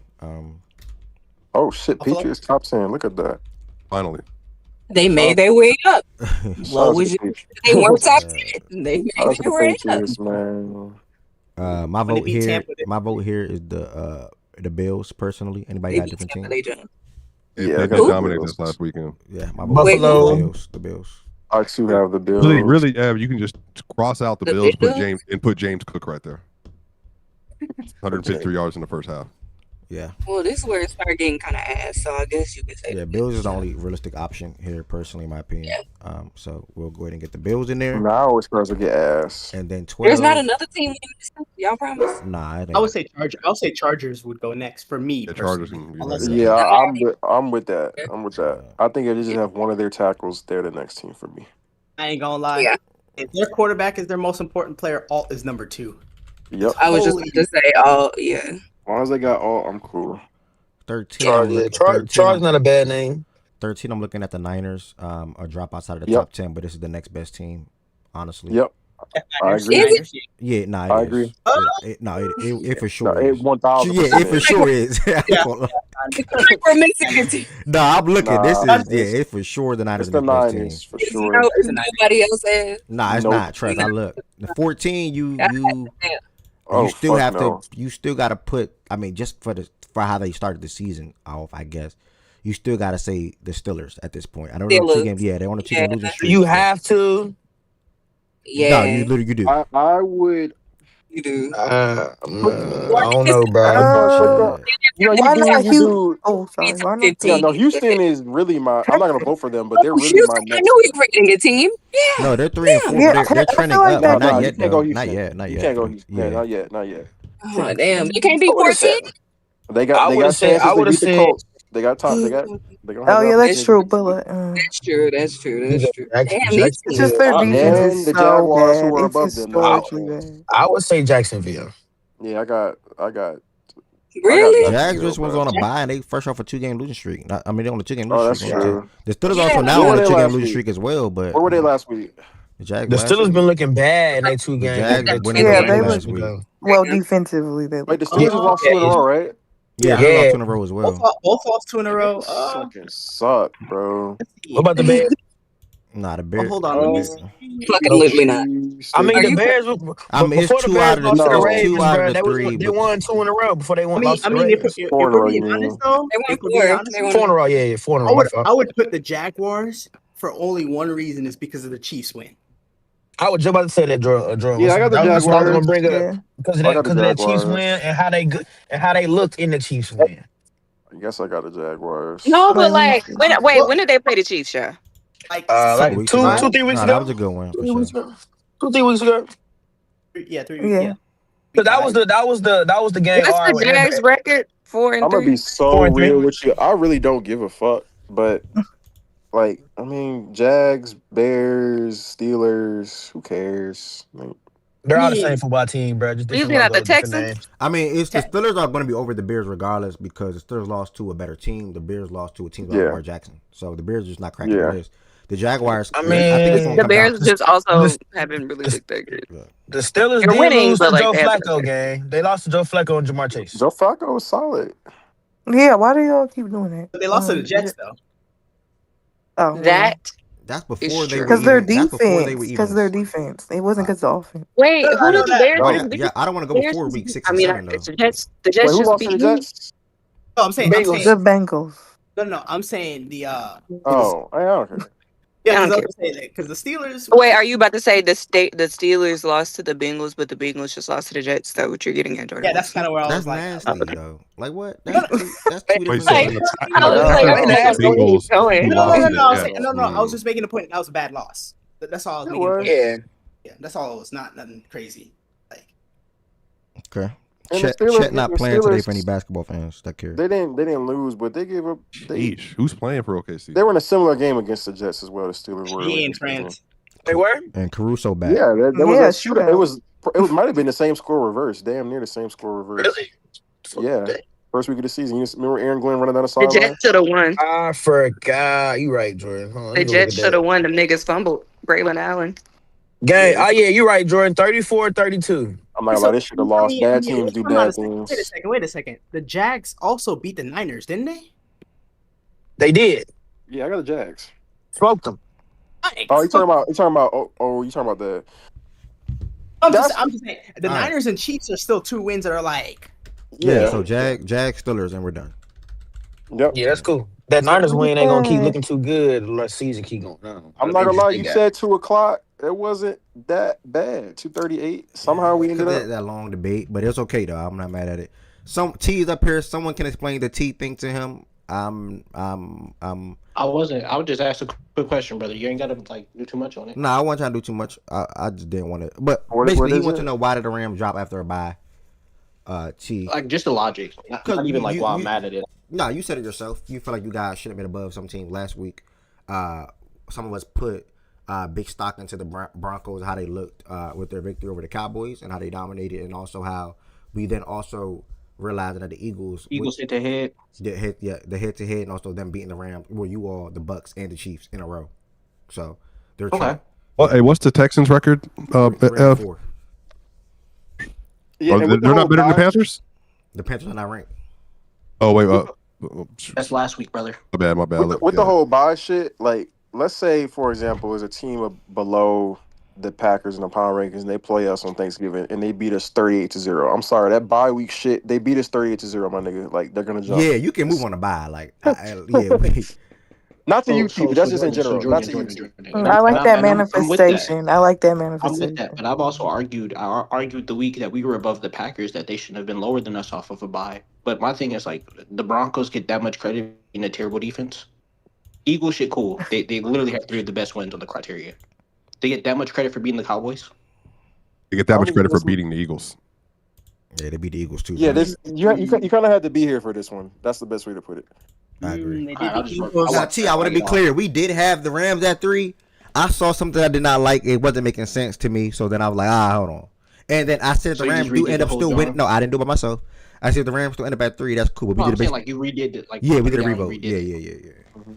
Oh shit, Patriots top 10. Look at that. Finally. They made their way up. What was you? They weren't top 10. They made their way up. Man. My vote here is the Bills. Personally, anybody got a different team? Yeah, they got dominated this last weekend. Yeah, my Buffalo. The Bills. I too have the Bills. Really, you can just cross out the Bills, put James Cook right there. 153 yards in the first half. Yeah. Well, this is where it started getting kind of ass, so I guess you could say. Yeah, Bills is the only realistic option here, personally, in my opinion. Yeah. So we'll go ahead and get the Bills in there. Now always supposed to get ass. And then 12. There's not another team. Y'all promise? Nah, I would say Chargers. I'll say Chargers would go next for me. The Chargers. Yeah, I'm with that. I think they just have one of their tackles. They're the next team for me. I ain't gonna lie. Yeah. If their quarterback is their most important player, Alt is number 2. Yep. I was just going to say, yeah. As long as they got Alt, I'm cool. 13. Charles not a bad name. 13, I'm looking at the Niners. Or drop outside of the top 10, but this is the next best team, honestly. Yep. I agree. Is it? Yeah, nah, I it agree. is. It for No, sure it is. 1000% Yeah, it for is. sure is. Yeah. We're missing a team. Nah, I'm looking. This Nah, is it for sure. The Niners it's are the the best Niners team. for Is sure. nobody else says? Nah, it's Nope. not. Trust. I look. The 14, you Oh, still fuck have no. to. You still got to put. I mean, just for how they started the season off, I guess. You still got to say the Steelers at this point. I don't know 2 games. Yeah, they're on a 2-game losing streak. You have to. Yeah. No, you do. I would. You do. I don't know, bro. You Why not do. You do. Oh, sorry. Why not? 15. Yeah, no, Houston is really my. I'm not gonna vote for them, but they're really my Houston, I next. knew you were rating a team. Yeah. No, they're 3 and 4. Yeah, But they're I trending feel like up, that- but not you yet can't though. go Not Houston. yet. Not You yet. can't go Houston. Yeah. Yeah, not yet. Not yet. Oh, damn. You can't beat I would've 14? They got chances to beat the Colts. They got time. They gonna have Oh the yeah, that's opportunity. true. But That's true. That's true. That's true. Damn, it's just their defense And is the so Jaguars who bad. were It's above them. Though. historically bad. I would say Jacksonville. Yeah, I got. Really? Jags just was on a bye and they fresh off a 2-game losing streak. They're on a 2-game Oh, losing that's streak. true. The Steelers Yeah. also now Where on were a they 2-game last losing week? streak as well. But Where were they last week? the Jags. The Steelers been looking bad in their 2 The games. Jags went in Yeah, the they last look week. well defensively. They Wait, the look Steelers just lost 2 in a row, right? Yeah, they lost 2 in a row as well. Both lost 2 in a row. Fucking suck, bro. What about the Bears? Nah, the Bears. Hold on, let me Fucking literally not. I mean, the you- Bears. I mean, it's before the 2 Bears out of the lost to the 2. Ravens, Two out bro, of the 3. they won 2 in a row before they went lost to the if Ravens. we're being honest though, They won if we're being 4. honest, They won 4 in a row, yeah, 4 in a I row. would I would put the Jaguars for only one reason is because of the Chiefs win. I was just about to say that, Jordan. Yeah, I got the That's what I was gonna Jaguars. bring up Yeah. because of I that, got the Chiefs Jaguars. win and how they looked in the Chiefs win. I guess I got the Jaguars. No, but Wait, like, when did they play the Chiefs, yeah? Like, Like weeks 2, ago. 3 weeks Nah, ago. that was a good one. For 3 sure. weeks ago. 2, 3 weeks ago. yeah, 3 Yeah. yeah. But that was the game. What's the Jags record? 4 and I'm gonna 3. be so 4 and 3. real with you. I really don't give a fuck. But like, I mean, Jags, Bears, Steelers. Who cares? Like, They're all the same football team, bro. Just different Usually not the logos, different Texans. names. I mean, it's the Steelers are going to be over the Bears regardless because the Steelers lost to a better team. The Bears lost to a team like Yeah. Lamar Jackson. So the Bears just not cracking Yeah. the list. The Jaguars. I I think it's mean, gonna The come Bears down. just also This- haven't really looked that good. The Steelers They're did winning, lose but, to like, Joe they haven't Flacco game. They lost to Joe Flacco and Jamar Chase. Joe Flacco was solid. Yeah, why do y'all keep doing that? But they lost to the Jets though. Oh, That That's before they were because their even. That's before they defense. were Because even. their defense. It wasn't because of offense. wait, No, who I did know the that. Bears? No, the yeah, I don't want to go before week 6 I and mean, 7 though. the Jets Wait, who just lost beat to the who? Jets? No, I'm saying The Bengals. no, I'm saying the Oh, I don't care. yeah, I don't because the Steelers. Wait, are you about to say the Steelers lost to the Bengals, but the Bengals just lost to the Jets? Is that what you're getting at, Jordan? Yeah, that's kind of where I That's was like. nasty though. Like what? That's two Wait, different so Like, in things. the I was like, top I'm the not going Bengals going. who No, lost it, I was yeah. saying, no. I was just making a point. That was a bad loss. That's all I was It making. A was. point. Yeah. Yeah, that's all. It was not nothing crazy. Like, Okay. And the Chet Steelers- not the playing today Steelers- for any basketball fans that care. They didn't lose, but they gave up. Sheesh. Who's playing for OKC? They were in a similar game against the Jets as well. The Steelers were. he early in this season. France. They were? And Caruso back. Yeah, that was Yeah, a shootout. shootout. It might have been the same score reverse. Damn near the same score reverse. Really? Yeah. First week of the season. You remember Aaron Glenn running down the The sideline? Jets should have won. I forgot. You right, Jordan. Hold on, let The me go look Jets at should that. have won. Them niggas fumbled. Braylon Allen. Game. Oh yeah, you right, Jordan. 34-32. I'm not gonna lie, they should have lost. Bad teams do bad Wait a things. second. Wait a second. The Jags also beat the Niners, didn't they? They did. Yeah, I got the Jags. Smoked them. Oh, you talking about you talking about the I'm just saying the All right. Niners and Chiefs are still 2 wins that are like. Yeah. So Jag Steelers and we're done. Yep. Yeah, that's cool. That Niners win ain't gonna keep looking too good unless season keep going on. I'm not gonna lie, you said 2:00. It wasn't that bad. 2:38. Somehow we ended up that long debate, but it's okay though. I'm not mad at it. Some T's up here. Someone can explain the T thing to him. I wasn't. I would just ask a quick question, brother. You ain't got to like do too much on it. No, I wasn't trying to do too much. I just didn't want to. But What basically, he is wants it? to know why did the Rams drop after a bye. T. Like just the logic, not even like why I'm mad at it. No, you said it yourself. You feel like you guys should have been above some team last week. Some of us put big stock into the Broncos, how they looked with their victory over the Cowboys and how they dominated, and also how we then also realizing that the Eagles hit to head. the head to head, and also them beating the Rams. Well, you all the Bucks and the Chiefs in a row. So they're trying. Well, hey, what's the Texans' record? 3-4. Yeah, and they're not better than the Panthers. The Panthers are not ranked. Oh wait, That's last week, brother. my bad. With the whole bye shit, like let's say for example, is a team below the Packers in the power rankings, and they play us on Thanksgiving, and they beat us 38-0. I'm sorry, that bye week shit, they beat us 38-0, my nigga. Like they're gonna jump. Yeah, you can move on a bye. Like, not to you, T, but that's just in general. Not to you, T. I like that manifestation. I like that I'm manifestation. with that, but I've also argued the week that we were above the Packers that they shouldn't have been lower than us off of a bye. But my thing is like the Broncos get that much credit in a terrible defense. Eagles shit cool. They literally have 3 of the best wins on the criteria. They get that much credit for beating the Cowboys. They get that much credit for beating the Eagles. Yeah, they beat the Eagles too. Yeah, this you kind of had to be here for this one. That's the best way to put it. I agree. Now, T, I want to be clear. We did have the Rams at 3. I saw something I did not like. It wasn't making sense to me. So then I was like, hold on. And then I said the Rams do end up still winning. No, I didn't do it by myself. I said the Rams still end up at 3. That's cool. But we did like you redid it. Like yeah, we did a revote. Yeah. Mm-hmm.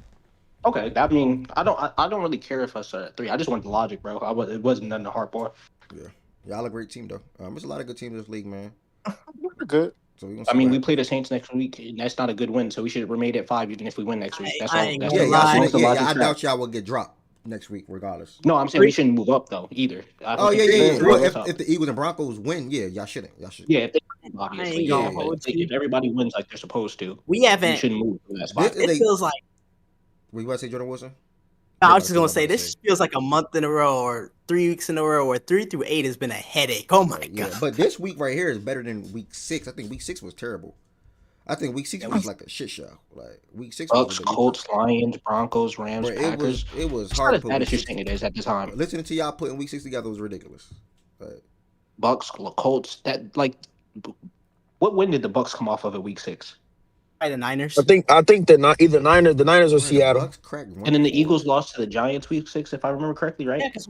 Okay, I mean, I don't really care if us at 3. I just want the logic, bro. It wasn't nothing to harp on. Yeah, y'all a great team though. There's a lot of good teams in this league, man. We're good. So we play the Saints next week, and that's not a good win. So we should remain at 5 even if we win next week. That's all. I doubt y'all will get dropped next week, regardless. No, I'm saying we shouldn't move up though either. Well, if the Eagles and Broncos win, yeah, y'all shouldn't. Yeah, if they win, obviously. If everybody wins like they're supposed to, we shouldn't move from that spot. It feels like. What you want to say, Jordan Wilson? No, I was just gonna say this feels like a month in a row, or 3 weeks in a row, or 3 through 8 has been a headache. Oh my god! But this week right here is better than week 6. I think week 6 was terrible. I think week 6 was like a shit show. Like week 6. Bucks, Colts, Lions, Broncos, Rams, Packers. It was it's hard. Not as bad as you're saying it is at the time. Listening to y'all putting week 6 together was ridiculous. Bucks, Colts. That like, what win did the Bucks come off of at week 6? By the Niners. I think that either the Niners or Seattle. And then the Eagles lost to the Giants week 6, if I remember correctly, right? Yeah, because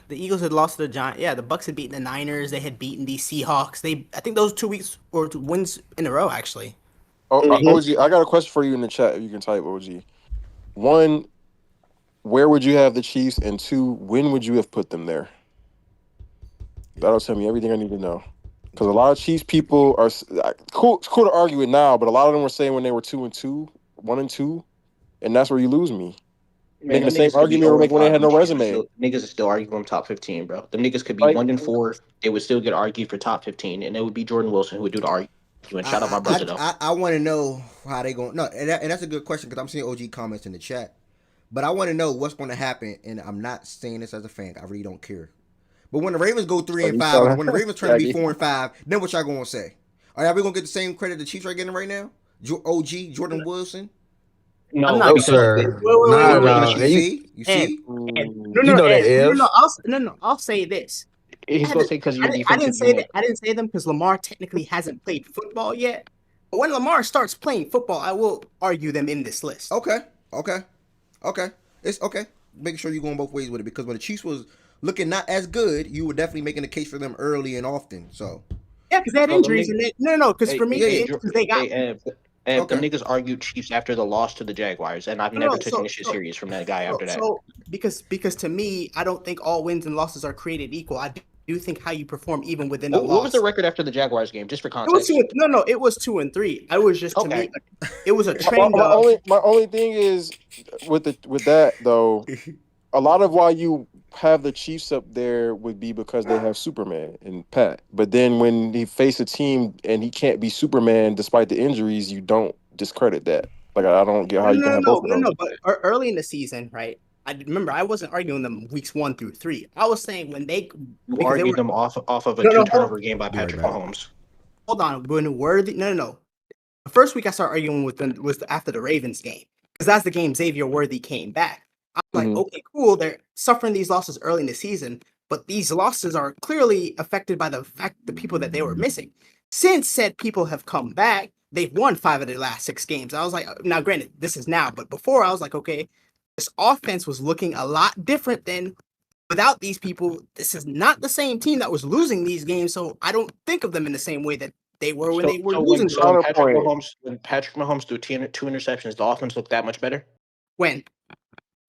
the Eagles had lost to the Giants. Yeah, the Bucks had beaten the Niners. They had beaten the Seahawks. I think those 2 weeks or wins in a row, actually. OG, I got a question for you in the chat. If you can type, OG. 1, where would you have the Chiefs? And 2, when would you have put them there? That'll tell me everything I need to know. Because a lot of Chiefs people are cool. It's cool to argue it now, but a lot of them were saying when they were 2-2, 1-2, and that's where you lose me. Making the same argument or when they had no resume. Niggas are still arguing top 15, bro. Them niggas could be 1-4. They would still get argued for top 15, and it would be Jordan Wilson who would do the argument. Shout out my brother though. I want to know how they going. No, and that's a good question because I'm seeing OG comments in the chat, but I want to know what's going to happen. And I'm not saying this as a fan. I really don't care. But when the Ravens go 3-5, or when the Ravens turn to be 4-5, then what y'all gonna say? Are we gonna get the same credit the Chiefs are getting right now? OG Jordan Wilson? No, sir. You see? No. I'll say this. He's gonna say because I didn't say that. I didn't say them because Lamar technically hasn't played football yet. But when Lamar starts playing football, I will argue them in this list. Okay. It's okay. Making sure you're going both ways with it because when the Chiefs was looking not as good, you were definitely making a case for them early and often. So yeah, because they had injuries. Because for me, they got. And the niggas argued Chiefs after the loss to the Jaguars, and I've never taken this shit serious from that guy after that. So because to me, I don't think all wins and losses are created equal. I do think how you perform even within the loss. What was the record after the Jaguars game, just for context? It was 2-3. I was just to me, it was a trend. My only thing is with that though, a lot of why you have the Chiefs up there would be because they have Superman and Pat. But then when he face a team and he can't be Superman despite the injuries, you don't discredit that. Like I don't get how you can have both of them. No. But early in the season, right? I remember I wasn't arguing them weeks 1 through 3. I was saying when they argued them off of a 2-turnover game by Patrick Mahomes. Hold on, when Worthy? No. The first week I started arguing with them was after the Ravens game because that's the game Xavier Worthy came back. I'm like, okay, cool. They're suffering these losses early in the season, but these losses are clearly affected by the people that they were missing. Since said people have come back, they've won 5 of their last 6 games. I was like, now granted, this is now, but before I was like, okay, this offense was looking a lot different than without these people. This is not the same team that was losing these games, so I don't think of them in the same way that they were when they were So losing. when Patrick Mahomes threw two interceptions, the offense looked that much better? When?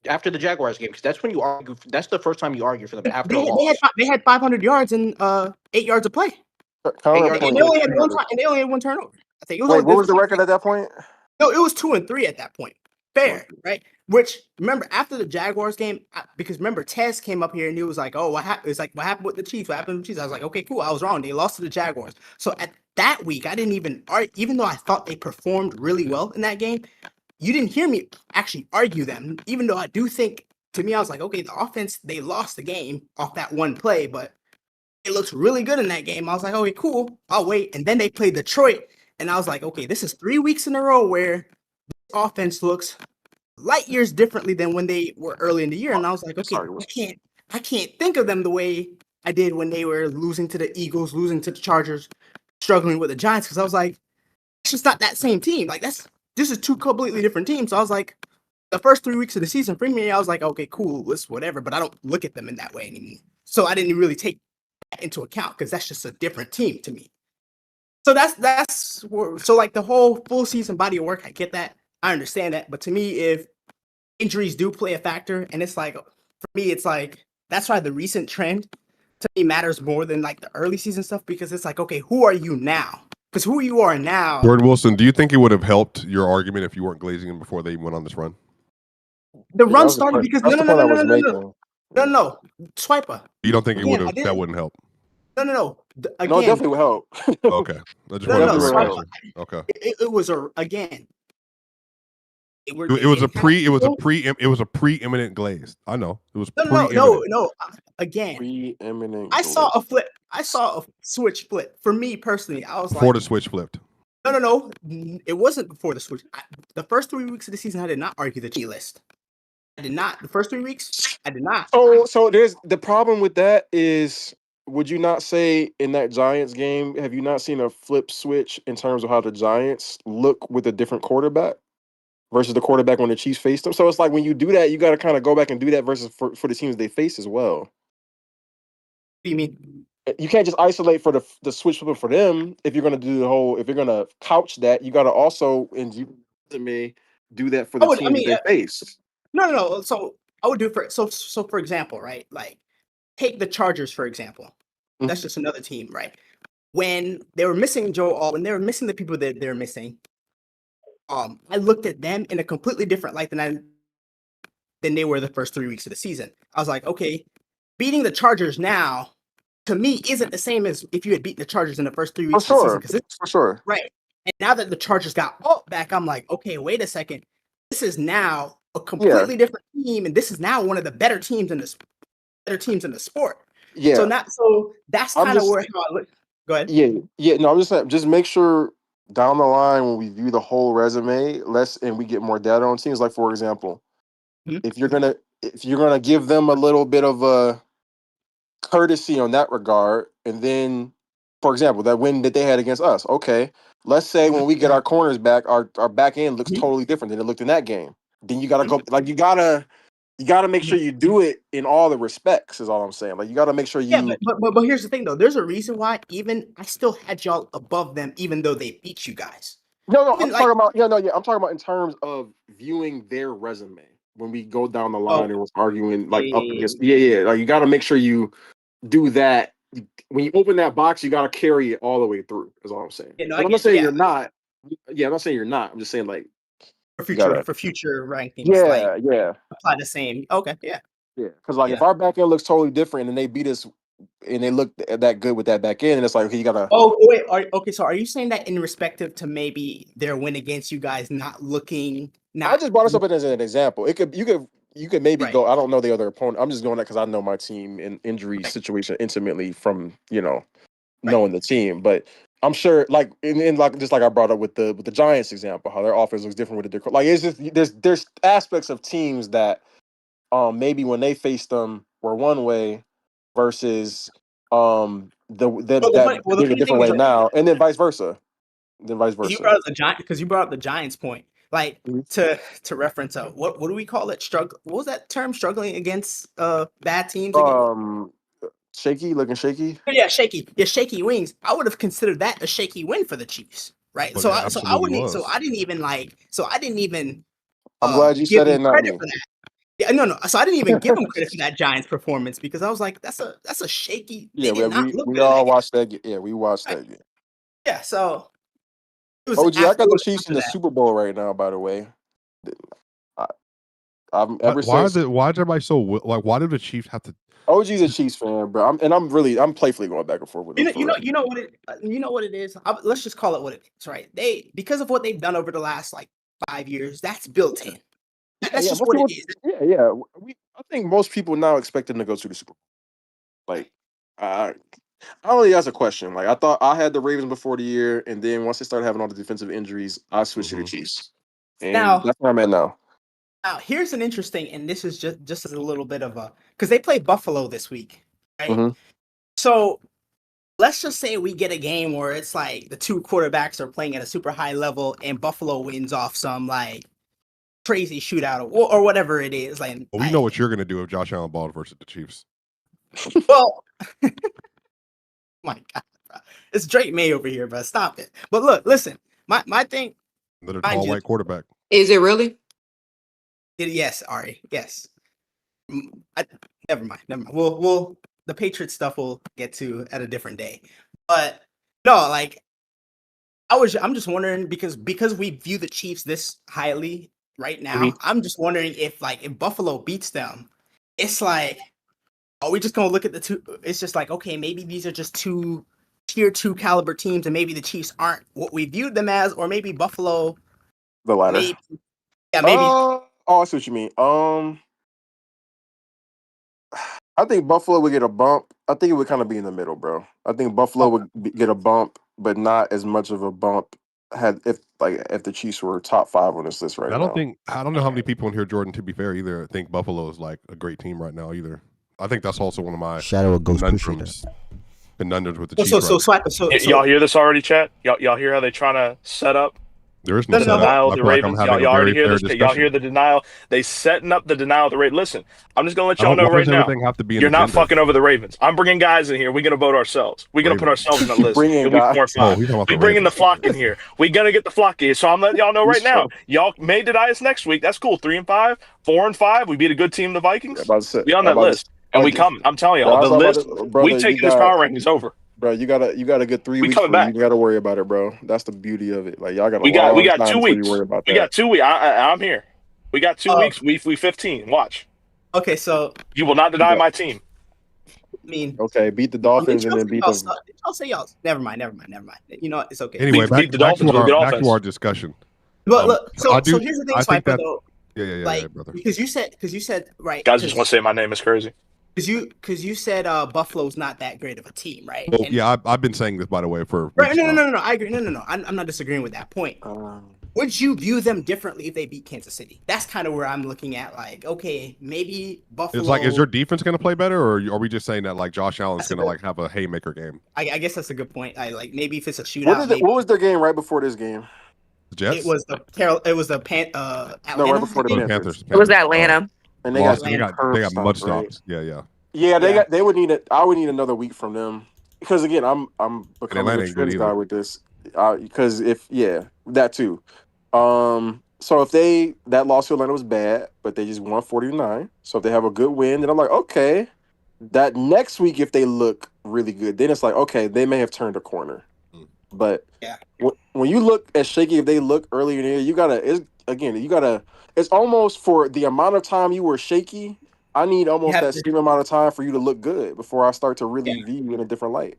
After the Jaguars game, because that's when you argue. That's the first time you argue for them after They, a loss. they had 500 yards and 8 yards of play. Current And point they only is had one 200. and they only had one turnover. I think it was Wait, only what was the record at that point? No, it was 2-3 at that point. Fair, right? Which remember after the Jaguars game, because remember Tez came up here and he was like, "Oh, what happened?" It's like, "What happened with the Chiefs? What happened with the Chiefs?" I was like, "Okay, cool. I was wrong. They lost to the Jaguars." So at that week, I didn't even argue, even though I thought they performed really well in that game. You didn't hear me actually argue them, even though I do think to me I was like, "Okay, the offense they lost the game off that one play, but it looks really good in that game." I was like, "Okay, cool. I'll wait." And then they played Detroit, and I was like, "Okay, this is 3 weeks in a row where this offense looks light years differently than when they were early in the year." And I was like, "Okay, I can't think of them the way I did when they were losing to the Eagles, losing to the Chargers, struggling with the Giants." Because I was like, it's just not that same team. Like this is two completely different teams. So I was like, the first 3 weeks of the season for me, I was like, okay, cool, it's whatever. But I don't look at them in that way anymore. So I didn't really take that into account because that's just a different team to me. So so like the whole full season body of work, I get that. I understand that. But to me, if injuries do play a factor, and it's like, for me, it's like, that's why the recent trend to me matters more than like the early season stuff, because it's like, okay, who are you now? Because who you are now. Jordan Wilson, do you think it would have helped your argument if you weren't glazing him before they went on this run? The run started because no, Swiper. You don't think Again, that wouldn't help? No. Again, No, it definitely would help. Okay, I just wanted to correct you. Okay. It was again. It was a preeminent glaze. I know it was no. Again, preeminent. I saw a flip. I saw a switch flip. For me personally, I was before like, the switch flipped. No. It wasn't before the switch. The first 3 weeks of the season, I did not argue the G list. I did not. The first 3 weeks, I did not. So there's the problem with that is, would you not say in that Giants game, have you not seen a flip switch in terms of how the Giants look with a different quarterback versus the quarterback when the Chiefs faced them? So it's like when you do that, you got to kind of go back and do that versus for the teams they face as well. What do you mean? You can't just isolate for the switch flipping for them. If you're gonna do the whole, if you're gonna couch that, you got to also do that for the teams they face. No. So I would do for example, right? Like take the Chargers for example. Mm-hmm. That's just another team, right? When they were missing when they were missing the people that they're missing, I looked at them in a completely different light than they were the first 3 weeks of the season. I was like, okay, beating the Chargers now to me isn't the same as if you had beaten the Chargers in the first 3 weeks of the season. For sure. Right. And now that the Chargers got Alt back, I'm like, okay, wait a second. This is now a completely different team, and this is now one of the better teams in the sport. Yeah. So that's kind of where how I look. Go ahead. Yeah. No, I'm just saying, just make sure down the line when we view the whole resume, and we get more data on teams. Like for example, if you're gonna give them a little bit of a courtesy on that regard, and then, for example, that win that they had against us. Okay, let's say when we get our corners back, our back end looks totally different than it looked in that game. Then you gotta go, like you gotta make sure you do it in all the respects. Is all I'm saying. Like you gotta make sure you. Yeah, but here's the thing though. There's a reason why even I still had y'all above them, even though they beat you guys. No, I'm talking about. I'm talking about in terms of viewing their resume when we go down the line and we're arguing like up against. Like you gotta make sure you do that. When you open that box, you got to carry it all the way through. Is all I'm saying. I'm not saying you're not. Yeah, I'm not saying you're not. I'm just saying like for future rankings. Yeah. Apply the same. Okay. Yeah. Because if our back end looks totally different and they beat us and they look that good with that back end, and it's like, okay, you gotta. Oh wait. Okay. So are you saying that in respective to maybe their win against you guys not looking? I just brought this up as an example. You could maybe go. I don't know the other opponent. I'm just going that because I know my team and injury situation intimately from knowing the team. But I'm sure, like just like I brought up with the Giants example, how their offense looks different with the like. It's just there's aspects of teams that maybe when they faced them were one way versus they're a different way now, and then vice versa. You brought up the Giants because you brought up the Giants point. Like to reference what do we call it? What was that term? Struggling against bad teams. Shaky, looking shaky. Yeah, shaky. Yeah, shaky wings. I would have considered that a shaky win for the Chiefs, right? But So, it absolutely was. I didn't even I'm glad you give said them it, not credit me. for that. Yeah, no. So I didn't even give them credit for that Giants performance because I was like, that's a shaky. They Yeah, did not look we good in that all game. watched that. Yeah, we watched Right? that game. Yeah, so it was OG, I got the Chiefs after in the that. Super Bowl right now. By the way, I'm Why, ever why since why is everybody so like? Why do the Chiefs have to? OG's a Chiefs fan, bro. I'm playfully going back and forth with them for real. You know what it is. Let's just call it what it is, right? Because of what they've done over the last like 5 years, that's built in. That's Yeah, just most what it people, is. yeah. I think most people now expect them to go to the Super Bowl. Like, I only ask a question. Like, I thought I had the Ravens before the year, and then once they started having all the defensive injuries, I switched to the Chiefs, and Now, that's where I'm at now. Now, here's an interesting, and this is just as a little bit of a because they play Buffalo this week, right? Mm-hmm. So let's just say we get a game where it's like the two quarterbacks are playing at a super high level, and Buffalo wins off some like crazy shootout or whatever it is. Like, Well, we know what you're going to do if Josh Allen balled versus the Chiefs. well, my God, bro. It's Drake May over here, but stop it. But look, listen, my thing. Another tall white quarterback. Is it really? Yes, Ari. Yes. Never mind. We'll the Patriots stuff we'll get to at a different day. But no, like I'm just wondering because we view the Chiefs this highly right now. I'm just wondering if Buffalo beats them, it's like, are we just gonna look at the two? It's just like, okay, maybe these are just two tier 2 caliber teams, and maybe the Chiefs aren't what we viewed them as, or maybe Buffalo. The latter. Maybe, yeah, maybe. I see what you mean. I think Buffalo would get a bump. I think it would kind of be in the middle, bro. I think Buffalo would get a bump, but not as much of a bump if the Chiefs were top 5 on this list right now. I don't know how many people in here, Jordan, to be fair, either think Buffalo is like a great team right now either. I think that's also one of my Shadow of Ghost conundrums with the Chiefs. Y'all hear this already, chat? Y'all hear how they trying to set up? There is no denial of the Ravens. Like y'all already hear this. Y'all hear the denial. They setting up the denial of the Ravens. Listen, I'm just gonna let y'all know right now. You're not fucking over the Ravens. I'm bringing guys in here. We're gonna vote ourselves. We're gonna put ourselves in that list. Bringing guys. 4 or 5. We bringing the flock in here. We're gonna get the flock in. So I'm letting y'all know right now. Y'all may deny us next week. That's cool. 3-5, 4-5. We beat a good team, the Vikings. We on that list, and we coming. I'm telling y'all, the list. We taking this power rankings over. Bro, you got a good 3 weeks. You got to worry about it, bro. That's the beauty of it. Like y'all got. We got 2 weeks. Worry about we that. got 2 weeks. I'm here. We got 2 weeks. We 15. Watch. Okay, so you will not deny my team. I mean, okay, beat the Dolphins and then beat them. I'll say y'all. Never mind. You know what? It's okay. Anyway, back to our discussion. But look, so here's the thing, Swiper, though. Yeah, brother. Because you said right. Guys just want to say my name is crazy. Because you said Buffalo's not that great of a team, right? Well, yeah, I've been saying this, by the way, for right. No. I agree. No. I'm not disagreeing with that point. Would you view them differently if they beat Kansas City? That's kind of where I'm looking at. Like, okay, maybe Buffalo. It's like, is your defense going to play better, or are we just saying that like Josh Allen's going to have a haymaker game? I guess that's a good point. Maybe if it's a shootout. What was their game right before this game? The Jets. It was Atlanta. No, right before the Panthers. It was Atlanta. And they got mud stops. Yeah. Yeah, they would need it. I would need another week from them because again, I'm becoming a trends guy with this. Because that too. So if that loss to Atlanta was bad, but they just won 40-9. So if they have a good win, then I'm like, okay, that next week if they look really good, then it's like, okay, they may have turned a corner. But when you look at shaky, if they look earlier in the year, it's almost for the amount of time you were shaky. I need almost that same amount of time for you to look good before I start to really view you in a different light.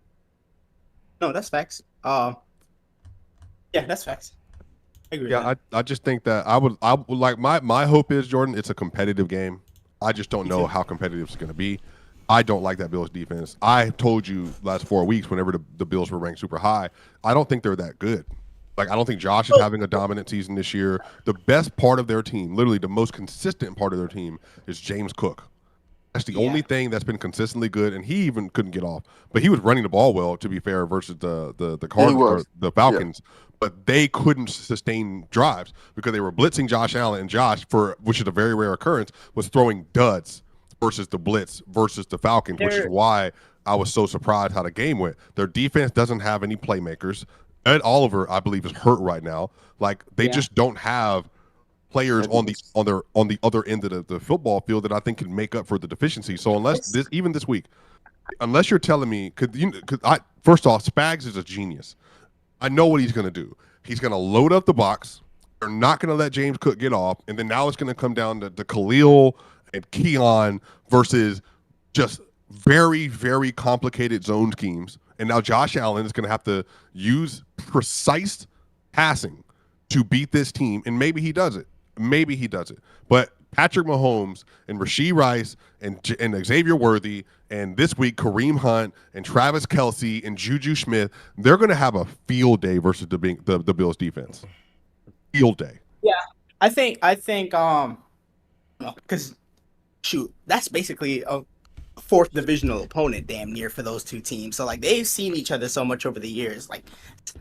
No, that's facts. That's facts. I agree. Yeah, I just think that I would like my hope is, Jordan, it's a competitive game. I just don't know how competitive it's going to be. I don't like that Bills defense. I told you last 4 weeks whenever the Bills were ranked super high, I don't think they're that good. Like, I don't think Josh is having a dominant season this year. The best part of their team, literally the most consistent part of their team, is James Cook. That's the only thing that's been consistently good, and he even couldn't get off. But he was running the ball well, to be fair, versus the Cardinals or the Falcons. Yeah. But they couldn't sustain drives because they were blitzing Josh Allen, and Josh, which is a very rare occurrence, was throwing duds versus the blitz versus the Falcons, which is why I was so surprised how the game went. Their defense doesn't have any playmakers. Ed Oliver, I believe, is hurt right now. Like they just don't have players on the other end of the football field that I think can make up for the deficiency. So unless this week, unless you're telling me, first off, Spags is a genius. I know what he's going to do. He's going to load up the box. They're not going to let James Cook get off, and then now it's going to come down to Khalil and Keon versus just very, very complicated zone schemes. And now Josh Allen is going to have to use precise passing to beat this team, and maybe he does it. But Patrick Mahomes and Rashee Rice and Xavier Worthy and this week Kareem Hunt and Travis Kelce and Juju Smith, they're going to have a field day versus the Bills defense. Field day. Yeah, I think because shoot, that's basically a fourth divisional opponent damn near for those two teams. So like they've seen each other so much over the years. Like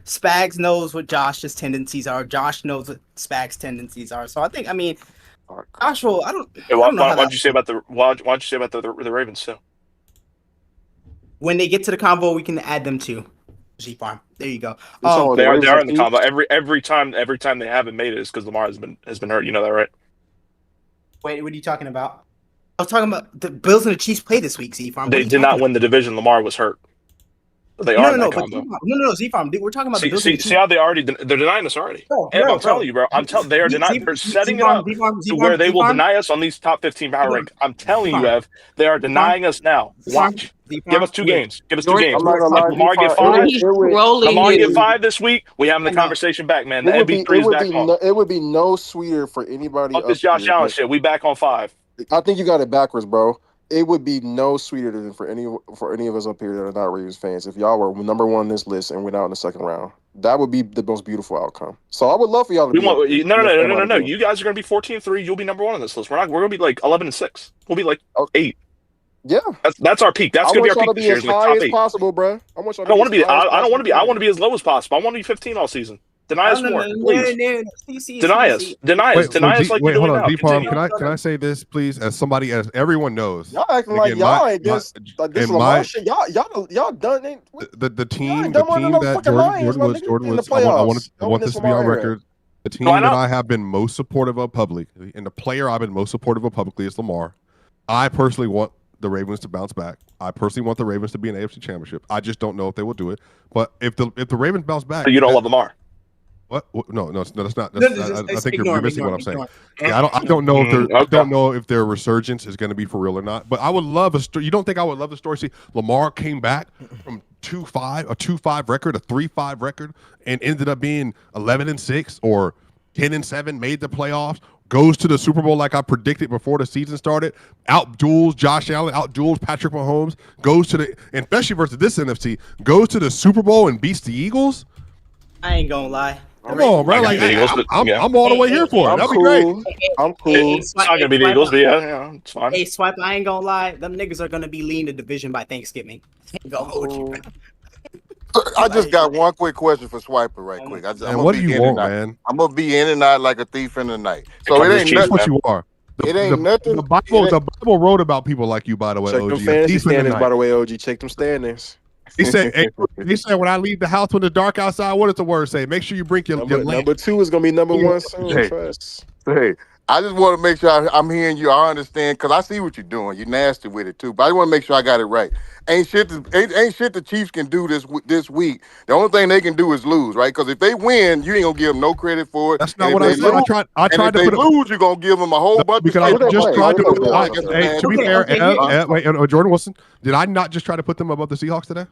Spags knows what Josh's tendencies are. Josh knows what Spags' tendencies are. So I mean, Josh will. I don't know. Why don't you say about the Ravens too? When they get to the combo, we can add them to G Farm. There you go. They are in the combo every time they haven't made it is because Lamar has been hurt. You know that, right? Wait, what are you talking about? I was talking about the Bills and the Chiefs play this week, Z-Farm. They did not win the division. Lamar was hurt. They are in that combo. No, Z-Farm. We're talking about the Bills. See how they're denying us already. I'm telling you, bro. They are denying. They're setting it up to where they will deny us on these top 15 power rankings. I'm telling you, Ev, they are denying us now. Watch. Give us 2 games. Lamar get 5. Lamar get 5 this week. We having the conversation back, man. The MVP is back on. It would be no sweeter for anybody. Fuck this Josh Allen shit. We back on 5. I think you got it backwards, bro. It would be no sweeter than for any of us up here that are not Ravens fans if y'all were number 1 on this list and went out in the second round. That would be the most beautiful outcome. So I would love for y'all to No. You guys are going to be 14-3. You'll be number 1 on this list. We're going to be like 11-6. We'll be like 8. Yeah, that's our peak. That's going to be our peak this year. As high as possible, bro. I want to be. I don't want to be. I want to be as low as possible. I want to be 15 all season. Deny us more, please. Deny us. Deny us like you're doing now. D-Farm, can I say this, please? As somebody, as everyone knows, y'all acting like y'all ain't just like this Lamar shit. Y'all done ain't the team that Jordan was. I want this to be on record. The team that I have been most supportive of publicly, and the player I've been most supportive of publicly is Lamar. I personally want the Ravens to bounce back. I personally want the Ravens to be an AFC championship. I just don't know if they will do it. But if the Ravens bounce back, you don't love Lamar. What? No, that's not. I think you're missing what I'm saying. Yeah, I don't know if I don't know if their resurgence is going to be for real or not. But I would love a story. You don't think I would love the story? See, Lamar came back from 2-5, a 2-5 record, a 3-5 record, and ended up being 11-6 or 10-7, made the playoffs. Goes to the Super Bowl like I predicted before the season started. Outduels Josh Allen, outduels Patrick Mahomes. Goes to the, especially versus this NFC, goes to the Super Bowl and beats the Eagles. I ain't gonna lie. Come on, bro. Like, I'm all the way here for it. That'd be great. I'm cool. It's not gonna be the Eagles, but yeah, it's fine. Hey, Swipe, I ain't gonna lie. Them niggas are gonna be leading the division by Thanksgiving. I just got one quick question for Swiper right quick. What do you want, man? I'm gonna be in and out like a thief in the night. So it ain't nothing. What you are. It ain't nothing. The Bible wrote about people like you, by the way. Check OG. them fantasy standings, by the way, OG. Check them standings. He said when I leave the house when it's dark outside, what does the word say? Make sure you bring your lamp. Number 2 is gonna be number 1 soon. Hey, I just want to make sure I'm hearing you. I understand because I see what you're doing. You're nasty with it too, but I want to make sure I got it right. Ain't shit the Chiefs can do this week. The only thing they can do is lose, right? Because if they win, you ain't gonna give them no credit for it. That's not what I said. I tried to put lose, you're gonna give them a whole bunch. Because I just tried to. To be fair, wait, Jordan Wilson, did I not just try to put them above the Seahawks today?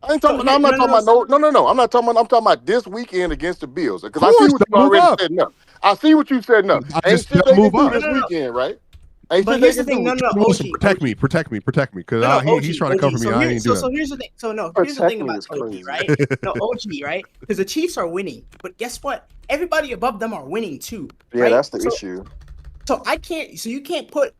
I ain't talking. I'm not talking about no. I'm not talking about. I'm talking about this weekend against the Bills because I see what you already said. No, I see what you said. No, ain't shit they can do this weekend, right? But here's the thing. Protect me, because he's trying to cover me. I ain't doing that. So here's the thing. Here's the thing about OG, right? No, OG, right? Because the Chiefs are winning, but guess what? Everybody above them are winning too. Yeah, right? that's the issue. So you can't put,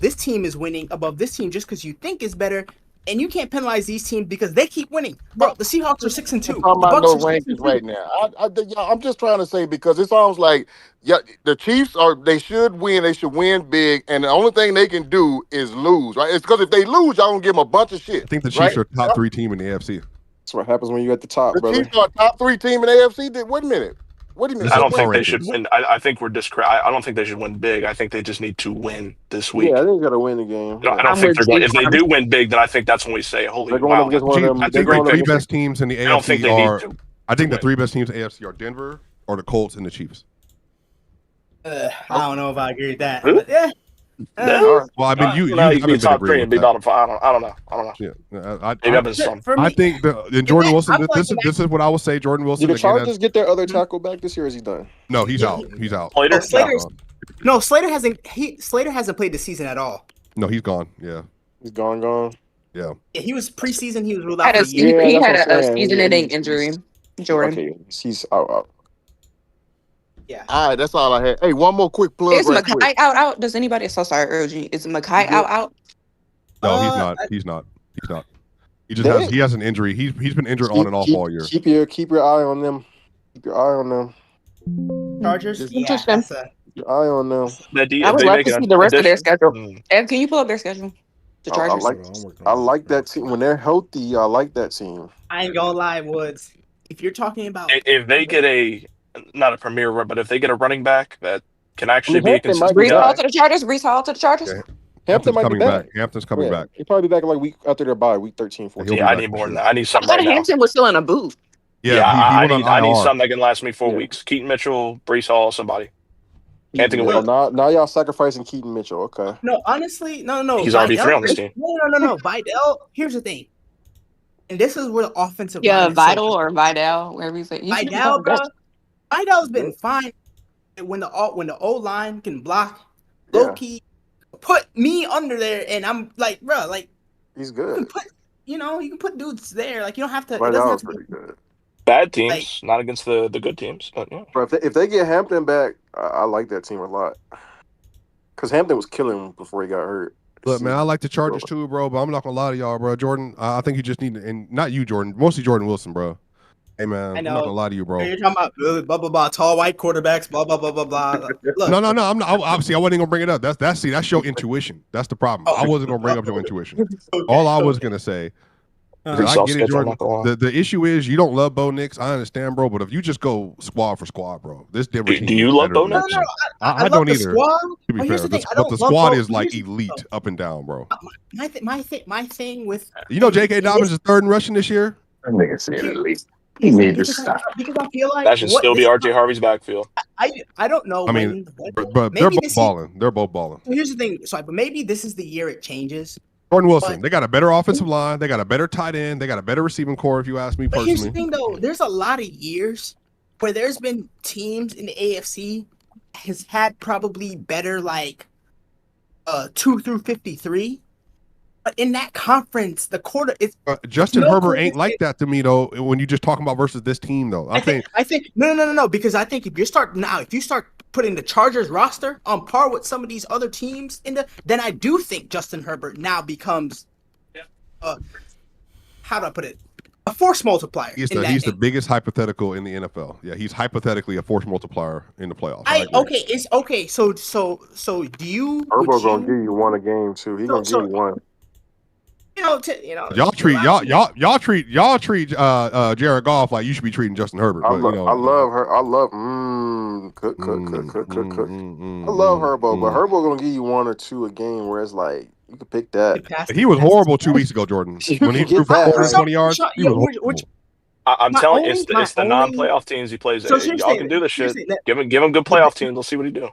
this team is winning above this team just because you think is better. And you can't penalize these teams because they keep winning. Bro, the Seahawks are 6-2. I'm talking The about Bucks no are 6-2. rankings right now. I'm just trying to say because it sounds like the Chiefs they should win. They should win big, and the only thing they can do is lose. Right? It's because if they lose, y'all gonna give them a bunch of shit. I think the right? Chiefs are top 3 team in the AFC. That's what happens when you at the top, The brother. Chiefs are a top 3 team in the AFC. Wait a minute. What do you mean? I don't think they should win. I think we're I don't think they should win big. I think they just need to win this week. Yeah, they got to win the game. I don't think they're going. If they do win big, then I think that's when we say, "Holy They're going wow!" up against one of them. I think the 3 best teams in the AFC I don't think they are. need to. I think the 3 best teams in the AFC are Denver, or the Colts, and the Chiefs. I don't know if I agree with that. But yeah. Well, I mean, you can be haven't top been 3 agreeing and with be that. bottom 5. I don't know. Yeah, Maybe I've been stoned. I think and Jordan Wilson. I feel This is what I will say. Jordan Wilson. Did the again, Chargers get their other tackle back this year? Or is he done? No, he's out. He's out. Slater hasn't played the season at all. No, he's gone. Yeah, he's gone. Yeah. Yeah, he was preseason. He was ruled out. He had a saying. season-ending injury. Jordan. Okay, he's out. Yeah. All right, that's all I had. Hey, one more quick plug. Is Makai out? Does anybody? So sorry, OG. Is Makai out? No, he's not. He's not. He just has. He has an injury. He's been injured on and off all year. Keep your eye on them. Keep your eye on them. Chargers. Interesting. Keep your eye on them. I would like to see the rest of their schedule. Ed, can you pull up their schedule? The Chargers. I like that team when they're healthy. I like that team. I ain't gonna lie, Woods. If you're talking about If they get not a premier run, but if they get a running back that can actually be a consistent Brees guy. Hall to the Chargers. Brees Hall to the Chargers. Okay. Hampton might be back. Hampton's coming back. He'll probably be back like week after their bye, week 13, 14. Yeah, I need more than that. I need I something thought right now. Hampton was still in a booth. I went on need IR. something that can last me 4 weeks. Keaton Mitchell, Brees Hall, somebody. Can't think of what. Now y'all sacrificing Keaton Mitchell. Okay. No, honestly, no. He's already free on this team. No. Vidal. Here's the thing, and this is where the offensive. Yeah, line is Vidal or Vidal, wherever you say. Vidal, bro. Vidal's been fine when the O line can block. Low key, put me under there, and I'm like, bro, like he's good. You can put dudes there. Like you don't have to. Vidal's pretty good. Bad teams, not against the good teams, but yeah. But if they get Hampton back, I like that team a lot. Because Hampton was killing him before he got hurt. Look, man, I like the Chargers too, bro. But I'm not gonna lie to y'all, bro. Jordan, I think you just need, and not you, Jordan, mostly Jordan Wilson, bro. Hey, man, I'm not gonna lie to you, bro. You're talking about blah blah blah, tall white quarterbacks, blah blah blah blah blah. Look, No, I'm not. Obviously, I wasn't gonna bring it up. That's your intuition. That's the problem. I wasn't gonna bring up your intuition. All I was gonna say. I get it, Jordan. The issue is you don't love Bo Nix. I understand, bro. But if you just go squad for squad, bro, this Denver team. Do you love Bo Nix? No, I don't either. Squad. To be fair, Here's the thing, but the squad is like elite up and down, bro. My thing with J.K. Dobbins is third in rushing this year. That nigga said elite. He need to stop. Because I feel like that should still be RJ Harvey's backfield. I don't know. I mean, but they're both balling. They're both balling. So here's the thing. So, but maybe this is the year it changes. Jordan Wilson, they got a better offensive line. They got a better tight end. They got a better receiving core, if you ask me personally. But here's the thing, though. There's a lot of years where there's been teams in the AFC has had probably better 2 through 53. But in that conference, the quarter is Justin Herbert ain't like that to me though. When you just talking about versus this team though, I think no. Because I think if you start putting the Chargers roster on par with some of these other teams then I do think Justin Herbert now becomes, how do I put it, a force multiplier. He's the biggest hypothetical in the NFL. Yeah, he's hypothetically a force multiplier in the playoffs. So do you? Herbert's gonna give you one a game too. He's gonna give you one. Y'all treat Jared Goff like you should be treating Justin Herbert. I love her. I love cook. I love Herbo, but Herbo gonna give you 1 or 2 a game where it's like you can pick that. He was horrible 2 weeks ago, Jordan. When he threw for 420 yards, he was horrible. I'm telling you, it's the non-playoff teams he plays. Y'all can do this shit. Give him good playoff teams. We'll see what he do.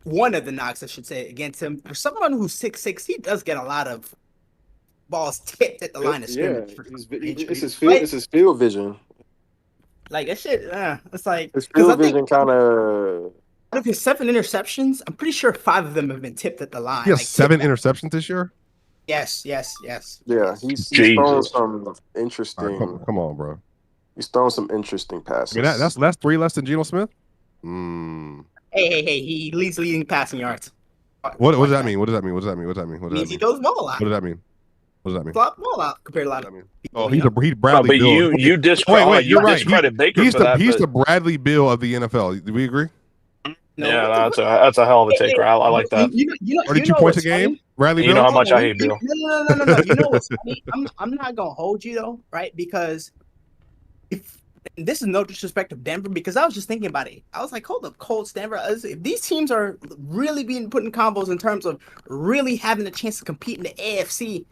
One of the knocks, I should say, against him. For someone who's 6'6", he does get a lot of balls tipped at the line of scrimmage. It's his field vision. Like that shit. It's like his field vision kind of. Out of his 7 interceptions, I'm pretty sure 5 of them have been tipped at the line. He has 7 interceptions this year. Yes. Yeah, he's thrown some interesting. Right, come on, bro. He's thrown some interesting passes. I mean, that's 3 less than Geno Smith. Hey! He leads leading passing yards. What does that mean? What does that mean? Means he throws the ball a lot. What does that mean? What does that mean? Flop ball out compared to a lot of people. Oh, he's Bradley but Bill. you Wait, you're right. discredit Baker He's for that. He's But the Bradley Bill of the NFL. Do we agree? No, yeah, that's a hell of a take. I like that. 32 points a game, Bradley And you know Bill. how much I hate Bill. No. You know what's funny? I'm not gonna hold you though, right? Because this is no disrespect of Denver, because I was just thinking about it. I was like, hold up, Colts, Denver. If these teams are really being put in combos in terms of really having a chance to compete in the AFC,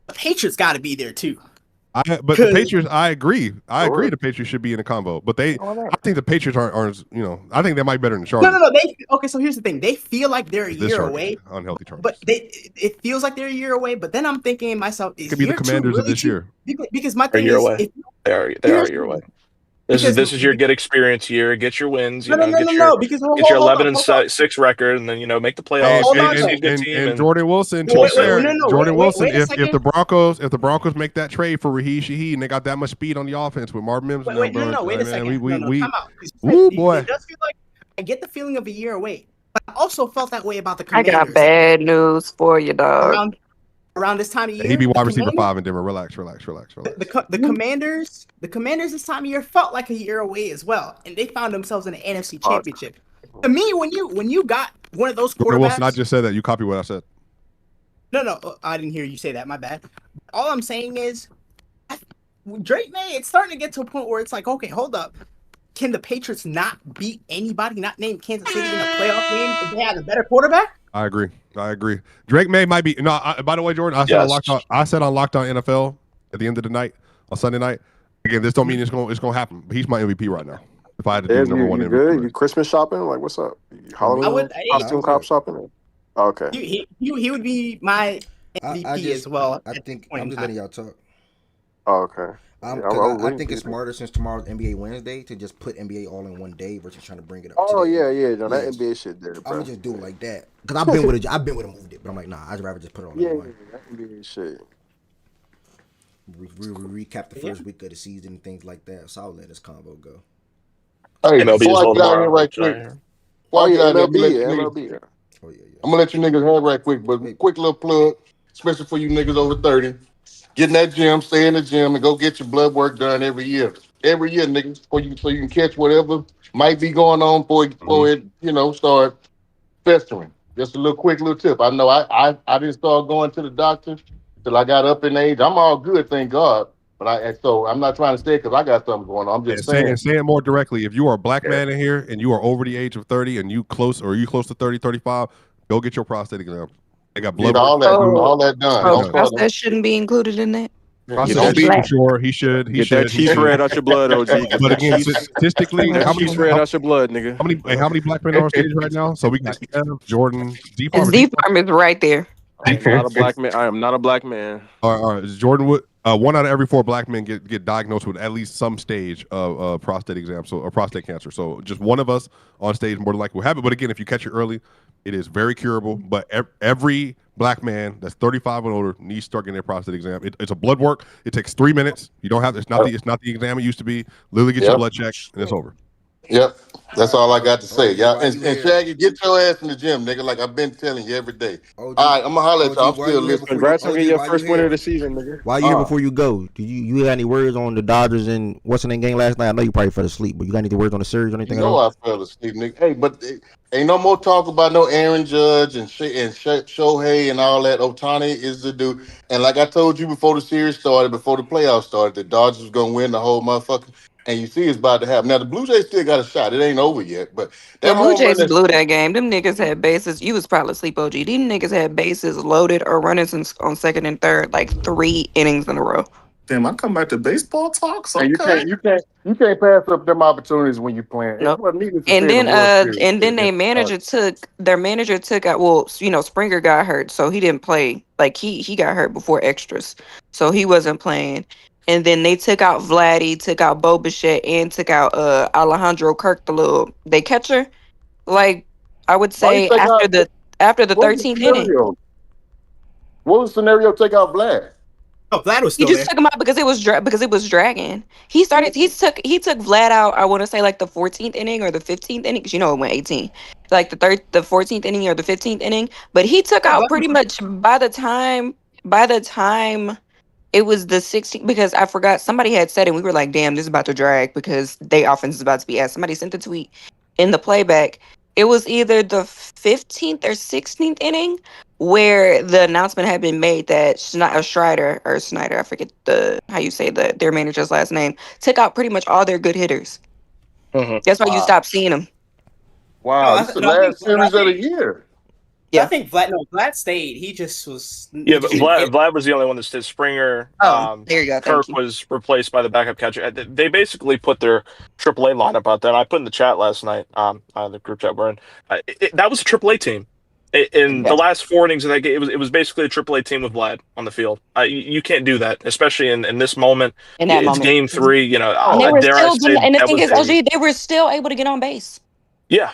the Patriots got to be there too. But the Patriots, I agree. I agree the Patriots should be in a combo. But I think the Patriots aren't, I think they might be better than the Chargers. No. Okay, so here's the thing. They feel like they're a year away. Unhealthy Chargers. But it feels like they're a year away. But then I'm thinking to myself, is could be the Commanders of this year. Because my thing is, they are a year away. This is your get experience year, get your wins, get your 11-6 record, and then make the playoffs. And Jordan Wilson, Jordan Wilson. If the Broncos make that trade for Rashee Rice and they got that much speed on the offense with Marvin Mims, wait a second. Time out. Boy, it does feel like I get the feeling of a year away, but I also felt that way about the Commanders. I got bad news for you, dog. Around this time of year, he'd be wide receiver 5 in Denver. Relax. The Commanders this time of year felt like a year away as well, and they found themselves in the NFC Championship. To me, when you got one of those quarterbacks, Jordan Wilson, I just said that. You copy what I said. No, I didn't hear you say that. My bad. All I'm saying is, Drake May, it's starting to get to a point where it's like, okay, hold up. Can the Patriots not beat anybody, not name Kansas City in a playoff game if they have a better quarterback? I agree. Drake May might be. No, by the way, Jordan, I said on Locked On NFL at the end of the night on Sunday night. Again, this don't mean it's gonna happen. But he's my MVP right now. If I had to do number one MVP, good? You Christmas shopping? Like, what's up? Halloween costume cop shopping? Okay. He would be my MVP as well. I think I'm just letting y'all talk. Oh, okay. I think it's smarter since tomorrow's NBA Wednesday to just put NBA all in one day versus trying to bring it up. Oh today. No, that NBA shit there, bro. I'm gonna just do it like that because I've been with a moved it, but I'm like, nah, I'd rather just put it on. That NBA shit. We recap the first week of the season and things like that. So I'll let this combo go. Hey, before I get out here right quick. MLB. I'm gonna let you niggas have right quick, but quick little plug, especially for you niggas over 30. Get in that gym, stay in the gym, and go get your blood work done every year. Every year, niggas, so you can catch whatever might be going on before it, start festering. Just a quick little tip. I know I didn't start going to the doctor till I got up in age. I'm all good, thank God. But I'm not trying to say it because I got something going on. I'm just saying. Say it more directly. If you are a black man in here and you are over the age of 30 and you close to 30, 35, go get your prostate exam. They got blood. All that done. That shouldn't be included in that. Sure, he should. Get that cheese red out your blood, OG. But again, statistically, how many cheese red out your blood, nigga? How many black men are on stage right now? So we got Jordan. D-Farm is right there. I am not a black man. I am not a black man. All right. Jordan would. 1 out of every 4 black men get diagnosed with at least some stage of prostate exam, or prostate cancer. So just one of us on stage more than likely will have it. But again, if you catch it early, it is very curable. But every black man that's 35 and older needs to start getting their prostate exam. It's a blood work. It takes 3 minutes. You don't have. It's not the exam it used to be. Literally get your blood checked and it's over. Yep. That's all I got to say. Y'all. And Shaggy, get your ass in the gym, nigga, like I've been telling you every day. All right, I'm going to holler at y'all. I'm still listening. Congrats on getting your first win of the season, nigga. While you here before you go, do you got any words on the Dodgers and what's in the game last night? I know you probably fell asleep, but you got any words on the series or anything? I fell asleep, nigga. Hey, but ain't no more talk about no Aaron Judge and Shohei and all that. Ohtani is the dude. And like I told you before the series started, before the playoffs started, the Dodgers was going to win the whole motherfucker. And you see it's about to happen. Now, the Blue Jays still got a shot. It ain't over yet. But the Blue Jays blew that game. Them niggas had bases. You was probably asleep, OG. Them niggas had bases loaded or running on second and third, like 3 innings in a row. Damn, I come back to baseball talks. Okay. You can't pass up them opportunities when you're playing. Nope. And then their manager took out. Well, Springer got hurt, so he didn't play. Like he got hurt before extras, so he wasn't playing. And then they took out Vladdy, took out Bo Bichette, and took out Alejandro Kirk, they catcher. Like I would say after the 13th inning. What was the scenario? Take out Vlad. Oh, Vlad was still there. He just took him out because it was dragging. He took Vlad out. I want to say like the 14th inning or the 15th inning, because it went 18. Like the 14th inning or the 15th inning. But he took out pretty much by the time by the time it was the 16th, because I forgot somebody had said it, and we were like, damn, this is about to drag because they offense is about to be ass. Somebody sent a tweet in the playback. It was either the 15th or 16th inning where the announcement had been made that Strider, I forget how you say their manager's last name, took out pretty much all their good hitters. That's why you Wow. stopped seeing them. Wow, this is the last series of the year. I think Vlad stayed. He just was. Yeah, but Vlad was the only one that stayed. Springer, there you go. Kirk was replaced by the backup catcher. They basically put their AAA lineup out there. And I put in the chat last night, the group chat we're in. That was a AAA team. In the last 4 innings of that game, it was basically a AAA team with Vlad on the field. You can't do that, especially in this moment. In that it's moment. Game 3. You know, And they were dare I say and the that thing was is, LG, they were still able to get on base. Yeah.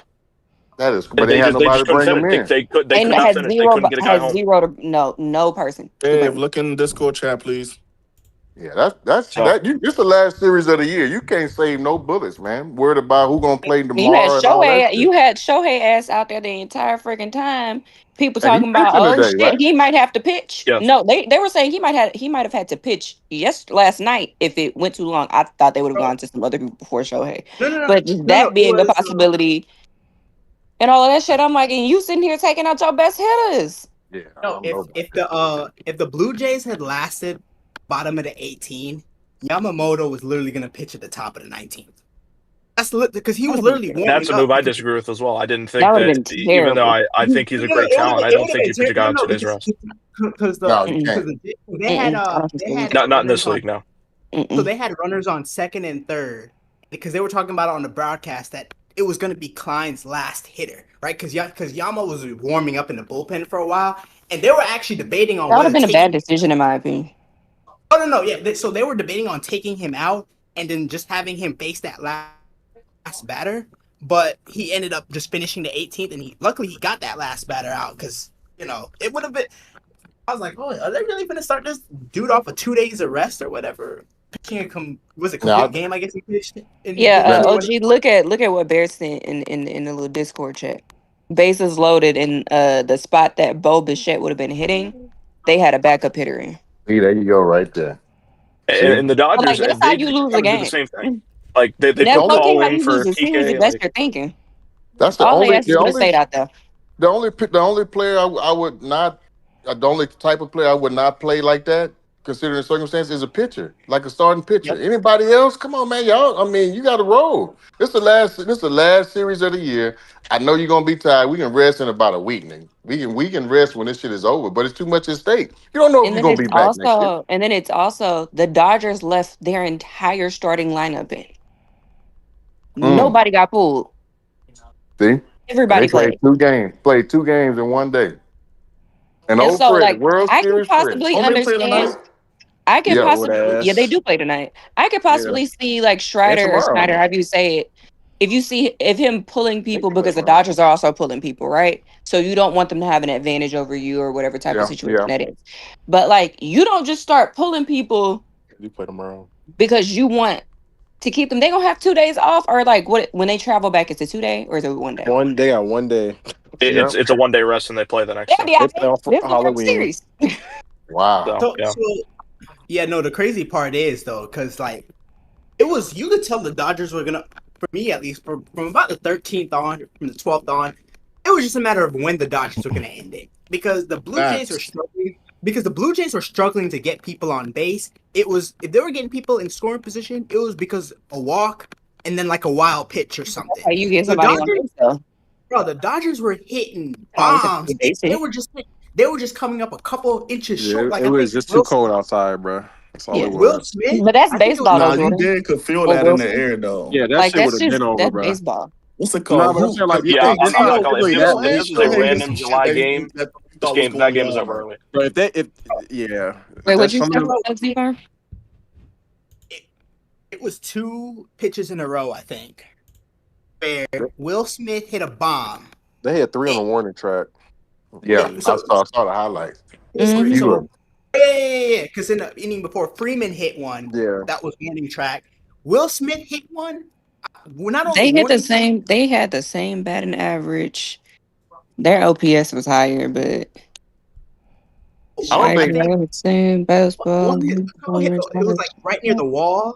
That is, but they had nobody to bring them in. They could not had finish. They zero, couldn't get a guy had home. zero to no person. Dave, look in the Discord chat, please. Yeah, this the last series of the year. You can't save no bullets, man. Worried about who gonna play tomorrow and all that. You had Shohei ass out there the entire freaking time. People And he talking about, pitching oh today, shit, right? he might have to pitch. Yes. No, they were saying he might have had to pitch last night if it went too long. I thought they would have gone to some other group before Shohei. But that being a possibility and all of that shit, I'm like, and you sitting here taking out your best hitters. Yeah. No, if the Blue Jays had lasted bottom of the 18, Yamamoto was literally gonna pitch at the top of the 19th. That's because he was literally warming That's a up. move I disagree with as well. I didn't think That would've that, been even though terrible. I think he's a great talent, I don't think you pitch a guy on 2 days rest. Because they had not in this league, no. So they had runners on second and third because they were talking about it on the broadcast that it was going to be Klein's last hitter, right? Because Yama was warming up in the bullpen for a while, and they were actually debating on That would have been a bad decision in my opinion. Oh no, yeah. So they were debating on taking him out and then just having him face that last batter, but he ended up just finishing the 18th, and luckily he got that last batter out because it would have been. I was like, oh, are they really going to start this dude off of 2 days of rest or whatever? Was it complete game? I guess he pitched. OG, look at what Bear sent in the little Discord chat. Bases loaded in the spot that Bo Bichette would have been hitting. They had a backup hitter in. See, there you go, right there. And the Dodgers, that's how you lose a game. do the same thing. Like they put That's Paul how in you for lose a series if PK. that's your thinking. That's the All only they asked to stayed out there. The only player I would not, the only type of player I would not play like that, considering the circumstances, is a pitcher, like a starting pitcher. Anybody else? Come on, man, y'all. I mean, you got to roll. This is the last series of the year. I know you're gonna be tired. We can rest in about a week, man. We can rest when this shit is over. But it's too much at stake. You don't know if you're gonna be back next year. And then it's also the Dodgers left their entire starting lineup in. Nobody got pulled. See, everybody played 2 games. Played 2 games in one day. And so, Fred, like, World I Series can possibly understand. I could possibly, they do play tonight. I could possibly see like Strider or Snyder, however you say it. If him pulling people because the Dodgers are also pulling people, right? So you don't want them to have an advantage over you or whatever type of situation that is. But like, you don't just start pulling people. You play tomorrow because you want to keep them. They gonna have 2 days off, or like what when they travel back? Is it 2 day or is it 1 day? 1 day on 1 day. It's a 1 day rest and they play the next day. They play off for Halloween. Series. Wow. The crazy part is though, because like you could tell the Dodgers were gonna, for me at least, from about the 13th on, from the 12th on, it was just a matter of when the Dodgers were gonna end it, because the Blue Jays were struggling. Because the Blue Jays were struggling to get people on base. It was, if they were getting people in scoring position, it was because a walk and then like a wild pitch or something. You get somebody on base though. Bro, the Dodgers were hitting bombs. They were just coming up a couple inches short. Like it was just too cold outside, bro. That's all it was. Will Smith, but that's baseball. Nah, you could feel that in the air though. Yeah, that shit would have been over, that's bro. Baseball. What's it called? Nah, but like, if this was a random July game, that game was over early. But Wait, what'd you say? It was 2 pitches in a row, I think, where Will Smith hit a bomb. They had 3 on the warning track. Yeah, I saw the highlights. Yeah, because in the inning before, Freeman hit one. Yeah, that was warning track. Will Smith hit one. They hit the same. They had the same batting average. Their OPS was higher, but I don't think Well, baseball. it was like right near the wall.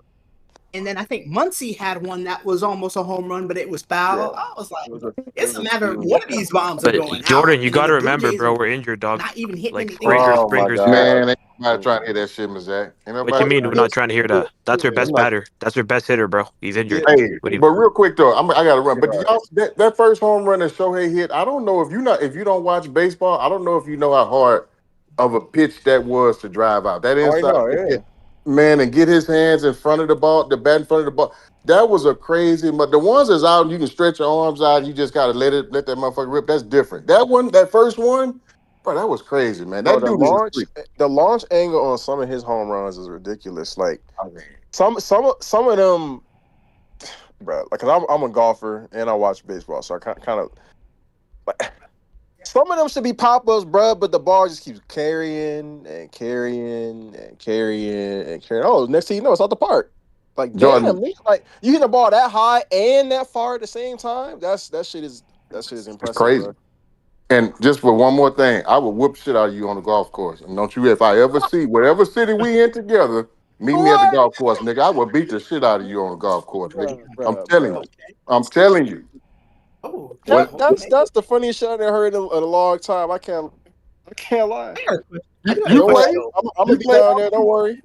And then I think Muncie had one that was almost a home run, but it was foul. Yeah. I was like, It it's was a a matter of few. one of these bombs are But going Jordan, out. you And then got to the Blue remember, Jays bro, are we're injured, dog. not even hitting Like anything else. Oh my Springer's God. hurt. Man, ain't nobody trying to hear that shit, Mizak. Ain't What you nobody mean trying we're to hear not trying to hear that? That's their that. best batter. That's their best hitter, bro. He's injured. Hey, What do you? but real quick though, I got to run. But Yeah. y'all, that first home run that Shohei hit, I don't know if you don't watch baseball, I don't know if you know how hard of a pitch that was to drive out that Oh, I inside know. Yeah. man and get his hands in front of the ball, the bat in front of the ball. That was a crazy. But the ones that's out, you can stretch your arms out. And you just gotta let that motherfucker rip. That's different. That first one, bro, that was crazy, man. Bro, That dude is a freak. the launch angle on some of his home runs is ridiculous. Like I mean, some of them, bro. Like, cause I'm a golfer and I watch baseball, so I kind of like some of them should be pop ups, bro. But the ball just keeps carrying and carrying and carrying and carrying. Oh, next thing you know, it's out the park. Like, damn, Jordan, nigga, like you hit the ball that high and that far at the same time. That shit is it's impressive, crazy. bro. And just for one more thing, I will whoop shit out of you on the golf course. And don't you, if I ever see whatever city we in together, meet me at the What? golf course, nigga. I will beat the shit out of you on the golf course, nigga. I'm Bruh, telling bruh. you. I'm telling you. Oh, What That's the funniest shit I've heard in a long time. I can't lie. I got a you Don't play? worry, question. I'm You gonna be play? down there. Don't worry.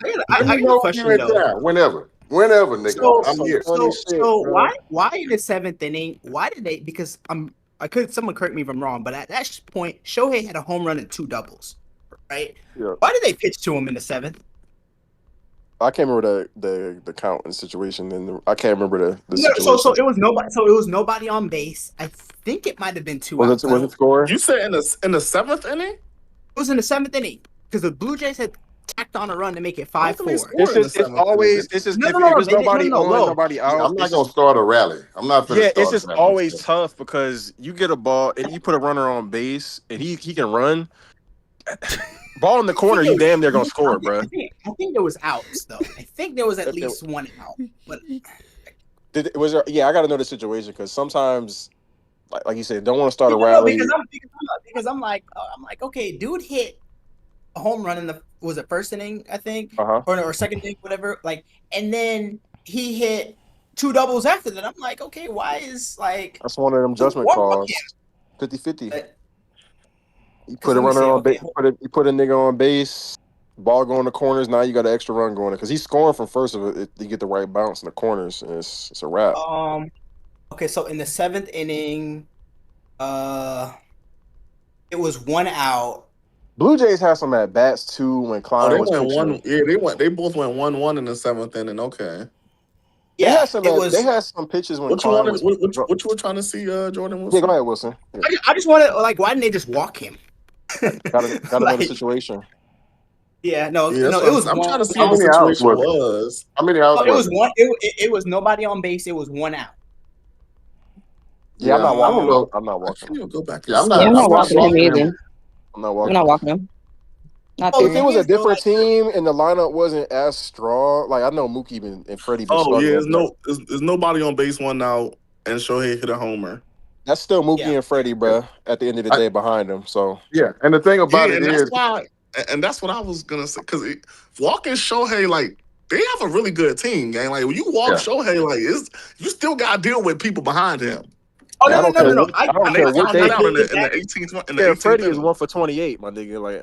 Let I me got a know if you question in though. town. Whenever, nigga. So, I'm Some here. funny shit, bro. why in the seventh inning? Why did they? Because someone correct me if I'm wrong, but at that point, Shohei had a home run and 2 doubles, right? Yeah. Why did they pitch to him in the seventh? I can't remember the count and situation, and I can't remember the No, so situation. it was nobody. So it was nobody on base. I think it might have been 2 outs. Was it score? You said in the seventh inning? It was in the seventh inning because the Blue Jays had tacked on a run to make it 5-4. It's always if there's They didn't. nobody No, on, Lo. nobody Yeah, out. I'm not gonna start a rally. I'm not finna Yeah, it's start just a rally. always tough because you get a ball and you put a runner on base and he can run. Ball in the corner, you damn near gonna score, bro. I think there was outs though. I think there was at least 1 out. But Was there? Yeah, I got to know the situation because sometimes, like you said, don't want to start a rally. because I'm like, okay, dude hit a home run in the first inning, I think, or second inning, whatever. Like, and then he hit 2 doubles after that. I'm like, okay, why is like That's one of them judgment calls. 50-50. You put a runner on base. You put a nigga on base. Ball going to corners. Now you got an extra run going because he's scoring from first of it. You get the right bounce in the corners, and it's a wrap. Okay, so in the 7th inning, it was 1 out. Blue Jays had some at bats too when Klein was went pitching. 1. Yeah, they both went 1-1 in the 7th inning. Okay. They had some pitches when Klein was. What you were trying to see, Jordan Wilson? Yeah, go ahead, Wilson. Yeah. I just wanted why didn't they just walk him? Gotta know the situation. Yeah, no, Yeah, it was. I'm trying to see how what the many outs situation was. How many outs it was was it? one. It was nobody on base. It was 1 out. Yeah, I'm not walking. I don't know. I'm not walking. You'll go back. I'm not walking him either. I'm not walking. I'm not walking him. If it was a different team and the lineup wasn't as strong, like I know Mookie and Freddie. There's nobody on base, 1 out, and Shohei hit a homer. That's still Mookie and Freddie, bro. At the end of the day, behind them. So yeah, and the thing about it is, that's what I was gonna say because walking Shohei, like they have a really good team, gang. Like when you walk Shohei, like you still got to deal with people behind him. Oh no! I don't care what they out in the 18th. Yeah, Freddie is 1 for 28, my nigga. Like,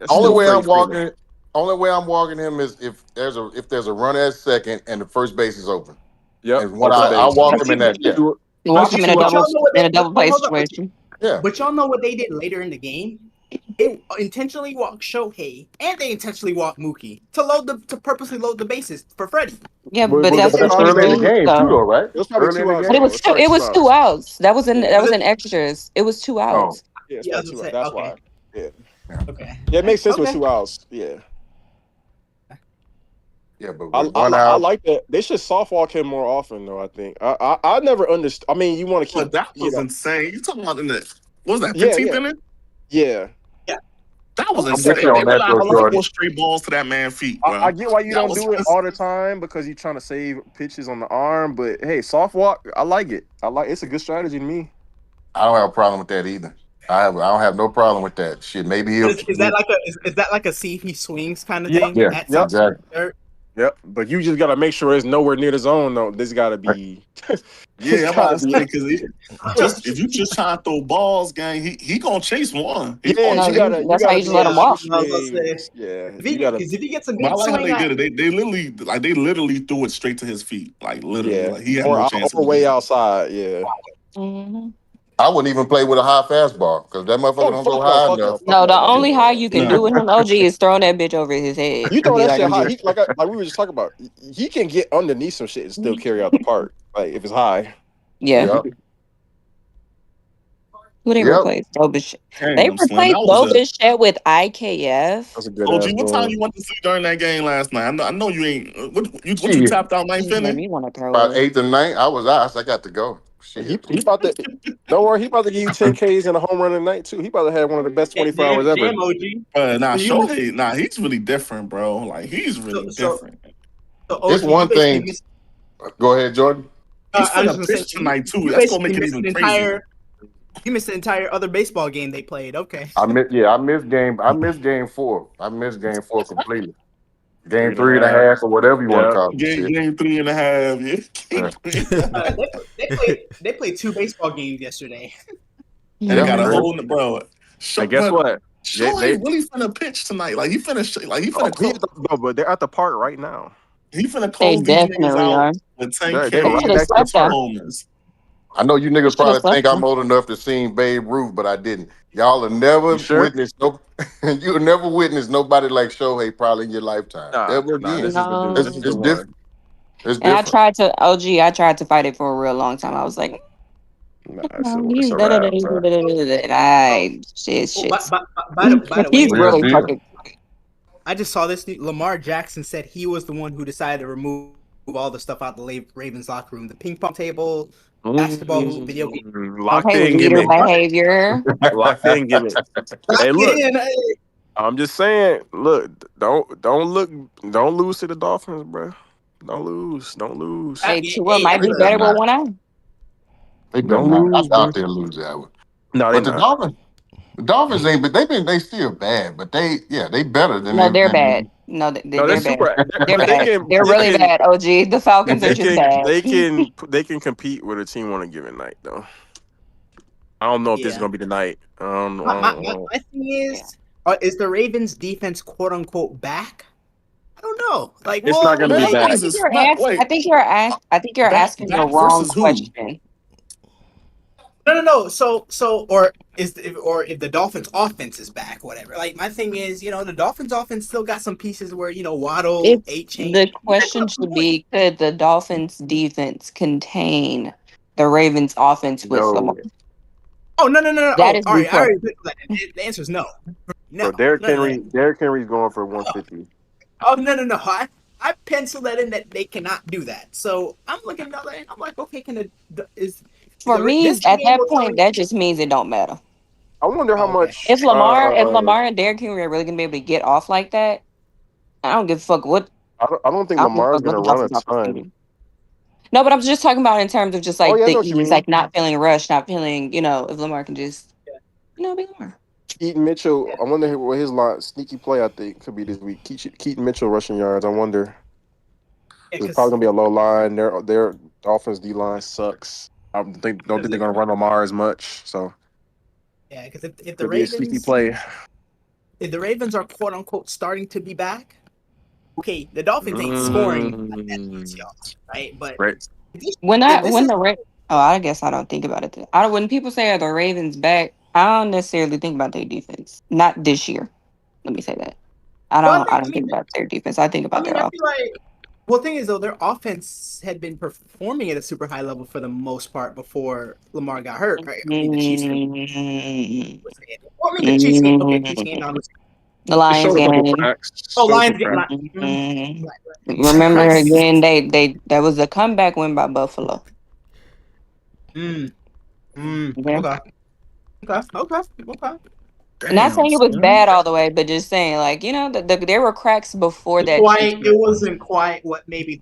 only way I'm walking him is if there's a run at second and the first base is open. Yeah, and I'll walk him in that. Yeah. You walk him in a double play situation. Yeah. But y'all know what they did later in the game? They intentionally walked Shohei and they intentionally walked Mookie to purposely load the bases for Freddie. Yeah, but that's early in the game too, though, right? It was probably 2 outs. But it was 2 outs. That was in extras. It was 2 outs. Yeah, it's probably 2 outs. That's why. Yeah. Okay. Yeah, it makes sense with 2 outs. Yeah. Yeah, but I like that. They should soft walk him more often, though. I think I never understood. I mean, you want to keep. But that was insane. You talking about what was that 15th inning? Yeah. That was insane. They allowed 4 straight balls to that man's feet. Bro. I get why you don't do it all the time because you're trying to save pitches on the arm. But hey, soft walk, I like it. It's a good strategy to me. I don't have a problem with that either. I don't have no problem with that. Shit, maybe he'll. Is that like a see if he swings kind of Yep. thing? Yeah, At exactly. Yep. But you just gotta make sure it's nowhere near the zone. though. This gotta be. Yeah, I'm about to say because just if you just try to throw balls, gang, he gonna chase one. He's Yeah, gonna you chase. gotta That's how you just let them walk. swings. Yeah, If you gotta. he gets a But I good like how swing, they did it. They literally threw it straight to his feet, like literally, Yeah, like he had or no chance or of way getting. outside. Yeah. I wouldn't even play with a high fastball because that motherfucker Oh don't go fuck no! high Fuck no! enough. Fuck No, the no! only how you can do Nah. with him, OG, is throwing that bitch over his head. You And throw be that like, shit I'm high. just. Like we were just talking about. He can get underneath some shit and still carry out the park. Like if it's high. Yeah. Yep. Who they Yep. replaced? Bobichette. They Damn, Slim, replaced that was a. Bobichette with IKF. That's a good OG, ass what time goal. you went to sleep during that game last night? I know you ain't. What you Shit. tapped out ninth Just made inning? me want to throw About up. 8th and 9th, I was out. So I got to go. He Shit. about to. Don't worry, he about to give you 10 Ks and a home run a night too. He about to have one of the best 24 hours ever. damn OG. Nah, So you Shohei, he's really different, bro. Like he's really different. so It's OG, you one basically thing. missed. Go ahead, Jordan. He's I was finna just gonna say pitch tonight too. you That's gonna basically make it missed even an crazier. the entire other baseball game they played. Okay. I missed game. I missed game 4. I missed game 4 completely. Game 3.5. 3.5 or whatever you want to Yeah. call it. Game Shit. 3.5. Yeah. Game Yeah. 3.5. They played 2 baseball games yesterday. And they Yeah, got a crazy. whole bro. And guess But what? Shohei really finna pitch tonight. Like he finna close. No, but they're at the park right now. He finna They close these niggas definitely out are. with 10 They're They right should have Ks next and to slept the two them. park. homers. I know you They niggas should have probably slept think I'm them. old enough to see Babe Ruth, but I didn't. Y'all will never You sure? witness no. You'll never witness nobody like Shohei probably in your lifetime ever Nah. again. This is the dude. This is the It's No. different. one. It's And I different. tried to, OG, I tried to fight it for a real long time. I was like, Nah, no, it's he's a da da da wrap, da bro. da da da da. I shit. By the He's way, Real really deal. fucking. I just saw this. Lamar Jackson said he was the one who decided to remove all the stuff out the Ravens locker room: the ping pong table, basketball hoop, video game. Locked Okay, in leader gimmick. behavior. Locked in gimmick. Hey, look. I'm just saying. Look, don't lose to the Dolphins, bro. Don't lose. Hey, Tua might They be better better with not. one eye. They better Don't not. I lose, bro. doubt they'll lose that one. No, they But not. The Dolphins ain't. But they still bad. But they better than No, they. they're bad. Than, No, No, they're they're bad. super. They're But they bad. can. They're really bad. OG. The Falcons are They just can. bad. They can compete with a team on a given night, though. I don't know if this is Yeah. gonna be the night. My thing is the Ravens defense quote unquote back? I don't know. Like, It's not gonna be I back. think you're asking the Back wrong versus who? question. No. So or if the Dolphins offense is back, whatever. Like my thing is, the Dolphins offense still got some pieces where Waddle, It's A-Chain. the question should be: could the Dolphins defense contain the Ravens offense with Lamar? Oh no. That Oh, is all the right. I already question. the answer is no. Bro, No. Derrick No. Henry's going for 150. Oh no. I pencil that in that they cannot do that. So I'm looking at that and I'm like, okay, For me, this at game that was point, that just means it don't matter. I wonder how much. If Lamar and Derrick Henry are really gonna be able to get off like that, I don't give a fuck what. I don't think I don't give a Lamar's fuck what gonna the run a Dolphins offense can ton. do. No, but I'm just talking about in terms of just Oh like yeah, I the know what you ease, mean. like not feeling rushed, not feeling, if Lamar can just, be Lamar. Keaton Mitchell. I wonder what his line sneaky play. I think could be this week. Keaton Mitchell rushing yards. I wonder. It's probably gonna be a low line. Their offense D line sucks. Don't think they're gonna run Lamar as much. So yeah, because if the could be a sneaky Ravens play. if the Ravens are quote unquote starting to be back, okay, the Dolphins ain't scoring at least, y'all, right? But When is I guess I don't think about it. When people say are the Ravens back, I don't necessarily think about their defense. Not this year. Let me say that. I don't think about their defense. I think about their I offense. feel like the thing is though, their offense had been performing at a super high level for the most part before Lamar got hurt. Right? I mean, the Chiefs game. The Chiefs game. Okay, Chiefs game. The Lions game. Lions game. Remember again, that was a comeback win by Buffalo. Okay. Not saying it was bad all the way, but just saying, like, there were cracks before that. It wasn't quite what maybe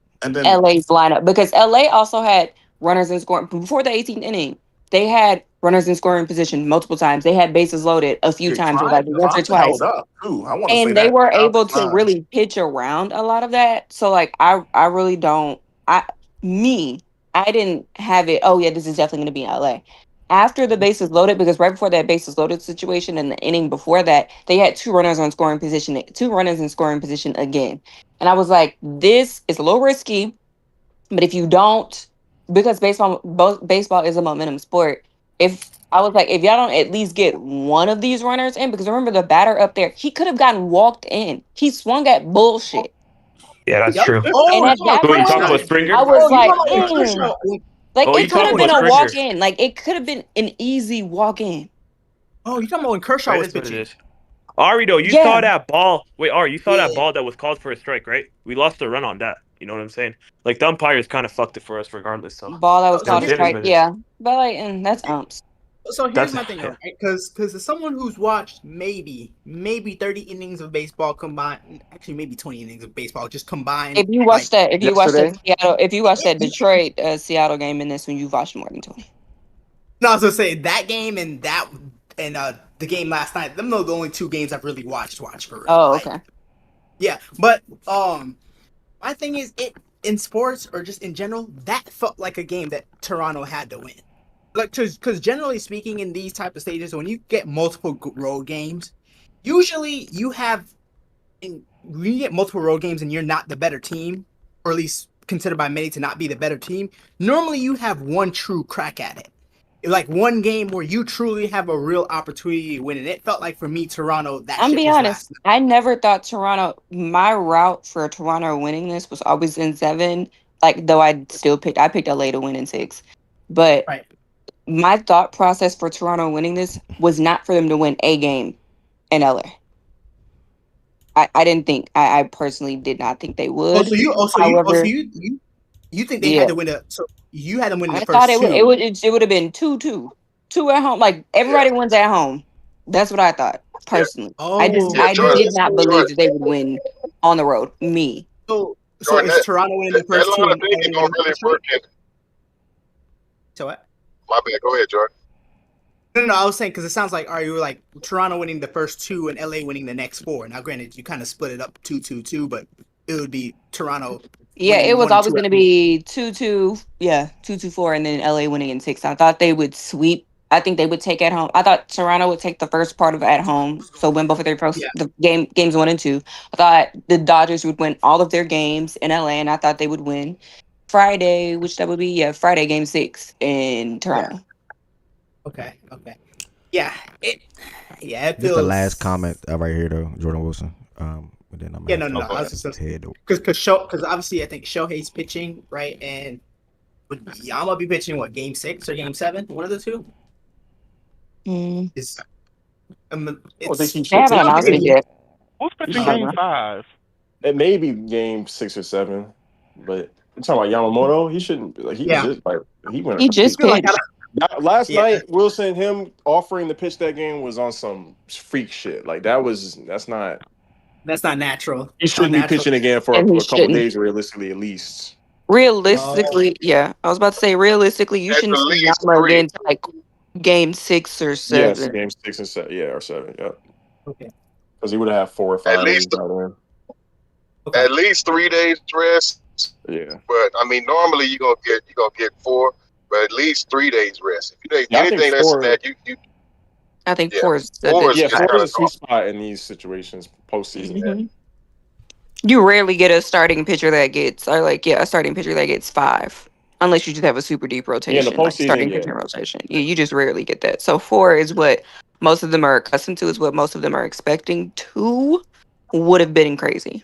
And then LA's lineup, because LA also had runners in scoring before the 18th inning. They had runners in scoring position multiple times. They had bases loaded a few times, or like once or Devontae twice, held up too. I want to say and they that. were able Devontae's to fine. really pitch around a lot of that. So like I really don't I me I didn't have it. Oh yeah, this is definitely going to be in LA. after the bases loaded, because right before that bases loaded situation in the inning before that, they had 2 runners in scoring position again. And I was like, this is a little risky, but if you don't, because baseball is a momentum sport. If I was like, if y'all don't at least get one of these runners in, because remember the batter up there, he could have gotten walked in. He swung at bullshit. Yeah, that's Yep. true. Oh, And at that So you talking point, about Springer? I was you like, talking about Kershaw? like Oh, you it could have talking been about a Springer? walk in. Like it could have been an easy walk in. Oh, you talking about when Kershaw Right, was that's what it pitching? is. Ari, though, you saw Yeah. that ball. Wait, Ari, you saw that Yeah. ball that was called for a strike, right? We lost the run on that. You know what I'm saying? Like the umpires kind of fucked it for us, regardless. So Ball that was So called a here, it is strike. what it is. Yeah. But like that's umps. so here's That's my thing, though, yeah. right? Because as someone who's watched maybe 30 innings of baseball combined, actually maybe 20 innings of baseball just combined, If you like watched that yesterday. Detroit Seattle game in this one, you've watched more than 20. No, I was gonna say that game and the game last night. Them are the only 2 games I've really watched for real. Oh, Like, okay. yeah, but my thing is it in sports or just in general that felt like a game that Toronto had to win. Like, because generally speaking, in these type of stages, when you get multiple road games, usually when you get multiple road games and you're not the better team, or at least considered by many to not be the better team, normally you have one true crack at it. Like one game where you truly have a real opportunity to win. And it felt like for me, Toronto, that I'm shit be was honest. last. I never thought Toronto. My route for Toronto winning this was always in 7. Like though I picked LA to win in 6, but Right. my thought process for Toronto winning this was not for them to win a game in LA. I didn't think. I personally did not think they would. However, You think they yeah, had to win so you had them win the I thought first 2. it would have been 2-2 at home. Like everybody wins at home. That's what I thought personally. I did not believe that they would win on the road. Me. So Jordan, is Toronto winning the first 2 Atlanta and LA thinking winning don't the really first 3? work in. So what? My bad. Go ahead, Jordan. No, I was saying because it sounds like you were like Toronto winning the first 2 and LA winning the next 4. Now, granted, you kind of split it up 2-2-2, but it would be Toronto. Yeah, it was 1 and always 2 going to be 2-2. Yeah, 2-4, and then LA winning in 6. I thought they would sweep. I think they would take at home. I thought Toronto would take the first part of at home, so win both of their first games 1 and 2. I thought the Dodgers would win all of their games in LA, and I thought they would win Friday, which that would be Friday game 6 in Toronto. Okay. Yeah, it feels. Just the last comment right here though, Jordan Wilson. And then I'm no. I was just because obviously I think Shohei's pitching right, and would Yama be pitching what game 6 or game 7? One of the 2. It's they haven't announced it yet. Who's pitching game 5? It may be game 6 or 7, but I'm talking about Yamamoto. He shouldn't be like he went. He just pitched. Last night, Wilson, him offering to pitch that game was on some freak shit. Like that's not natural. He shouldn't be pitching again for a couple days, realistically, at least. Realistically, yeah. I was about to say realistically, you shouldn't see Yama again to like game 6 or 7. Yes, game 6 and 7, or 7. Yeah. Okay. Because he would have 4 or 5. At least 3 days rest. Yeah. But I mean, normally you're gonna get 4, but at least 3 days rest. If you take anything less than that, you. I think 4 is a sweet spot in these situations postseason. Mm-hmm. You rarely get a starting pitcher that gets, a starting pitcher that gets 5, unless you just have a super deep rotation. Yeah, the postseason, starting pitcher rotation. Yeah, you just rarely get that. So 4 is what most of them are accustomed to, is what most of them are expecting. 2 would have been crazy.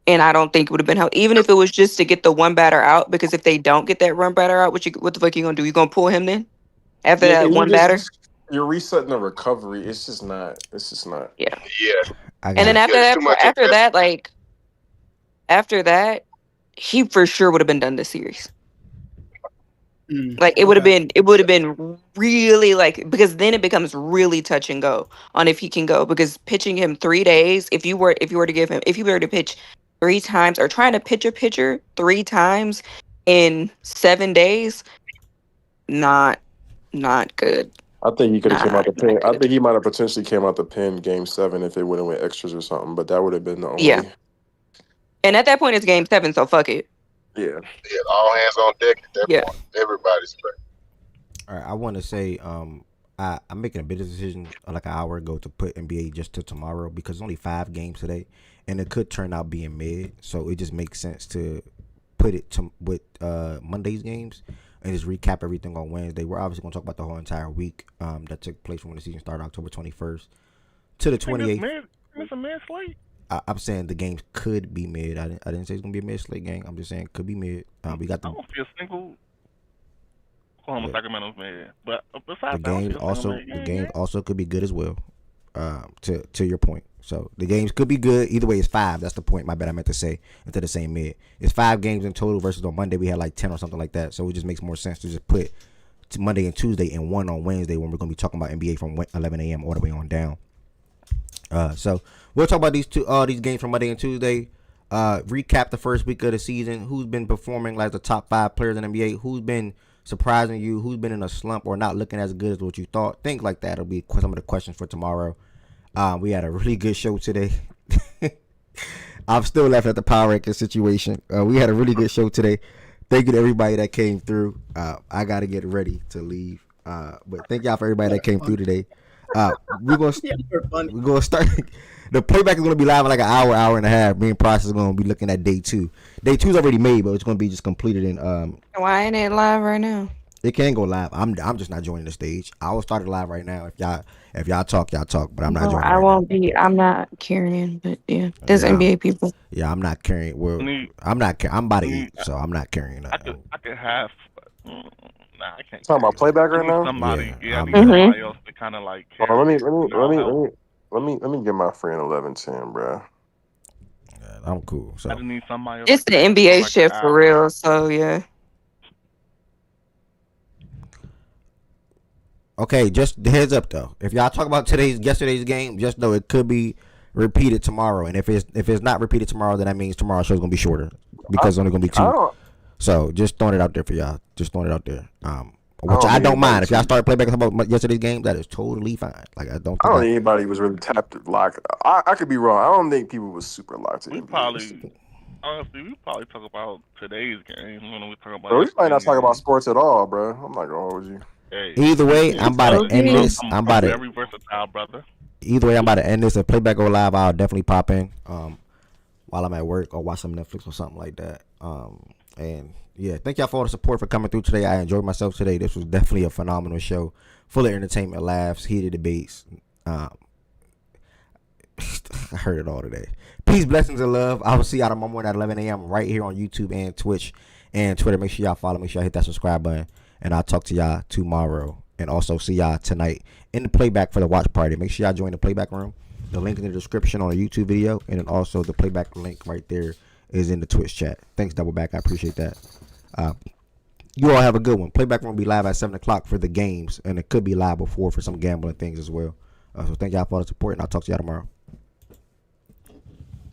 And I don't think it would have been helpful, even if it was just to get the one batter out. Because if they don't get that one batter out, what the fuck you gonna do? You gonna pull him then after that one batter? You're resetting the recovery. It's just not. Yeah. Yeah. And then after that, he for sure would have been done this series. Like it would have been really because then it becomes really touch and go on if he can go, because pitching him 3 days, if you were to pitch 3 times or trying to pitch a pitcher 3 times in 7 days, not good. I think he could have came out the pen. I think he might have potentially came out the pen game 7 if they would have went extras or something, but that would have been the only. Yeah. And at that point it's game 7, so fuck it. Yeah. All hands on deck at that point. Everybody's playing. All right, I want to say I'm making a business decision like an hour ago to put NBA just to tomorrow because it's only 5 games today, and it could turn out being mid. So it just makes sense to put it to with Monday's games and just recap everything on Wednesday. We're obviously going to talk about the whole entire week that took place from when the season started October 21st to the 28th. It's a mid slate. I'm saying the games could be mid. I didn't say it's gonna be a mid slate game. I'm just saying it could be mid. We got I don't see a single Oklahoma yeah. Sacramento's mid, but the besides that, I don't games see a also single mid. the games also could be good as well. To your point, so the games could be good. Either way, it's 5. That's the point. My bad, I meant to say instead of saying mid. It's 5 games in total versus on Monday we had like 10 or something like that. So it just makes more sense to just put Monday and Tuesday and one on Wednesday when we're gonna be talking about NBA from 11 a.m. all the way on down. So we'll talk about these games from Monday and Tuesday. Recap the first week of the season. Who's been performing like the top 5 players in the NBA? Who's been surprising you? Who's been in a slump or not looking as good as what you thought? Things like that will be some of the questions for tomorrow. We had a really good show today. I'm still laughing at the power ranking situation. We had a really good show today. Thank you to everybody that came through. I got to get ready to leave. But thank y'all for everybody that came through today. We're gonna start. The playback is gonna be live in like an hour and a half. Me and Process is gonna be looking at day 2. Day 2 is already made, but it's gonna be just completed in. Why ain't it live right now? It can go live. I'm just not joining the stage. I will start it live right now. If y'all talk, y'all talk. But I'm not joining. I won't be. I'm not carrying. But yeah, there's NBA people. Yeah, I'm not carrying. Well, I'm not. I'm about to eat, so I'm not carrying that. I could have. Nah, I can't. Talking about playback right now. Somebody, I need somebody else to kind of like. Hold on, let me get my friend 1110, bro. Yeah, I'm cool. So I just need somebody else. It's the NBA shift for real. So yeah. Okay, just the heads up though. If y'all talk about yesterday's game, just know it could be repeated tomorrow. And if it's not repeated tomorrow, then that means tomorrow's show's gonna be shorter because it's only gonna be 2. So just throwing it out there for y'all. Just throwing it out there. Which I don't mind. If y'all start playback about yesterday's game, that is totally fine. Like I don't think anybody was really tapped locked. I could be wrong. I don't think people was super locked in. Honestly, we probably talk about today's game when we talk about. Bro, we might not talk about sports at all, bro. I'm not gonna hold you. Hey, either way, I'm about to end this. I'm very versatile, brother. Either way, I'm about to end this. If playback go live, I'll definitely pop in while I'm at work or watch some Netflix or something like that. And yeah, thank y'all for all the support for coming through today. I enjoyed myself today. This was definitely a phenomenal show, full of entertainment, laughs, heated debates. I heard it all today. Peace, blessings, and love. I will see y'all tomorrow morning at 11 a.m. right here on YouTube and Twitch and Twitter. Make sure y'all follow. Make sure y'all hit that subscribe button. And I'll talk to y'all tomorrow. And also see y'all tonight in the playback for the watch party. Make sure y'all join the playback room. The link in the description on the YouTube video. And then also the playback link right there is in the Twitch chat. Thanks, Doubleback. I appreciate that. You all have a good one. Playback room will be live at 7 o'clock for the games. And it could be live before for some gambling things as well. So thank y'all for all the support. And I'll talk to y'all tomorrow.